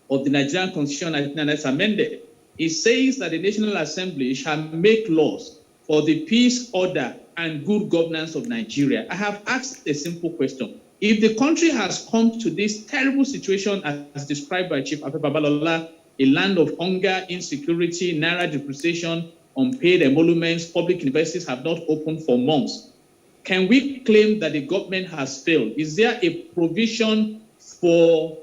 of the Nigerian constitution as amended, it says that the National Assembly shall make laws for the peace, order, and good governance of Nigeria. I have asked a simple question. If the country has come to this terrible situation as described by Chief Afe Babalola, a land of hunger, insecurity, naira depreciation, unpaid emoluments, public universities have not opened for months, can we claim that the government has failed? Is there a provision for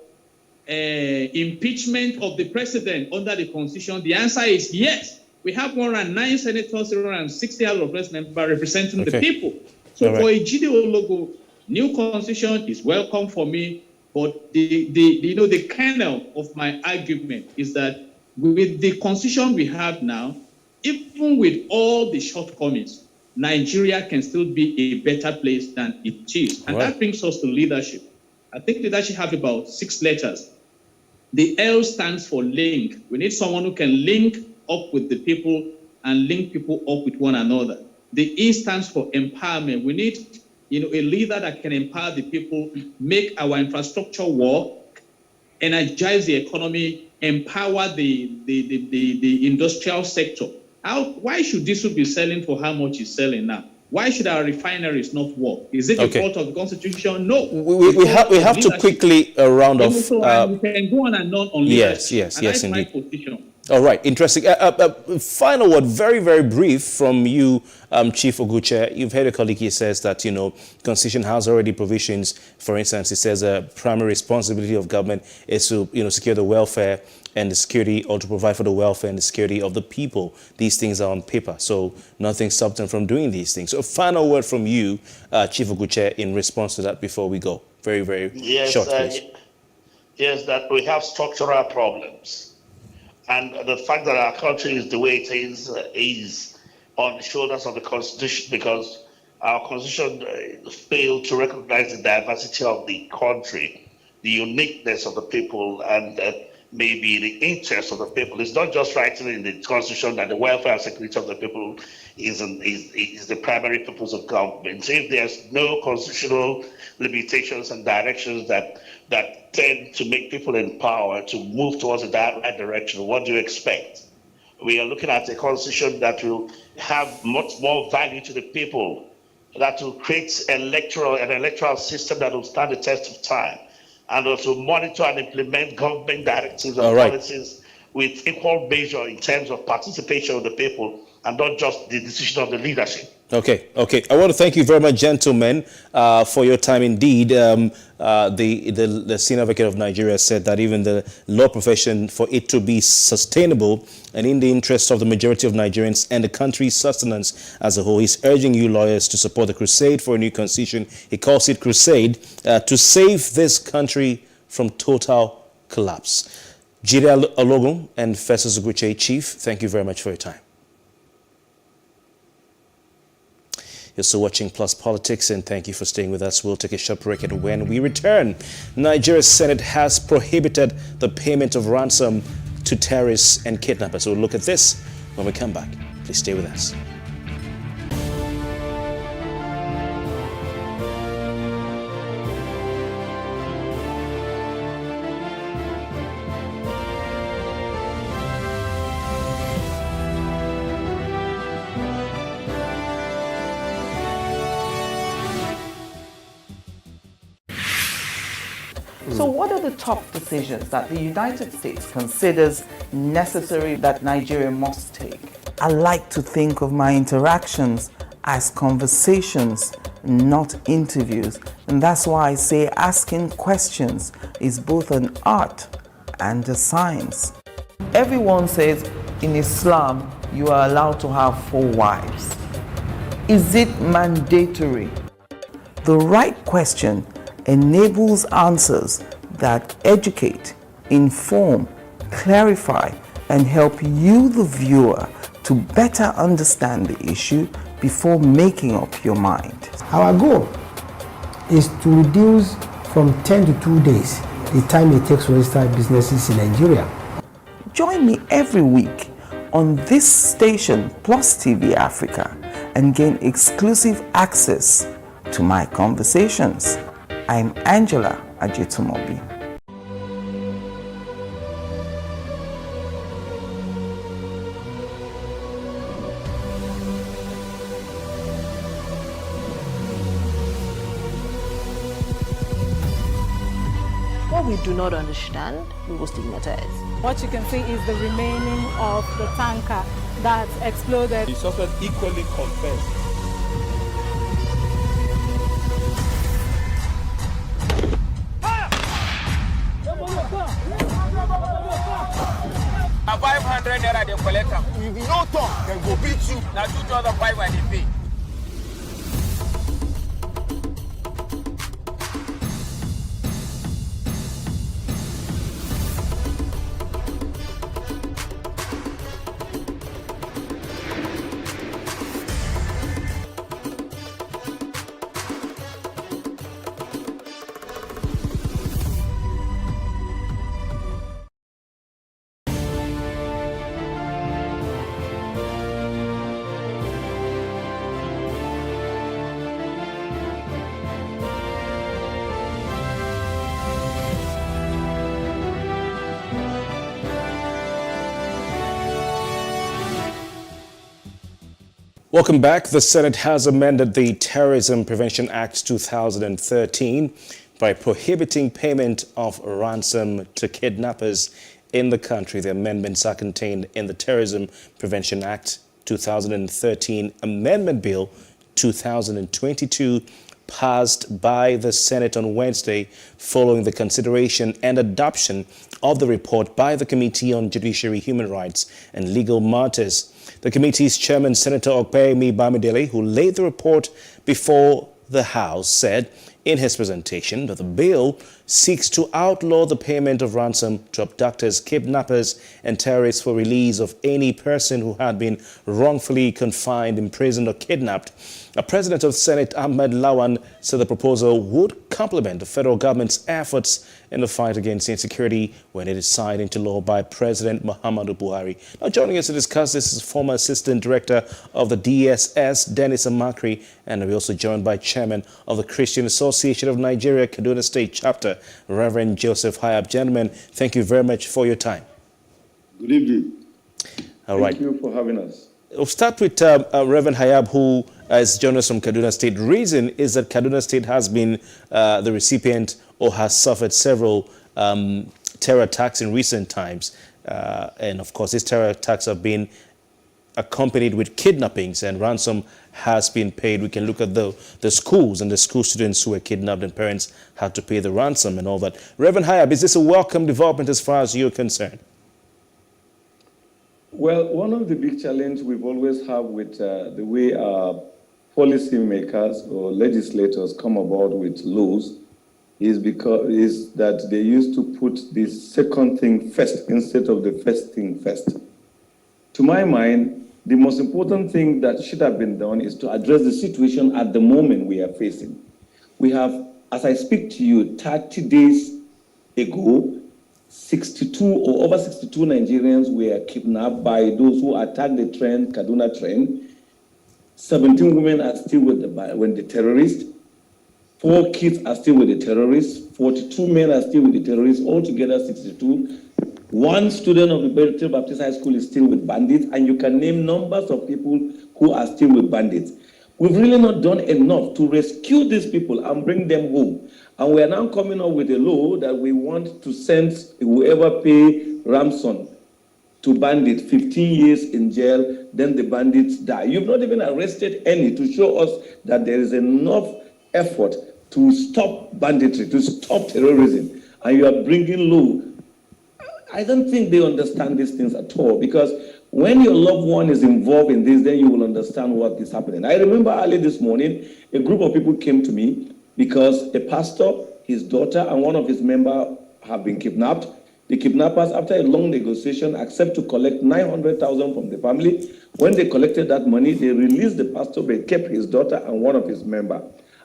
impeachment of the president under the constitution? The answer is yes. We have 109 senators, 160 House of Representatives representing the people. So for a GDO logo, new constitution is welcome for me, but the kernel of my argument is that with the constitution we have now, even with all the shortcomings, Nigeria can still be a better place than it is. And that brings us to leadership. I think leadership have about 6 letters. The L stands for link. We need someone who can link up with the people and link people up with one another. The E stands for empowerment. We need a leader that can empower the people, make our infrastructure work, energize the economy, empower the industrial sector. Why should diesel be selling for how much it's selling now? Why should our refineries not work? Is it the fault of the Constitution? No. We have to quickly round off. We can go on and on leadership. Yes, indeed. My position. All right, interesting. Final word, very, very brief from you, Chief Oguche. You've heard a colleague here says that, Constitution has already provisions. For instance, it says a primary responsibility of government is to, secure the welfare and the security, or to provide for the welfare and the security of the people. These things are on paper, so nothing stops them from doing these things. So a final word from you, Chief Oguche, in response to that before we go. Very, very short, please. Yes, that we have structural problems. And the fact that our country is the way it is on the shoulders of the Constitution, because our Constitution failed to recognize the diversity of the country, the uniqueness of the people, and maybe the interest of the people. It's not just writing in the Constitution that the welfare and security of the people is the primary purpose of government. So if there's no constitutional limitations and directions that tend to make people in power to move towards that right direction, what do you expect? We are looking at a constitution that will have much more value to the people, that will create an electoral system that will stand the test of time, and also monitor and implement government directives and policies with equal measure in terms of participation of the people and not just the decision of the leadership. Okay. I want to thank you very much, gentlemen, for your time. Indeed, the Senior Advocate of Nigeria said that even the law profession, for it to be sustainable and in the interest of the majority of Nigerians and the country's sustenance as a whole, he's urging you lawyers to support the crusade for a new constitution. He calls it crusade to save this country from total collapse. Jide Alogun and Festus Oguche, Chief, thank you very much for your time. You're still watching Plus Politics, and thank you for staying with us. We'll take a short break, and when we return, Nigeria's Senate has prohibited the payment of ransom to terrorists and kidnappers. We'll look at this when we come back. Please stay with us. what are the top decisions that the United States considers necessary that Nigeria must take? I like to think of my interactions as conversations, not interviews. And that's why I say asking questions is both an art and a science. Everyone says in Islam you are allowed to have 4 wives. Is it mandatory? The right question enables answers that educate, inform, clarify, and help you, the viewer, to better understand the issue before making up your mind. Our goal is to reduce from 10 to 2 days the time it takes to register businesses in Nigeria. Join me every week on this station, PlusTvAfrica, and gain exclusive access to my conversations. I'm Angela Ajetumobi. What we do not understand, we will stigmatize. What you can see is the remaining of the tanker that exploded. The suspect equally confessed. A 500 naira they collect am. If you no talk, dem go beat you. Na 2,500 they pay. Welcome back. The Senate has amended the Terrorism Prevention Act 2013 by prohibiting payment of ransom to kidnappers in the country. The amendments are contained in the Terrorism Prevention Act 2013 Amendment Bill 2022, passed by the Senate on Wednesday following the consideration and adoption of the report by the Committee on Judiciary, Human Rights and Legal Matters. The committee's chairman, Senator Okpeyemi Bamidele, who laid the report before the House, said in his presentation that the bill seeks to outlaw the payment of ransom to abductors, kidnappers, and terrorists for release of any person who had been wrongfully confined, imprisoned, or kidnapped. A president of the Senate, Ahmed Lawan, said the proposal would complement the federal government's efforts in the fight against insecurity when it is signed into law by President Muhammadu Buhari. Now, joining us to discuss this is former Assistant Director of the DSS, Dennis Amakri, and we're also joined by Chairman of the Christian Association of Nigeria, Kaduna State Chapter, Reverend Joseph Hayab. Gentlemen, thank you very much for your time. Good evening. All right. Thank you for having us. We'll start with Reverend Hayab, who has joined us from Kaduna State. The reason is that Kaduna State has been the recipient or has suffered several terror attacks in recent times. And of course, these terror attacks have been accompanied with kidnappings, and ransom has been paid. We can look at the schools and the school students who were kidnapped, and parents had to pay the ransom and all that. Reverend Hayab, is this a welcome development as far as you're concerned? Well, one of the big challenges we've always had with the way our policymakers or legislators come about with laws is that they used to put the second thing first instead of the first thing first. To my mind, the most important thing that should have been done is to address the situation at the moment we are facing. We have, as I speak to you, 30 days ago, 62 or over 62 Nigerians were kidnapped by those who attacked the train, Kaduna train. 17 women are still with the terrorists. 4 kids are still with the terrorists. 42 men are still with the terrorists. Altogether 62. 1 student of the Bethel Baptist High School is still with bandits, and you can name numbers of people who are still with bandits. We've really not done enough to rescue these people and bring them home. And we are now coming up with a law that we want to send whoever pay ransom to bandit 15 years in jail, then the bandits die. You've not even arrested any to show us that there is enough effort to stop banditry, to stop terrorism, and you are bringing law. I don't think they understand these things at all, because when your loved one is involved in this, then you will understand what is happening. I remember early this morning, a group of people came to me because a pastor, his daughter, and one of his members have been kidnapped. The kidnappers, after a long negotiation, accept to collect 900,000 from the family. When they collected that money, they released the pastor, but kept his daughter and one of his members.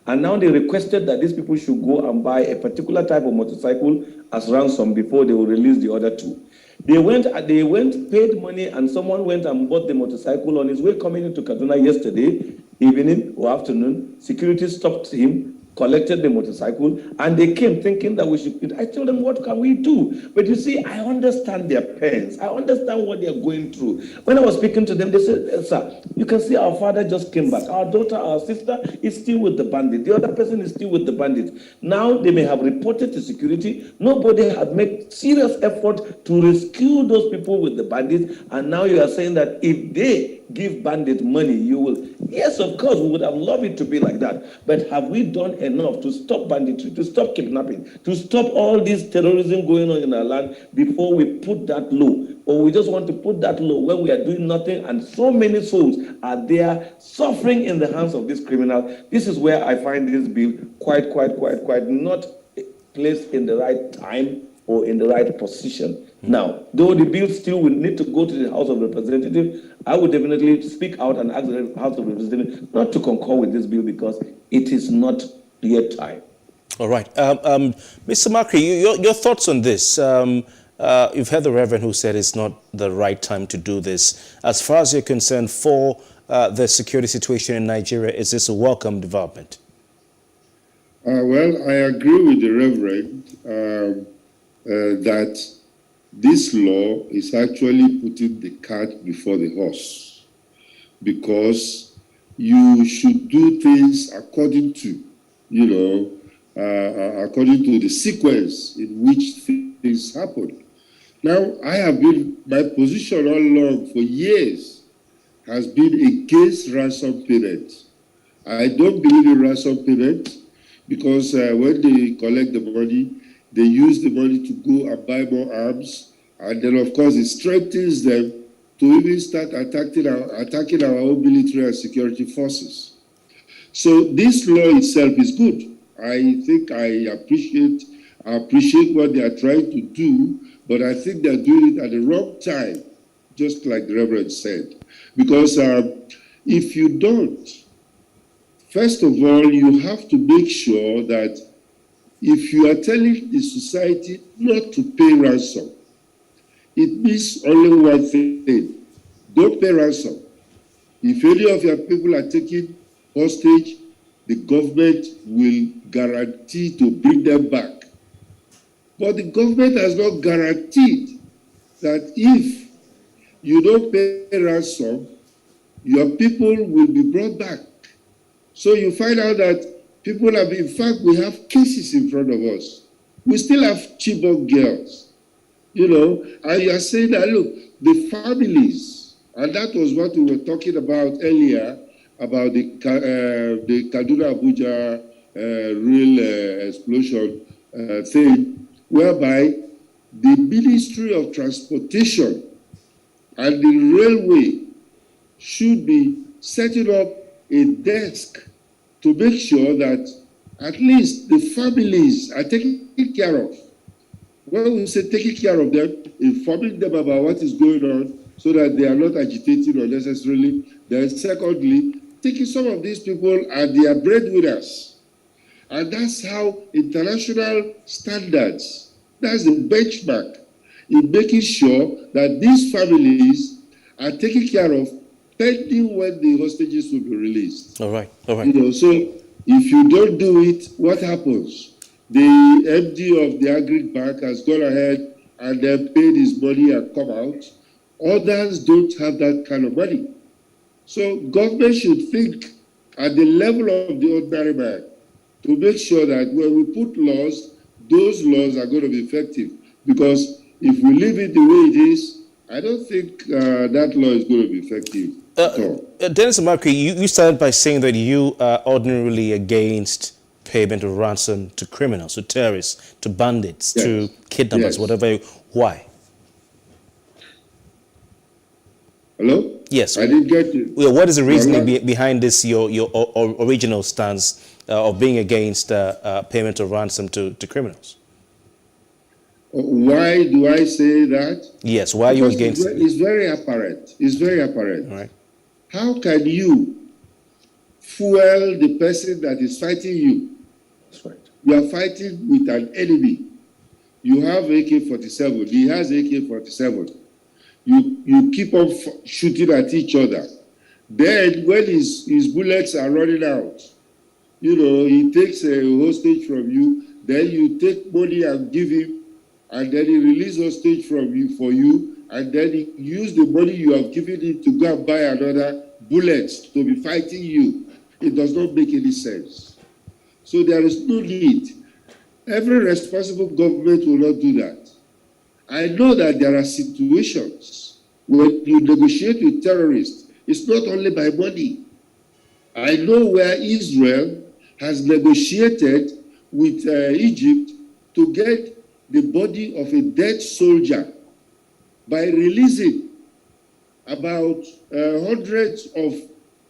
And now they requested that these people should go and buy a particular type of motorcycle as ransom before they will release the other two. They went, paid money, and someone went and bought the motorcycle. On his way coming into Kaduna yesterday evening or afternoon, security stopped him, collected the motorcycle, and they came thinking that we should. I told them, what can we do? But you see, I understand their pains. I understand what they're going through. When I was speaking to them, they said, sir, you can see our father just came back. Our daughter, our sister is still with the bandit. The other person is still with the bandit. Now they may have reported to security. Nobody had made serious effort to rescue those people with the bandits. And now you are saying that if they give bandit money, you will. Yes, of course, we would have loved it to be like that. But have we done enough to stop banditry, to stop kidnapping, to stop all this terrorism going on in our land before we put that law? Or we just want to put that law when we are doing nothing and so many souls are there suffering in the hands of this criminal? This is where I find this bill quite not placed in the right time or in the right position. Now, though the bill still will need to go to the House of Representatives, I would definitely speak out and ask the House of Representatives not to concur with this bill because it is not yet time. All right. Mr. Makri, your thoughts on this? You've heard the Reverend who said it's not the right time to do this. As far as you're concerned, for the security situation in Nigeria, is this a welcome development? Well, I agree with the Reverend that this law is actually putting the cart before the horse, because you should do things according to, according to the sequence in which things happen. Now, my position all along for years has been against ransom payment. I don't believe in ransom payment because when they collect the money, they use the money to go and buy more arms, and then of course it strengthens them to even start attacking our own military and security forces. So this law itself is good. I think I appreciate what they are trying to do, but I think they're doing it at the wrong time, just like the Reverend said. Because if you don't, first of all, you have to make sure that if you are telling the society not to pay ransom, it means only one thing: don't pay ransom. If any of your people are taken hostage, the government will guarantee to bring them back. But the government has not guaranteed that if you don't pay ransom, your people will be brought back. So you find out that people have, in fact, we have cases in front of us. We still have Chibok girls, and you are saying that, look, the families, and that was what we were talking about earlier, about the Kaduna-Abuja rail explosion thing, whereby the Ministry of Transportation and the railway should be setting up a desk to make sure that at least the families are taken care of. When we say taking care of them, informing them about what is going on so that they are not agitated unnecessarily. Then secondly, taking some of these people as their breadwinners. And that's how international standards, that's the benchmark in making sure that these families are taken care of pending when the hostages will be released. All right. So if you don't do it, what happens? The MD of the Agric Bank has gone ahead and then paid his money and come out. Others don't have that kind of money. So government should think at the level of the ordinary man to make sure that when we put laws, those laws are going to be effective. Because if we leave it the way it is, I don't think that law is going to be effective at all. Dennis Amakwe, you started by saying that you are ordinarily against payment of ransom to criminals, to terrorists, to bandits, to kidnappers, whatever. Why? Hello? Yes. I didn't get you. Well, what is the reasoning behind this, your original stance of being against payment of ransom to criminals? Why do I say that? Yes, why are you against it? It's very apparent. It's very apparent. All right. How can you fuel the person that is fighting you? That's right. You are fighting with an enemy. You have AK-47. He has AK-47. You keep on shooting at each other. Then when his bullets are running out, he takes a hostage from you. Then you take money and give him, and then he releases hostage for you, and then he use the money you have given him to go and buy another bullets to be fighting you. It does not make any sense. So there is no need. Every responsible government will not do that. I know that there are situations when you negotiate with terrorists, it's not only by money. I know where Israel has negotiated with Egypt to get the body of a dead soldier by releasing about hundreds of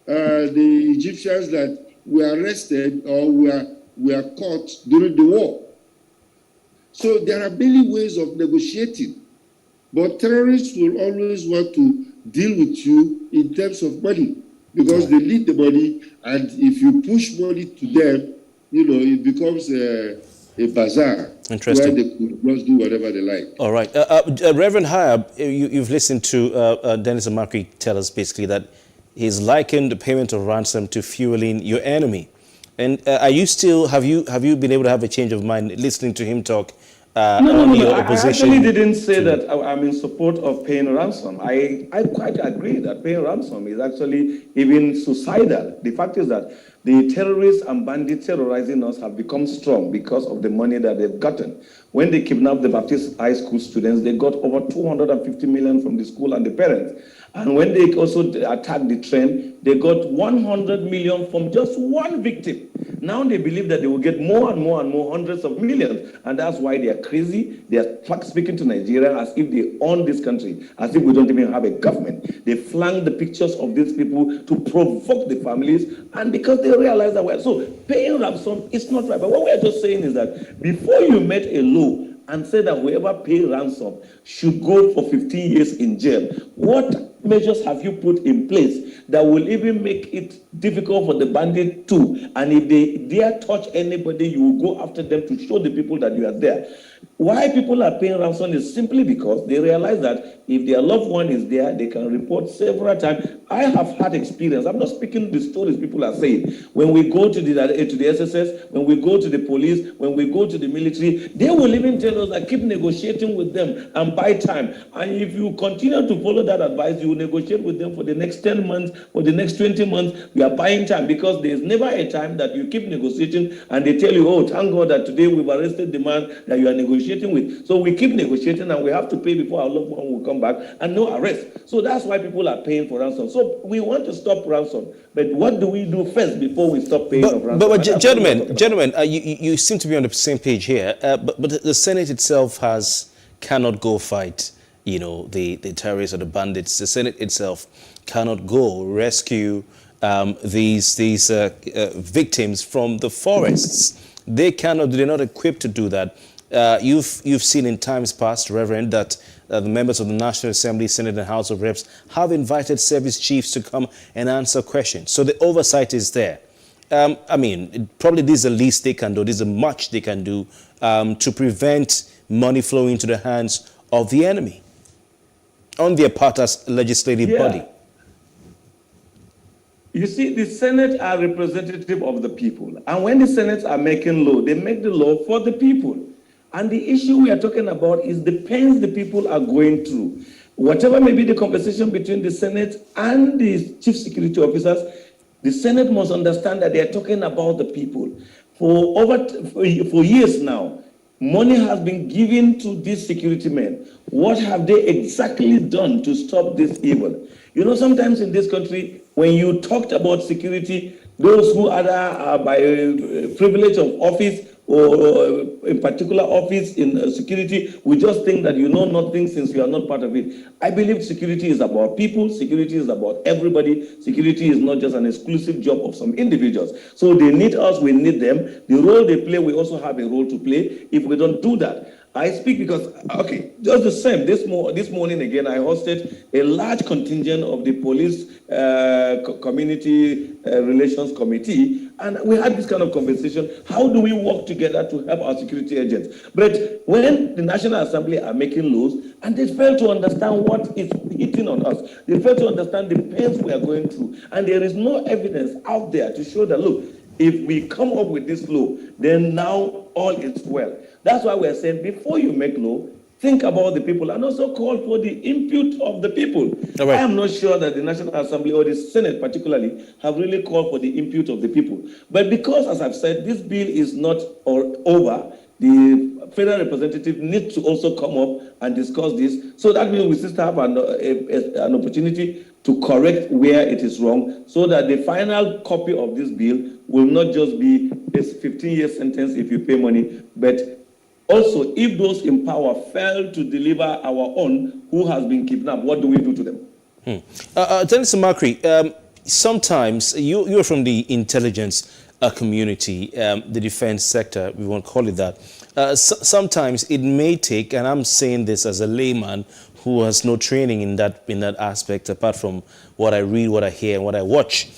the Egyptians that were arrested or were caught during the war. So there are many ways of negotiating, but terrorists will always want to deal with you in terms of money because they need the money, and if you push money to them, it becomes a bazaar. Interesting. Where they could just do whatever they like. All right. Reverend Hayab, you've listened to Dennis Amakwe tell us basically that he's likened the payment of ransom to fueling your enemy. And have you been able to have a change of mind listening to him talk No. your I opposition? actually didn't say that I'm in support of paying ransom. I quite agree that paying ransom is actually even suicidal. The fact is that the terrorists and bandits terrorizing us have become strong because of the money that they've gotten. When they kidnapped the Baptist high school students, they got over 250 million from the school and the parents. And when they also attacked the train, they got 100 million from just one victim. Now they believe that they will get more and more and more, hundreds of millions. And that's why they are crazy. They are speaking to Nigeria as if they own this country, as if we don't even have a government. They flank the pictures of these people to provoke the families, and because they realize that so paying ransom is not right. But what we're just saying is that before you made a law and say that whoever pays ransom should go for 15 years in jail, what measures have you put in place that will even make it difficult for the bandit too? And if they dare touch anybody, you will go after them to show the people that you are there. Why people are paying ransom is simply because they realize that if their loved one is there, they can report several times. I have had experience. I'm not speaking the stories people are saying. When we go to the SSS, when we go to the police, when we go to the military, they will even tell us that keep negotiating with them and buy time. And if you continue to follow that advice, you will negotiate with them for the next 10 months, for the next 20 months. We are buying time because there's never a time that you keep negotiating and they tell you, oh, thank God that today we've arrested the man that you are negotiating with. So we keep negotiating and we have to pay before our loved one will come back and no arrest. So that's why people are paying for ransom. So we want to stop ransom. But what do we do first before we stop paying of ransom? But gentlemen, you seem to be on the same page here. But the Senate itself cannot go fight, the terrorists or the bandits. The Senate itself cannot go rescue these victims from the forests. They're not equipped to do that. You've seen in times past, Reverend, that the members of the National Assembly, Senate, and House of Reps have invited service chiefs to come and answer questions. So the oversight is there. Probably this is the least they can do. This is the much they can do to prevent money flowing into the hands of the enemy on their part as legislative body. You see, the Senate are representative of the people. And when the Senate are making law, they make the law for the people. And the issue we are talking about is the pains the people are going through. Whatever may be the conversation between the Senate and the chief security officers, the Senate must understand that they are talking about the people. for years now, money has been given to these security men. What have they exactly done to stop this evil? You know, sometimes in this country, when you talked about security, those who are by privilege of office or in particular office in security, we just think that you know nothing since you are not part of it. I believe security is about people, security is about everybody, security is not just an exclusive job of some individuals. So they need us, we need them. The role they play, we also have a role to play. If we don't do that, I speak because, okay, just the same, this morning again, I hosted a large contingent of the police community relations committee, and we had this kind of conversation. How do we work together to help our security agents? But when the National Assembly are making laws, and they fail to understand what is hitting on us, they fail to understand the pains we are going through, and there is no evidence out there to show that, look, if we come up with this law, then now all is well. That's why we're saying before you make law, think about the people and also call for the input of the people. Right. I am not sure that the National Assembly or the Senate particularly have really called for the input of the people. But because, as I've said, this bill is not over, the federal representative needs to also come up and discuss this. So that means we still have an opportunity to correct where it is wrong, so that the final copy of this bill will not just be a 15-year sentence if you pay money, but also if those in power fail to deliver our own who has been kidnapped, what do we do to them? Dennis Makri, sometimes you're from the intelligence community, the defense sector, we won't call it that. Sometimes it may take, and I'm saying this as a layman who has no training in that aspect, apart from what I read, what I hear, and what I watch.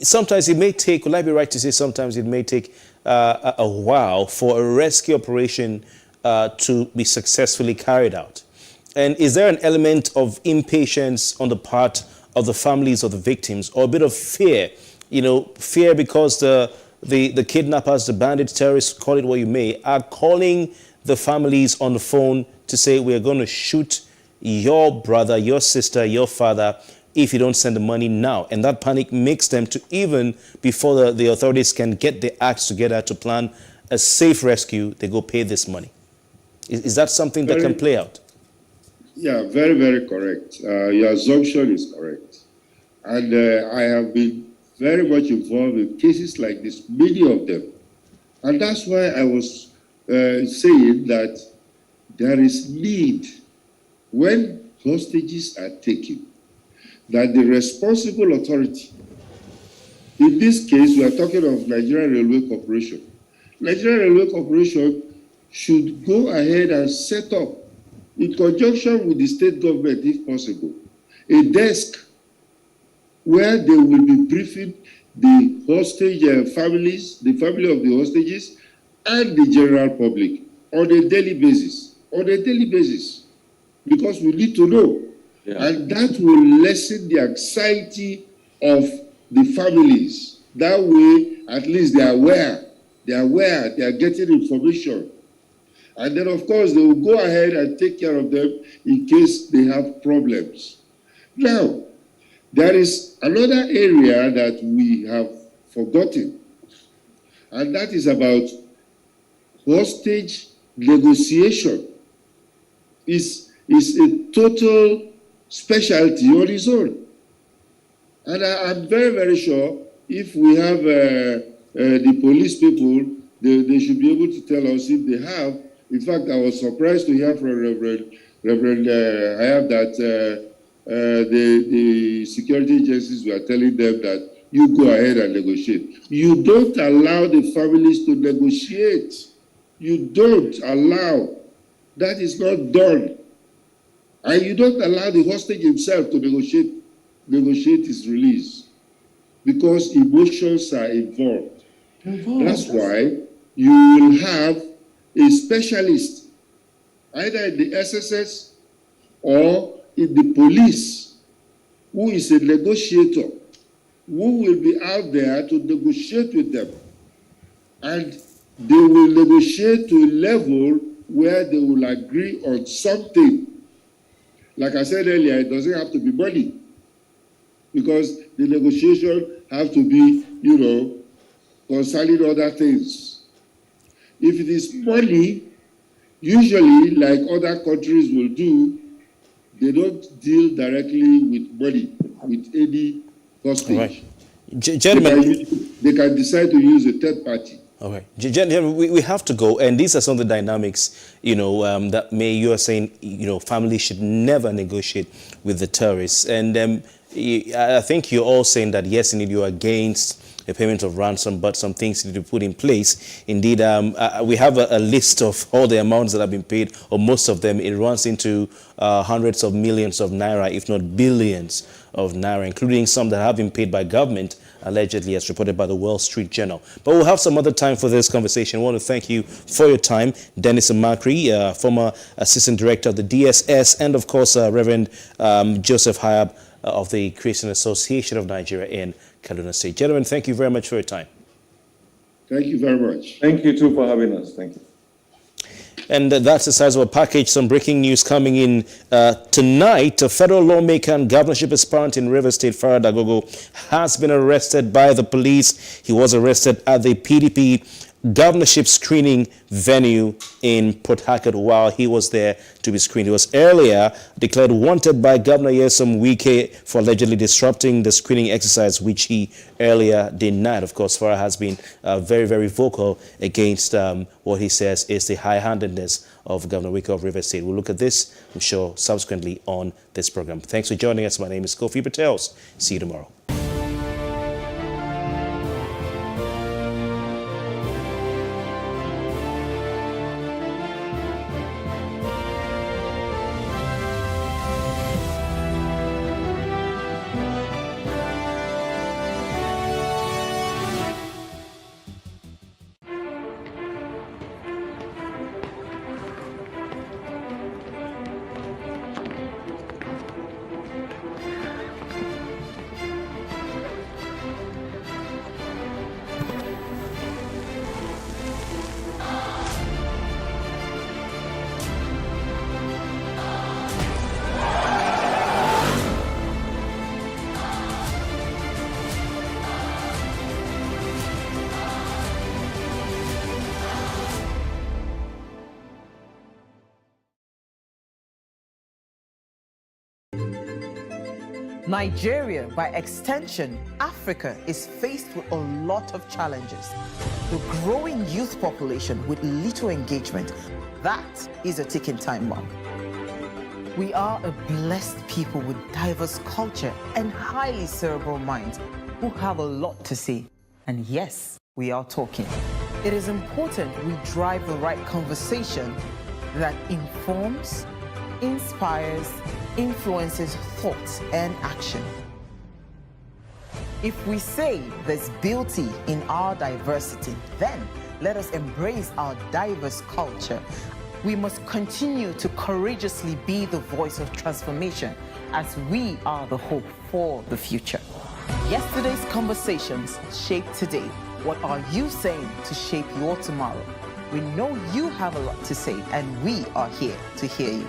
Sometimes it may take, will I be right to say sometimes it may take a while for a rescue operation to be successfully carried out? And is there an element of impatience on the part of the families of the victims, or a bit of fear? You know, fear because the kidnappers, the bandits, terrorists, call it what you may, are calling the families on the phone to say, we're going to shoot your brother, your sister, your father, if you don't send the money now. And that panic makes them to, even before the authorities can get the acts together to plan a safe rescue, they go pay this money. Is that something that can play out? Yeah, very, very correct. Your assumption is correct. And I have been very much involved in cases like this, many of them. And that's why I was saying that there is need, when hostages are taken, that the responsible authority, in this case, we are talking of Nigerian Railway Corporation. Nigerian Railway Corporation should go ahead and set up, in conjunction with the state government, if possible, a desk where they will be briefing the hostage families, the family of the hostages, and the general public on a daily basis. Because we need to know. Yeah. And that will lessen the anxiety of the families. That way, at least they are aware, they are getting information. And then, of course, they will go ahead and take care of them in case they have problems. Now, there is another area that we have forgotten, and that is about hostage negotiation. Is a total specialty on its own. And I'm very, very sure if we have the police people, they should be able to tell us if they have. In fact, I was surprised to hear from Reverend Hayab that the security agencies were telling them that you go ahead and negotiate. You don't allow the families to negotiate. You don't allow. That is not done. And you don't allow the hostage himself to negotiate his release, because emotions are involved. That's why you will have a specialist, either in the SSS or in the police, who is a negotiator, who will be out there to negotiate with them. And they will negotiate to a level where they will agree on something. Like I said earlier, it doesn't have to be money, because the negotiation have to be, concerning other things. If it is money, usually, like other countries will do, they don't deal directly with money, with any hostage. Right. Gentlemen, they can decide to use a third party. All right, gentlemen, we have to go, and these are some of the dynamics, that you are saying, families should never negotiate with the terrorists, and I think you're all saying that yes, indeed, you are against the payment of ransom, but some things need to be put in place. Indeed, we have a list of all the amounts that have been paid, or most of them. It runs into hundreds of millions of naira, if not billions of naira, including some that have been paid by government, allegedly, as reported by the Wall Street Journal. But we'll have some other time for this conversation. I want to thank you for your time, Dennis Amakri, former Assistant Director of the DSS, and of course, Reverend Joseph Hayab of the Christian Association of Nigeria in Kaduna State. Gentlemen, thank you very much for your time. Thank you very much. Thank you too for having us. Thank you. And that's the size of a package. Some breaking news coming in tonight. A federal lawmaker and governorship aspirant in Rivers State, Farah Dagogo, has been arrested by the police. He was arrested at the PDP governorship screening venue in Port Harcourt while he was there to be screened. He was earlier declared wanted by Governor Nyesom Wike for allegedly disrupting the screening exercise, which he earlier denied. Of course, Farah has been very, very vocal against what he says is the high-handedness of Governor Wike of Rivers State. We'll look at this, I'm sure, subsequently on this program. Thanks for joining us. My name is Kofi Patels. See you tomorrow. Nigeria, by extension, Africa, is faced with a lot of challenges. The growing youth population with little engagement, that is a ticking time bomb. We are a blessed people with diverse culture and highly cerebral minds who have a lot to say. And yes, we are talking. It is important we drive the right conversation that informs, inspires, influences thoughts and action. If we say there's beauty in our diversity, then let us embrace our diverse culture. We must continue to courageously be the voice of transformation as we are the hope for the future. Yesterday's conversations shape today. What are you saying to shape your tomorrow? We know you have a lot to say, and we are here to hear you.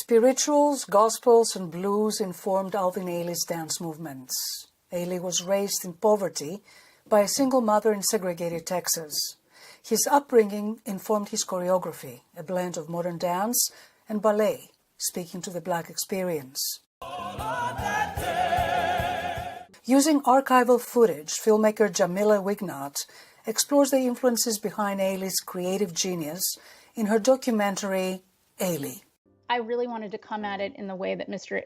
Spirituals, gospels, and blues informed Alvin Ailey's dance movements. Ailey was raised in poverty by a single mother in segregated Texas. His upbringing informed his choreography, a blend of modern dance and ballet, speaking to the Black experience. Using archival footage, filmmaker Jamila Wignott explores the influences behind Ailey's creative genius in her documentary, Ailey. I really wanted to come at it in the way that Mr.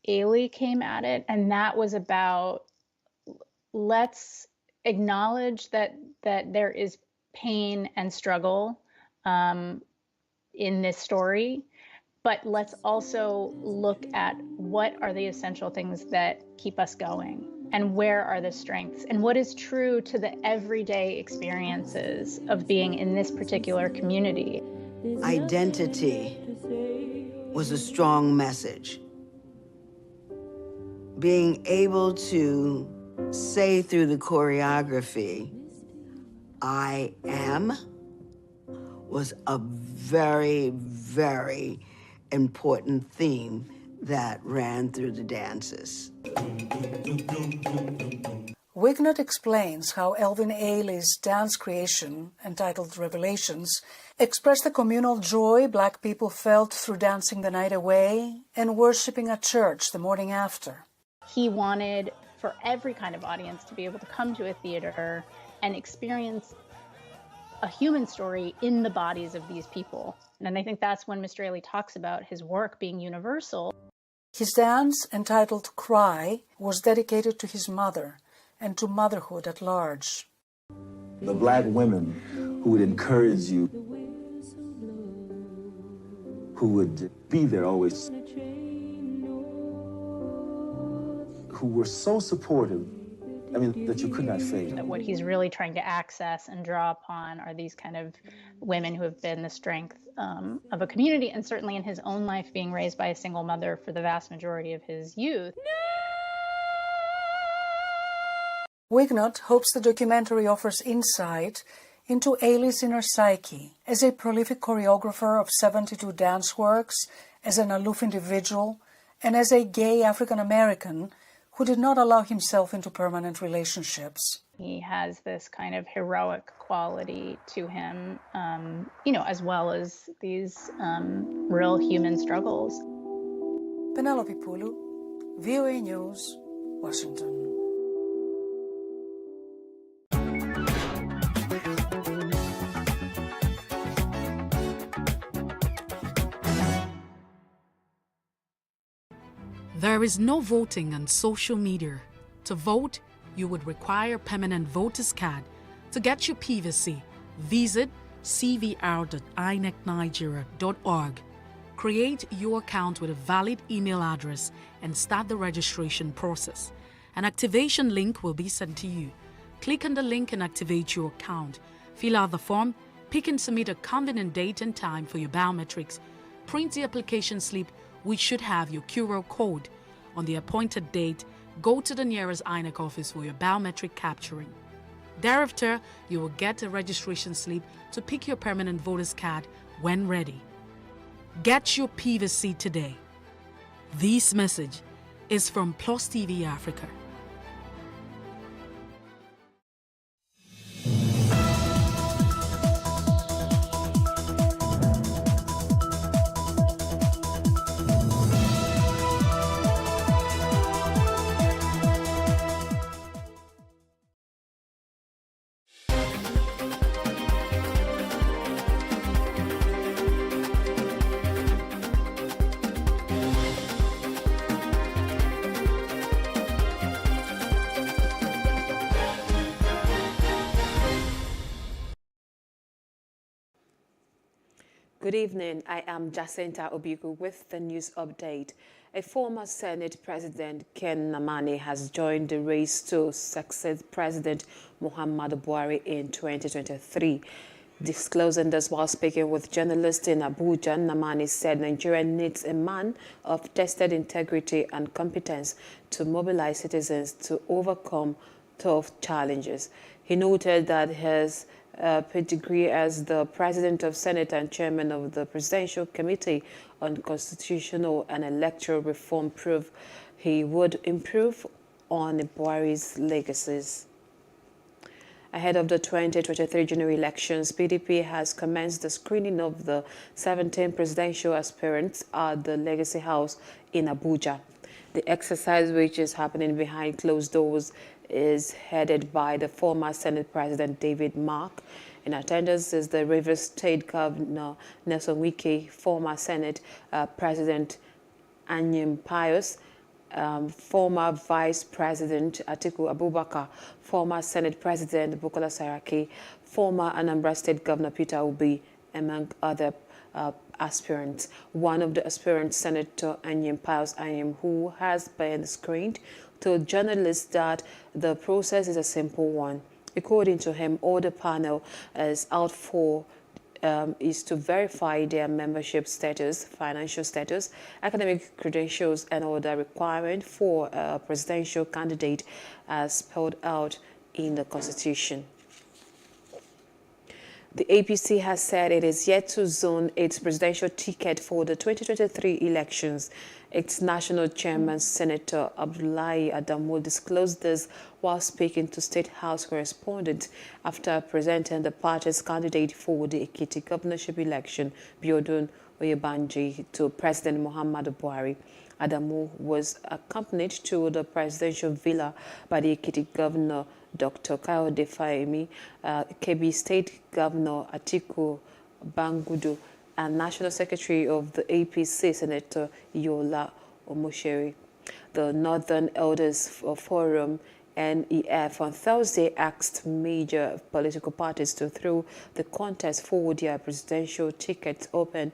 Ailey came at it, and that was about, let's acknowledge that there is pain and struggle in this story, but let's also look at what are the essential things that keep us going, and where are the strengths, and what is true to the everyday experiences of being in this particular community. Identity was a strong message. Being able to say through the choreography, I am, was a very, very important theme that ran through the dances. Wignott explains how Alvin Ailey's dance creation, entitled Revelations, expressed the communal joy Black people felt through dancing the night away and worshiping at church the morning after. He wanted for every kind of audience to be able to come to a theater and experience a human story in the bodies of these people. And I think that's when Mr. Ailey talks about his work being universal. His dance, entitled Cry, was dedicated to his mother and to motherhood at large. The Black women who would encourage you, who would be there always, who were so supportive, that you could not fail. What he's really trying to access and draw upon are these kind of women who have been the strength of a community, and certainly in his own life, being raised by a single mother for the vast majority of his youth. Wignott hopes the documentary offers insight into Ailey's inner psyche as a prolific choreographer of 72 dance works, as an aloof individual, and as a gay African-American who did not allow himself into permanent relationships. He has this kind of heroic quality to him, as well as these real human struggles. Penelope Pulu, VOA News, Washington. There is no voting on social media. To vote, you would require a permanent voter's card. To get your PVC, visit cvr.inecnigeria.org. Create your account with a valid email address and start the registration process. An activation link will be sent to you. Click on the link and activate your account. Fill out the form, pick and submit a convenient date and time for your biometrics. Print the application slip, which should have your QR code. On the appointed date, go to the nearest INEC office for your biometric capturing. Thereafter, you will get a registration slip to pick your permanent voter's card when ready. Get your PVC today. This message is from PlusTvAfrica. Good evening. I am Jacinta Obiku with the news update. A former Senate President, Ken Namani, has joined the race to succeed President Muhammadu Buhari in 2023. Disclosing this while speaking with journalists in Abuja, Namani said Nigeria needs a man of tested integrity and competence to mobilize citizens to overcome tough challenges. He noted that his pedigree as the President of Senate and Chairman of the Presidential Committee on Constitutional and Electoral Reform, proved he would improve on Buhari's legacies. Ahead of the 2023 general elections, PDP has commenced the screening of the 17 presidential aspirants at the Legacy House in Abuja. The exercise, which is happening behind closed doors, is headed by the former Senate President David Mark. In attendance is the Rivers State Governor Nelson Wike, former Senate President Anyim Pius, former Vice President Atiku Abubakar, former Senate President Bukola Saraki, former Anambra State Governor Peter Obi, among other aspirants. One of the aspirants, Senator Anyim Pius Anyim, who has been screened, told journalists that the process is a simple one. According to him, all the panel is out for is to verify their membership status, financial status, academic credentials, and other requirements for a presidential candidate as spelled out in the Constitution. The APC has said it is yet to zone its presidential ticket for the 2023 elections. Its national chairman, Senator Abdullahi Adamu, disclosed this while speaking to State House correspondents after presenting the party's candidate for the Ekiti governorship election, Biodun Oyebanji, to President Muhammadu Buhari. Adamu was accompanied to the presidential villa by the Ekiti governor, Dr. Kayode Fayemi, Kebbi State Governor Atiku Bangudu, and National Secretary of the APC, Senator Yola Omosheri. The Northern Elders Forum, NEF, on Thursday asked major political parties to throw the contest for their presidential tickets open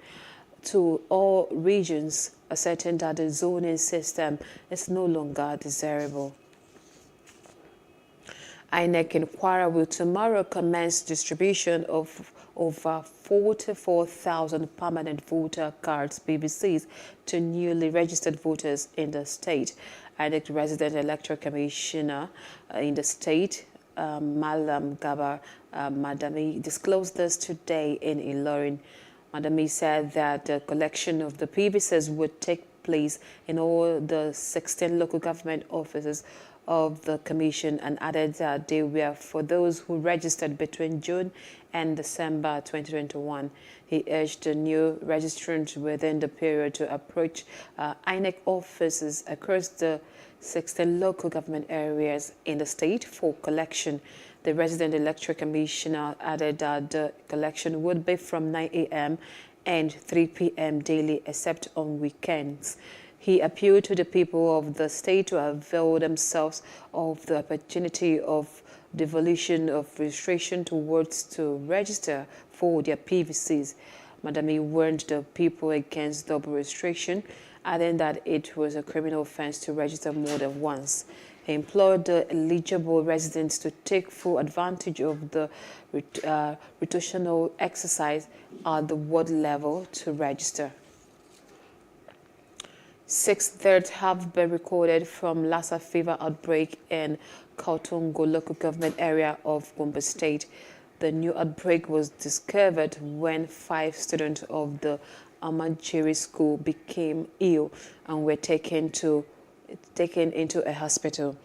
to all regions, asserting that the zoning system is no longer desirable. INEC in Kwara will tomorrow commence distribution of over 44,000 permanent voter cards, PVCs, to newly registered voters in the state. INEC Resident Electoral Commissioner in the state, Malam Gabar Madami, disclosed this today in Ilorin. Madami said that the collection of the PVCs would take place in all the 16 local government offices of the Commission, and added that they were for those who registered between June and December 2021. He urged the new registrants within the period to approach INEC offices across the 16 local government areas in the state for collection. The Resident Electoral Commissioner added that the collection would be from 9 a.m. and 3 p.m. daily, except on weekends. He appealed to the people of the state to avail themselves of the opportunity of devolution of registration towards to register for their PVCs. Madami warned the people against double registration, adding that it was a criminal offense to register more than once. He implored the eligible residents to take full advantage of the rotational exercise at the ward level to register. 6 deaths have been recorded from Lassa fever outbreak in Kautungo local government area of Gombe State. The new outbreak was discovered when 5 students of the Amanchiri school became ill and were taken into a hospital.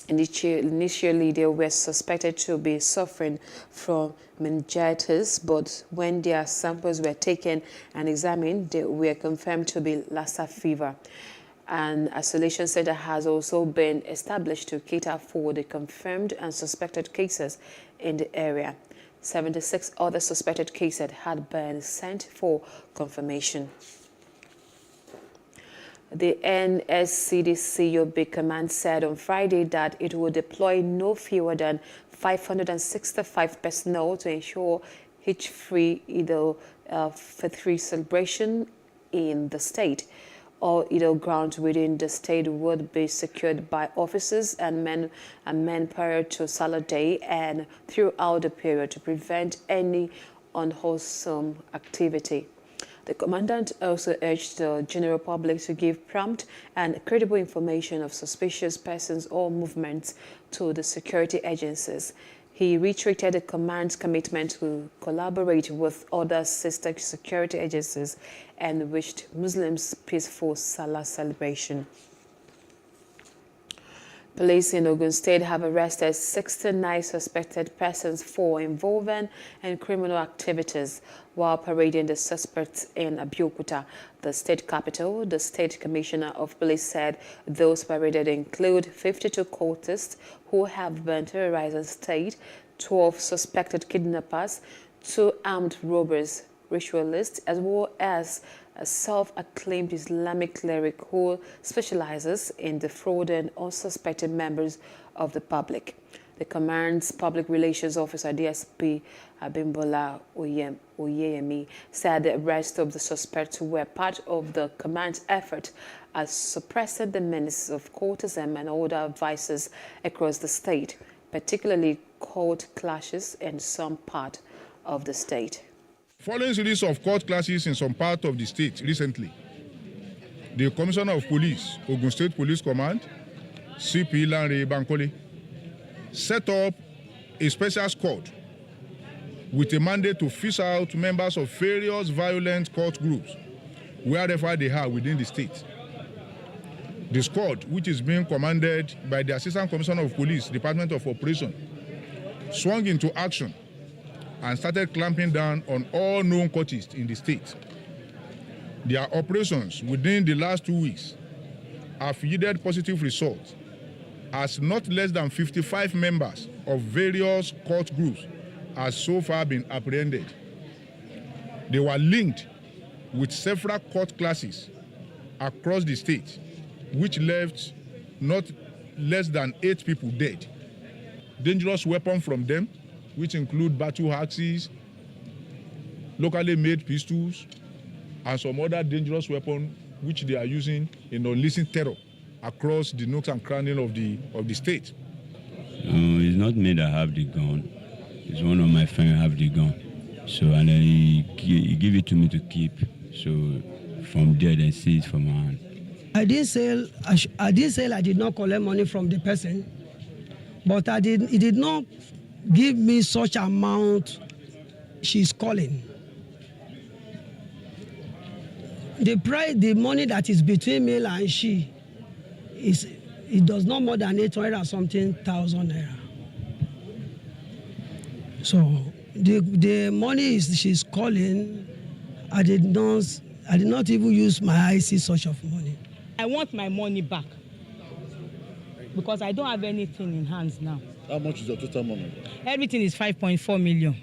Initially, they were suspected to be suffering from meningitis, but when their samples were taken and examined, they were confirmed to be Lassa fever. An isolation center has also been established to cater for the confirmed and suspected cases in the area. 76 other suspected cases had been sent for confirmation. The NSCDC Yobe Command said on Friday that it will deploy no fewer than 565 personnel to ensure hitch-free Eid-al-Fitr celebration in the state. All Eid grounds within the state would be secured by officers and men prior to Salah Day and throughout the period to prevent any unwholesome activity. The commandant also urged the general public to give prompt and credible information of suspicious persons or movements to the security agencies. He He reiterated the command's commitment to collaborate with other sister security agencies and wished Muslims peaceful Salah celebration. Police in Ogun State have arrested 69 suspected persons for involvement in criminal activities while parading the suspects in Abeokuta, the state capital. The state commissioner of police said those paraded include 52 cultists who have been terrorizing the state, 12 suspected kidnappers, 2 armed robbers, ritualists, as well as a self-acclaimed Islamic cleric who specializes in defrauding unsuspected members of the public. The command's public relations officer, DSP Abimbola Oyeyemi, said the arrest of the suspects were part of the command's effort at suppressing the menace of cultism and other vices across the state, particularly cult clashes in some part of the state. Following a series of court clashes in some part of the state recently, the Commissioner of Police, Ogun State Police Command, CP Lanre Bankole, set up a special squad with a mandate to fish out members of various violent cult groups wherever they are within the state. The squad, which is being commanded by the Assistant Commissioner of Police, Department of Operation, swung into action and started clamping down on all known cultists in the state. Their operations within the last 2 weeks have yielded positive results, as not less than 55 members of various cult groups have so far been apprehended. They were linked with several cult classes across the state, which left not less than 8 people dead. Dangerous weapons from them, which include battle axes, locally made pistols, and some other dangerous weapons which they are using in unleashing terror across the nooks and crannies of the state. It's not me that have the gun. It's one of my friends have the gun. So, and then he give it to me to keep. So from there, they see it from my hand. I didn't say I did not collect money from the person, but he did not give me such amount she's calling. The price, the money that is between me and she, it does not more than 800 and something thousand naira. So the money she's calling, I did not even use my eyes see such of money. I want my money back because I don't have anything in hands now. How much is your total money? Everything is 5.4 million.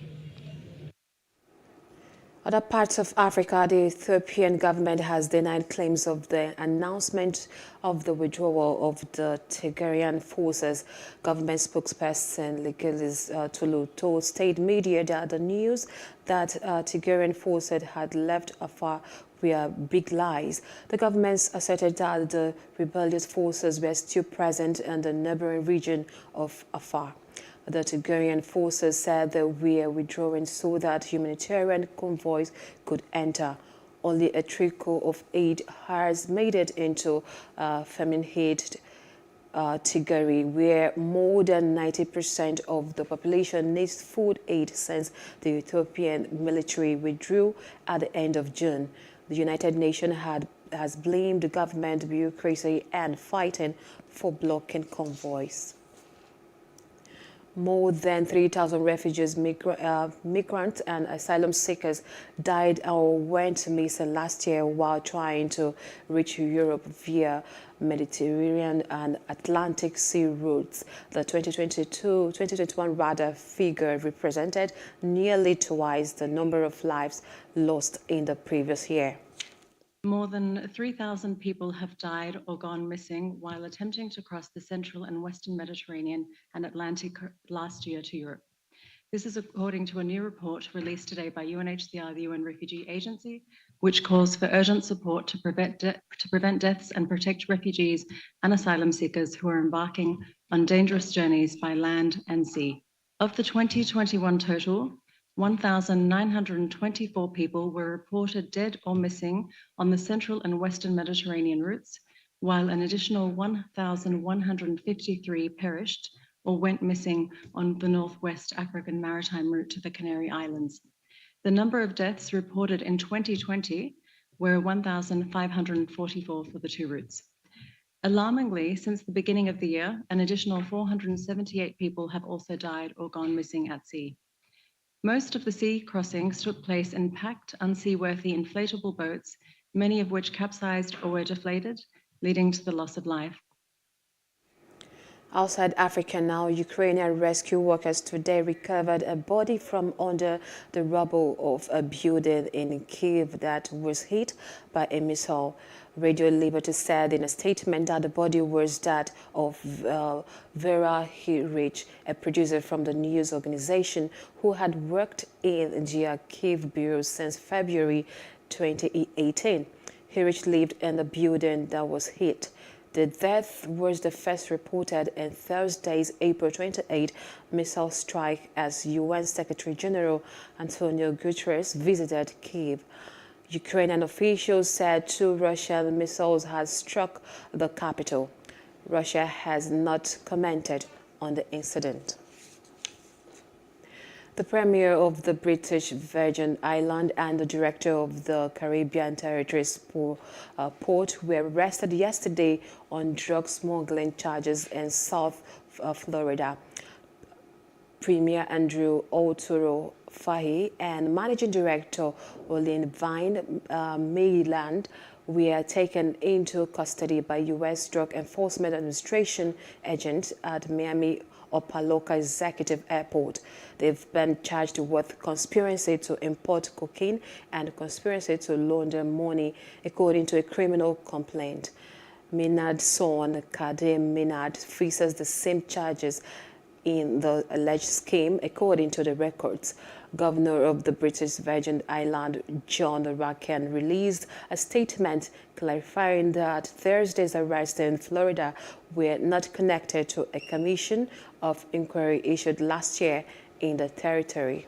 Other parts of Africa, the Ethiopian government has denied claims of the announcement of the withdrawal of the Tigrayan forces. Government spokesperson Legelis Tulu told state media that the news that Tigrayan forces had left Afar were big lies. The government asserted that the rebellious forces were still present in the neighboring region of Afar. The Tigrayan forces said they were withdrawing so that humanitarian convoys could enter. Only a trickle of aid has made it into famine-hit Tigray, where more than 90% of the population needs food aid since the Ethiopian military withdrew at the end of June. The United Nations has blamed the government, bureaucracy, and fighting for blocking convoys. More than 3,000 refugees, migrants and asylum seekers died or went missing last year while trying to reach Europe via Mediterranean and Atlantic Sea routes. The 2021 figure represented nearly twice the number of lives lost in the previous year. More than 3,000 people have died or gone missing while attempting to cross the central and western Mediterranean and Atlantic last year to Europe. This is according to a new report released today by UNHCR, the UN Refugee Agency, which calls for urgent support to prevent deaths and protect refugees and asylum seekers who are embarking on dangerous journeys by land and sea. Of the 2021 total, 1,924 people were reported dead or missing on the central and western Mediterranean routes, while an additional 1,153 perished or went missing on the Northwest African maritime route to the Canary Islands. The number of deaths reported in 2020 were 1,544 for the two routes. Alarmingly, since the beginning of the year, an additional 478 people have also died or gone missing at sea. Most of the sea crossings took place in packed, unseaworthy inflatable boats, many of which capsized or were deflated, leading to the loss of life. Outside Africa now, Ukrainian rescue workers today recovered a body from under the rubble of a building in Kyiv that was hit by a missile. Radio Liberty said in a statement that the body was that of Vera Hirich, a producer from the news organization who had worked in the Kyiv bureau since February 2018. Hirich lived in the building that was hit. The death was the first reported in Thursday's April 28 missile strike as UN Secretary General Antonio Guterres visited Kyiv. Ukrainian officials said 2 Russian missiles had struck the capital. Russia has not commented on the incident. The Premier of the British Virgin Islands and the Director of the Caribbean Territories Port were arrested yesterday on drug smuggling charges in South Florida. Premier Andrew Oturo Fahy and Managing Director Olin Vine Mayland were taken into custody by U.S. Drug Enforcement Administration agents at Miami Opaloka Executive Airport. They've been charged with conspiracy to import cocaine and conspiracy to launder money, according to a criminal complaint. Minard's son, Kadeem Minard, faces the same charges in the alleged scheme, according to the records. Governor of the British Virgin Islands, John Rakan, released a statement clarifying that Thursday's arrests in Florida were not connected to a commission of inquiry issued last year in the territory.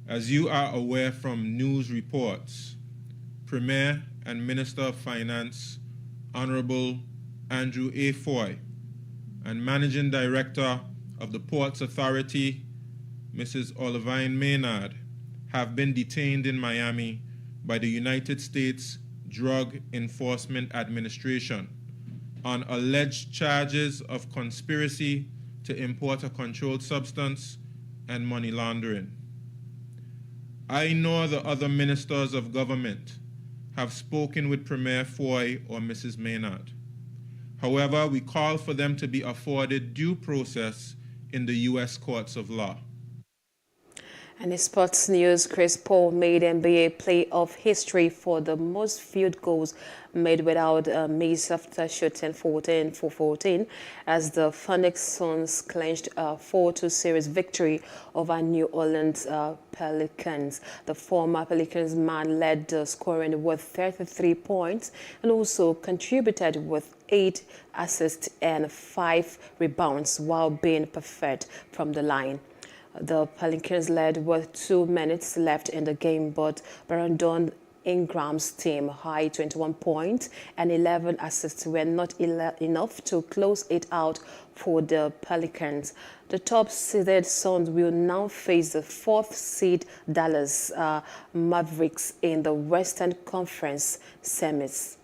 As you are aware from news reports, Premier and Minister of Finance, Honorable Andrew A. Foy, and Managing Director of the Ports Authority, Mrs. Olivine Maynard, have been detained in Miami by the United States Drug Enforcement Administration on alleged charges of conspiracy to import a controlled substance and money laundering. I nor the other ministers of government have spoken with Premier Foy or Mrs. Maynard. However, we call for them to be afforded due process in the U.S. courts of law. And in sports news, Chris Paul made NBA playoff history for the most field goals made without a miss after shooting 14 for 14 as the Phoenix Suns clinched a 4-2 series victory over New Orleans Pelicans. The former Pelicans man led the scoring with 33 points and also contributed with 8 assists and 5 rebounds while being perfect from the line. The Pelicans led with 2 minutes left in the game, but Brandon Ingram's team high 21 points and 11 assists were not enough to close it out for the Pelicans. The top-seeded Suns will now face the 4th seed Dallas Mavericks in the Western Conference semis.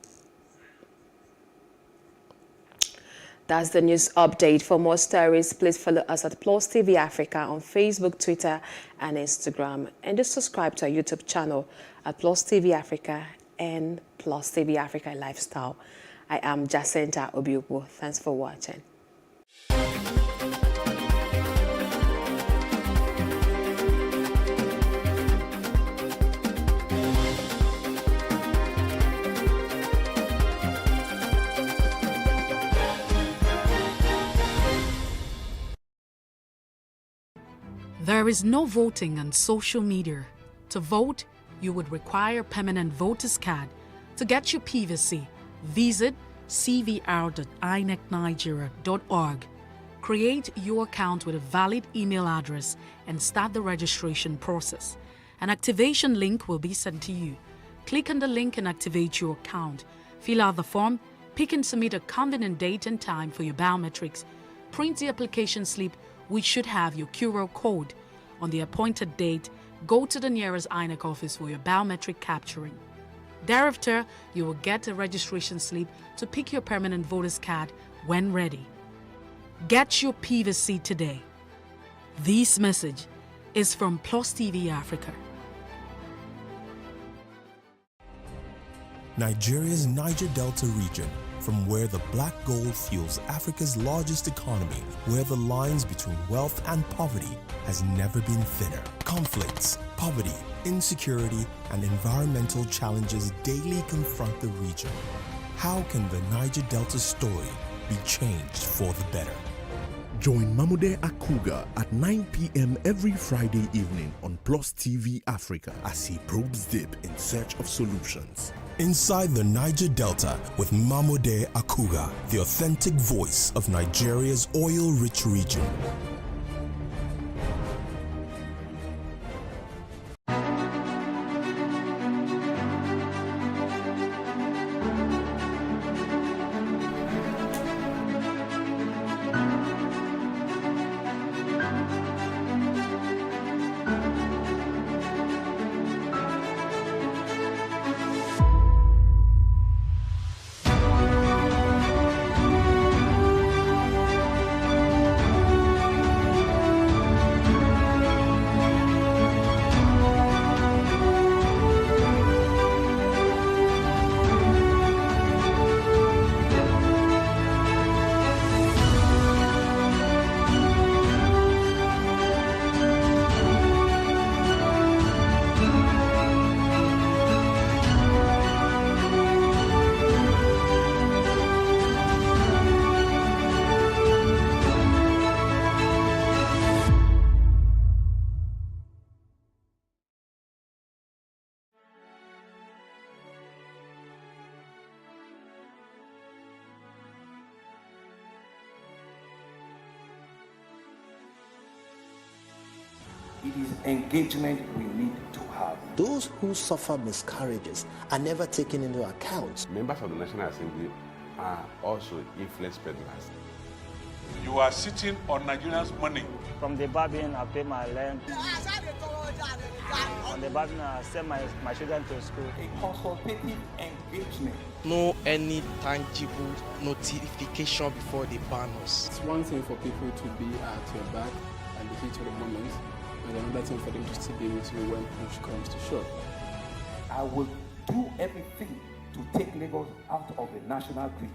That's the news update. For more stories, please follow us at PlusTvAfrica on Facebook, Twitter, and Instagram. And just subscribe to our YouTube channel at PlusTvAfrica and PlusTvAfrica Lifestyle. I am Jacinta Obiugu. Thanks for watching. There is no voting on social media. To vote, you would require a permanent voter's card. To get your PVC, visit cvr.inecnigeria.org. Create your account with a valid email address and start the registration process. An activation link will be sent to you. Click on the link and activate your account. Fill out the form, pick and submit a convenient date and time for your biometrics. print the application slip, which should have your QR code. On the appointed date, go to the nearest INEC office for your biometric capturing. Thereafter, you will get a registration slip to pick your permanent voter's card when ready. Get your PVC today. This message is from PlusTvAfrica. Nigeria's Niger Delta region, from where the black gold fuels Africa's largest economy, where the lines between wealth and poverty has never been thinner. Conflicts, poverty, insecurity, and environmental challenges daily confront the region. How can the Niger Delta story be changed for the better? Join Mamude Akuga at 9 p.m. every Friday evening on PlusTvAfrica as he probes deep in search of solutions. Inside the Niger Delta with Mamude Akuga, the authentic voice of Nigeria's oil-rich region. It is engagement we need to have. Those who suffer miscarriages are never taken into account. Members of the National Assembly are also influence peddlers. You are sitting on Nigerians' money. From the barbing, I pay my rent. From the barbing, I send my children to school. A consultative engagement. No any tangible notification before they ban us. It's one thing for people to be at your back and the heat of the moment, and another thing for them to still be with you when push comes to shove. I will do everything to take Lagos out of the national grid.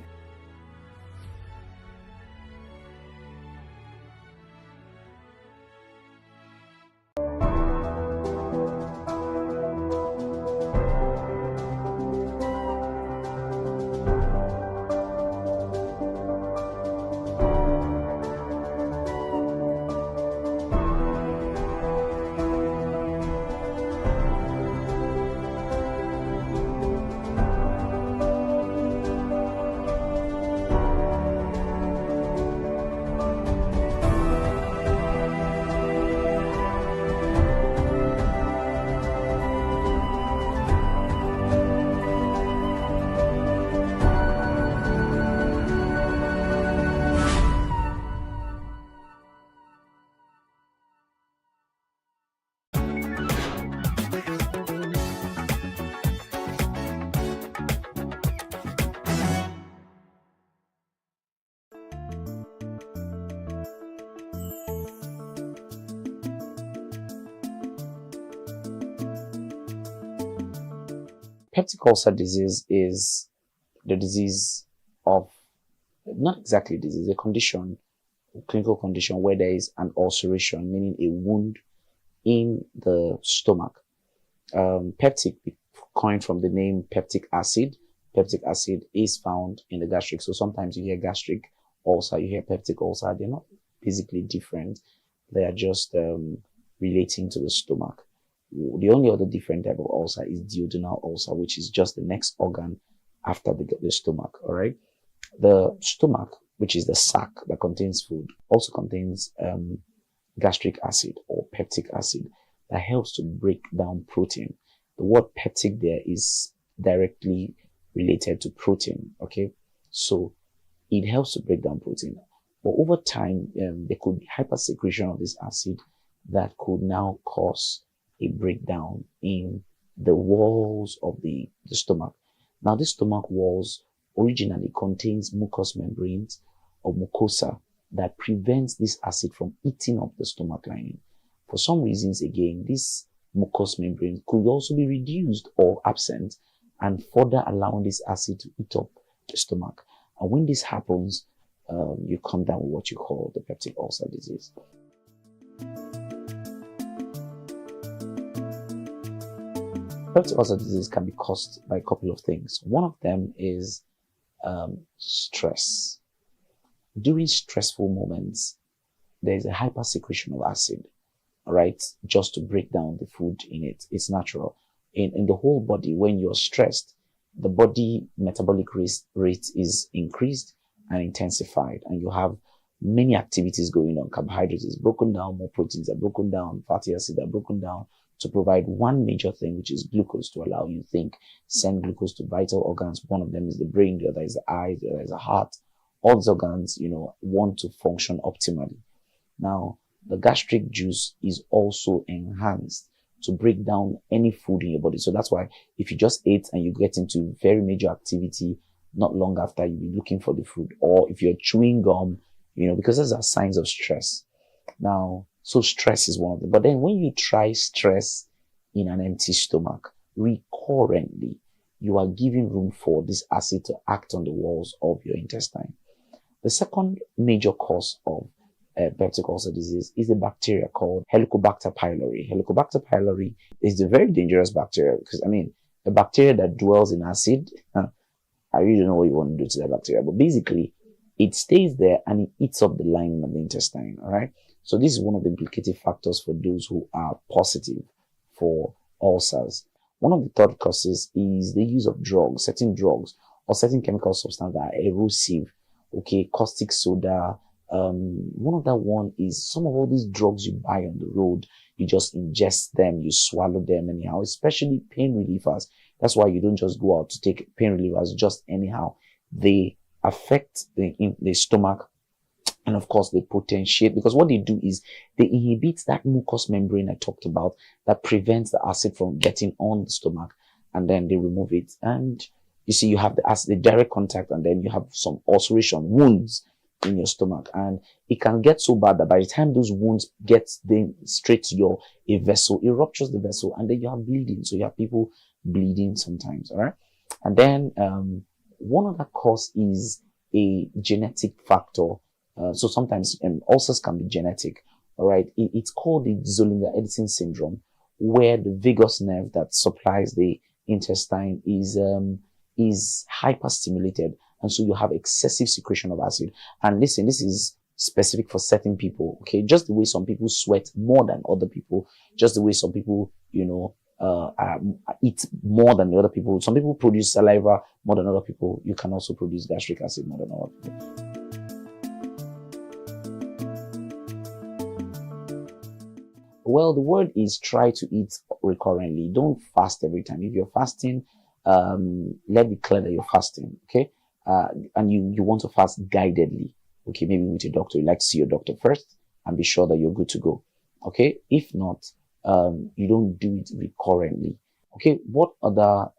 Peptic ulcer disease is the disease of, not exactly disease, a condition, a clinical condition where there is an ulceration, meaning a wound in the stomach. Peptic, coined from the name peptic acid. Peptic acid is found in the gastric. So sometimes you hear gastric ulcer, you hear peptic ulcer. They're not physically different. They are just relating to the stomach. The only other different type of ulcer is duodenal ulcer, which is just the next organ after the stomach. All right. The stomach, which is the sac that contains food, also contains gastric acid or peptic acid that helps to break down protein. The word peptic there is directly related to protein. Okay. So it helps to break down protein. But over time, there could be hypersecretion of this acid that could now cause a breakdown in the walls of the stomach. Now, the stomach walls originally contains mucous membranes or mucosa that prevents this acid from eating up the stomach lining. For some reasons, again, this mucous membrane could also be reduced or absent and further allowing this acid to eat up the stomach. And when this happens, you come down with what you call the peptic ulcer disease. Peptic ulcer disease can be caused by a couple of things. One of them is stress. During stressful moments, there is a hypersecretion of acid, right? Just to break down the food in it. It's natural. In the whole body, when you're stressed, the body metabolic rate is increased and intensified, and you have many activities going on. Carbohydrates is broken down, more proteins are broken down, fatty acids are broken down to provide one major thing, which is glucose, to allow you to think, send glucose to vital organs. One of them is the brain, the other is the eyes, the other is the heart. All these organs, want to function optimally. Now, the gastric juice is also enhanced to break down any food in your body. So that's why if you just ate and you get into very major activity, not long after you'll be looking for the food. Or if you're chewing gum, because those are signs of stress. Now, so stress is one of them. But then when you try stress in an empty stomach, recurrently, you are giving room for this acid to act on the walls of your intestine. The second major cause of peptic ulcer disease is a bacteria called Helicobacter pylori. Helicobacter pylori is a very dangerous bacteria because, a bacteria that dwells in acid, I really don't know what you want to do to that bacteria, but basically, it stays there and it eats up the lining of the intestine, all right? So this is one of the implicative factors for those who are positive for ulcers. One of the third causes is the use of drugs, certain drugs, or certain chemical substances that are erosive, caustic soda. One other one is some of all these drugs you buy on the road, you just ingest them, you swallow them anyhow, especially pain relievers. That's why you don't just go out to take pain relievers just anyhow. They affect the stomach, and of course they potentiate, because what they do is they inhibit that mucous membrane I talked about that prevents the acid from getting on the stomach, and then they remove it. And you see, you have the acid, the direct contact, and then you have some ulceration, wounds in your stomach, and it can get so bad that by the time those wounds get then straight to a vessel, it ruptures the vessel, and then you have bleeding. So you have people bleeding sometimes, all right? And then one other cause is a genetic factor. So sometimes ulcers can be genetic, all right? It's called the Zollinger-Ellison syndrome, where the vagus nerve that supplies the intestine is hyperstimulated, and so you have excessive secretion of acid. And listen, this is specific for certain people, okay? Just the way some people sweat more than other people, just the way some people, eat more than the other people. Some people produce saliva more than other people. You can also produce gastric acid more than other people. Well, the word is try to eat recurrently. Don't fast every time. If you're fasting, let it clear that you're fasting, okay? And you want to fast guidedly, okay? Maybe with your doctor. You like to see your doctor first and be sure that you're good to go, okay? If not, you don't do it recurrently, okay? What other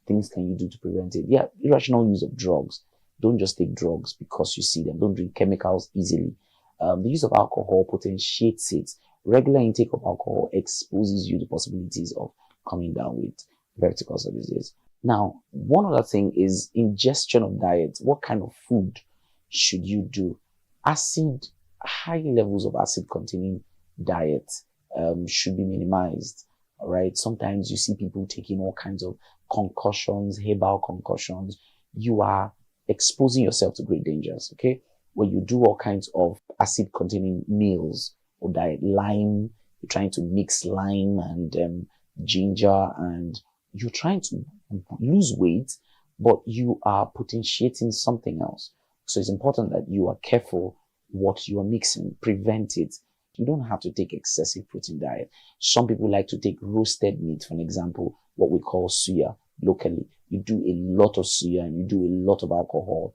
things can you do to prevent it? Yeah, irrational use of drugs. Don't just take drugs because you see them. Don't drink chemicals easily. The use of alcohol potentiates it. Regular intake of alcohol exposes you to possibilities of coming down with peptic ulcer disease. Now, one other thing is ingestion of diet. What kind of food should you do? High levels of acid containing diet should be minimized. All right. Sometimes you see people taking all kinds of concussions, herbal concussions. You are exposing yourself to great dangers. Okay. When you do all kinds of acid containing meals or diet, lime, you're trying to mix lime and ginger, and you're trying to lose weight, but you are potentiating something else. So it's important that you are careful what you are mixing, prevent it. You don't have to take excessive protein diet. Some people like to take roasted meat, for example, what we call suya locally. You do a lot of suya and you do a lot of alcohol.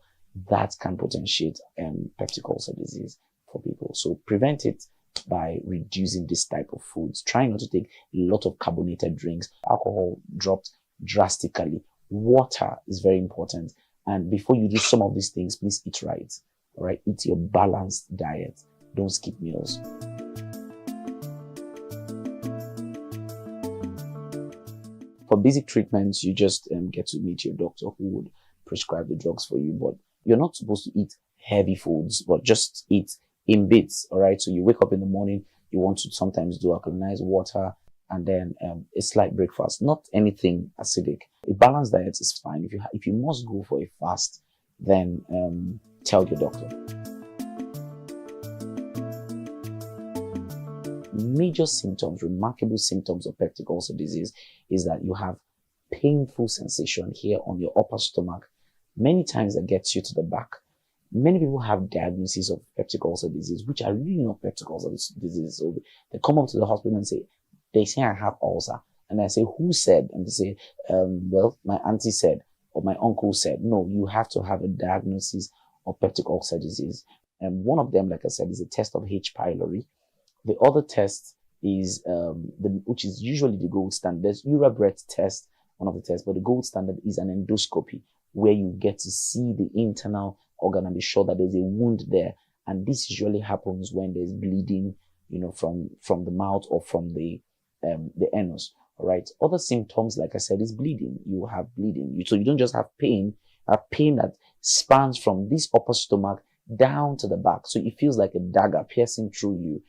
that can potentiate peptic ulcer disease for people. So prevent it by reducing this type of foods. Try not to take a lot of carbonated drinks. Alcohol dropped drastically. Water is very important. And before you do some of these things, please eat right. All right, eat your balanced diet. Don't skip meals. For basic treatments, you just get to meet your doctor who would prescribe the drugs for you. But you're not supposed to eat heavy foods, but just eat in bits. All right. So you wake up in the morning, you want to sometimes do alkalinized water and then a slight breakfast. Not anything acidic. A balanced diet is fine. If you must go for a fast, then tell your doctor. Major symptoms, remarkable symptoms of peptic ulcer disease is that you have painful sensation here on your upper stomach. Many times that gets you to the back. Many people have diagnoses of peptic ulcer disease, which are really not peptic ulcer disease. So they come up to the hospital and say, they say I have ulcer. And I say, who said? And they say, well, my auntie said, or my uncle said. No, you have to have a diagnosis of peptic ulcer disease. And one of them, like I said, is a test of H. pylori. The other test is, which is usually the gold standard. There's urine breath test, one of the tests, but the gold standard is an endoscopy, where you get to see the internal organ and be sure that there's a wound there. And this usually happens when there's bleeding, from the mouth or from the anus. All right. Other symptoms, like I said, is bleeding. You have bleeding. So you don't just have pain. You have pain that spans from this upper stomach down to the back. So it feels like a dagger piercing through you,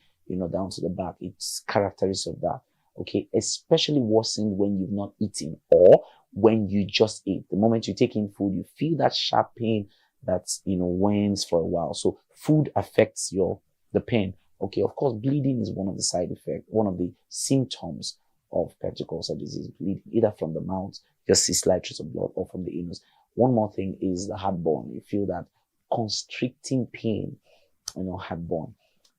down to the back. It's characteristic of that. Okay. Especially worsened when you've not eaten or when you just ate. The moment you take in food, you feel that sharp pain that, wanes for a while. So food affects the pain. Okay. Of course, bleeding is one of the side effects, one of the symptoms of peptic ulcer disease, bleeding either from the mouth, just see slight trace of blood, or from the anus. One more thing is the heartburn. You feel that constricting pain, heartburn.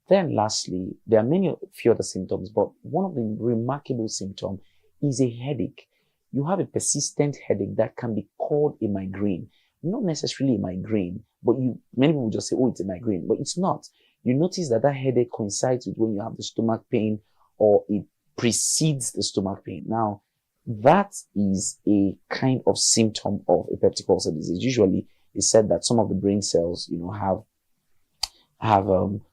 Then lastly, there are few other symptoms, but one of the remarkable symptoms is a headache. You have a persistent headache that can be called a migraine. Not necessarily a migraine, but many people just say, oh, it's a migraine, but it's not. You notice that headache coincides with when you have the stomach pain, or it precedes the stomach pain. Now, that is a kind of symptom of a peptic ulcer disease. Usually, it's said that some of the brain cells, have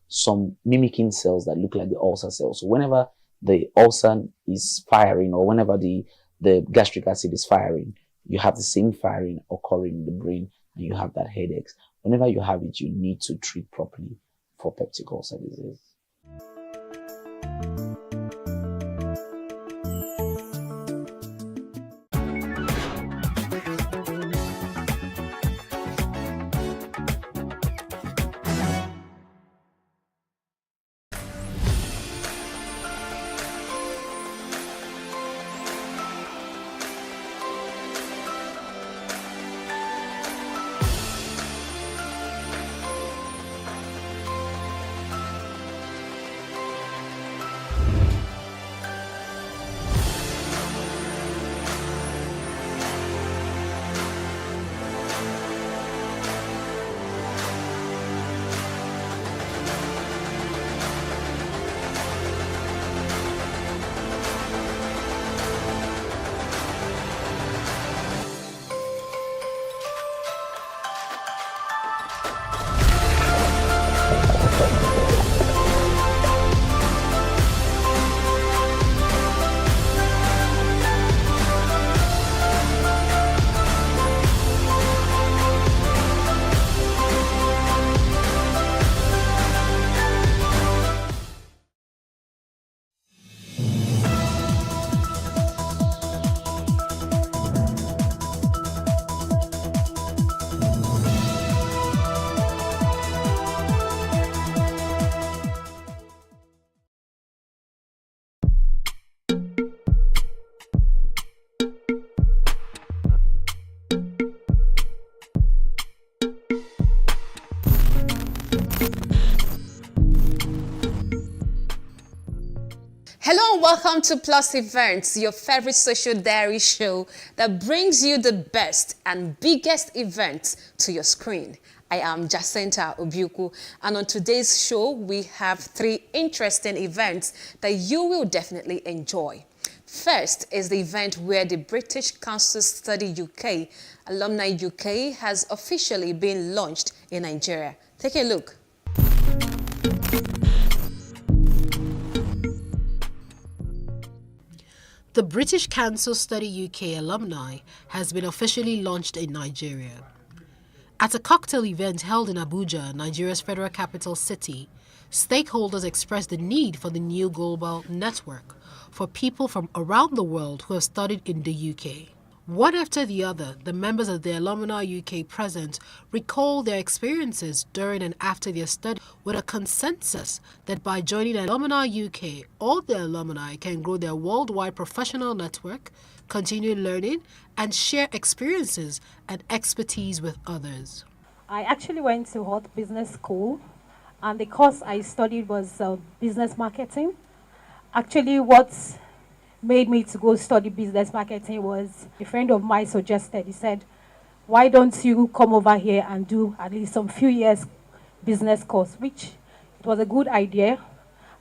some mimicking cells that look like the ulcer cells. So whenever the ulcer is firing, or whenever the gastric acid is firing, you have the same firing occurring in the brain, and you have that headache. Whenever you have it, you need to treat properly for peptic ulcer disease. welcome to Plus Events, your favorite social diary show that brings you the best and biggest events to your screen. I am Jacinta Obiuku, and on today's show, we have 3 interesting events that you will definitely enjoy. First is the event where the British Council Study UK, Alumni UK, has officially been launched in Nigeria. Take a look. The British Council Study UK Alumni has been officially launched in Nigeria. At a cocktail event held in Abuja, Nigeria's federal capital city, stakeholders expressed the need for the new global network for people from around the world who have studied in the UK. One after the other, the members of the Alumni UK present recall their experiences during and after their study with a consensus that by joining Alumni UK, all the alumni can grow their worldwide professional network, continue learning, and share experiences and expertise with others. I actually went to Hot Business School, and the course I studied was business marketing. Actually, what made me to go study business marketing was a friend of mine suggested. He said, why don't you come over here and do at least some few years business course, which it was a good idea.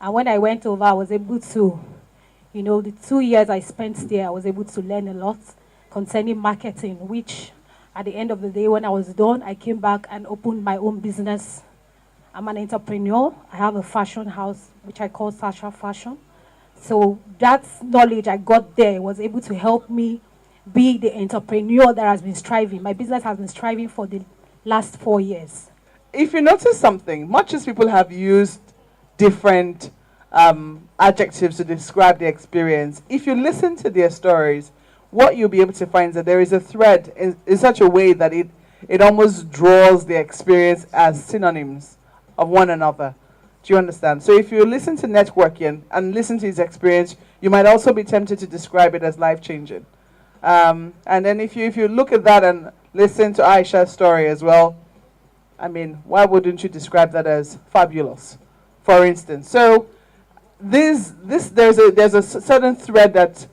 And when I went over, I was able to, the 2 years I spent there, I was able to learn a lot concerning marketing, which at the end of the day, when I was done, I came back and opened my own business. I'm an entrepreneur. I have a fashion house, which I call Sasha Fashion. So that knowledge I got there was able to help me be the entrepreneur that has been striving. My business has been striving for the last 4 years. If you notice something, much as people have used different adjectives to describe their experience, if you listen to their stories, what you'll be able to find is that there is a thread in such a way that it almost draws their experience as synonyms of one another. Do you understand? So if you listen to networking and listen to his experience, you might also be tempted to describe it as life-changing. And then if you look at that and listen to Aisha's story as well, I mean, why wouldn't you describe that as fabulous, for instance? So there's a certain thread that,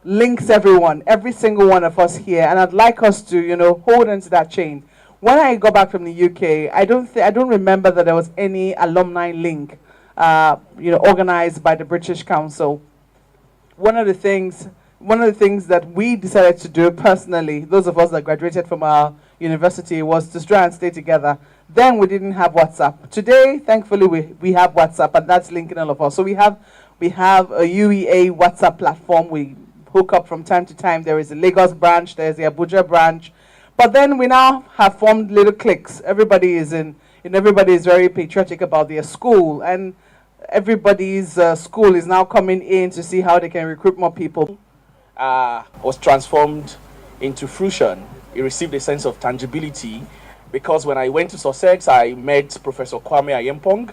links everyone, every single one of us here, and I'd like us to, hold on to that chain. When I got back from the UK, I don't remember that there was any alumni link, organized by the British Council. One of the things that we decided to do personally, those of us that graduated from our university, was to try and stay together. Then we didn't have WhatsApp. Today, thankfully, we have WhatsApp, and that's linking all of us. So we have a UEA WhatsApp platform. We hook up from time to time. There is a Lagos branch. There's the Abuja branch. But then we now have formed little cliques. Everybody is everybody is very patriotic about their school, and everybody's school is now coming in to see how they can recruit more people. Was transformed into fruition. It received a sense of tangibility because when I went to Sussex, I met Professor Kwame Ayempong,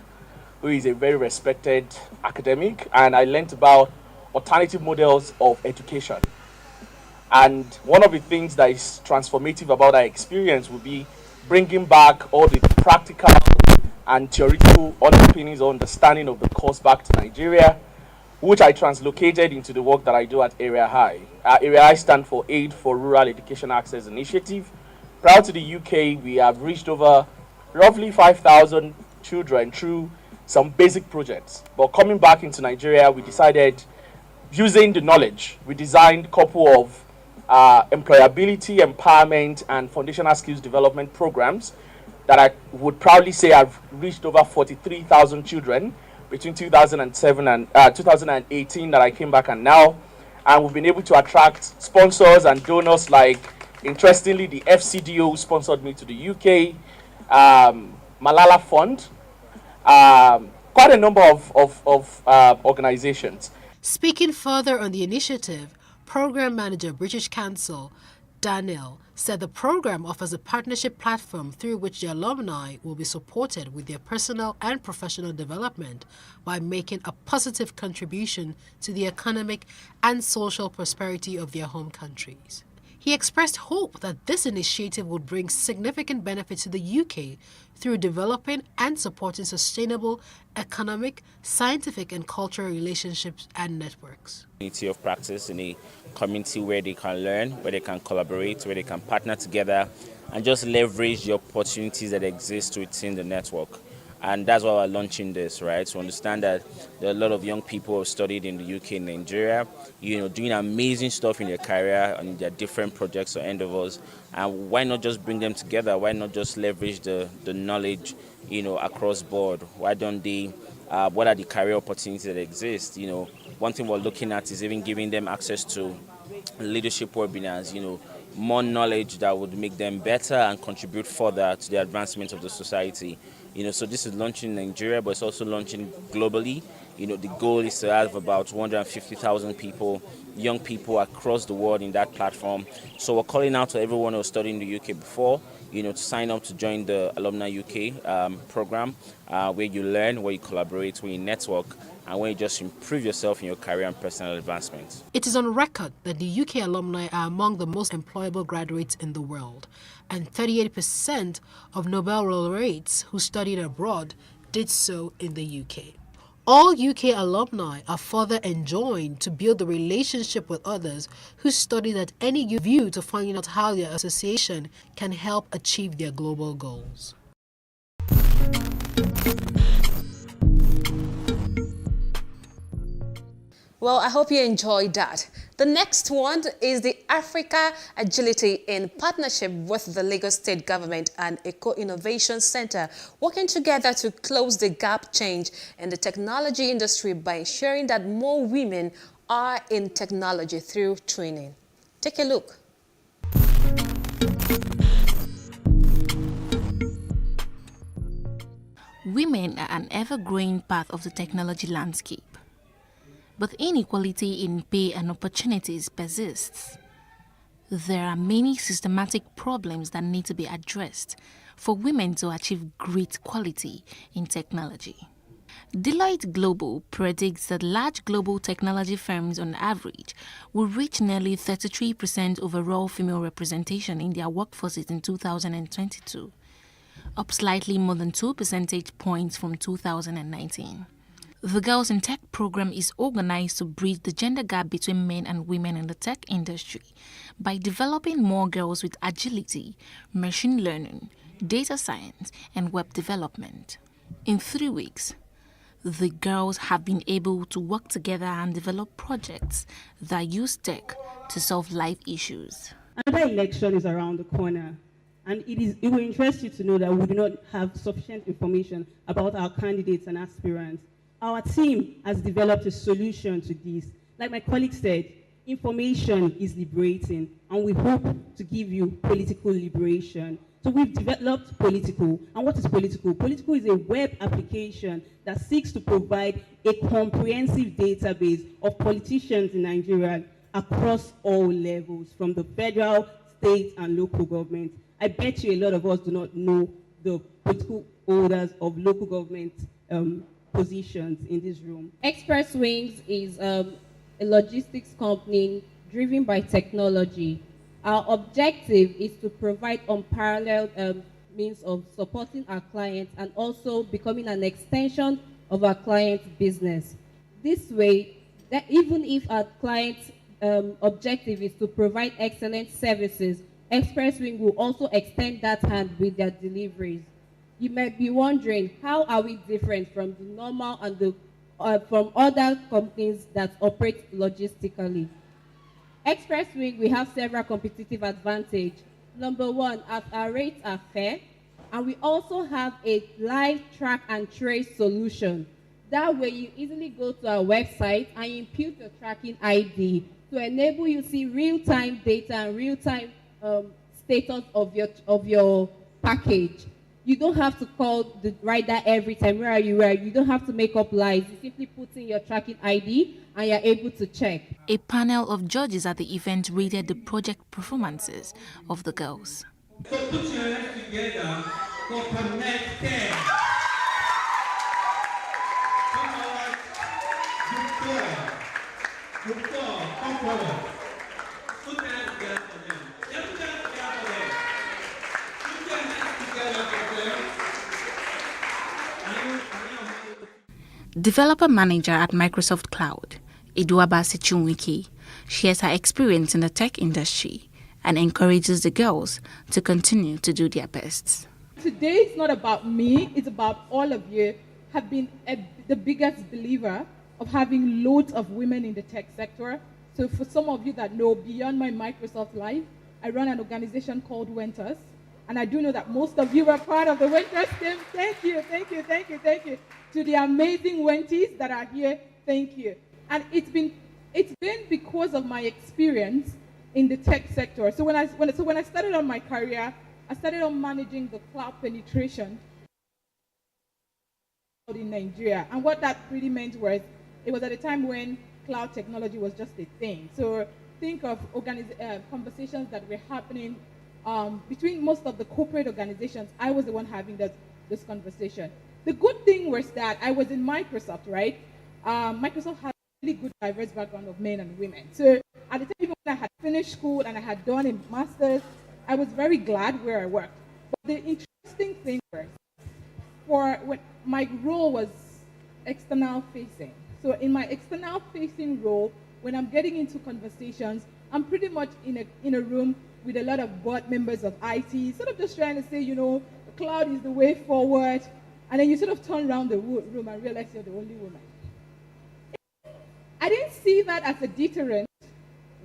who is a very respected academic, and I learned about alternative models of education. And one of the things that is transformative about our experience will be bringing back all the practical and theoretical underpinnings or understanding of the course back to Nigeria, which I translocated into the work that I do at Area High. Area High stands for Aid for Rural Education Access Initiative. Prior to the UK, we have reached over roughly 5,000 children through some basic projects. But coming back into Nigeria, we decided, using the knowledge, we designed a couple of employability, empowerment, and foundational skills development programs that I would proudly say have reached over 43,000 children between 2007 and 2018 that I came back and now. And we've been able to attract sponsors and donors like, interestingly, the FCDO sponsored me to the UK, Malala Fund, quite a number of organizations. Speaking further on the initiative, Program Manager, British Council, Daniel, said the program offers a partnership platform through which the alumni will be supported with their personal and professional development by making a positive contribution to the economic and social prosperity of their home countries. He expressed hope that this initiative would bring significant benefits to the UK through developing and supporting sustainable economic, scientific, and cultural relationships and networks. Community of practice in a community where they can learn, where they can collaborate, where they can partner together and just leverage the opportunities that exist within the network. And that's why we're launching this, right? To understand that there are a lot of young people who have studied in the UK and Nigeria, doing amazing stuff in their career and their different projects or endeavors. And why not just bring them together? Why not just leverage the knowledge, across board? Why don't they, what are the career opportunities that exist? One thing we're looking at is even giving them access to leadership webinars, more knowledge that would make them better and contribute further to the advancement of the society. So this is launching in Nigeria, but it's also launching globally. The goal is to have about 250,000 people, young people across the world in that platform. So we're calling out to everyone who studied in the UK before, to sign up to join the Alumni UK program, where you learn, where you collaborate, where you network, and where you just improve yourself in your career and personal advancement. It is on record that the UK alumni are among the most employable graduates in the world, and 38% of Nobel laureates who studied abroad did so in the UK. All UK alumni are further enjoined to build a relationship with others who studied at any view to find out how their association can help achieve their global goals. Well, I hope you enjoyed that. The next one is the Africa Agility in partnership with the Lagos State Government and Eco-Innovation Center, working together to close the gap change in the technology industry by ensuring that more women are in technology through training. Take a look. Women are an ever-growing part of the technology landscape. But inequality in pay and opportunities persists. There are many systematic problems that need to be addressed for women to achieve great quality in technology. Deloitte Global predicts that large global technology firms on average will reach nearly 33% overall female representation in their workforces in 2022, up slightly more than 2 percentage points from 2019. The Girls in Tech program is organized to bridge the gender gap between men and women in the tech industry by developing more girls with agility, machine learning, data science, and web development. In 3 weeks, the girls have been able to work together and develop projects that use tech to solve life issues. Another election is around the corner, and it will interest you to know that we do not have sufficient information about our candidates and aspirants. Our team has developed a solution to this. Like my colleague said, information is liberating, and we hope to give you political liberation. So we've developed Political. And what is Political? Political is a web application that seeks to provide a comprehensive database of politicians in Nigeria across all levels, from the federal, state, and local government. I bet you a lot of us do not know the political holders of local government positions in this room. Express Wings is a logistics company driven by technology. Our objective is to provide unparalleled means of supporting our clients and also becoming an extension of our client's business. This way, that even if our client's objective is to provide excellent services, Express Wing will also extend that hand with their deliveries. You might be wondering, how are we different from the normal and from other companies that operate logistically? Express Wing, we have several competitive advantages. Number one, our rates are fair, and we also have a live track and trace solution. That way, you easily go to our website and input your tracking ID to enable you to see real-time data and real-time status of your package. You don't have to call the rider every time. Where are you? Where? You don't have to make up lies. You simply put in your tracking ID and you're able to check. A panel of judges at the event rated the project performances of the girls. So put your hands together for Connect 10. Come forward. Good girl. Come forward. Put your hands together for them. Developer manager at Microsoft Cloud, Eduaba Sichunwiki, shares her experience in the tech industry and encourages the girls to continue to do their best. Today it's not about me, it's about all of you have been the biggest believer of having loads of women in the tech sector. So for some of you that know, beyond my Microsoft life, I run an organization called Wenters, and I do know that most of you are part of the Wenters team. Thank you, thank you, thank you, thank you. To the amazing Wenties that are here, thank you. And it's been because of my experience in the tech sector. So when I started on my career, I started on managing the cloud penetration in Nigeria. And what that really meant was, it was at a time when cloud technology was just a thing. So think of conversations that were happening between most of the corporate organizations. I was the one having this conversation. The good thing was that I was in Microsoft, right? Microsoft had a really good diverse background of men and women. So at the time when I had finished school and I had done a master's, I was very glad where I worked. But the interesting thing was, when my role was external facing. So in my external facing role, when I'm getting into conversations, I'm pretty much in a room with a lot of board members of IT, sort of just trying to say, the cloud is the way forward. And then you sort of turn around the room and realize you're the only woman. I didn't see that as a deterrent,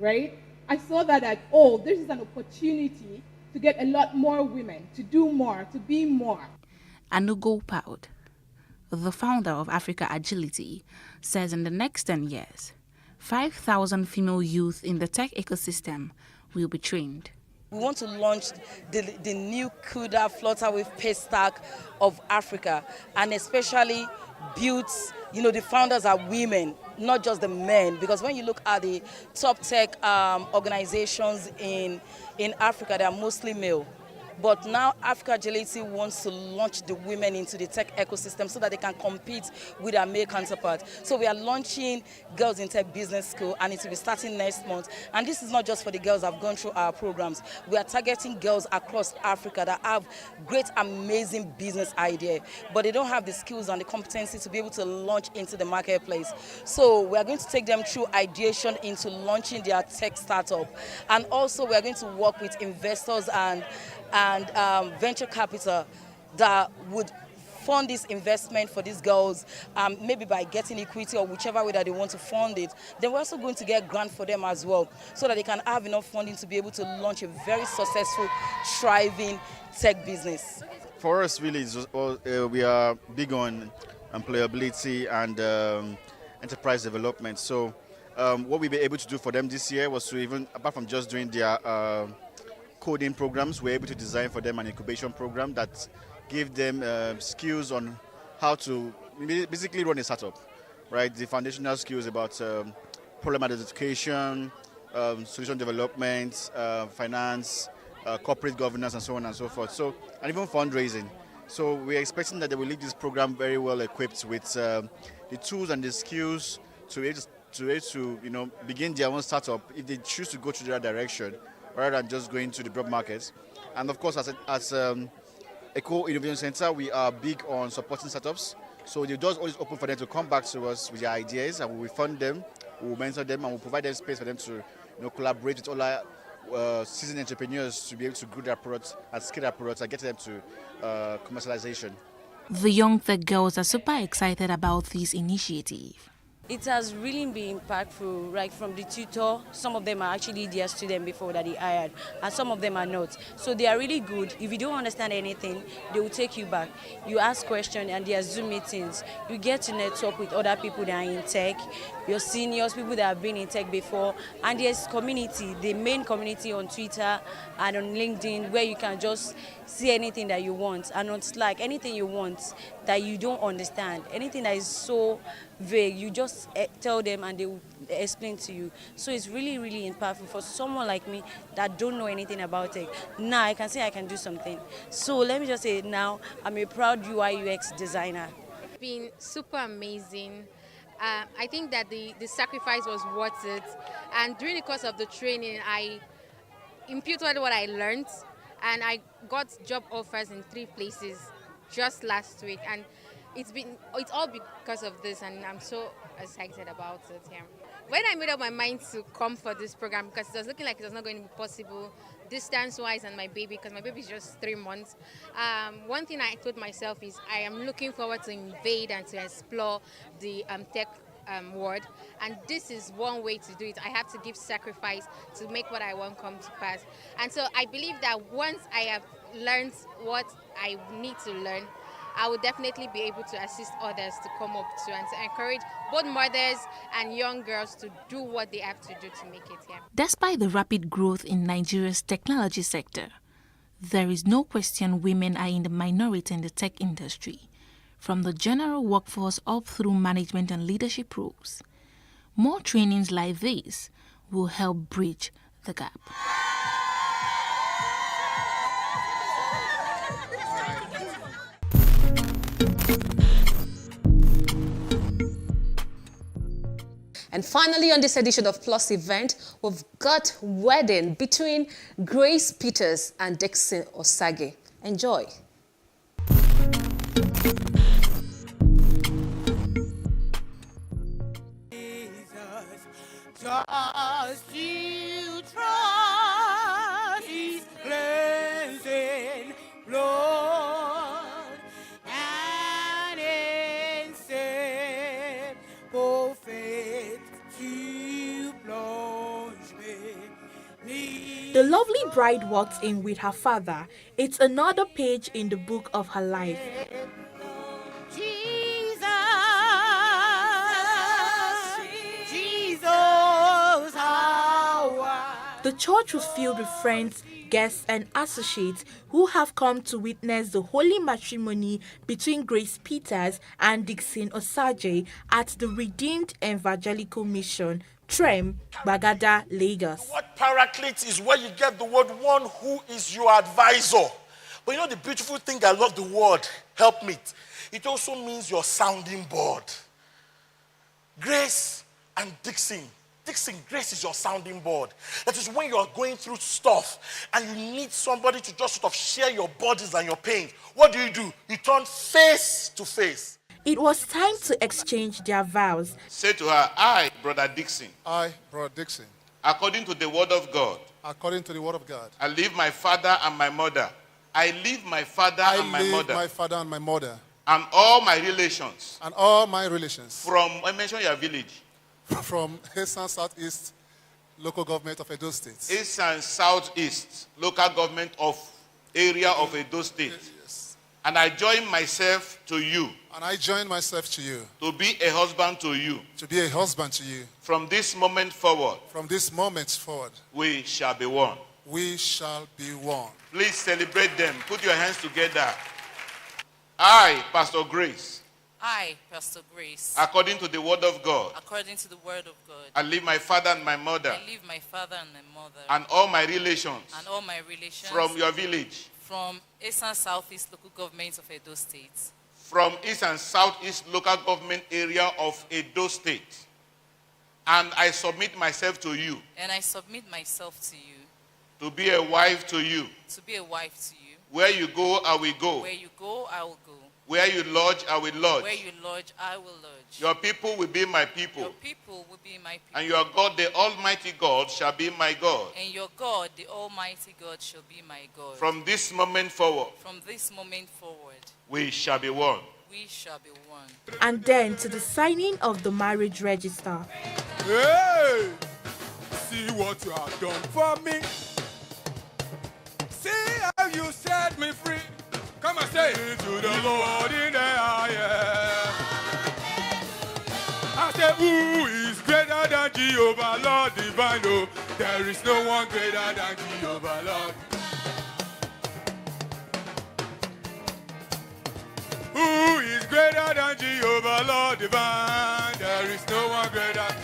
right? I saw that as, this is an opportunity to get a lot more women, to do more, to be more. Anugo Poud, the founder of Africa Agility, says in the next 10 years, 5,000 female youth in the tech ecosystem will be trained. We want to launch the new CUDA Flutter Wave Pay Stack of Africa, and especially build, the founders are women, not just the men, because when you look at the top tech organizations in Africa, they are mostly male. But now Africa Agility wants to launch the women into the tech ecosystem so that they can compete with their male counterparts. So we are launching Girls in Tech Business School, and it will be starting next month. And this is not just for the girls that have gone through our programs. We are targeting girls across Africa that have great, amazing business idea, but they don't have the skills and the competency to be able to launch into the marketplace. So we are going to take them through ideation into launching their tech startup. And also we are going to work with investors and venture capital that would fund this investment for these girls, maybe by getting equity or whichever way that they want to fund it. Then we're also going to get grant for them as well, so that they can have enough funding to be able to launch a very successful, thriving tech business. For us, really, we are big on employability and enterprise development. So what we were able to do for them this year was to, even apart from just doing their coding programs, we're able to design for them an incubation program that give them skills on how to basically run a startup, right? The foundational skills about problem identification, solution development, finance, corporate governance, and so on and so forth. So, and even fundraising. So we're expecting that they will leave this program very well equipped with the tools and the skills to begin their own startup if they choose to go to that direction, rather than just going to the broad markets. And of course, as Eco Innovation Center, we are big on supporting startups. So the doors always open for them to come back to us with their ideas, and we will fund them, we will mentor them, and we'll provide them space for them to collaborate with all our seasoned entrepreneurs to be able to grow their products and scale their products and get them to commercialization. The young tech girls are super excited about this initiative. It has really been impactful, right from the tutor. Some of them are actually their student before that they hired, and some of them are not. So they are really good. If you don't understand anything, they will take you back. You ask questions, and there are Zoom meetings. You get to network with other people that are in tech, your seniors, people that have been in tech before, and there's community, the main community on Twitter and on LinkedIn, where you can just see anything that you want, and on Slack, anything you want that you don't understand, anything that is so vague, you just tell them and they will explain to you. So it's really, really impactful for someone like me that don't know anything about it. Now I can say I can do something. So let me just say now I'm a proud UI UX designer. It's been super amazing. I think that the sacrifice was worth it. And during the course of the training, I imputed what I learned, and I got job offers in 3 places just last week. And it's all because of this, and I'm so excited about it. Yeah. When I made up my mind to come for this program, because it was looking like it was not going to be possible distance-wise and my baby, because my baby is just 3 months. One thing I told myself is I am looking forward to invade and to explore the tech world, and this is one way to do it. I have to give sacrifice to make what I want come to pass. And so I believe that once I have learned what I need to learn, I will definitely be able to assist others to come up to and to encourage both mothers and young girls to do what they have to do to make it here. Despite the rapid growth in Nigeria's technology sector, there is no question women are in the minority in the tech industry, from the general workforce up through management and leadership roles. More trainings like this will help bridge the gap. And finally, on this edition of Plus Event, we've got wedding between Grace Peters and Dixon Osage. Enjoy. Just you trust His cleansing blood and in simple faith to plunge me. The lovely bride walks in with her father. It's another page in the book of her life. The church was filled with friends, guests, and associates who have come to witness the holy matrimony between Grace Peters and Dixon Osage at the Redeemed Evangelical Mission, Trem, Bagada, Lagos. What paraclete is where you get the word one who is your advisor. But you know the beautiful thing I love the word, helpmeet. It also means your sounding board. Grace and Dixon, Grace is your sounding board. That is when you are going through stuff and you need somebody to just sort of share your burdens and your pain. What do? You turn face to face. It was time to exchange their vows. Say to her, I, Brother Dixon. I, Brother Dixon. According to the word of God. According to the word of God. I leave my father and my mother. I leave my father and my mother. My father and my mother. And all my relations. And all my relations. From, I mentioned your village. From East and Southeast local government of Edo State. East and Southeast local government of area of Edo State. Yes. And I join myself to you. And I join myself to you. To be a husband to you. To be a husband to you. From this moment forward. From this moment forward. We shall be one. We shall be one. Please celebrate them. Put your hands together. I, Pastor Grace. I, Pastor Grace. According to the word of God. According to the word of God. I leave my father and my mother. I leave my father and my mother. And all my relations. And all my relations. From your village. From East and Southeast local governments of Edo State. From East and Southeast local government area of Edo State. And I submit myself to you. And I submit myself to you. To be a wife to you. To be a wife to you. Where you go, I will go. Where you go, I will go. Where you lodge, I will lodge. Where you lodge, I will lodge. Your people will be my people. Your people will be my people. And your God, the Almighty God, shall be my God. And your God, the Almighty God, shall be my God. From this moment forward. From this moment forward. We shall be one. We shall be one. And then to the signing of the marriage register. Hey! See what you have done for me. See how you set me free. Come and say it to the Lord in the highest. I say, who is greater than Jehovah, Lord divine? Oh, there is no one greater than Jehovah, Lord. Who is greater than Jehovah, Lord divine? There is no one greater.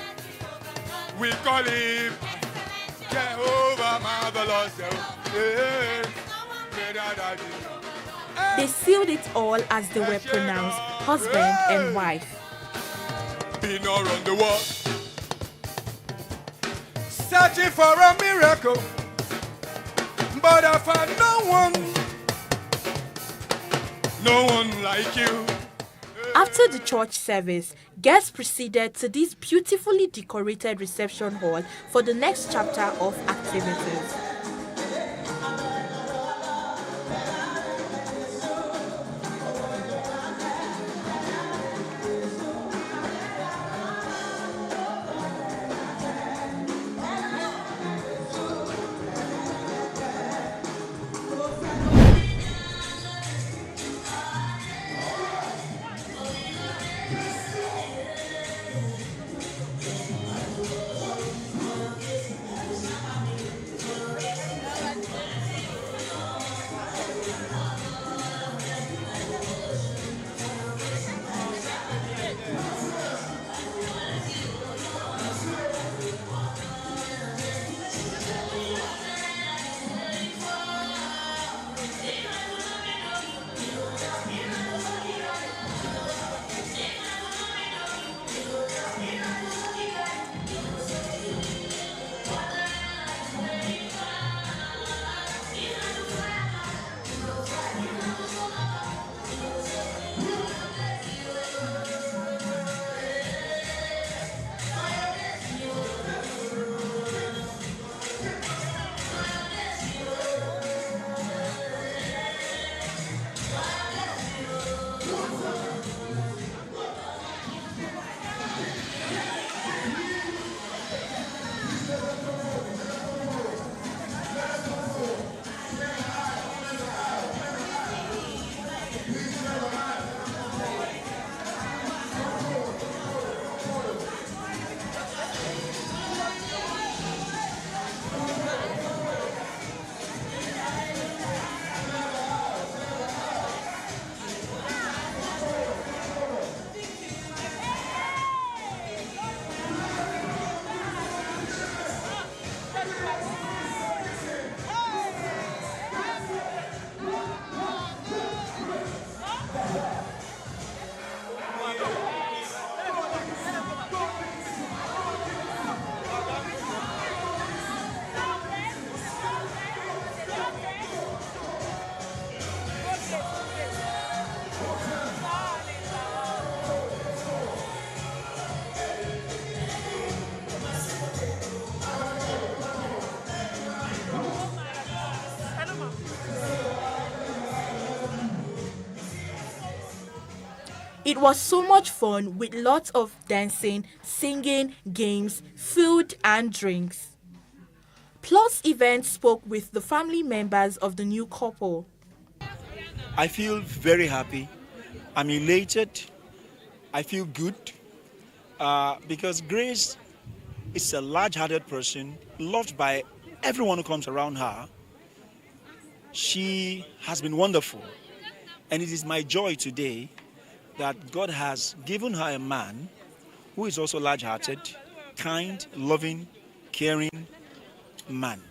We call him Jehovah, marvelous. Yeah. Greater than Jehovah. They sealed it all as they were pronounced husband and wife. Been around the world, searching for a miracle, but I found no one like you. After the church service, guests proceeded to this beautifully decorated reception hall for the next chapter of activities. It was so much fun with lots of dancing, singing, games, food and drinks. Plus Events spoke with the family members of the new couple. I feel very happy. I'm elated. I feel good because Grace is a large-hearted person, loved by everyone who comes around her. She has been wonderful. And it is my joy today that God has given her a man who is also large-hearted, kind, loving, caring man.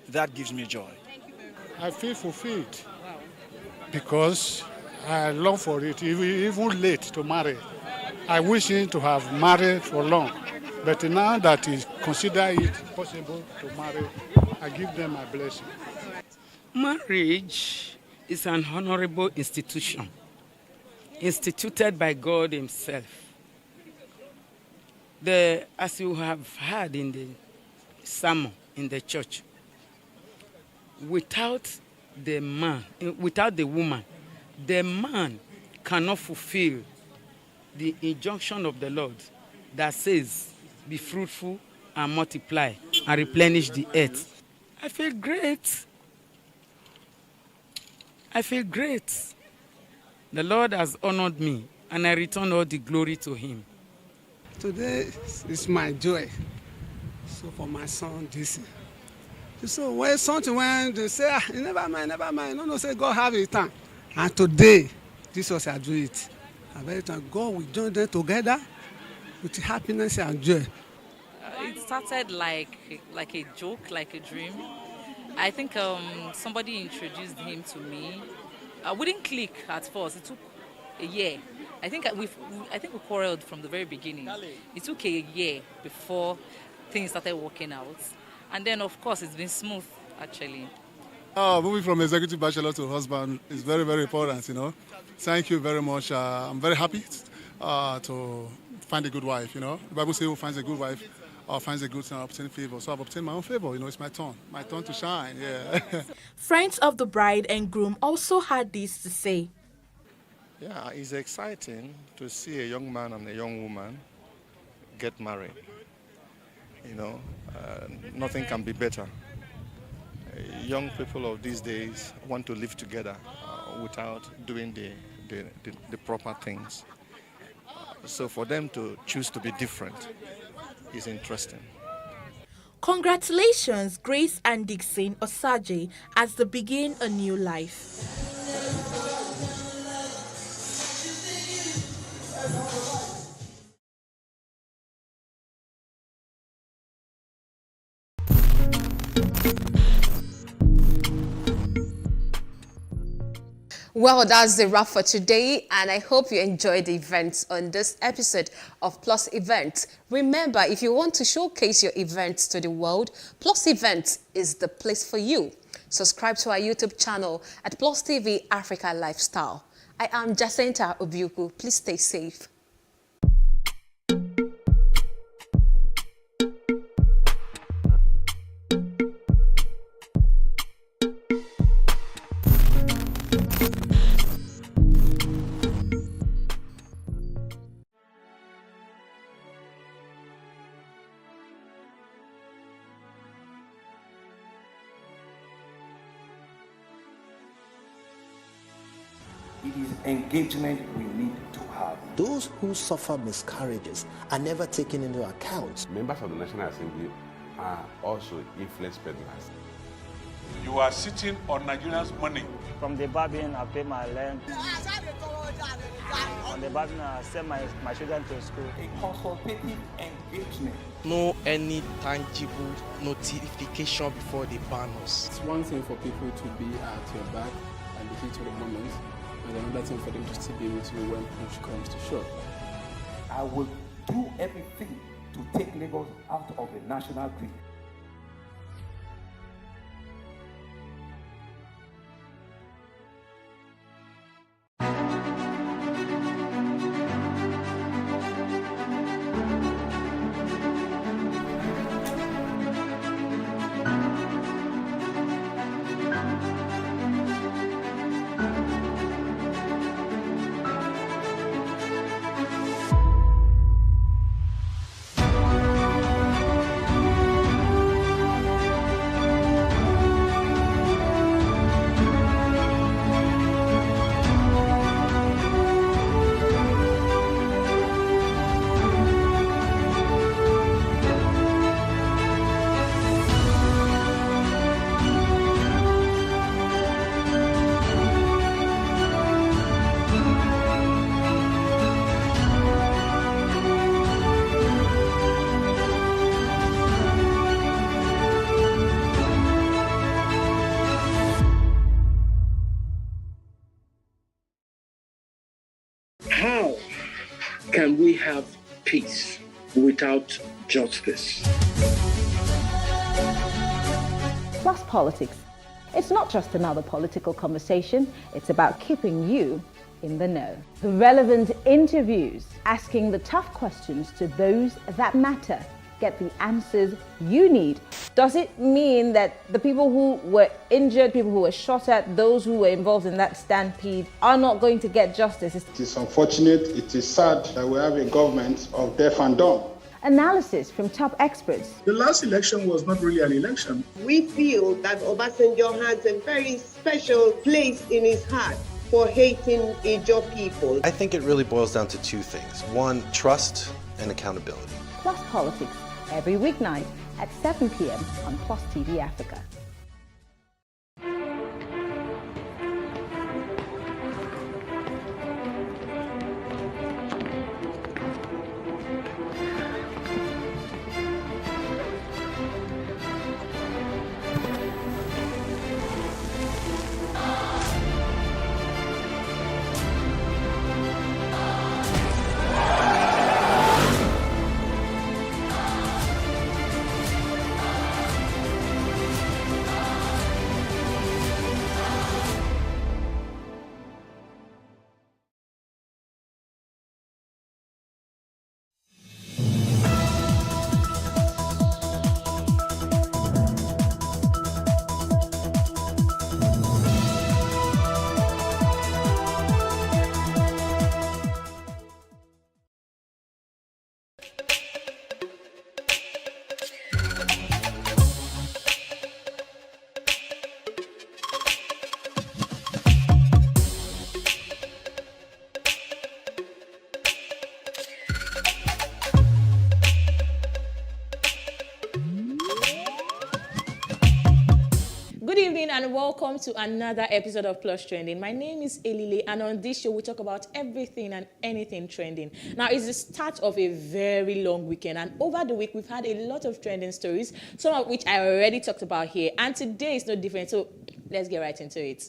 That gives me joy. I feel fulfilled because I long for it, even late to marry. I wish him to have married for long, but now that he consider it possible to marry, I give them my blessing. Marriage is an honorable institution, instituted by God himself. As you have heard in the sermon in the church, without the woman, the man cannot fulfill the injunction of the Lord that says, be fruitful and multiply and replenish the earth. I feel great. I feel great. The Lord has honored me, and I return all the glory to him. Today is my joy. So for my son, this. So when they say, never mind. No, say God have a time. And today, Jesus will do it. And very time, God will join them together with happiness and joy. It started like a joke, like a dream. I think somebody introduced him to me. We didn't click at first. It took a year. I think we quarreled from the very beginning. It took a year before things started working out. And then, of course, it's been smooth, actually. Moving from executive bachelor to husband is very, very important, you know. Thank you very much. I'm very happy to find a good wife, you know. The Bible says who finds a good wife finds a good thing, obtain favor. So I've obtained my own favor, you know, it's my turn to shine, yeah. Friends of the bride and groom also had this to say. Yeah, it's exciting to see a young man and a young woman get married. You know, nothing can be better. Young people of these days want to live together without doing the proper things. So for them to choose to be different is interesting. Congratulations, Grace and Dixon Osaje, as they begin a new life. Well, that's the wrap for today, and I hope you enjoyed the events on this episode of Plus Events. Remember, if you want to showcase your events to the world, Plus Events is the place for you. Subscribe to our YouTube channel at PlusTvAfrica Lifestyle. I am Jacinta Obiuku. Please stay safe. It is engagement we need to have. Those who suffer miscarriages are never taken into account. Members of the National Assembly are also influence peddlers. You are sitting on Nigerians' money. From the Babin, I pay my rent. From the Babin, I send my children to school. A consultative engagement. No any tangible notification before they ban us. It's one thing for people to be at your back and the heat of the moment, and another thing for them to still be with you when push comes to shove. I will do everything to take Lagos out of the national grid. How can we have peace without justice? Plus Politics. It's not just another political conversation, it's about keeping you in the know. The relevant interviews, asking the tough questions to those that matter. Get the answers you need. Does it mean that the people who were injured, people who were shot at, those who were involved in that stampede are not going to get justice? It is unfortunate, it is sad that we have a government of deaf and dumb. Analysis from top experts. The last election was not really an election. We feel that Obasanjo has a very special place in his heart for hating Ijaw people. I think it really boils down to two things. One, trust and accountability. Plus Politics, every weeknight at 7 p.m. on Plus TV Africa. and welcome to another episode of Plus Trending. My name is Elile, and on this show we talk about everything and anything trending. Now, it's the start of a very long weekend, and over the week we've had a lot of trending stories, some of which I already talked about here, and today is no different, so let's get right into it.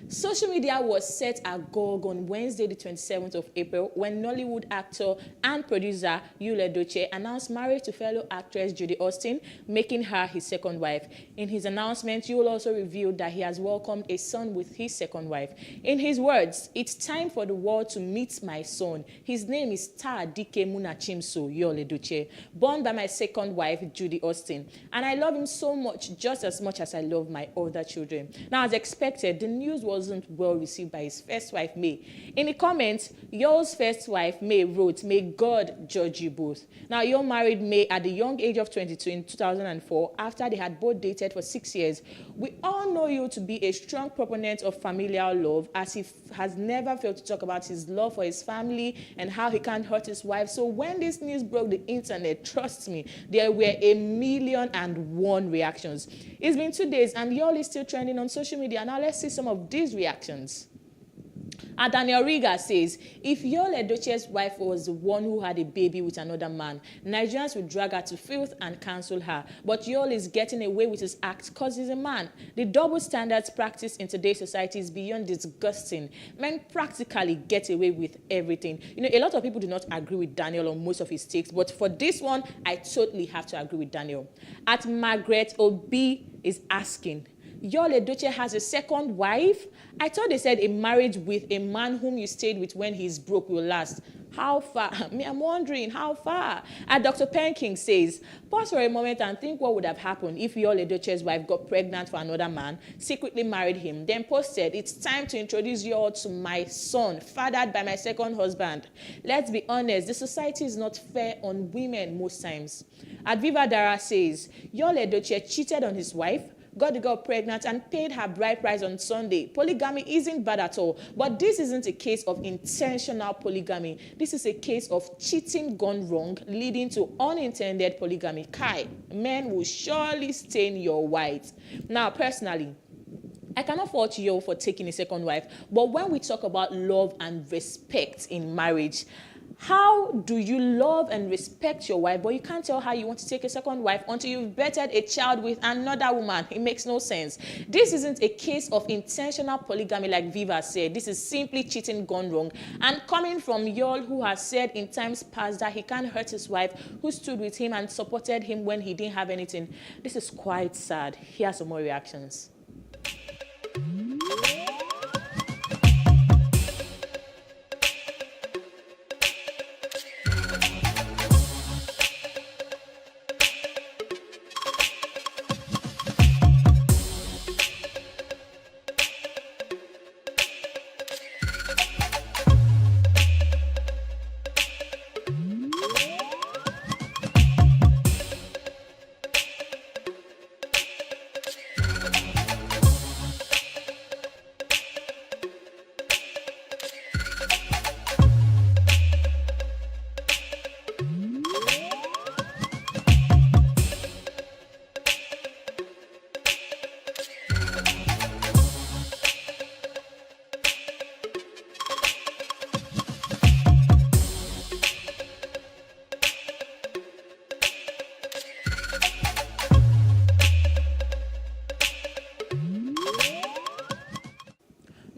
Social media was set agog on Wednesday, the 27th of April, when Nollywood actor and producer Yul Edochie announced marriage to fellow actress Judy Austin, making her his second wife. In his announcement, Yul also revealed that he has welcomed a son with his second wife. In his words, "It's time for the world to meet my son. His name is Star Dike Munachimso Yul Edochie, born by my second wife, Judy Austin. And I love him so much, just as much as I love my other children." Now, as expected, the news wasn't well received by his first wife, May. In the comments, Yul's first wife, May, wrote, "May God judge you both." Now, Yul married May at the young age of 22 in 2004 after they had both dated for 6 years. We all know Yul to be a strong proponent of familial love, as he has never failed to talk about his love for his family and how he can't hurt his wife. So when this news broke the internet, trust me, there were 1,000,001 reactions. It's been 2 days and Yul is still trending on social media. Now let's see some of these reactions. Daniel Riga says, "If Yul Edochie's wife was the one who had a baby with another man, Nigerians would drag her to filth and cancel her. But Yul is getting away with his act because he's a man. The double standards practiced in today's society is beyond disgusting. Men practically get away with everything." You know, a lot of people do not agree with Daniel on most of his takes, but for this one, I totally have to agree with Daniel. Margaret Obi is asking, "Yul Edochie has a second wife? I thought they said a marriage with a man whom you stayed with when he's broke will last. How far?" I'm wondering, how far? Dr. Penking says, "Pause for a moment and think what would have happened if Yul Edochie's wife got pregnant for another man, secretly married him, then posted, 'It's time to introduce Yul to my son, fathered by my second husband.' Let's be honest, the society is not fair on women most times." Adviva Dara says, "Yul Edochie cheated on his wife, got the girl pregnant and paid her bride price on Sunday. Polygamy isn't bad at all, but this isn't a case of intentional polygamy. This is a case of cheating gone wrong, leading to unintended polygamy. Kai, men will surely stain your white." Now, personally, I cannot fault Yul for taking a second wife, but when we talk about love and respect in marriage, how do you love and respect your wife, but you can't tell her you want to take a second wife until you've bettered a child with another woman? It makes no sense. This isn't a case of intentional polygamy like Viva said. This is simply cheating gone wrong. And coming from Yul, who has said in times past that he can't hurt his wife, who stood with him and supported him when he didn't have anything, this is quite sad. Here are some more reactions.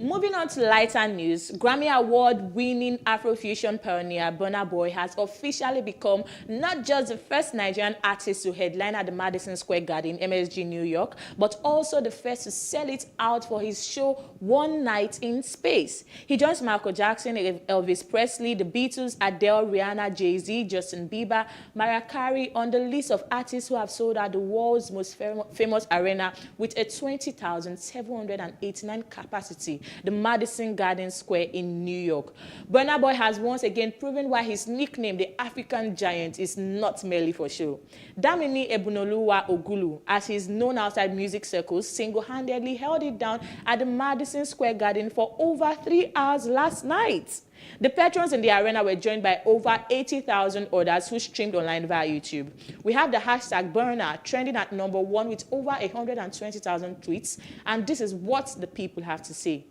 Moving on to lighter news, Grammy Award-winning Afrofusion pioneer Burna Boy has officially become not just the first Nigerian artist to headline at the Madison Square Garden, MSG, New York, but also the first to sell it out for his show One Night in Space. He joins Michael Jackson, Elvis Presley, the Beatles, Adele, Rihanna, Jay-Z, Justin Bieber, Mariah Carey on the list of artists who have sold out the world's most famous arena with a 20,789 capacity. The Madison Garden Square in New York. Burna Boy has once again proven why his nickname, the African Giant, is not merely for show. Damini Ebunoluwa Ogulu, as he is known outside music circles, single-handedly held it down at the Madison Square Garden for over 3 hours last night. The patrons in the arena were joined by over 80,000 others who streamed online via YouTube. We have the hashtag Burna trending at #1 with over 120,000 tweets, and this is what the people have to say.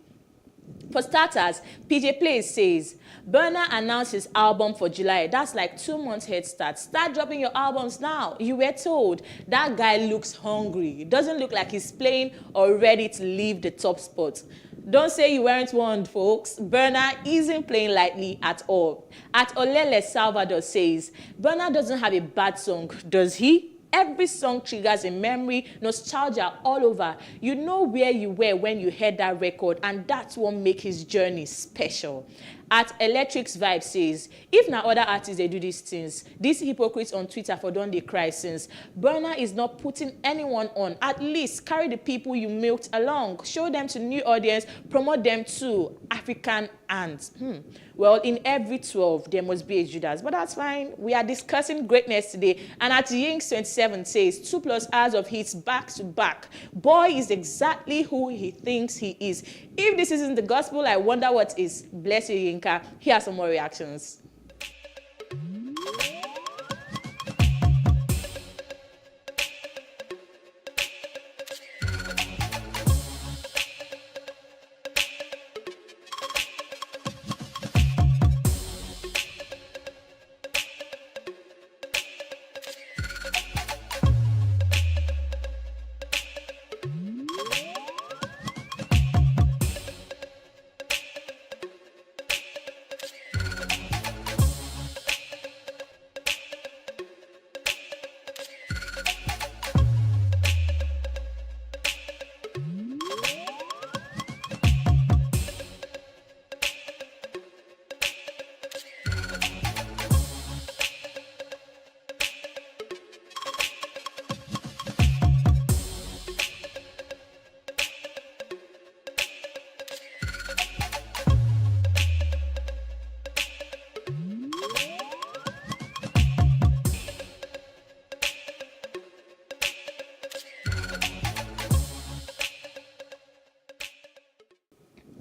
For starters, PJ Plays says, Burna announced his album for July. That's like 2 months head start. Start dropping your albums now. You were told. That guy looks hungry. It doesn't look like he's playing or ready to leave the top spot. Don't say you weren't warned, folks. Burna isn't playing lightly at all. At Olele Salvador says, Burna doesn't have a bad song, does he? Every song triggers a memory, nostalgia all over. You know where you were when you heard that record, and that's what makes his journey special. At Electric's Vibe says, if now other artists they do these things, these hypocrites on Twitter for don't they cry since. Burna is not putting anyone on. At least carry the people you milked along. Show them to new audience, promote them to African ants. Well, in every 12, there must be a Judas, but that's fine. We are discussing greatness today. And at Yinks27 says, 2+ hours of hits back to back. Boy is exactly who he thinks he is. If this isn't the gospel, I wonder what is. Bless you, Yinka. Here are some more reactions.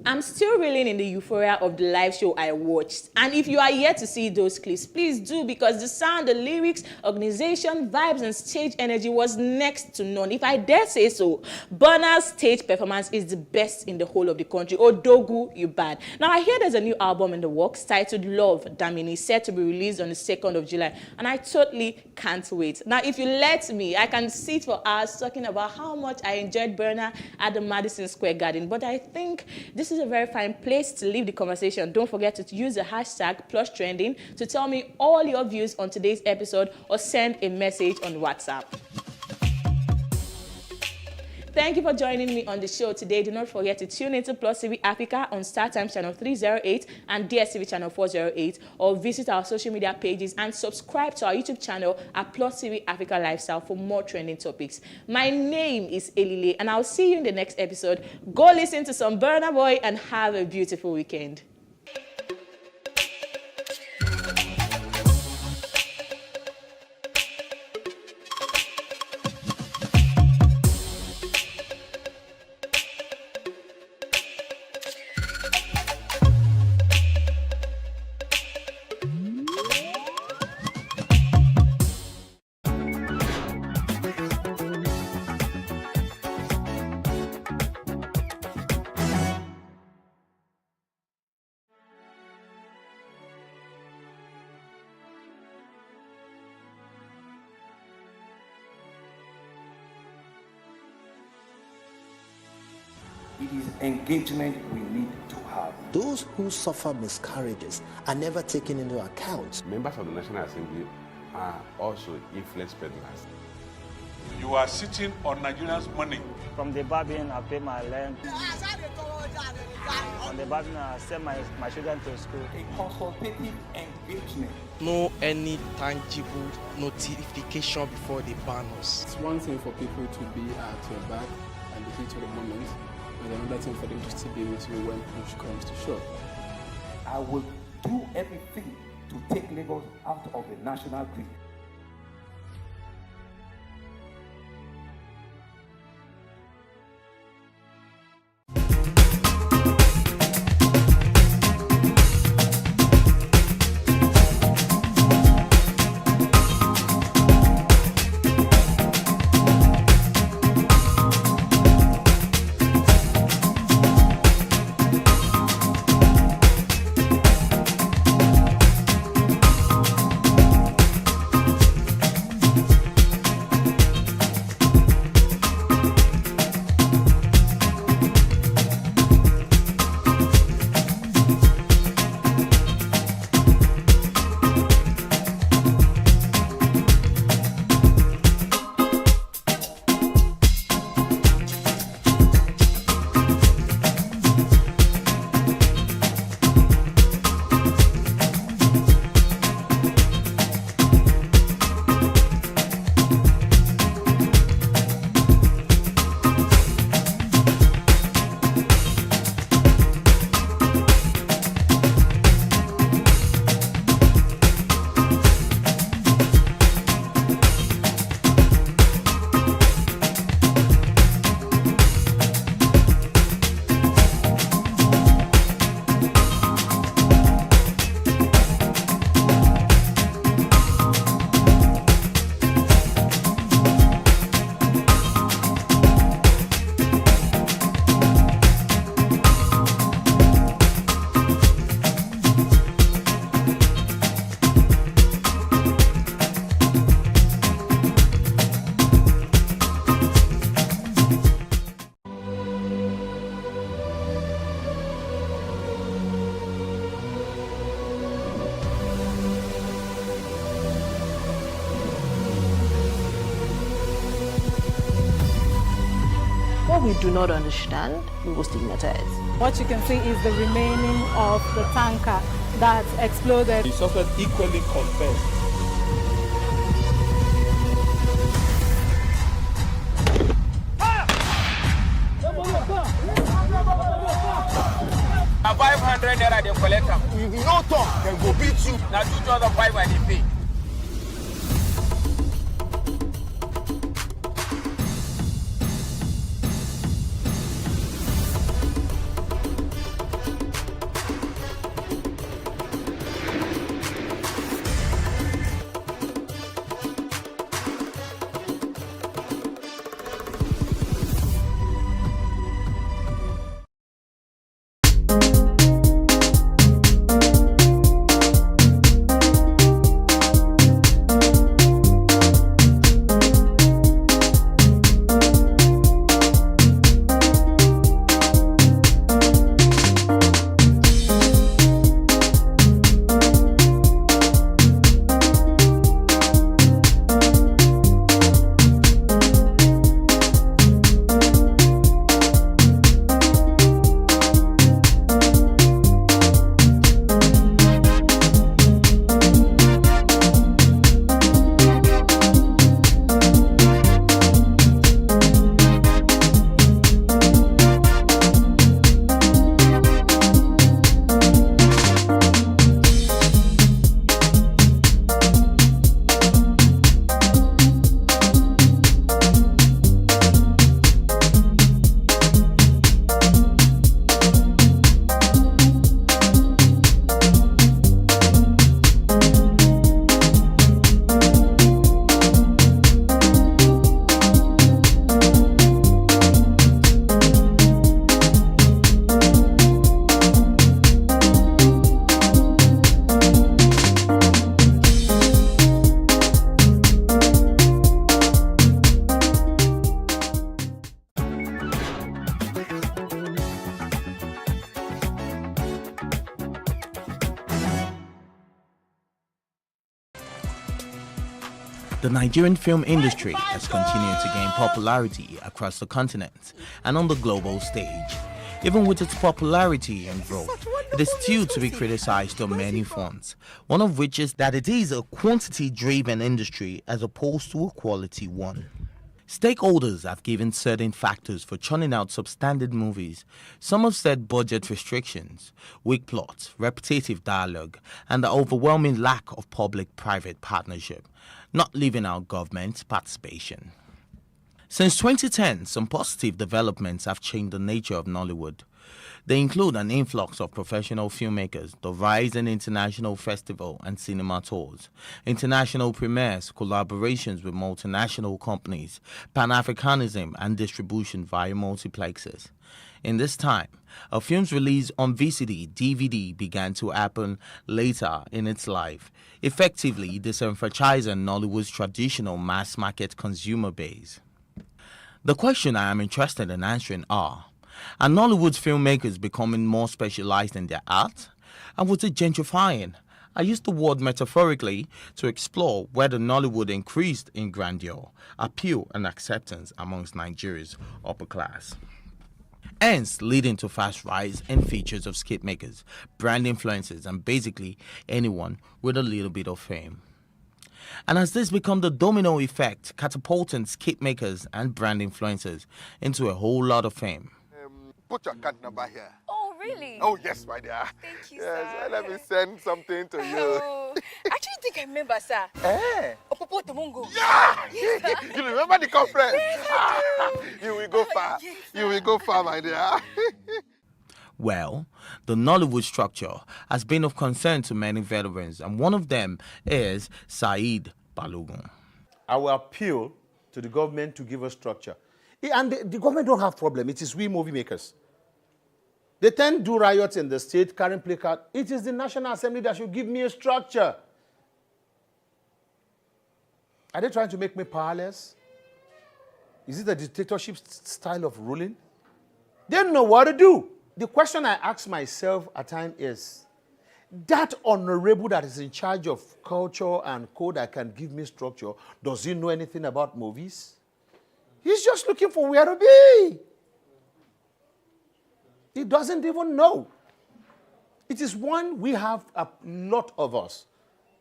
I'm still reeling in the euphoria of the live show I watched. And if you are yet to see those clips, please do, because the sound, the lyrics, organization, vibes, and stage energy was next to none. If I dare say so, Burna's stage performance is the best in the whole of the country. Odogu, you bad. Now, I hear there's a new album in the works titled Love, Damini, set to be released on the 2nd of July. And I totally can't wait. Now, if you let me, I can sit for hours talking about how much I enjoyed Burna at the Madison Square Garden. But I think this is a very fine place to leave the conversation. Don't forget to use the hashtag #PlusTrending to tell me all your views on today's episode or send a message on WhatsApp. Thank you for joining me on the show today. Do not forget to tune into PlusTvAfrica on StarTimes channel 308 and DSTV channel 408, or visit our social media pages and subscribe to our YouTube channel at PlusTvAfrica Lifestyle for more trending topics. My name is Elile, and I'll see you in the next episode. Go listen to some Burna Boy and have a beautiful weekend. It is engagement we need to have. Those who suffer miscarriages are never taken into account. Members of the National Assembly are also influence peddlers. You are sitting on Nigerians' money. From the barbing, I pay my rent. From the barbing, I send my children to school. A consultative engagement. No any tangible notification before they ban us. It's one thing for people to be at your back and the heat of the moment, but and another thing for them to still be with you when push comes to shove. I will do everything to take Lagos out of the national grid. What we do not understand, we will stigmatize. What you can see is the remaining of the tanker that exploded. The suspect equally confessed. A 500 naira they collect them. If you no talk, they go beat you. Now 2,500 they pay. The Nigerian film industry has continued to gain popularity across the continent and on the global stage. Even with its popularity and growth, it is still to be criticized on many fronts, one of which is that it is a quantity-driven industry as opposed to a quality one. Stakeholders have given certain factors for churning out substandard movies. Some have said budget restrictions, weak plots, repetitive dialogue, and the overwhelming lack of public-private partnership, not leaving out government participation. Since 2010, some positive developments have changed the nature of Nollywood. They include an influx of professional filmmakers, the rise in international festival and cinema tours, international premieres, collaborations with multinational companies, Pan-Africanism and distribution via multiplexes. In this time, a film's release on VCD, DVD began to happen later in its life, effectively disenfranchising Nollywood's traditional mass-market consumer base. The question I am interested in answering are Nollywood's filmmakers becoming more specialized in their art? And was it gentrifying? I use the word metaphorically to explore whether Nollywood increased in grandeur, appeal and acceptance amongst Nigeria's upper class. Hence, leading to fast rise in features of skit makers, brand influencers and basically anyone with a little bit of fame. And has this become the domino effect, catapulting skit makers and brand influencers into a whole lot of fame? Put your card number here. Oh, really? Oh, yes, my dear. Thank you, yes, sir. Let me send something to you. Oh, I actually think I remember, sir. Eh? Opopo Tomongo. Yeah! Yes, sir. You remember the conference? Yes, I do. You will go far. Yes, you will go far, my dear. Well, the Nollywood structure has been of concern to many veterans, and one of them is Saeed Balogun. I will appeal to the government to give us structure. And the government don't have problem. It is we movie makers. They tend to do riots in the state, carrying placard. It is the National Assembly that should give me a structure. Are they trying to make me powerless? Is it a dictatorship style of ruling? They don't know what to do. The question I ask myself at times is, that honorable that is in charge of culture and code that can give me structure, does he know anything about movies? He's just looking for where to be. He doesn't even know. It is one, we have a lot of us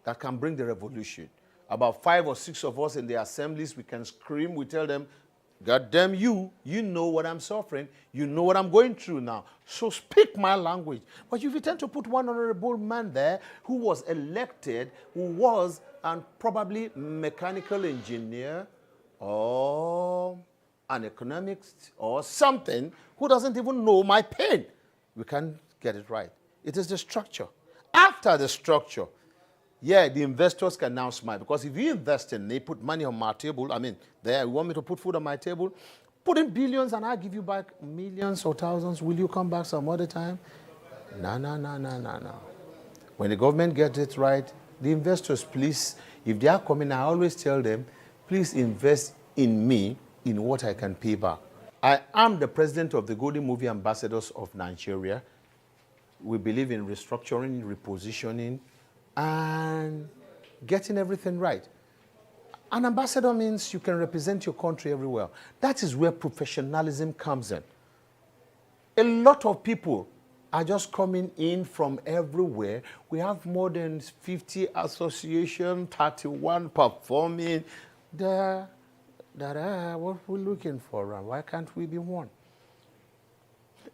that can bring the revolution. About 5 or 6 of us in the assemblies, we can scream, we tell them, God damn you, you know what I'm suffering, you know what I'm going through now. So speak my language. But if you tend to put one honorable man there who was elected, who was and probably mechanical engineer, or an economist or something who doesn't even know my pain, we can't get it right. It is the structure. After the structure, yeah, the investors can now smile, because if you invest in me, put money on my table, there, you want me to put food on my table, put in billions and I give you back millions or thousands, will you come back some other time? No. When the government gets it right, the investors, please, if they are coming, I always tell them, please invest in me, in what I can pay back. I am the president of the Golden Movie Ambassadors of Nigeria. We believe in restructuring, repositioning, and getting everything right. An ambassador means you can represent your country everywhere. That is where professionalism comes in. A lot of people are just coming in from everywhere. We have more than 50 associations, 31 performing. What we're looking for, why can't we be one?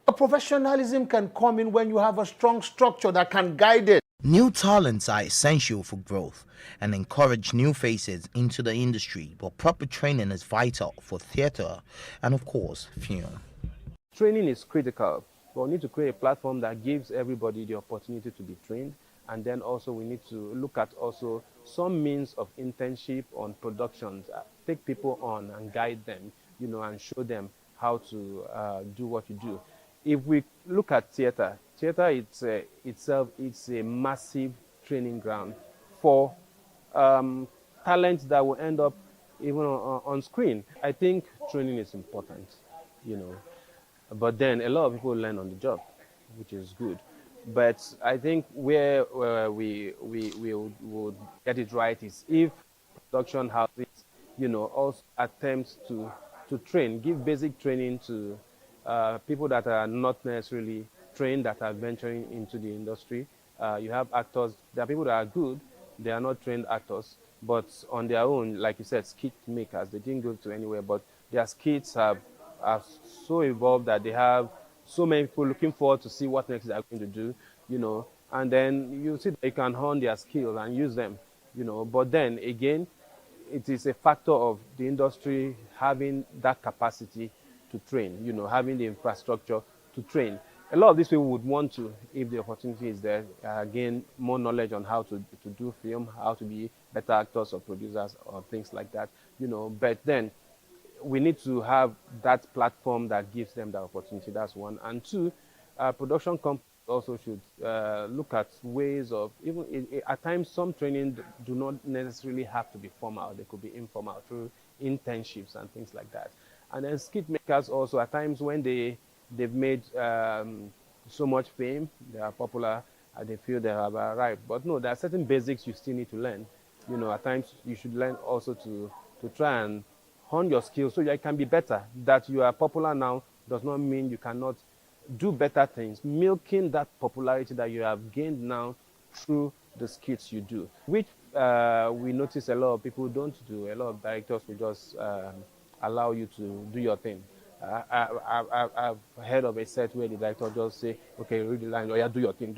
A professionalism can come in when you have a strong structure that can guide it. New talents are essential for growth and encourage new faces into the industry, but proper training is vital for theatre and, of course, film. Training is critical, but we need to create a platform that gives everybody the opportunity to be trained. And then also we need to look at also some means of internship on productions, take people on and guide them, and show them how to do what you do. If we look at theater itself, it's a massive training ground for talents that will end up even on screen. I think training is important, but then a lot of people learn on the job, which is good. But I think where we would get it right is if production houses, also attempts to train, give basic training to people that are not necessarily trained, that are venturing into the industry. You have actors, there are people that are good, they are not trained actors. but on their own, like you said, skit makers, they didn't go to anywhere, but their skits are so evolved that they have so many people looking forward to see what next they are going to do, and then you see that you can hone their skills and use them, but then again, it is a factor of the industry having that capacity to train, having the infrastructure to train. A lot of these people would want to, if the opportunity is there, gain more knowledge on how to do film, how to be better actors or producers or things like that, but then we need to have that platform that gives them that opportunity. That's one. And two, production companies also should look at ways of, even at times, some training do not necessarily have to be formal. They could be informal through internships and things like that. And then skit makers also, at times when they've made so much fame, they are popular, they feel they have arrived. But no, there are certain basics you still need to learn. At times you should learn also to try and hone your skills so you can be better. That you are popular now does not mean you cannot do better things, milking that popularity that you have gained now through the skits you do, which we notice a lot of people don't do. A lot of directors will just allow you to do your thing. I've heard of a set where the director just say, okay, read the line, or yeah, do your thing,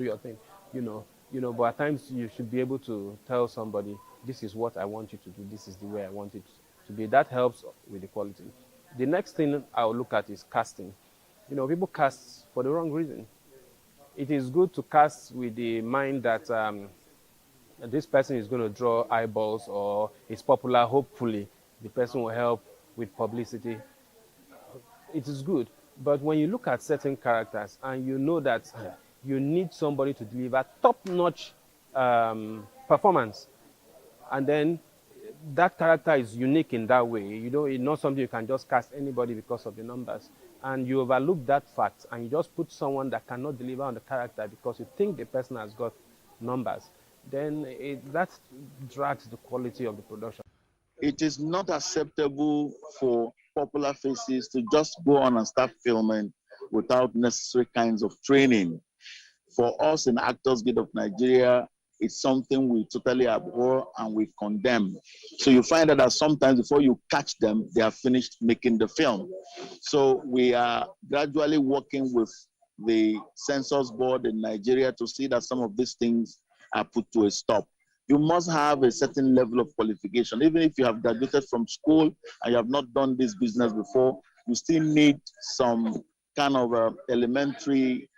but at times you should be able to tell somebody, this is what I want you to do, this is the way I want it to be. That helps with the quality. The next thing I'll look at is casting. People cast for the wrong reason. It is good to cast with the mind that this person is going to draw eyeballs or is popular. Hopefully, the person will help with publicity. It is good. But when you look at certain characters and you know that you need somebody to deliver top-notch performance, and then that character is unique in that way. It's not something you can just cast anybody because of the numbers. And you overlook that fact and you just put someone that cannot deliver on the character because you think the person has got numbers, then that drags the quality of the production. It is not acceptable for popular faces to just go on and start filming without necessary kinds of training. For us in Actors Guild of Nigeria, it's something we totally abhor and we condemn. So you find out that sometimes before you catch them, they are finished making the film. So we are gradually working with the censors board in Nigeria to see that some of these things are put to a stop. You must have a certain level of qualification. Even if you have graduated from school and you have not done this business before, you still need some kind of elementary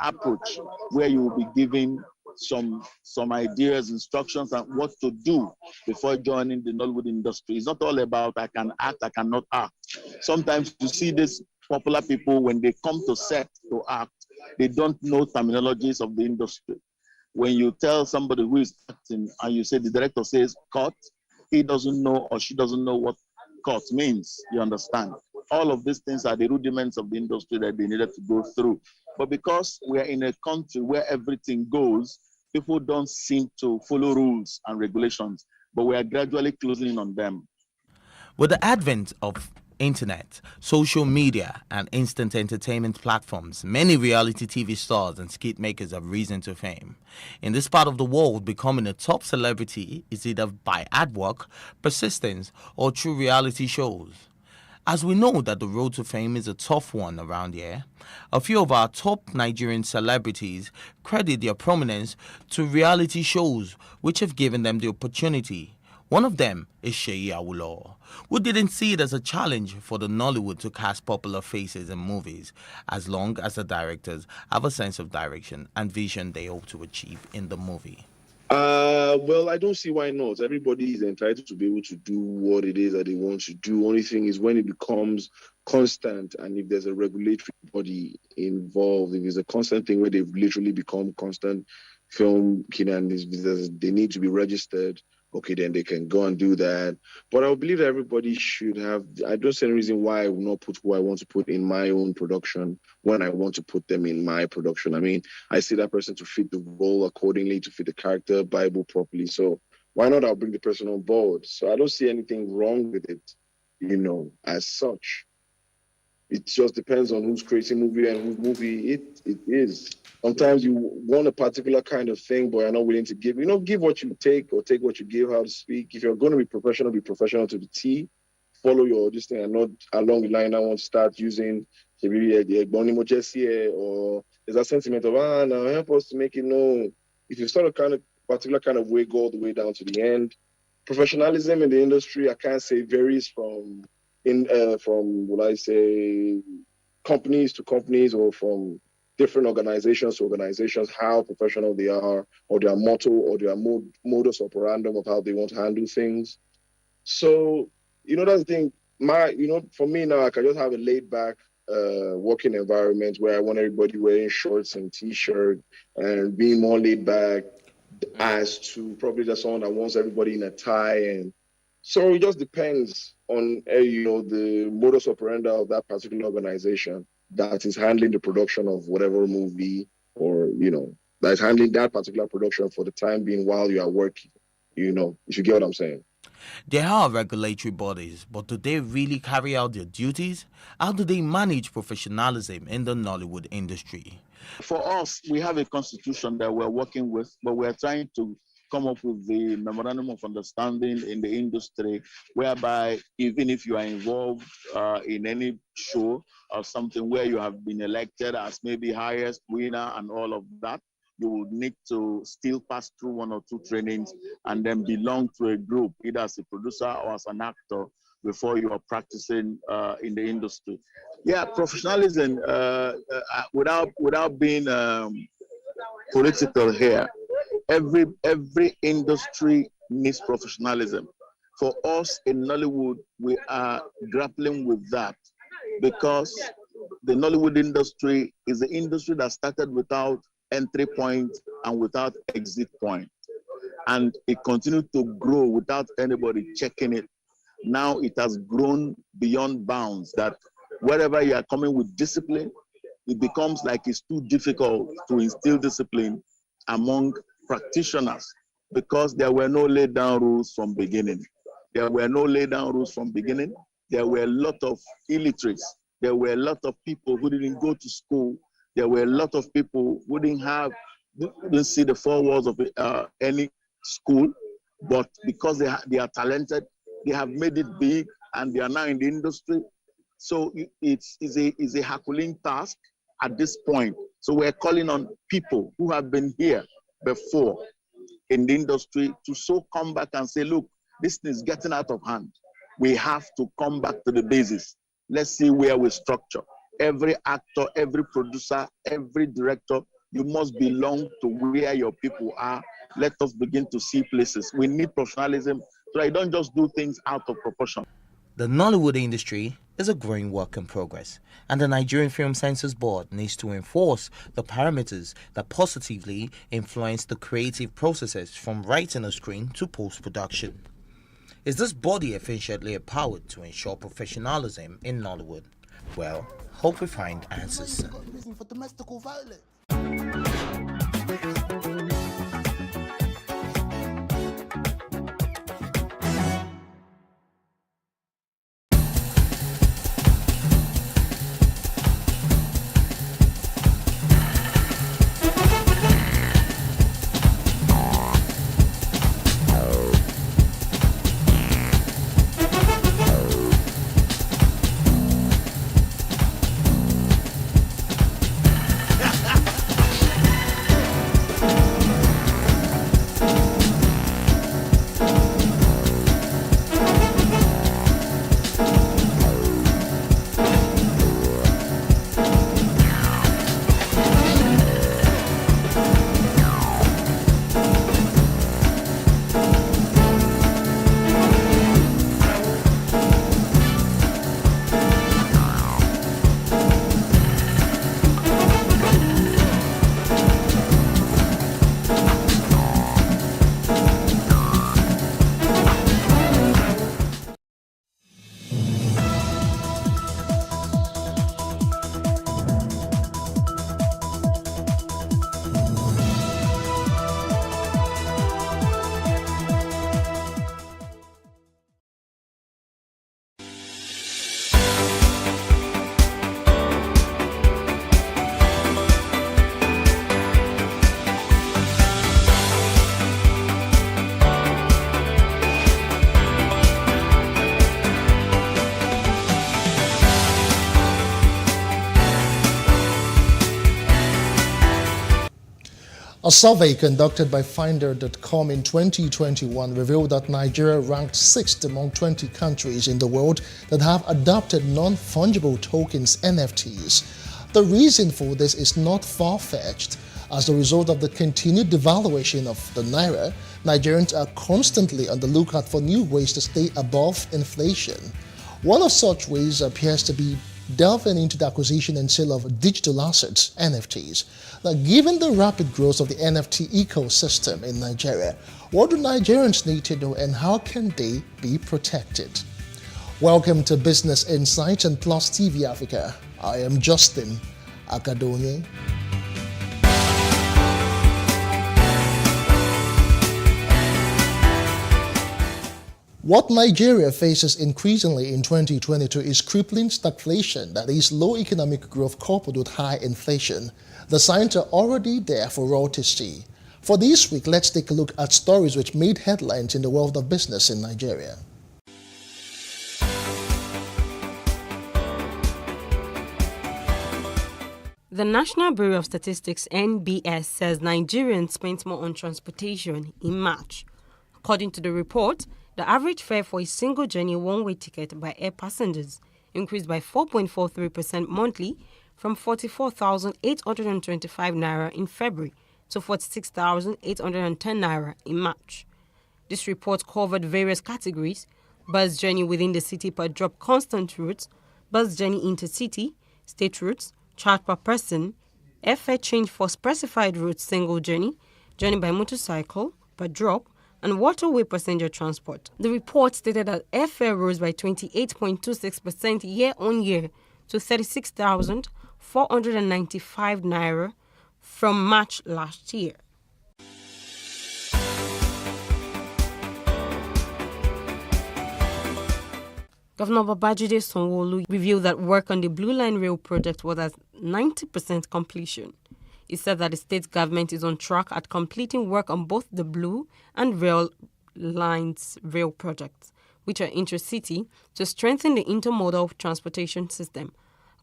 approach where you will be given some ideas, instructions, and what to do before joining the Nollywood industry. It's not all about I can act, I cannot act. Sometimes you see these popular people, when they come to set to act, they don't know terminologies of the industry. When you tell somebody who is acting and you say the director says cut, he doesn't know or she doesn't know what cut means, you understand? All of these things are the rudiments of the industry that they needed to go through. But because we are in a country where everything goes, people don't seem to follow rules and regulations, but we are gradually closing in on them. With the advent of internet, social media, and instant entertainment platforms, many reality TV stars and skit makers have risen to fame. In this part of the world, becoming a top celebrity is either by ad work, persistence, or through reality shows. As we know that the road to fame is a tough one around here, a few of our top Nigerian celebrities credit their prominence to reality shows which have given them the opportunity. One of them is Seyi Awolowo, who didn't see it as a challenge for the Nollywood to cast popular faces in movies, as long as the directors have a sense of direction and vision they hope to achieve in the movie. Well, I don't see why not. Everybody is entitled to be able to do what it is that they want to do. Only thing is when it becomes constant and if there's a regulatory body involved, if it's a constant thing where they've literally become constant film and they need to be registered, okay, then they can go and do that. But I believe that everybody should have, I don't see any reason why I will not put who I want to put in my own production when I want to put them in my production. I mean, I see that person to fit the role accordingly, to fit the character, Bible properly. So why not? I'll bring the person on board. So I don't see anything wrong with it, as such. It just depends on who's creating movie and whose movie it is. Sometimes you want a particular kind of thing, but you're not willing to give. Give what you take or take what you give, how to speak. If you're going to be professional to the T. Follow your this thing and not along the line. I want to start using or there's a sentiment of now help us to make it known. If you start a particular kind of way, go all the way down to the end. Professionalism in the industry, I can't say varies from companies to companies or from different organizations to organizations, how professional they are, or their motto, or their modus operandum of how they want to handle things. So, that's the thing. For me now, I can just have a laid back working environment where I want everybody wearing shorts and t-shirt and being more laid back as to probably just someone that wants everybody in a tie. And so it just depends on, the modus operandi of that particular organization that is handling the production of whatever movie or, that is handling that particular production for the time being while you are working, if you get what I'm saying. There are regulatory bodies, but do they really carry out their duties? How do they manage professionalism in the Nollywood industry? For us, we have a constitution that we're working with, but we're trying to come up with the memorandum of understanding in the industry, whereby even if you are involved in any show or something where you have been elected as maybe highest winner and all of that, you will need to still pass through one or two trainings and then belong to a group, either as a producer or as an actor, before you are practicing in the industry. Yeah, professionalism, without being political here, every industry needs professionalism. For us in Nollywood, we are grappling with that because the Nollywood industry is the industry that started without entry point and without exit point. And it continued to grow without anybody checking it. Now it has grown beyond bounds that wherever you are coming with discipline, it becomes like it's too difficult to instill discipline among practitioners because there were no laid down rules from beginning. There were no laid down rules from beginning. There were a lot of illiterates. There were a lot of people who didn't go to school. There were a lot of people who didn't see the four walls of any school, but because they are talented, they have made it big and they are now in the industry. So it's a Herculean task at this point. So we're calling on people who have been here before in the industry to so come back and say, look, this thing is getting out of hand. We have to come back to the basis. Let's see where we structure. Every actor, every producer, every director, you must belong to where your people are. Let us begin to see places. We need professionalism so I don't just do things out of proportion. The Nollywood industry is a growing work in progress, and the Nigerian Film Censors Board needs to enforce the parameters that positively influence the creative processes from writing a screen to post-production. Is this body efficiently empowered to ensure professionalism in Nollywood? Well, hope we find answers soon. For domestic violence. A survey conducted by Finder.com in 2021 revealed that Nigeria ranked 6th among 20 countries in the world that have adopted non-fungible tokens (NFTs). The reason for this is not far-fetched. As a result of the continued devaluation of the naira, Nigerians are constantly on the lookout for new ways to stay above inflation. One of such ways appears to be delving into the acquisition and sale of digital assets, NFTs. Now, given the rapid growth of the NFT ecosystem in Nigeria, what do Nigerians need to know and how can they be protected? Welcome to Business Insights and Plus TV Africa. I am Justin Akadonye. What Nigeria faces increasingly in 2022 is crippling stagflation, that is, low economic growth coupled with high inflation. The signs are already there for all to see. For this week, let's take a look at stories which made headlines in the world of business in Nigeria. The National Bureau of Statistics (NBS) says Nigerians spent more on transportation in March. According to the report, the average fare for a single journey one-way ticket by air passengers increased by 4.43% monthly from 44,825 naira in February to 46,810 naira in March. This report covered various categories: bus journey within the city per drop constant routes, bus journey intercity, state routes, charge per person, airfare change for specified routes single journey, journey by motorcycle per drop, and waterway passenger transport. The report stated that airfare rose by 28.26% year-on-year to 36,495 naira from March last year. Governor Babajide Sanwo-Olu revealed that work on the Blue Line Rail project was at 90% completion. He said that the state government is on track at completing work on both the Blue and Rail Lines rail projects, which are intercity, to strengthen the intermodal transportation system.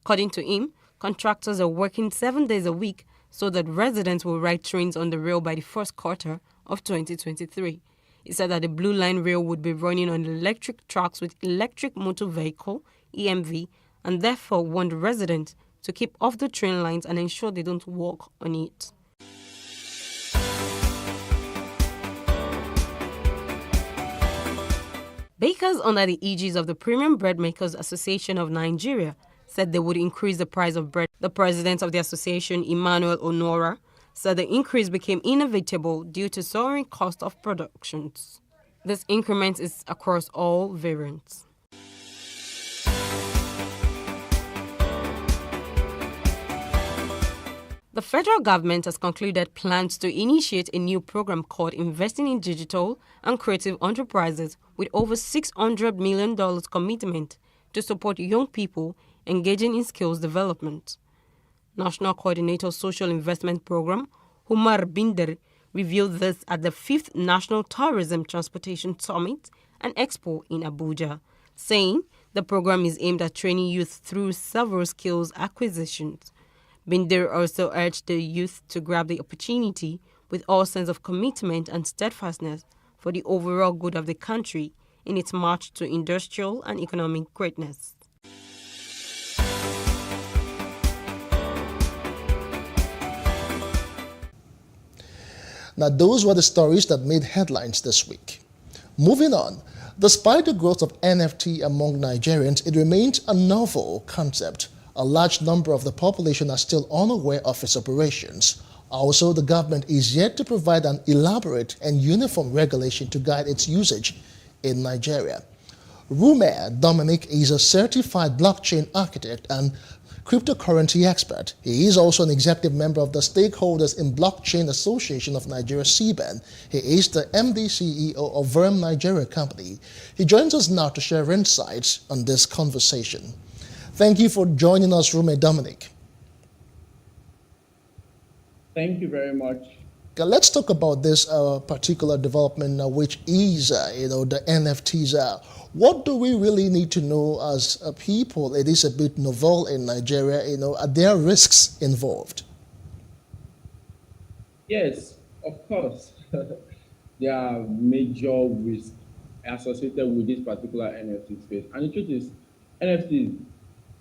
According to him, contractors are working 7 days a week so that residents will ride trains on the rail by the first quarter of 2023. He said that the Blue Line rail would be running on electric tracks with electric motor vehicle, EMV, and therefore warned residents to keep off the train lines and ensure they don't walk on it. Bakers under the aegis of the Premium Bread Makers Association of Nigeria said they would increase the price of bread. The president of the association, Emmanuel Onora, said the increase became inevitable due to soaring cost of productions. This increment is across all variants. The federal government has concluded plans to initiate a new program called Investing in Digital and Creative Enterprises with over $600 million commitment to support young people engaging in skills development. National Coordinator Social Investment Program, Umar Binder, revealed this at the 5th National Tourism Transportation Summit and Expo in Abuja, saying the program is aimed at training youth through several skills acquisitions. Binder also urged the youth to grab the opportunity with all sense of commitment and steadfastness for the overall good of the country in its march to industrial and economic greatness. Now, those were the stories that made headlines this week. Moving on, despite the growth of NFT among Nigerians, it remains a novel concept. A large number of the population are still unaware of its operations. Also, the government is yet to provide an elaborate and uniform regulation to guide its usage in Nigeria. Rume Dominic is a certified blockchain architect and cryptocurrency expert. He is also an executive member of the Stakeholders in Blockchain Association of Nigeria, CBAN. He is the MD CEO of Verm Nigeria Company. He joins us now to share insights on this conversation. Thank you for joining us, Rume Dominic. Thank you very much. Okay, let's talk about this particular development, which is, the NFTs. What do we really need to know as people? It is a bit novel in Nigeria. Are there risks involved? Yes. Of course, there are major risks associated with this particular NFT space. And the truth is, NFT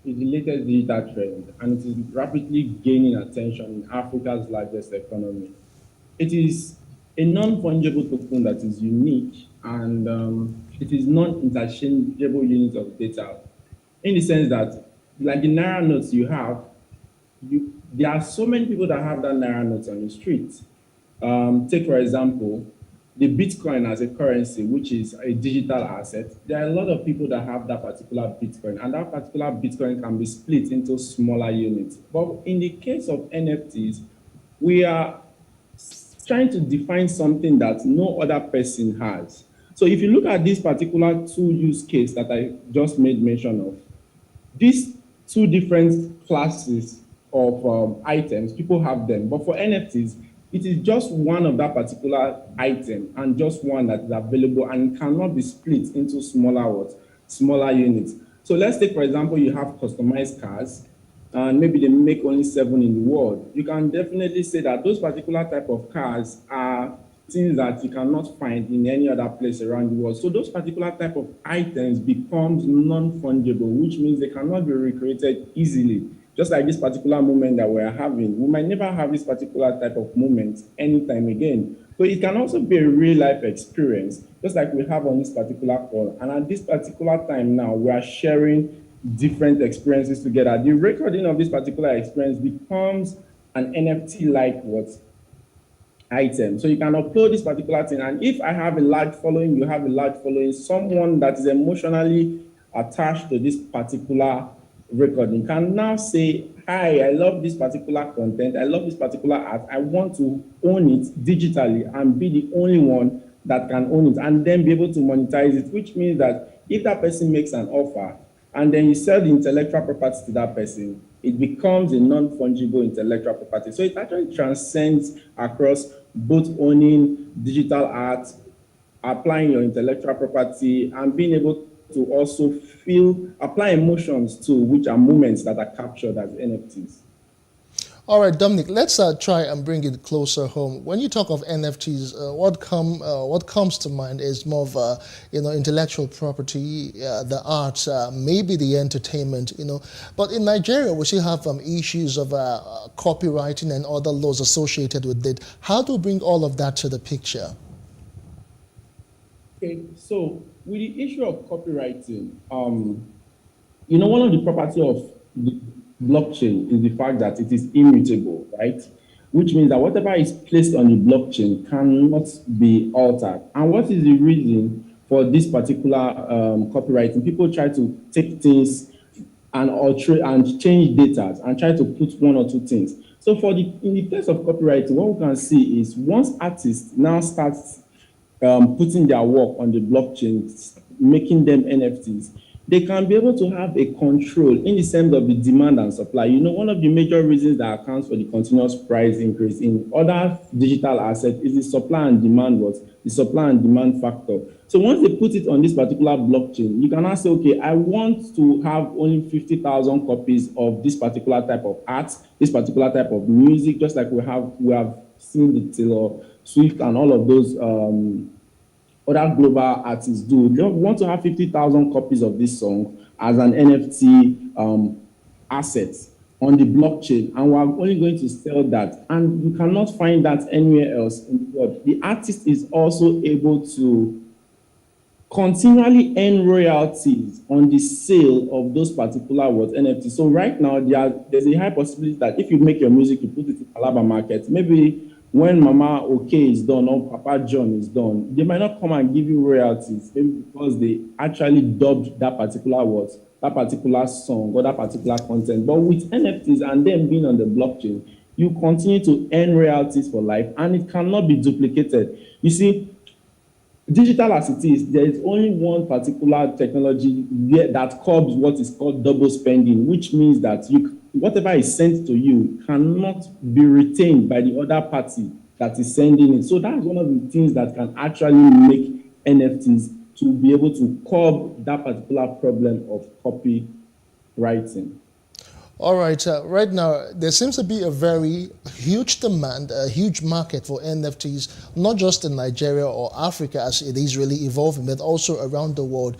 is the latest digital trend and it is rapidly gaining attention in Africa's largest economy. It is a non-fungible token that is unique and it is non-interchangeable unit of data in the sense that, like the Naira notes you have, there are so many people that have that Naira notes on the street. Take, for example, the Bitcoin as a currency, which is a digital asset. There are a lot of people that have that particular Bitcoin, and that particular Bitcoin can be split into smaller units. But in the case of NFTs, we are trying to define something that no other person has. So if you look at this particular two use case that I just made mention of, these two different classes of items, people have them. But for NFTs, it is just one of that particular item and just one that is available and cannot be split into smaller units. So let's take, for example, you have customized cars and maybe they make only 7 in the world. You can definitely say that those particular type of cars are things that you cannot find in any other place around the world. So those particular type of items becomes non-fungible, which means they cannot be recreated easily. Just like this particular moment that we're having, we might never have this particular type of moment anytime again. So it can also be a real life experience, just like we have on this particular call. And at this particular time now, we are sharing different experiences together. The recording of this particular experience becomes an NFT-like item. So you can upload this particular thing. And if I have a large following, you have a large following, someone that is emotionally attached to this particular recording can now say, hi, I love this particular content. I love this particular art. I want to own it digitally and be the only one that can own it and then be able to monetize it, which means that if that person makes an offer and then you sell the intellectual property to that person, it becomes a non-fungible intellectual property. So it actually transcends across both owning digital art, applying your intellectual property, and being able to also apply emotions to, which are moments that are captured as NFTs. All right, Dominic, let's try and bring it closer home. When you talk of NFTs, what comes to mind is more of intellectual property, the arts, maybe the entertainment, But in Nigeria, we still have issues of copywriting and other laws associated with it. How do we bring all of that to the picture? Okay, so with the issue of copywriting, one of the properties of the blockchain is the fact that it is immutable, right? Which means that whatever is placed on the blockchain cannot be altered. And what is the reason for this particular copywriting? People try to take things and alter and change data and try to put one or two things. So in the case of copywriting, what we can see is once artists now start putting their work on the blockchain, making them NFTs, they can be able to have a control in the sense of the demand and supply. One of the major reasons that accounts for the continuous price increase in other digital assets is the supply and demand the supply and demand factor. So once they put it on this particular blockchain, you can now say, okay, I want to have only 50,000 copies of this particular type of art, this particular type of music, just like we have seen the Taylor Swift and all of those other global artists do. They want to have 50,000 copies of this song as an NFT asset on the blockchain, and we're only going to sell that. And you cannot find that anywhere else in the world. The artist is also able to continually earn royalties on the sale of those particular NFTs. So right now, there's a high possibility that if you make your music, you put it in Alaba market, maybe when Mama OK is done or Papa John is done, they might not come and give you royalties, maybe because they actually dubbed that particular that particular song or that particular content. But with NFTs and them being on the blockchain, you continue to earn royalties for life and it cannot be duplicated. You see, digital as it is, there is only one particular technology that curbs what is called double spending, which means that whatever is sent to you cannot be retained by the other party that is sending it. So that's one of the things that can actually make NFTs to be able to curb that particular problem of copywriting. All right, right now, there seems to be a very huge demand, a huge market for NFTs, not just in Nigeria or Africa as it is really evolving, but also around the world.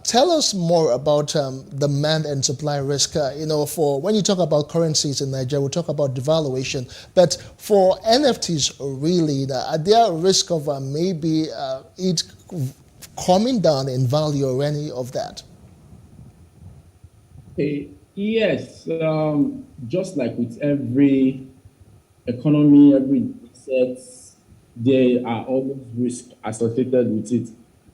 Tell us more about demand and supply risk. For when you talk about currencies in Nigeria, we talk about devaluation, but for NFTs, really, are there a risk of maybe it coming down in value or any of that? Yes, just like with every economy, every asset, there are always risks associated with it.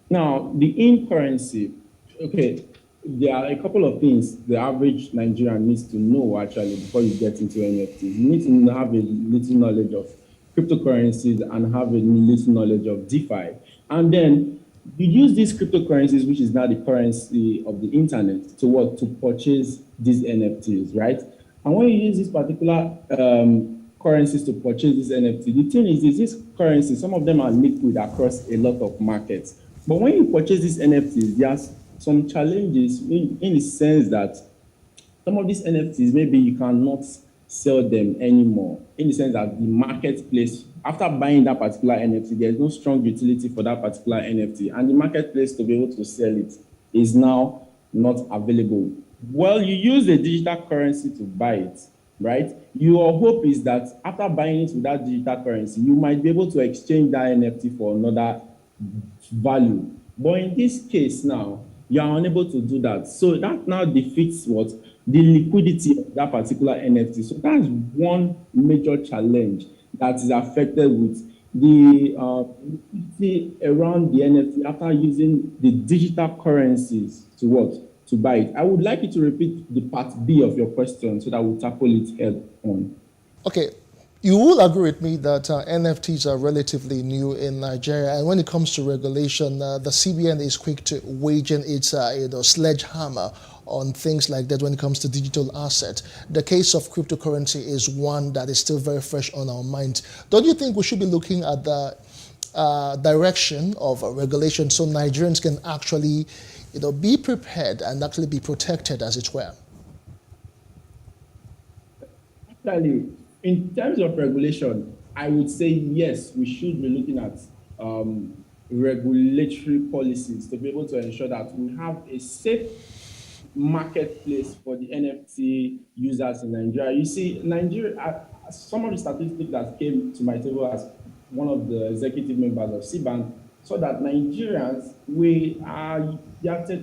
Now, the in-currency, okay, there are a couple of things the average Nigerian needs to know actually before you get into NFTs. You need to have a little knowledge of cryptocurrencies and have a little knowledge of DeFi. And then you use these cryptocurrencies, which is now the currency of the internet, to purchase these NFTs, right? And when you use these particular currencies to purchase this NFT, the thing is these currencies, some of them are liquid across a lot of markets. But when you purchase these NFTs, there's some challenges in the sense that some of these NFTs, maybe you cannot sell them anymore, in the sense that the marketplace, after buying that particular NFT, there's no strong utility for that particular NFT, and the marketplace to be able to sell it is now not available. Well, you use a digital currency to buy it, right? Your hope is that after buying it with that digital currency, you might be able to exchange that NFT for another value. But in this case now, you are unable to do that. So that now defeats what? The liquidity of that particular NFT. So that's one major challenge that is affected with the liquidity around the NFT after using the digital currencies to what? To buy it. I would like you to repeat the part B of your question so that we'll tackle it head on. Okay. You will agree with me that NFTs are relatively new in Nigeria, and when it comes to regulation, the CBN is quick to wage in its sledgehammer on things like that when it comes to digital asset. The case of cryptocurrency is one that is still very fresh on our minds. Don't you think we should be looking at the direction of regulation so Nigerians can actually be prepared and actually be protected, as it were? Actually, in terms of regulation, I would say yes, we should be looking at regulatory policies to be able to ensure that we have a safe marketplace for the NFT users in Nigeria. You see, Nigeria, some of the statistics that came to my table as one of the executive members of CBAN, so that Nigerians,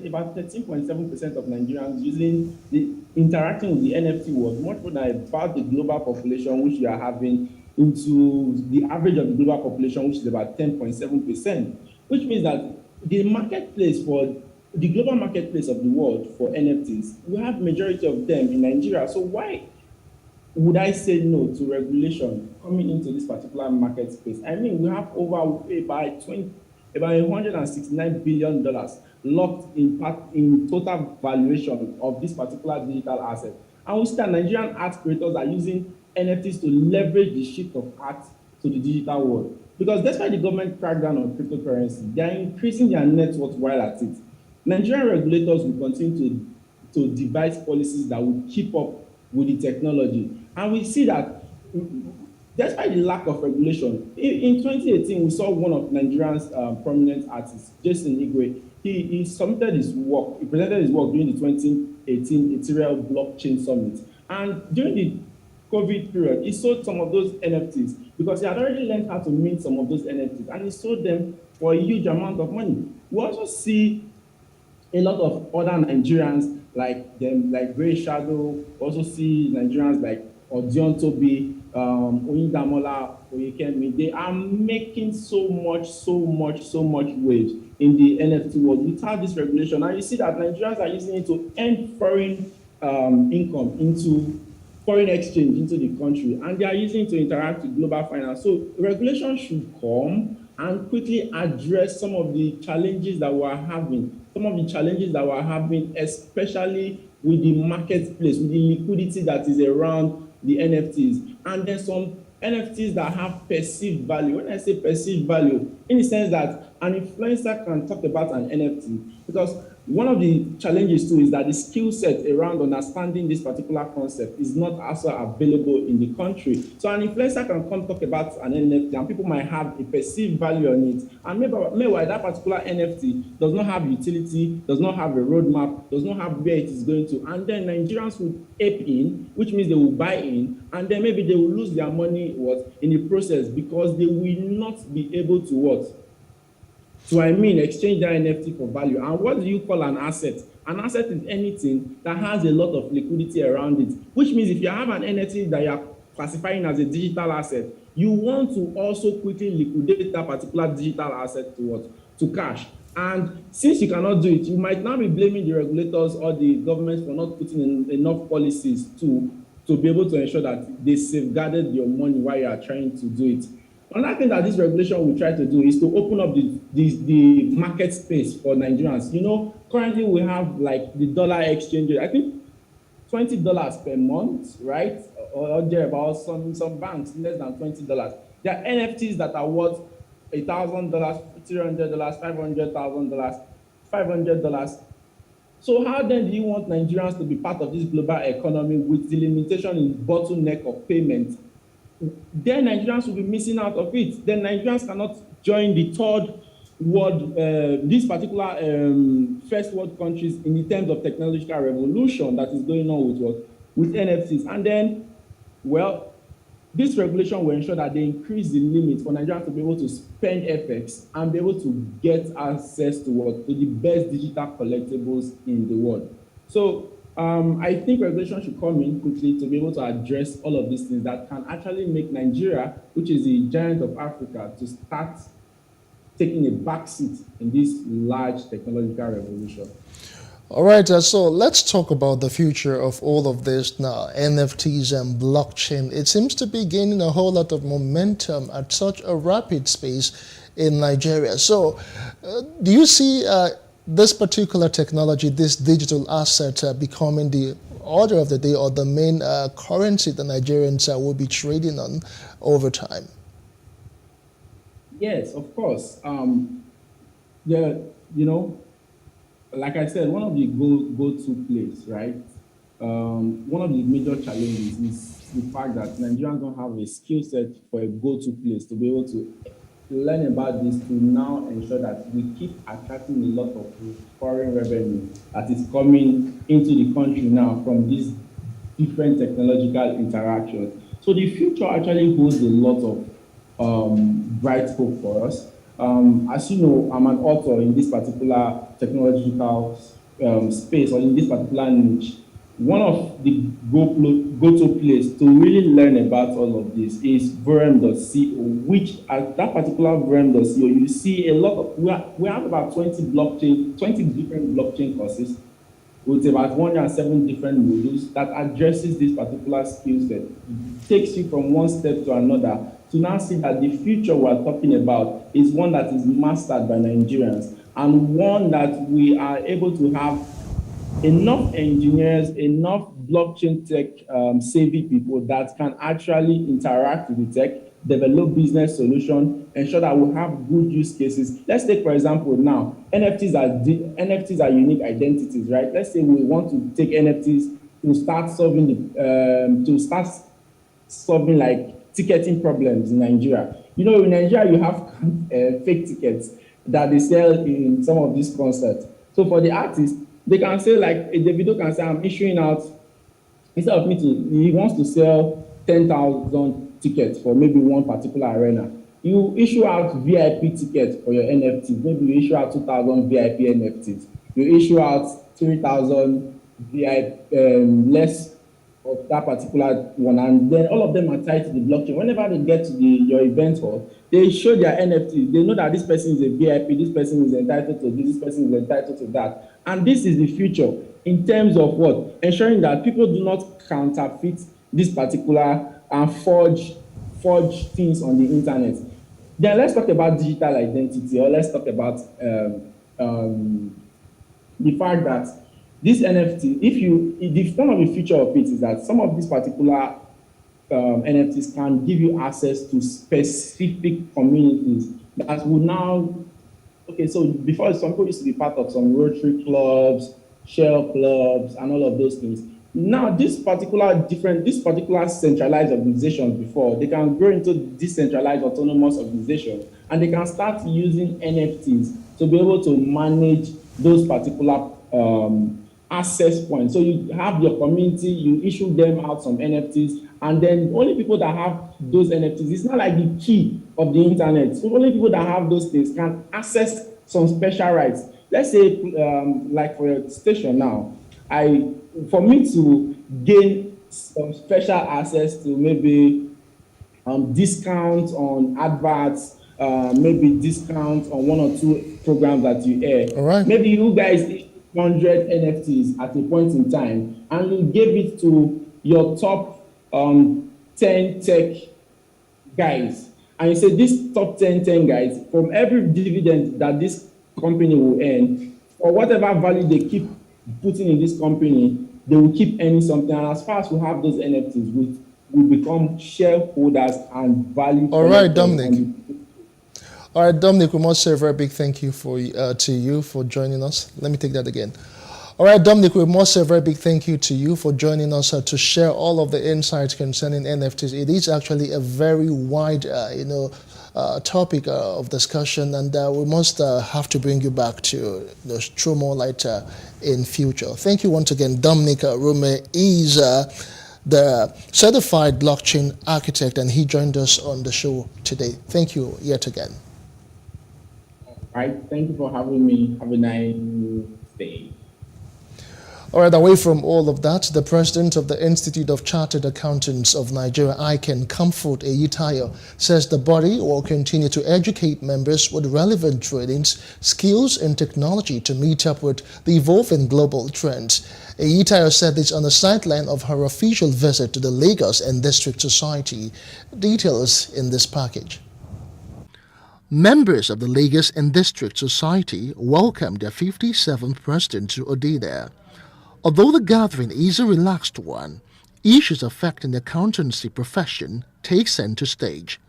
about 13.7% of Nigerians interacting with the NFT world, much more than about the global population, which we are having, into the average of the global population, which is about 10.7%, which means that the marketplace for the global marketplace of the world for NFTs, we have majority of them in Nigeria. So why would I say no to regulation coming into this particular market space? I mean, we have about $169 billion locked in total valuation of this particular digital asset. And we see that Nigerian art creators are using NFTs to leverage the shift of art to the digital world. Because despite the government crackdown on cryptocurrency, they are increasing their net worth while at it. Nigerian regulators will continue to devise policies that will keep up with the technology. And we see that despite the lack of regulation, in 2018, we saw one of Nigeria's prominent artists, Jason Igwe. He submitted his work, he presented his work during the 2018 Ethereal Blockchain Summit. And during the COVID period, he sold some of those NFTs because he had already learned how to mint some of those NFTs, and he sold them for a huge amount of money. We also see a lot of other Nigerians like Grey Shadow. We also see Nigerians like Odion Tobi, Oyindamola, Oyekemi. They are making so much waves in the NFT world without this regulation. And you see that Nigerians are using it to earn foreign income into foreign exchange into the country, and they are using it to interact with global finance. So regulation should come and quickly address some of the challenges that we're having, especially with the marketplace, with the liquidity that is around the NFTs. And then some NFTs that have perceived value. When I say perceived value, in the sense that an influencer can talk about an NFT, because one of the challenges too is that the skill set around understanding this particular concept is not also available in the country. So an influencer can come talk about an NFT and people might have a perceived value on it. And meanwhile, that particular NFT does not have utility, does not have a roadmap, does not have where it is going to. And then Nigerians will ape in, which means they will buy in, and then maybe they will lose their money in the process because they will not be able to exchange that NFT for value. And what do you call an asset? An asset is anything that has a lot of liquidity around it, which means if you have an NFT that you are classifying as a digital asset, you want to also quickly liquidate that particular digital asset to cash. And since you cannot do it, you might now be blaming the regulators or the government for not putting in enough policies to be able to ensure that they safeguarded your money while you are trying to do it. Another thing that this regulation will try to do is to open up the market space for Nigerians. You know, currently we have like the dollar exchange rate, I think $20 per month, right? Or thereabouts, some banks less than $20. There are NFTs that are worth $1,000, $300, $500,000, $500. So how then do you want Nigerians to be part of this global economy with the limitation in bottleneck of payment? Then Nigerians will be missing out of it. Then Nigerians cannot join the third world, these particular first world countries in terms of technological revolution that is going on with NFTs. And then, well, this regulation will ensure that they increase the limit for Nigerians to be able to spend FX and be able to get access to the best digital collectibles in the world. So I think regulation should come in quickly to be able to address all of these things that can actually make Nigeria, which is the giant of Africa, to start taking a back seat in this large technological revolution. All right, so let's talk about the future of all of this now, NFTs and blockchain. It seems to be gaining a whole lot of momentum at such a rapid pace in Nigeria. So do you see this particular technology, this digital asset becoming the order of the day or the main currency the Nigerians will be trading on over time? Yes, of course. Like I said, one of the go-to place, right? One of the major challenges is the fact that Nigerians don't have a skill set for a go-to place to be able to learn about this, to now ensure that we keep attracting a lot of foreign revenue that is coming into the country now from these different technological interactions. So the future actually holds a lot of bright hope for us. As you know, I'm an author in this particular technological space or in this particular niche. One of the go-to place to really learn about all of this is vrem.co, which at that particular vrem.co, you see a lot of, we have about 20 different blockchain courses with about 107 different modules that addresses this particular skill set. It takes you from one step to another to now see that the future we're talking about is one that is mastered by Nigerians and one that we are able to have enough engineers, enough blockchain tech savvy people that can actually interact with the tech, develop business solutions, ensure that we have good use cases. Let's take, for example, now, NFTs are unique identities, right? Let's say we want to take NFTs to start solving like ticketing problems in Nigeria. You know, in Nigeria, you have fake tickets that they sell in some of these concerts. So for the artists, they can say, like, Davido can say, I'm issuing out, instead of meeting, he wants to sell 10,000 tickets for maybe one particular arena. You issue out VIP tickets for your NFTs. Maybe you issue out 2,000 VIP NFTs. You issue out 3,000 VIP, less of that particular one, and then all of them are tied to the blockchain. Whenever they get to your event hall, they show their NFTs. They know that this person is a VIP, this person is entitled to this person is entitled to that. And this is the future in terms of what? Ensuring that people do not counterfeit this particular and forge things on the internet. Then let's talk about digital identity, or let's talk about the fact that this NFT, one of the feature of it is that some of these particular NFTs can give you access to specific communities that will now Okay, so before some people used to be part of some Rotary clubs, shell clubs, and all of those things. Now, this particular centralized organizations before, they can grow into decentralized autonomous organizations, and they can start using NFTs to be able to manage those particular access points. So you have your community, you issue them out some NFTs, and then only people that have those NFTs, it's not like the key of the internet. So only people that have those things can access some special rights. Let's say, like for your station now, for me to gain some special access to maybe discounts on adverts, maybe discounts on 1 or 2 programs that you air. All right. Maybe you guys 100 NFTs at a point in time, and you gave it to your top 10 tech guys, and you say these top 10 guys, from every dividend that this company will earn, or whatever value they keep putting in this company, they will keep earning something. And as far as we have those NFTs, we become shareholders and value. All right, Dominic. All right, Dominic, we must say a very big thank you to you for joining us. Let me take that again. All right, Dominic, we must say a very big thank you to you for joining us to share all of the insights concerning NFTs. It is actually a very wide, topic of discussion, and we must have to bring you back to throw more light in future. Thank you once again. Dominic Rume is the certified blockchain architect, and he joined us on the show today. Thank you yet again. All right, thank you for having me. Have a nice day. All right, away from all of that, the president of the Institute of Chartered Accountants of Nigeria, ICANN, Comfort Eyitayo, says the body will continue to educate members with relevant trainings, skills, and technology to meet up with the evolving global trends. Eyitayo said this on the sideline of her official visit to the Lagos and District Society. Details in this package. Members of the Lagos and District Society welcomed their 57th president to Odida. Although the gathering is a relaxed one, issues affecting the accountancy profession take center stage.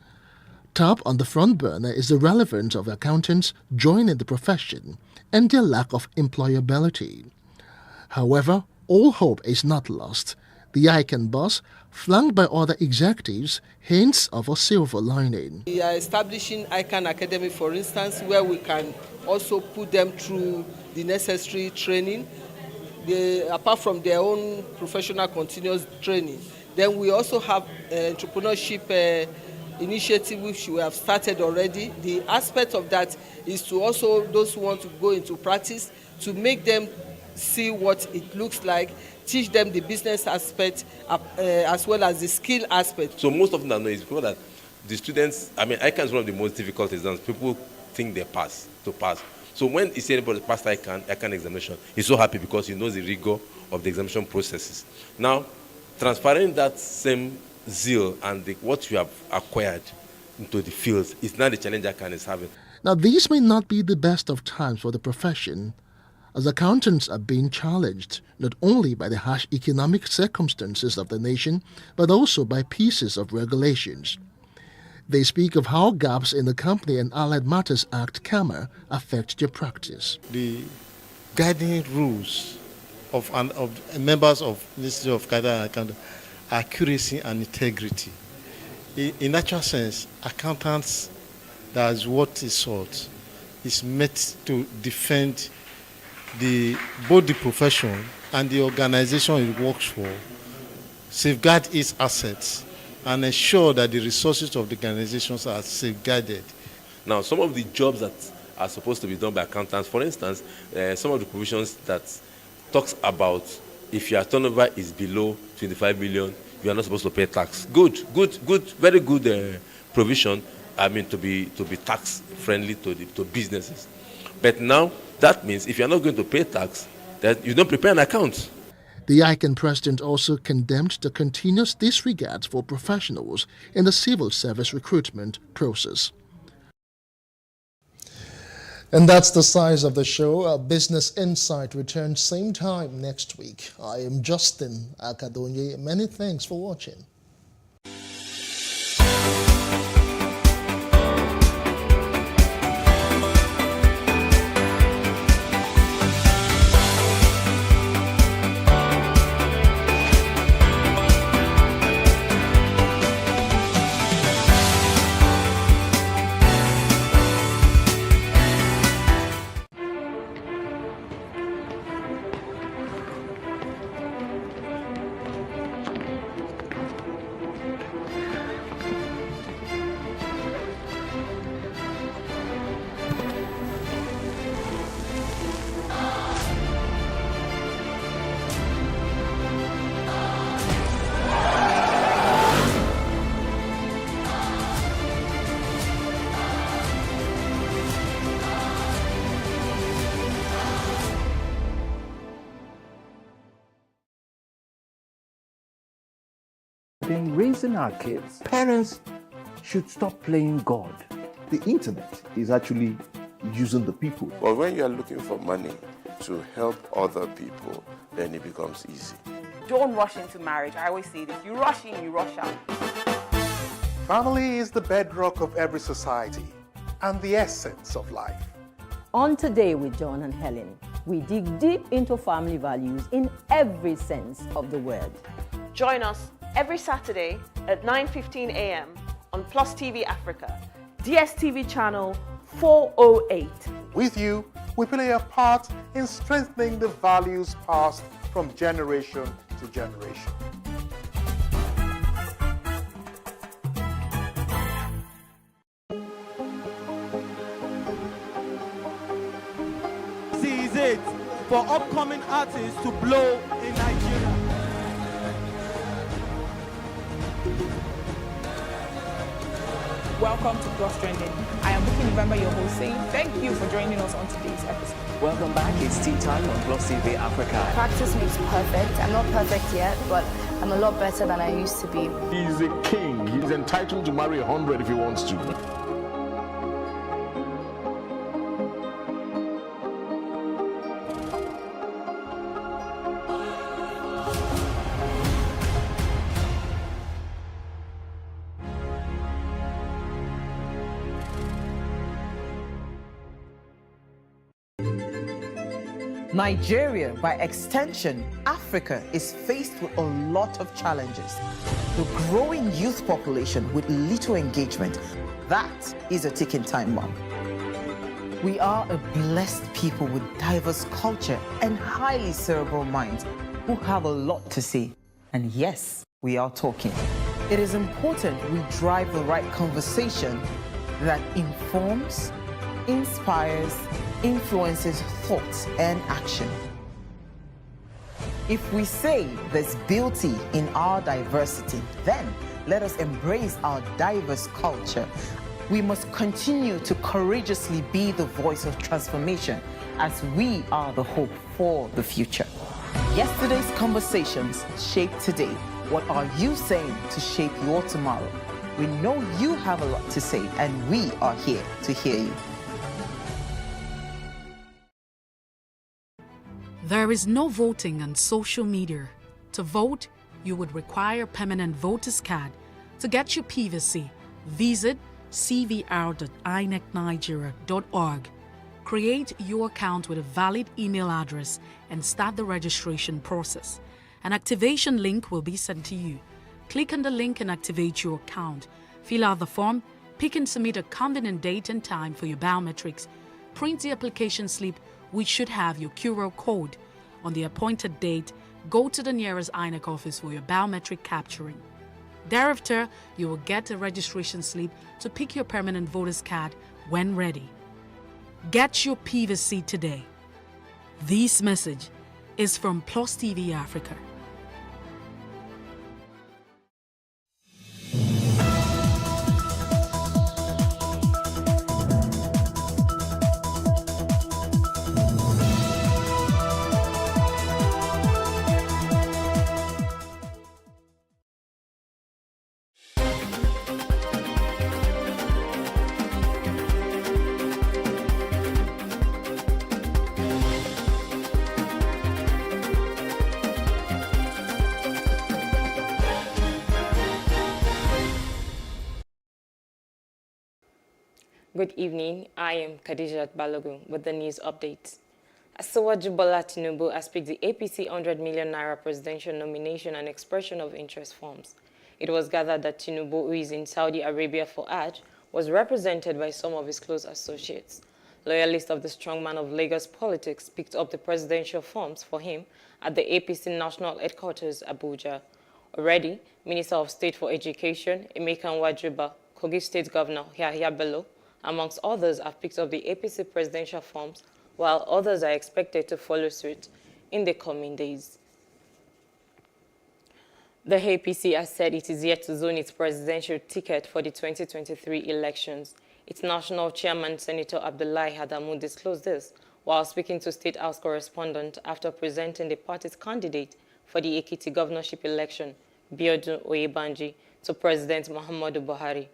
Top on the front burner is the relevance of accountants joining the profession and their lack of employability. However, all hope is not lost. The ICANN boss, flanked by other executives, hints of a silver lining. We are establishing ICANN Academy, for instance, where we can also put them through the necessary training. Apart from their own professional continuous training, then we also have entrepreneurship initiative which we have started already. The aspect of that is to also those who want to go into practice, to make them see what it looks like, teach them the business aspect as well as the skill aspect. So most of them know is because that the students, ICANN is one of the most difficult exams. People think they pass. So when he said anybody passed ICANN examination, he's so happy because he knows the rigor of the examination processes. Now, transferring that same zeal and what you have acquired into the fields is now the challenge ICANN is having. Now, these may not be the best of times for the profession, as accountants are being challenged not only by the harsh economic circumstances of the nation, but also by pieces of regulations. They speak of how gaps in the Company and Allied Matters Act (CAMA) affect their practice. The guiding rules of members of the Institute of Chartered Accountants are accuracy and integrity. In natural sense, accountants, that's what is sought, is meant to defend both the profession and the organization it works for, safeguard its assets, and ensure that the resources of the organizations are safeguarded. Now, some of the jobs that are supposed to be done by accountants, for instance, some of the provisions that talks about if your turnover is below 25 million, you are not supposed to pay tax. Good, very good provision. To be tax friendly to businesses. But now that means if you are not going to pay tax, that you don't prepare an account. The ICANN president also condemned the continuous disregard for professionals in the civil service recruitment process. And that's the size of the show. Business Insight returns same time next week. I am Justin Akadonye. Many thanks for watching. in raising our kids. Parents should stop playing God. The internet is actually using the people. But when you are looking for money to help other people, then it becomes easy. Don't rush into marriage. I always say this. You rush in, you rush out. Family is the bedrock of every society and the essence of life. On Today with John and Helen, we dig deep into family values in every sense of the word. Join us every Saturday at 9:15 a.m. on PlusTvAfrica, DSTV channel 408. With you, we play a part in strengthening the values passed from generation to generation. This is it for upcoming artists to blow in Nigeria. Welcome to Plus Trending. I am Bookie November, your host, saying thank you for joining us on today's episode. Welcome back. It's tea time on PlusTvAfrica. Practice makes perfect. I'm not perfect yet, but I'm a lot better than I used to be. He's a king. He's entitled to marry 100 if he wants to. Nigeria, by extension, Africa, is faced with a lot of challenges. The growing youth population with little engagement, that is a ticking time bomb. We are a blessed people with diverse culture and highly cerebral minds who have a lot to say. And yes, we are talking. It is important we drive the right conversation that informs, inspires, influences thought and action. If we say there's beauty in our diversity, then let us embrace our diverse culture. We must continue to courageously be the voice of transformation as we are the hope for the future. Yesterday's conversations shape today. What are you saying to shape your tomorrow? We know you have a lot to say, and we are here to hear you. There is no voting on social media. To vote, you would require a permanent voter's card. To get your PVC, visit cvr.inecnigeria.org. Create your account with a valid email address and start the registration process. An activation link will be sent to you. Click on the link and activate your account. Fill out the form, pick and submit a convenient date and time for your biometrics. Print the application slip, which should have your QR code. On the appointed date, go to the nearest INEC office for your biometric capturing. Thereafter, you will get a registration slip to pick your permanent voter's card when ready. Get your PVC today. This message is from PlusTvAfrica. Good evening. I am Khadijat Balogun with the news updates. Asiwaju Bola Tinubu has picked the APC 100 million naira presidential nomination and expression of interest forms. It was gathered that Tinubu, who is in Saudi Arabia for Hajj, was represented by some of his close associates. Loyalists of the strongman of Lagos politics picked up the presidential forms for him at the APC national headquarters, Abuja. Already, Minister of State for Education, Emeka Nwajuba, Kogi State Governor Yahya Bello, amongst others, have picked up the APC presidential forms, while others are expected to follow suit in the coming days. The APC has said it is yet to zone its presidential ticket for the 2023 elections. Its national chairman, Senator Abdullahi Adamu, disclosed this while speaking to State House correspondent after presenting the party's candidate for the Ekiti governorship election, Biodun Oyebanji, to President Muhammadu Buhari.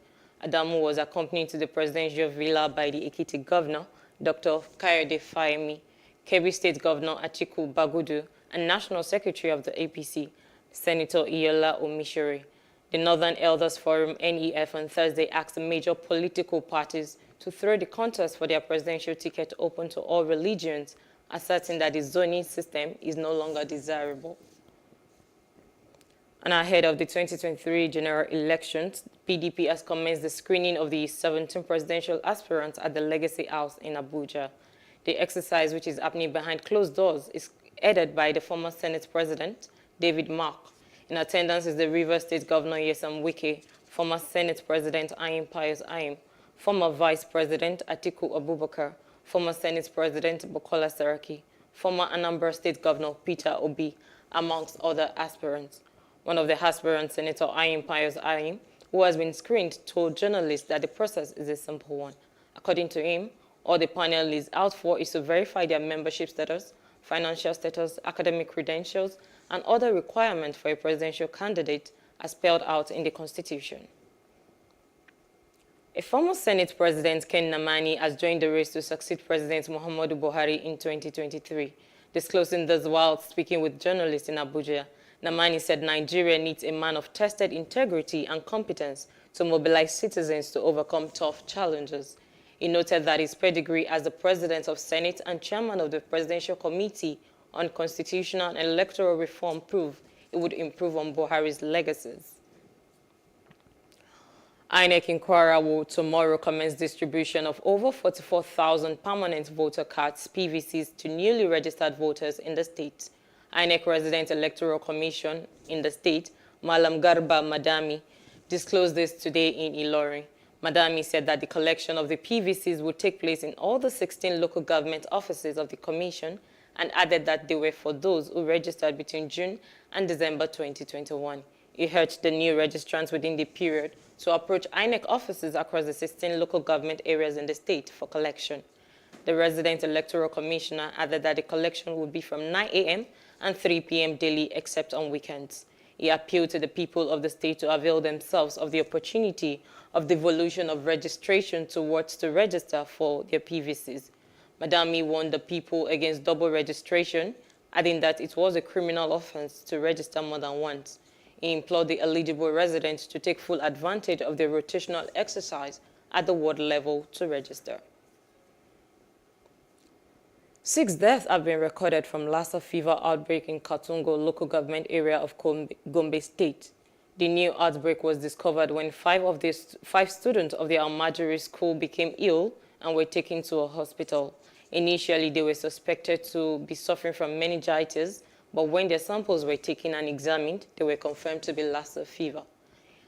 Adamu was accompanied to the presidential villa by the Ekiti governor, Dr. Kayode Fayemi, Kebbi State Governor Atiku Bagudu, and National Secretary of the APC, Senator Iyola Omishore. The Northern Elders Forum, NEF, on Thursday asked major political parties to throw the contest for their presidential ticket open to all religions, asserting that the zoning system is no longer desirable. And ahead of the 2023 general elections, PDP has commenced the screening of the 17 presidential aspirants at the Legacy House in Abuja. The exercise, which is happening behind closed doors, is headed by the former Senate President, David Mark. In attendance is the Rivers State Governor Nyesom Wike, former Senate President Ayim Pius Ayim, former Vice President Atiku Abubakar, former Senate President Bukola Saraki, former Anambra State Governor Peter Obi, amongst other aspirants. One of the aspirants, Senator Ayim Pius Ayim, who has been screened, told journalists that the process is a simple one. According to him, all the panel is out for is to verify their membership status, financial status, academic credentials, and other requirements for a presidential candidate as spelled out in the Constitution. A former Senate President, Ken Namani, has joined the race to succeed President Muhammadu Buhari in 2023. Disclosing this while speaking with journalists in Abuja, Namani said Nigeria needs a man of tested integrity and competence to mobilize citizens to overcome tough challenges. He noted that his pedigree as the President of Senate and Chairman of the Presidential Committee on Constitutional and Electoral Reform proved it would improve on Buhari's legacies. INEC in Kwara will tomorrow commence distribution of over 44,000 permanent voter cards, PVCs, to newly registered voters in the state. INEC Resident Electoral Commission in the state, Malam Garba Madami, disclosed this today in Ilorin. Madami said that the collection of the PVCs would take place in all the 16 local government offices of the commission, and added that they were for those who registered between June and December 2021. He urged the new registrants within the period to approach INEC offices across the 16 local government areas in the state for collection. The resident electoral commissioner added that the collection would be from 9 a.m. and 3 p.m. daily except on weekends. He appealed to the people of the state to avail themselves of the opportunity of devolution of registration towards to register for their PVCs. Madami warned the people against double registration, adding that it was a criminal offense to register more than once. He implored the eligible residents to take full advantage of the rotational exercise at the ward level to register. 6 deaths have been recorded from Lassa fever outbreak in Katungo local government area of Gombe State. The new outbreak was discovered when 5 students of the Almajiri school became ill and were taken to a hospital. Initially, they were suspected to be suffering from meningitis, but when their samples were taken and examined, they were confirmed to be Lassa fever.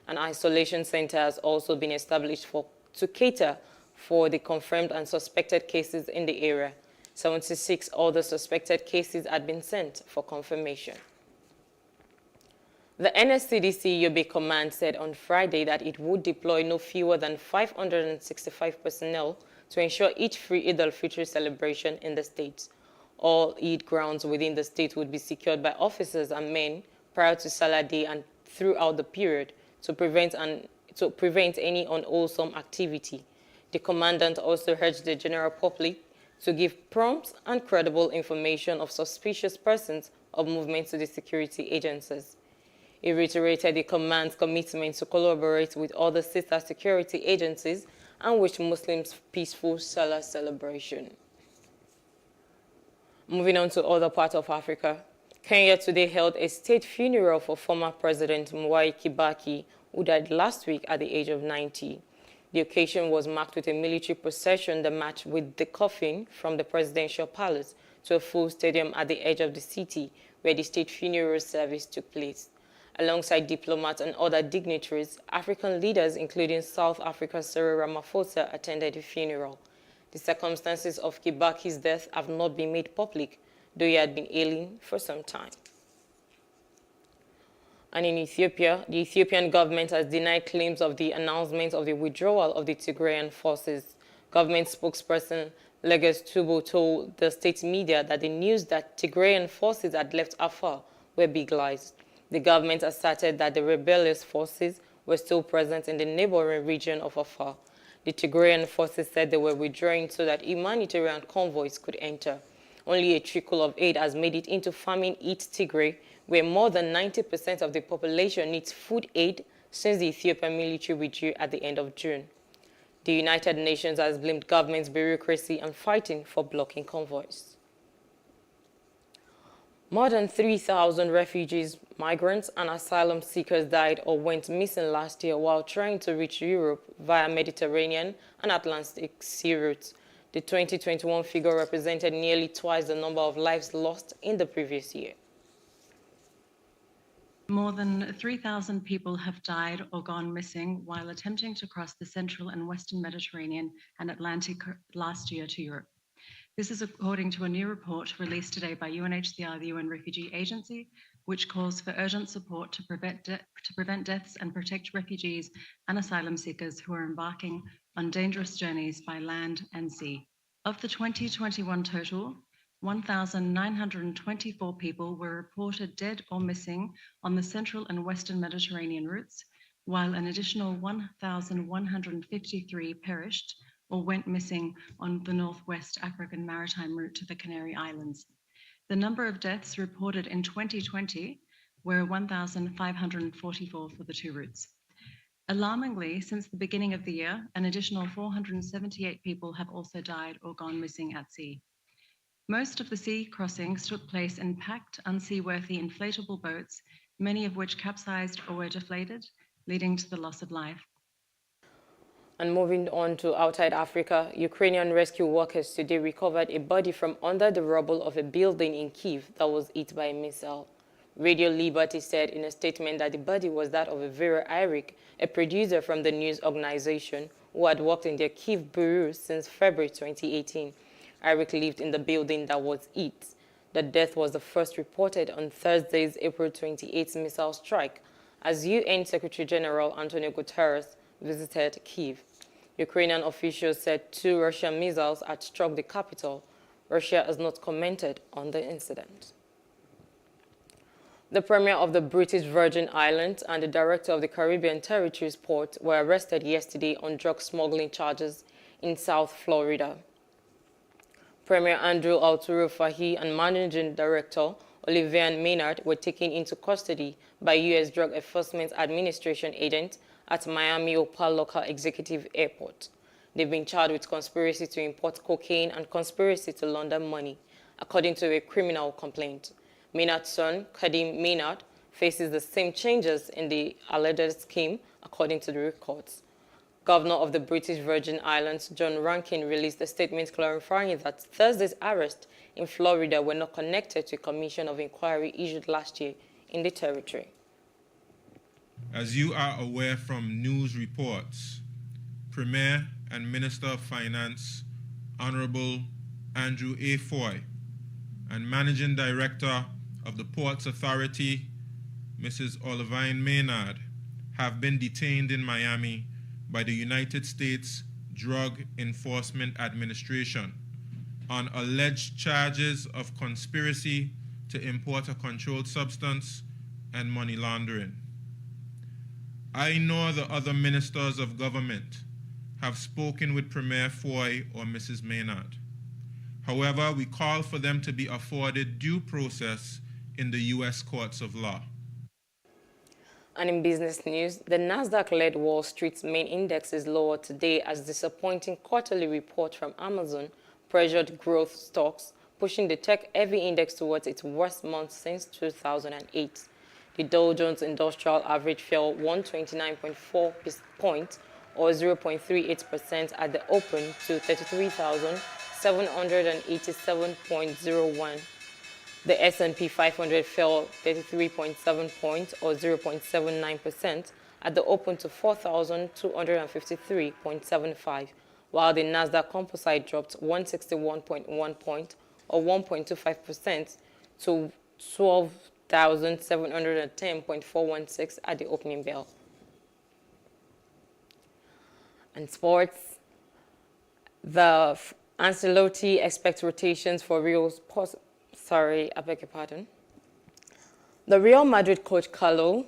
An isolation center has also been established to cater for the confirmed and suspected cases in the area. 76 other suspected cases had been sent for confirmation. The NSCDC Yobe Command said on Friday that it would deploy no fewer than 565 personnel to ensure each free Eid al-Fitr celebration in the state. All Eid grounds within the state would be secured by officers and men prior to Salah Day and throughout the period to prevent any unwholesome activity. The commandant also urged the general public to give prompt and credible information of suspicious persons of movement to the security agencies. He reiterated the command's commitment to collaborate with other sister security agencies and wished Muslims peaceful Salah celebration. Moving on to other parts of Africa, Kenya today held a state funeral for former President Mwai Kibaki, who died last week at the age of 90. The occasion was marked with a military procession that marched with the coffin from the presidential palace to a full stadium at the edge of the city, where the state funeral service took place. Alongside diplomats and other dignitaries, African leaders, including South Africa's Cyril Ramaphosa, attended the funeral. The circumstances of Kibaki's death have not been made public, though he had been ailing for some time. And in Ethiopia, the Ethiopian government has denied claims of the announcement of the withdrawal of the Tigrayan forces. Government spokesperson Leges Tubo told the state media that the news that Tigrayan forces had left Afar were big lies. The government asserted that the rebellious forces were still present in the neighboring region of Afar. The Tigrayan forces said they were withdrawing so that humanitarian convoys could enter. Only a trickle of aid has made it into famine-hit Tigray, where more than 90% of the population needs food aid since the Ethiopian military withdrew at the end of June. The United Nations has blamed government's bureaucracy and fighting for blocking convoys. More than 3,000 refugees, migrants, and asylum seekers died or went missing last year while trying to reach Europe via Mediterranean and Atlantic sea routes. The 2021 figure represented nearly twice the number of lives lost in the previous year. More than 3,000 people have died or gone missing while attempting to cross the central and western Mediterranean and Atlantic last year to Europe. This is according to a new report released today by UNHCR, the UN Refugee Agency, which calls for urgent support to prevent deaths and protect refugees and asylum seekers who are embarking on dangerous journeys by land and sea. Of the 2021 total, 1,924 people were reported dead or missing on the central and western Mediterranean routes, while an additional 1,153 perished or went missing on the northwest African maritime route to the Canary Islands. The number of deaths reported in 2020 were 1,544 for the two routes. Alarmingly, since the beginning of the year, an additional 478 people have also died or gone missing at sea. Most of the sea crossings took place in packed, unseaworthy inflatable boats, many of which capsized or were deflated, leading to the loss of life. And moving on to outside Africa, Ukrainian rescue workers today recovered a body from under the rubble of a building in Kyiv that was hit by a missile. Radio Liberty said in a statement that the body was that of a Vera Eirik, a producer from the news organization who had worked in their Kyiv bureau since February 2018. Eirik lived in the building that was hit. The death was the first reported on Thursday's April 28th missile strike as UN Secretary General Antonio Guterres visited Kyiv. Ukrainian officials said 2 Russian missiles had struck the capital. Russia has not commented on the incident. The Premier of the British Virgin Islands and the Director of the Caribbean Territories Port were arrested yesterday on drug smuggling charges in South Florida. Premier Andrew Arturo Fahy and Managing Director Olivier Maynard were taken into custody by U.S. Drug Enforcement Administration agents at Miami Opal Local Executive Airport. They've been charged with conspiracy to import cocaine and conspiracy to launder money, according to a criminal complaint. Maynard's son, Kadim Maynard, faces the same changes in the alleged scheme, according to the records. Governor of the British Virgin Islands, John Rankin, released a statement clarifying that Thursday's arrests in Florida were not connected to a commission of inquiry issued last year in the territory. As you are aware from news reports, Premier and Minister of Finance, Honorable Andrew A. Foy, and Managing Director of the Ports Authority, Mrs. Olivine Maynard, have been detained in Miami by the United States Drug Enforcement Administration on alleged charges of conspiracy to import a controlled substance and money laundering. I nor the other ministers of government have spoken with Premier Foy or Mrs. Maynard. However, we call for them to be afforded due process in the U.S. courts of law. And in business news, the Nasdaq-led Wall Street's main index is lower today as disappointing quarterly report from Amazon pressured growth stocks, pushing the tech-heavy index towards its worst month since 2008. The Dow Jones Industrial Average fell 129.4 points, or 0.38% at the open, to 33,787.01. The S&P 500 fell 33.7 points, or 0.79%, at the open to 4,253.75, while the Nasdaq Composite dropped 161.1 points, or 1.25%, to 12,710.416 at the opening bell. And sports, the Ancelotti expects rotations for Real's The Real Madrid coach Carlo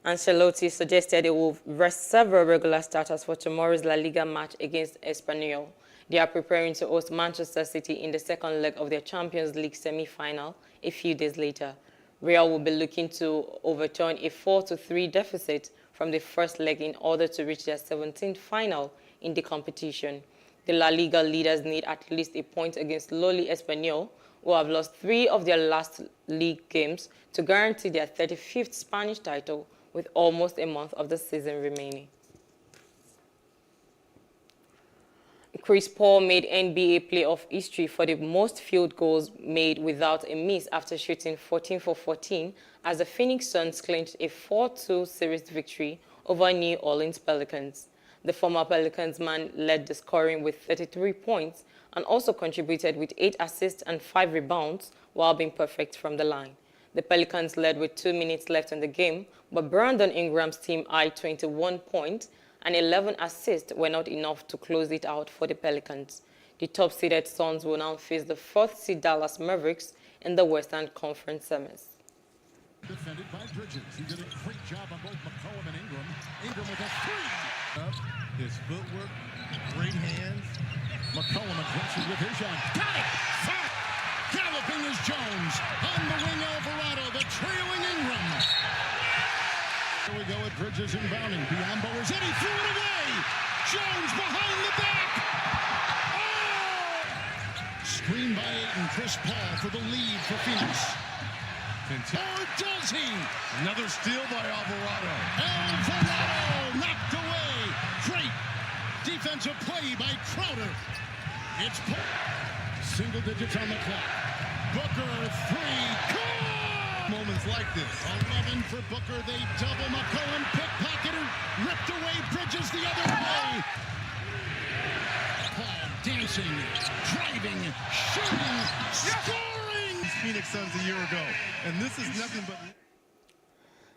Ancelotti suggested it will rest several regular starters for tomorrow's La Liga match against Espanyol. They are preparing to host Manchester City in the second leg of their Champions League semi-final a few days later. Real will be looking to overturn a 4-3 deficit from the first leg in order to reach their 17th final in the competition. The La Liga leaders need at least a point against lowly Espanyol, who have lost 3 of their last league games, to guarantee their 35th Spanish title with almost a month of the season remaining. Chris Paul made NBA playoff history for the most field goals made without a miss after shooting 14 for 14 as the Phoenix Suns clinched a 4-2 series victory over New Orleans Pelicans. The former Pelicans man led the scoring with 33 points and also contributed with 8 assists and 5 rebounds while being perfect from the line. The Pelicans led with 2 minutes left in the game, but Brandon Ingram's team eyed 21 points and 11 assists were not enough to close it out for the Pelicans. The top-seeded Suns will now face the 4th-seed Dallas Mavericks in the Western Conference semis. Defended by Bridges. He did a great job on both McCollum and Ingram. Ingram with a 3. His footwork, great hands. McCollum aggressive with his shot. Got it! Fat! Galloping is Jones. On the wing, Alvarado, the trailing Ingram. Here we go at Bridges inbounding. Biombo is in. He threw it away. Jones behind the back. Oh! Screen by Ayton. Chris Paul for the lead for Phoenix. Or does he? Another steal by Alvarado. Alvarado knocked away. Great defensive play by Crowder. It's single digits on the clock. Booker 3. Good! Moments like this. 11 for Booker. They double McCollum. Pickpocketer. Ripped away. Bridges the other way. Paul dancing, driving, shooting, scoring. Phoenix Suns a year ago. And this is nothing but...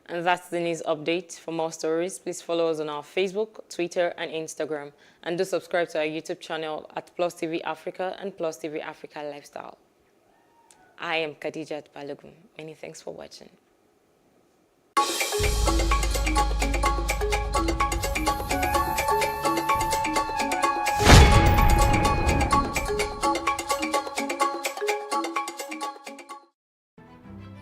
And that's the news update. For more stories, please follow us on our Facebook, Twitter, and Instagram. And do subscribe to our YouTube channel at PlusTvAfrica and PlusTvAfrica Lifestyle. I am Khadijat Balogun. Many thanks for watching.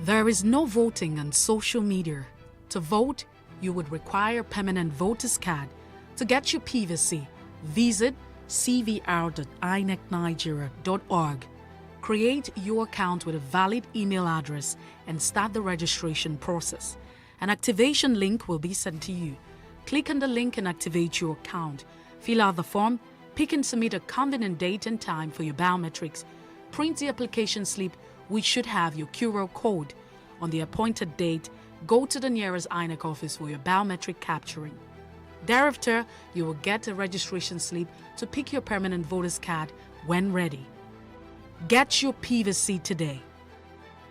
There is no voting on social media. To vote, you would require a permanent voter's card. To get your PVC, visit cvr.inecnigeria.org. Create your account with a valid email address and start the registration process. An activation link will be sent to you. Click on the link and activate your account. Fill out the form, pick and submit a convenient date and time for your biometrics. Print the application slip, which should have your QR code. On the appointed date, go to the nearest INEC office for your biometric capturing. Thereafter, you will get a registration slip to pick your permanent voter's card when ready. Get your PVC today.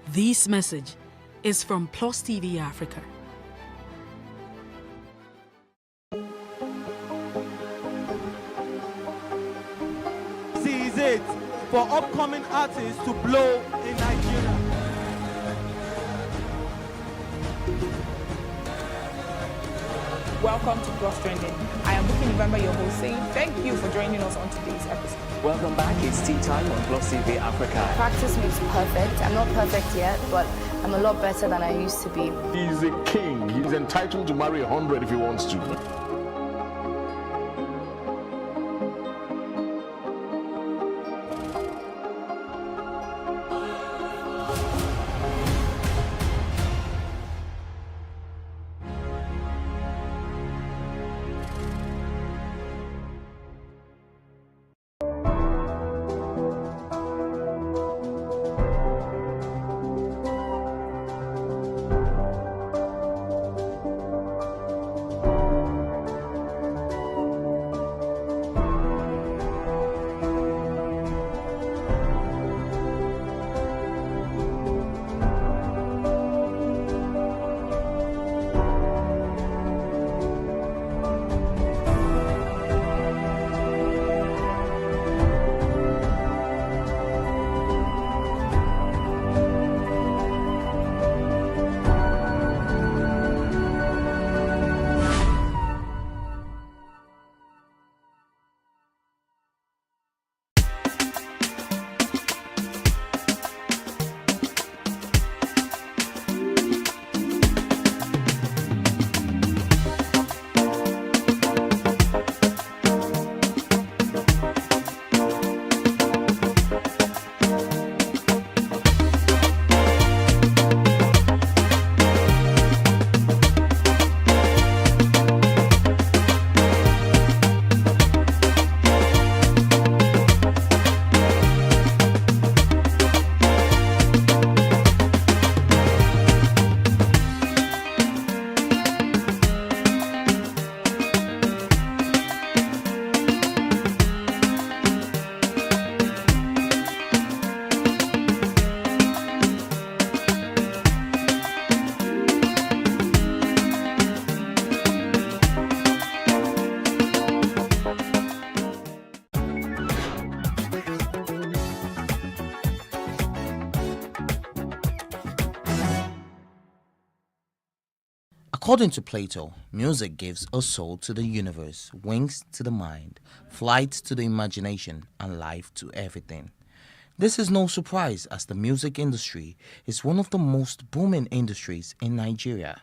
This message is from PlusTvAfrica. This is it for upcoming artists to blow in Nigeria. Welcome to Plus Trending. I am Bookie November, your host, saying thank you for joining us on today's episode. Welcome back. It's tea time on PlusTvAfrica. Practice makes perfect. I'm not perfect yet, but I'm a lot better than I used to be. He's a king. He's entitled to marry 100 if he wants to. According to Plato, music gives a soul to the universe, wings to the mind, flight to the imagination, and life to everything. This is no surprise as the music industry is one of the most booming industries in Nigeria,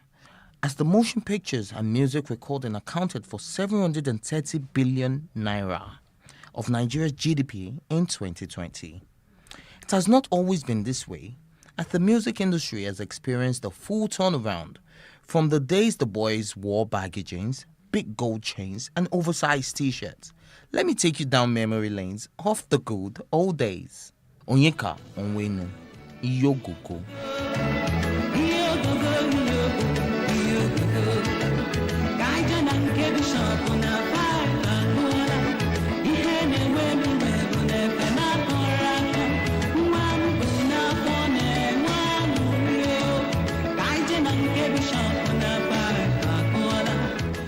as the motion pictures and music recording accounted for 730 billion naira of Nigeria's GDP in 2020. It has not always been this way, as the music industry has experienced a full turnaround from the days the boys wore baggy jeans, big gold chains, and oversized t-shirts. Let me take you down memory lanes of the good old days. Onyeka Onwenu, Iyogugu.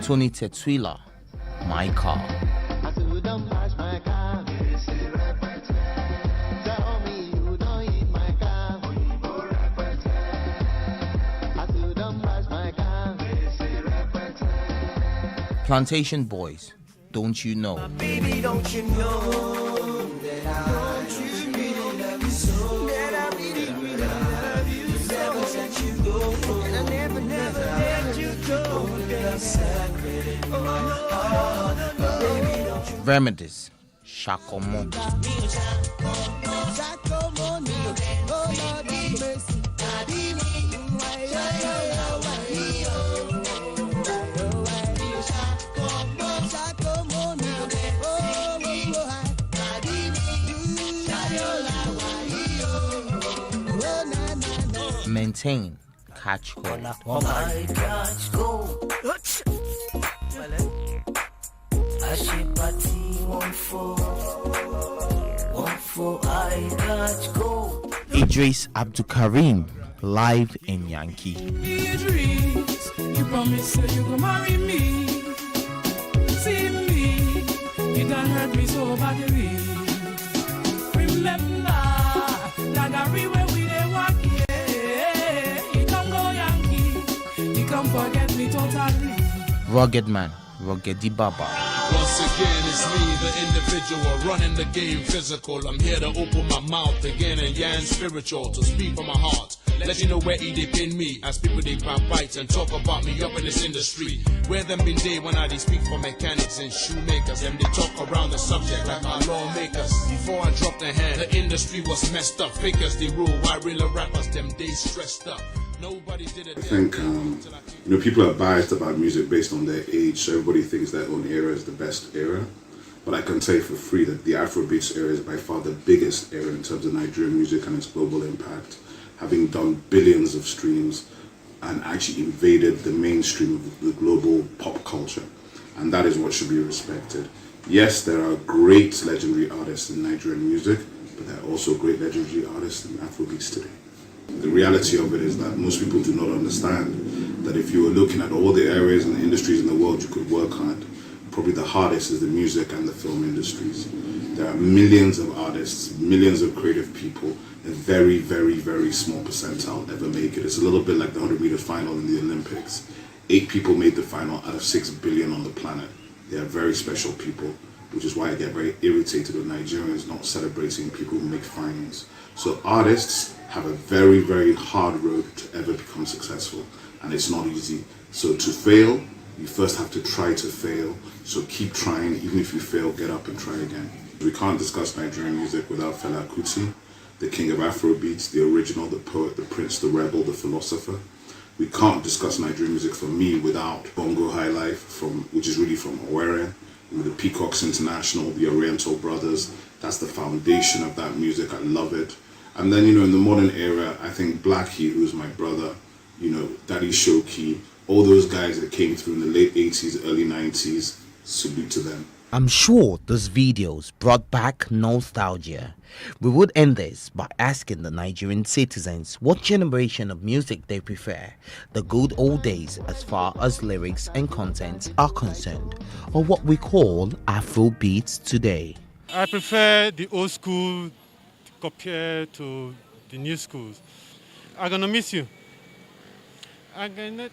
Tony Tetsuila, My Car. Plantation Boys, Don't You Know? Baby, don't you know that I really love you so? That I really love you so. Never let you go, and I never let you go. Baby, don't you Remedies, Shakomo. Maintain, Catch Hold. I catch go. I ship party 1-4, I catch go. Idris Abdulkarim, live in Yankee. Idris, you promise you go marry me. See me, you done hurt me so badly. Remember that I where we dey walk, yeah. You don't go Yankee, you come forget me totally. Rugged Man, Ruggedy Baba. Once again, it's me, the individual, running the game physical. I'm here to open my mouth again and yarn spiritual, to speak from my heart. Let you know where it depend me, as people they pump bites and talk about me up in this industry. Where them been day when I they speak for mechanics and shoemakers, them they talk around the subject like our lawmakers. Before I dropped the hand, the industry was messed up. Fakers they rule, why real rappers them they stressed up. Nobody did it. I think people are biased about music based on their age, so everybody thinks their own era is the best era. But I can say for free that the Afrobeats era is by far the biggest era in terms of Nigerian music and its global impact, having done billions of streams and actually invaded the mainstream of the global pop culture. And that is what should be respected. Yes, there are great legendary artists in Nigerian music, but there are also great legendary artists in Afrobeats today. The reality of it is that most people do not understand that if you were looking at all the areas and the industries in the world you could work on, probably the hardest is the music and the film industries. There are millions of artists, millions of creative people. A very, very, very small percentile ever make it. It's a little bit like the 100-meter final in the Olympics. 8 people made the final out of 6 billion on the planet. They are very special people, which is why I get very irritated with Nigerians not celebrating people who make finals. So artists have a very, very hard road to ever become successful, and it's not easy. So to fail, you first have to try to fail. So keep trying. Even if you fail, get up and try again. We can't discuss Nigerian music without Fela Kuti, the king of Afrobeats, the original, the poet, the prince, the rebel, the philosopher. We can't discuss Nigerian music for me without Bongo High Life, which is really from Owerri, with the Peacocks International, the Oriental Brothers. That's the foundation of that music. I love it. And then, in the modern era, I think Blackie, who's my brother, Daddy Shoki, all those guys that came through in the late 80s, early 90s, salute to them. I'm sure those videos brought back nostalgia. We would end this by asking the Nigerian citizens what generation of music they prefer, the good old days as far as lyrics and content are concerned, or what we call Afrobeats today. I prefer the old school compared to the new schools. I'm gonna miss you. I'm gonna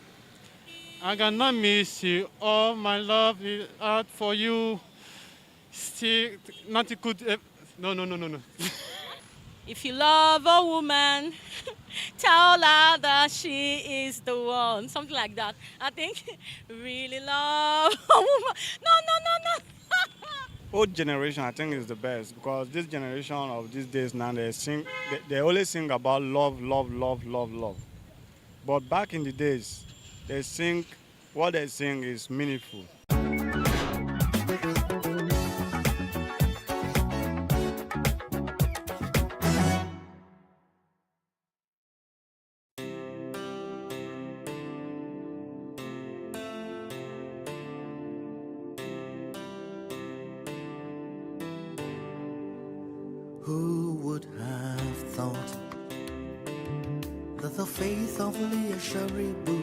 I cannot miss you. All my love is out for you. Still, nothing could. No. If you love a woman, tell her that she is the one. Something like that. I think really love a woman. No. Old generation, I think, is the best because this generation of these days now, they always sing about love. But back in the days, what they sing is meaningful. Who would have thought that the faith of Leah Sharibu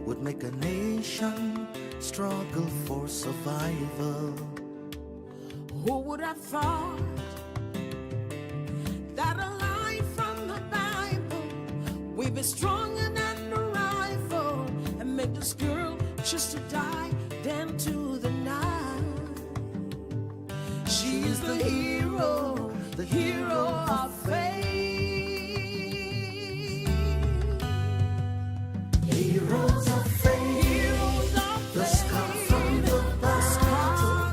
would make a nation struggle for survival? Who would have thought that a line from the Bible would be stronger than a rifle and make this girl just to die down to the night? She is the hero of faith. Heroes of faith, the scar from the battle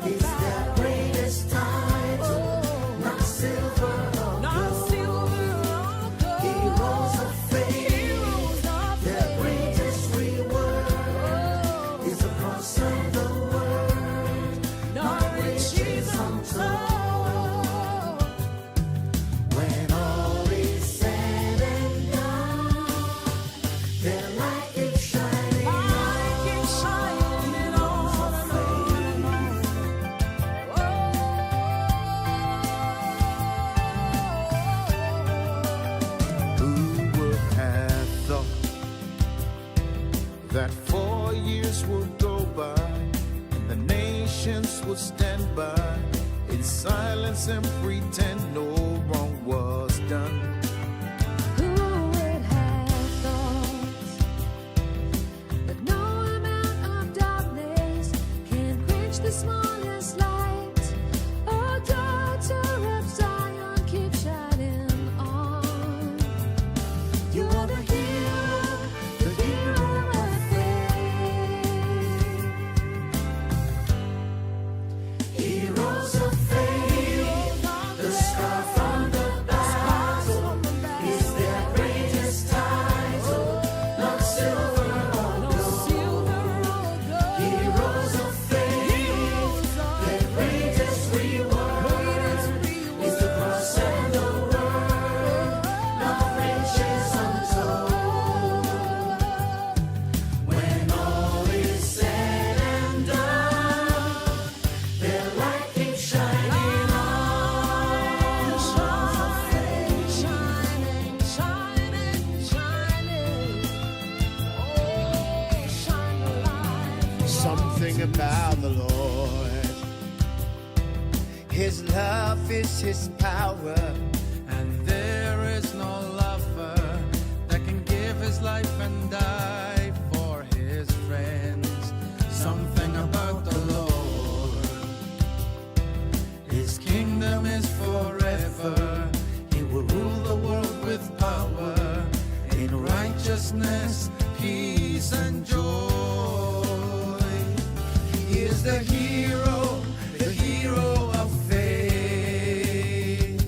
is their greatest title, not silver or gold. Heroes of faith, their greatest reward is the cross and the word, not riches untold. When all is said and done, their light keeps shining on and on. Who would have thought that 4 years would go by and the nations would stand by in silence and pretend no wrong was done? Who would have thought that no amount of darkness can quench the smallest light? Oh, daughter of Zion, keep shining on. You are the hero of faith. Heroes of faith, the scar from the battle is their greatest title, not silver or gold. Heroes of faith, their greatest reward is the cross and the word, not riches untold. When all is said and done, their light keeps shining on. Something about the Lord, His love is His power, and there is no lover that can give his life and die for his friends. Something about the Lord, His kingdom is forever. He will rule the world with power, in righteousness, peace, and joy. He is the hero of faith.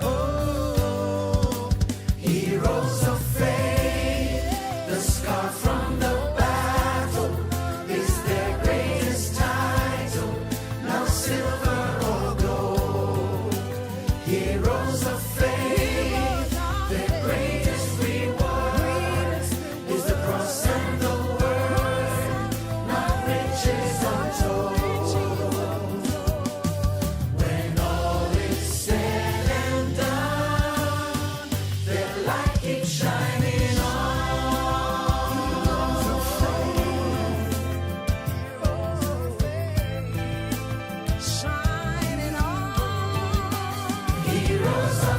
Oh, heroes of faith, the scar from the battle is their greatest title, not silver or gold. Heroes of faith, their greatest reward is the cross and the word, not riches untold. When all is said and done, their light keeps shining on. Shining on. Heroes of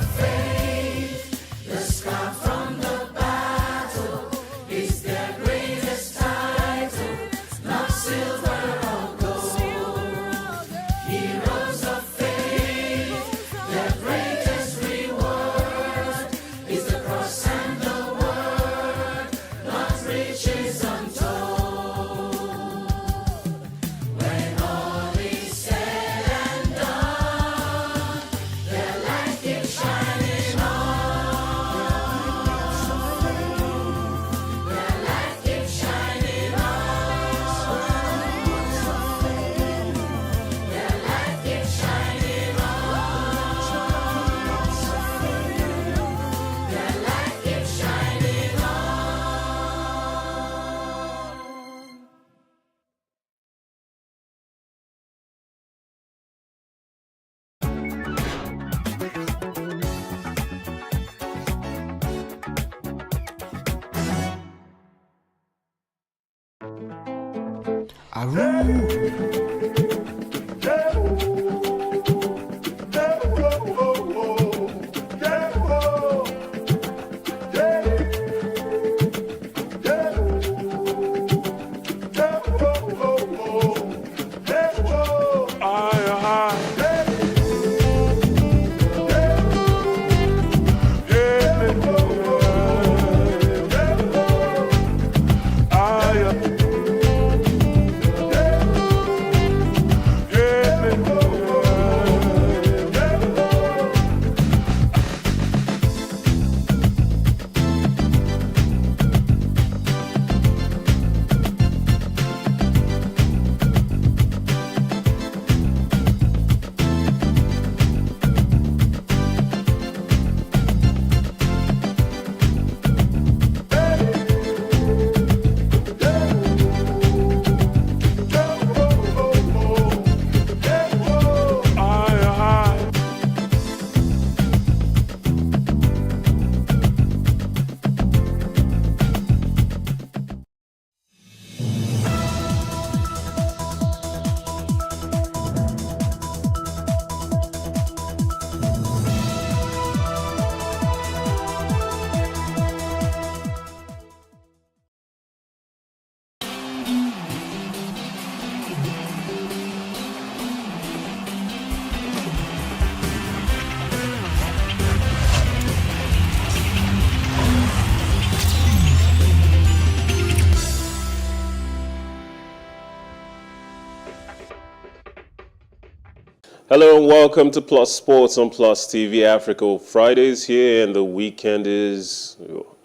Hello and welcome to Plus Sports on Plus TV Africa. Friday's here and the weekend is,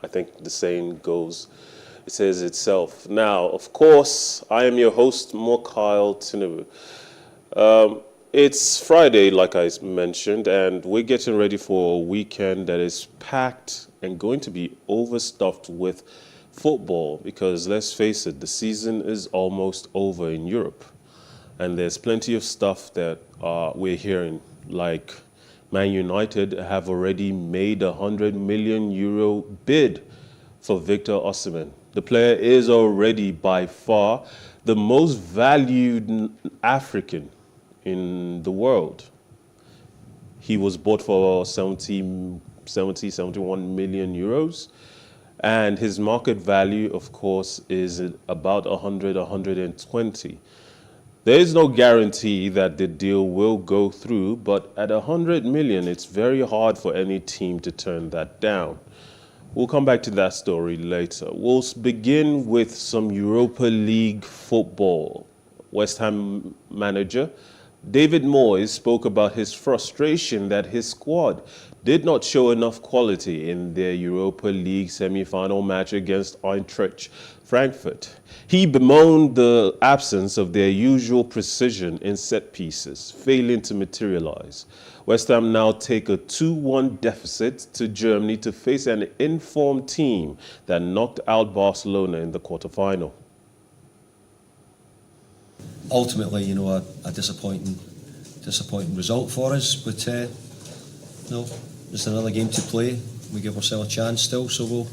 I think the saying goes, it says itself. Now, of course, I am your host, Mokyle Tinubu. It's Friday, like I mentioned, and we're getting ready for a weekend that is packed and going to be overstuffed with football because, let's face it, the season is almost over in Europe. And there's plenty of stuff that we're hearing, like Man United have already made a €100 million bid for Victor Osimhen. The player is already by far the most valued African in the world. He was bought for 71 million euros. And his market value, of course, is about 120. There is no guarantee that the deal will go through, but at 100 million, it's very hard for any team to turn that down. We'll come back to that story later. We'll begin with some Europa League football. West Ham manager David Moyes spoke about his frustration that his squad did not show enough quality in their Europa League semi-final match against Eintracht Frankfurt. He bemoaned the absence of their usual precision in set pieces, failing to materialize. West Ham now take a 2-1 deficit to Germany to face an informed team that knocked out Barcelona in the quarterfinal. Ultimately, a disappointing result for us, but just another game to play. We give ourselves a chance still, so we'll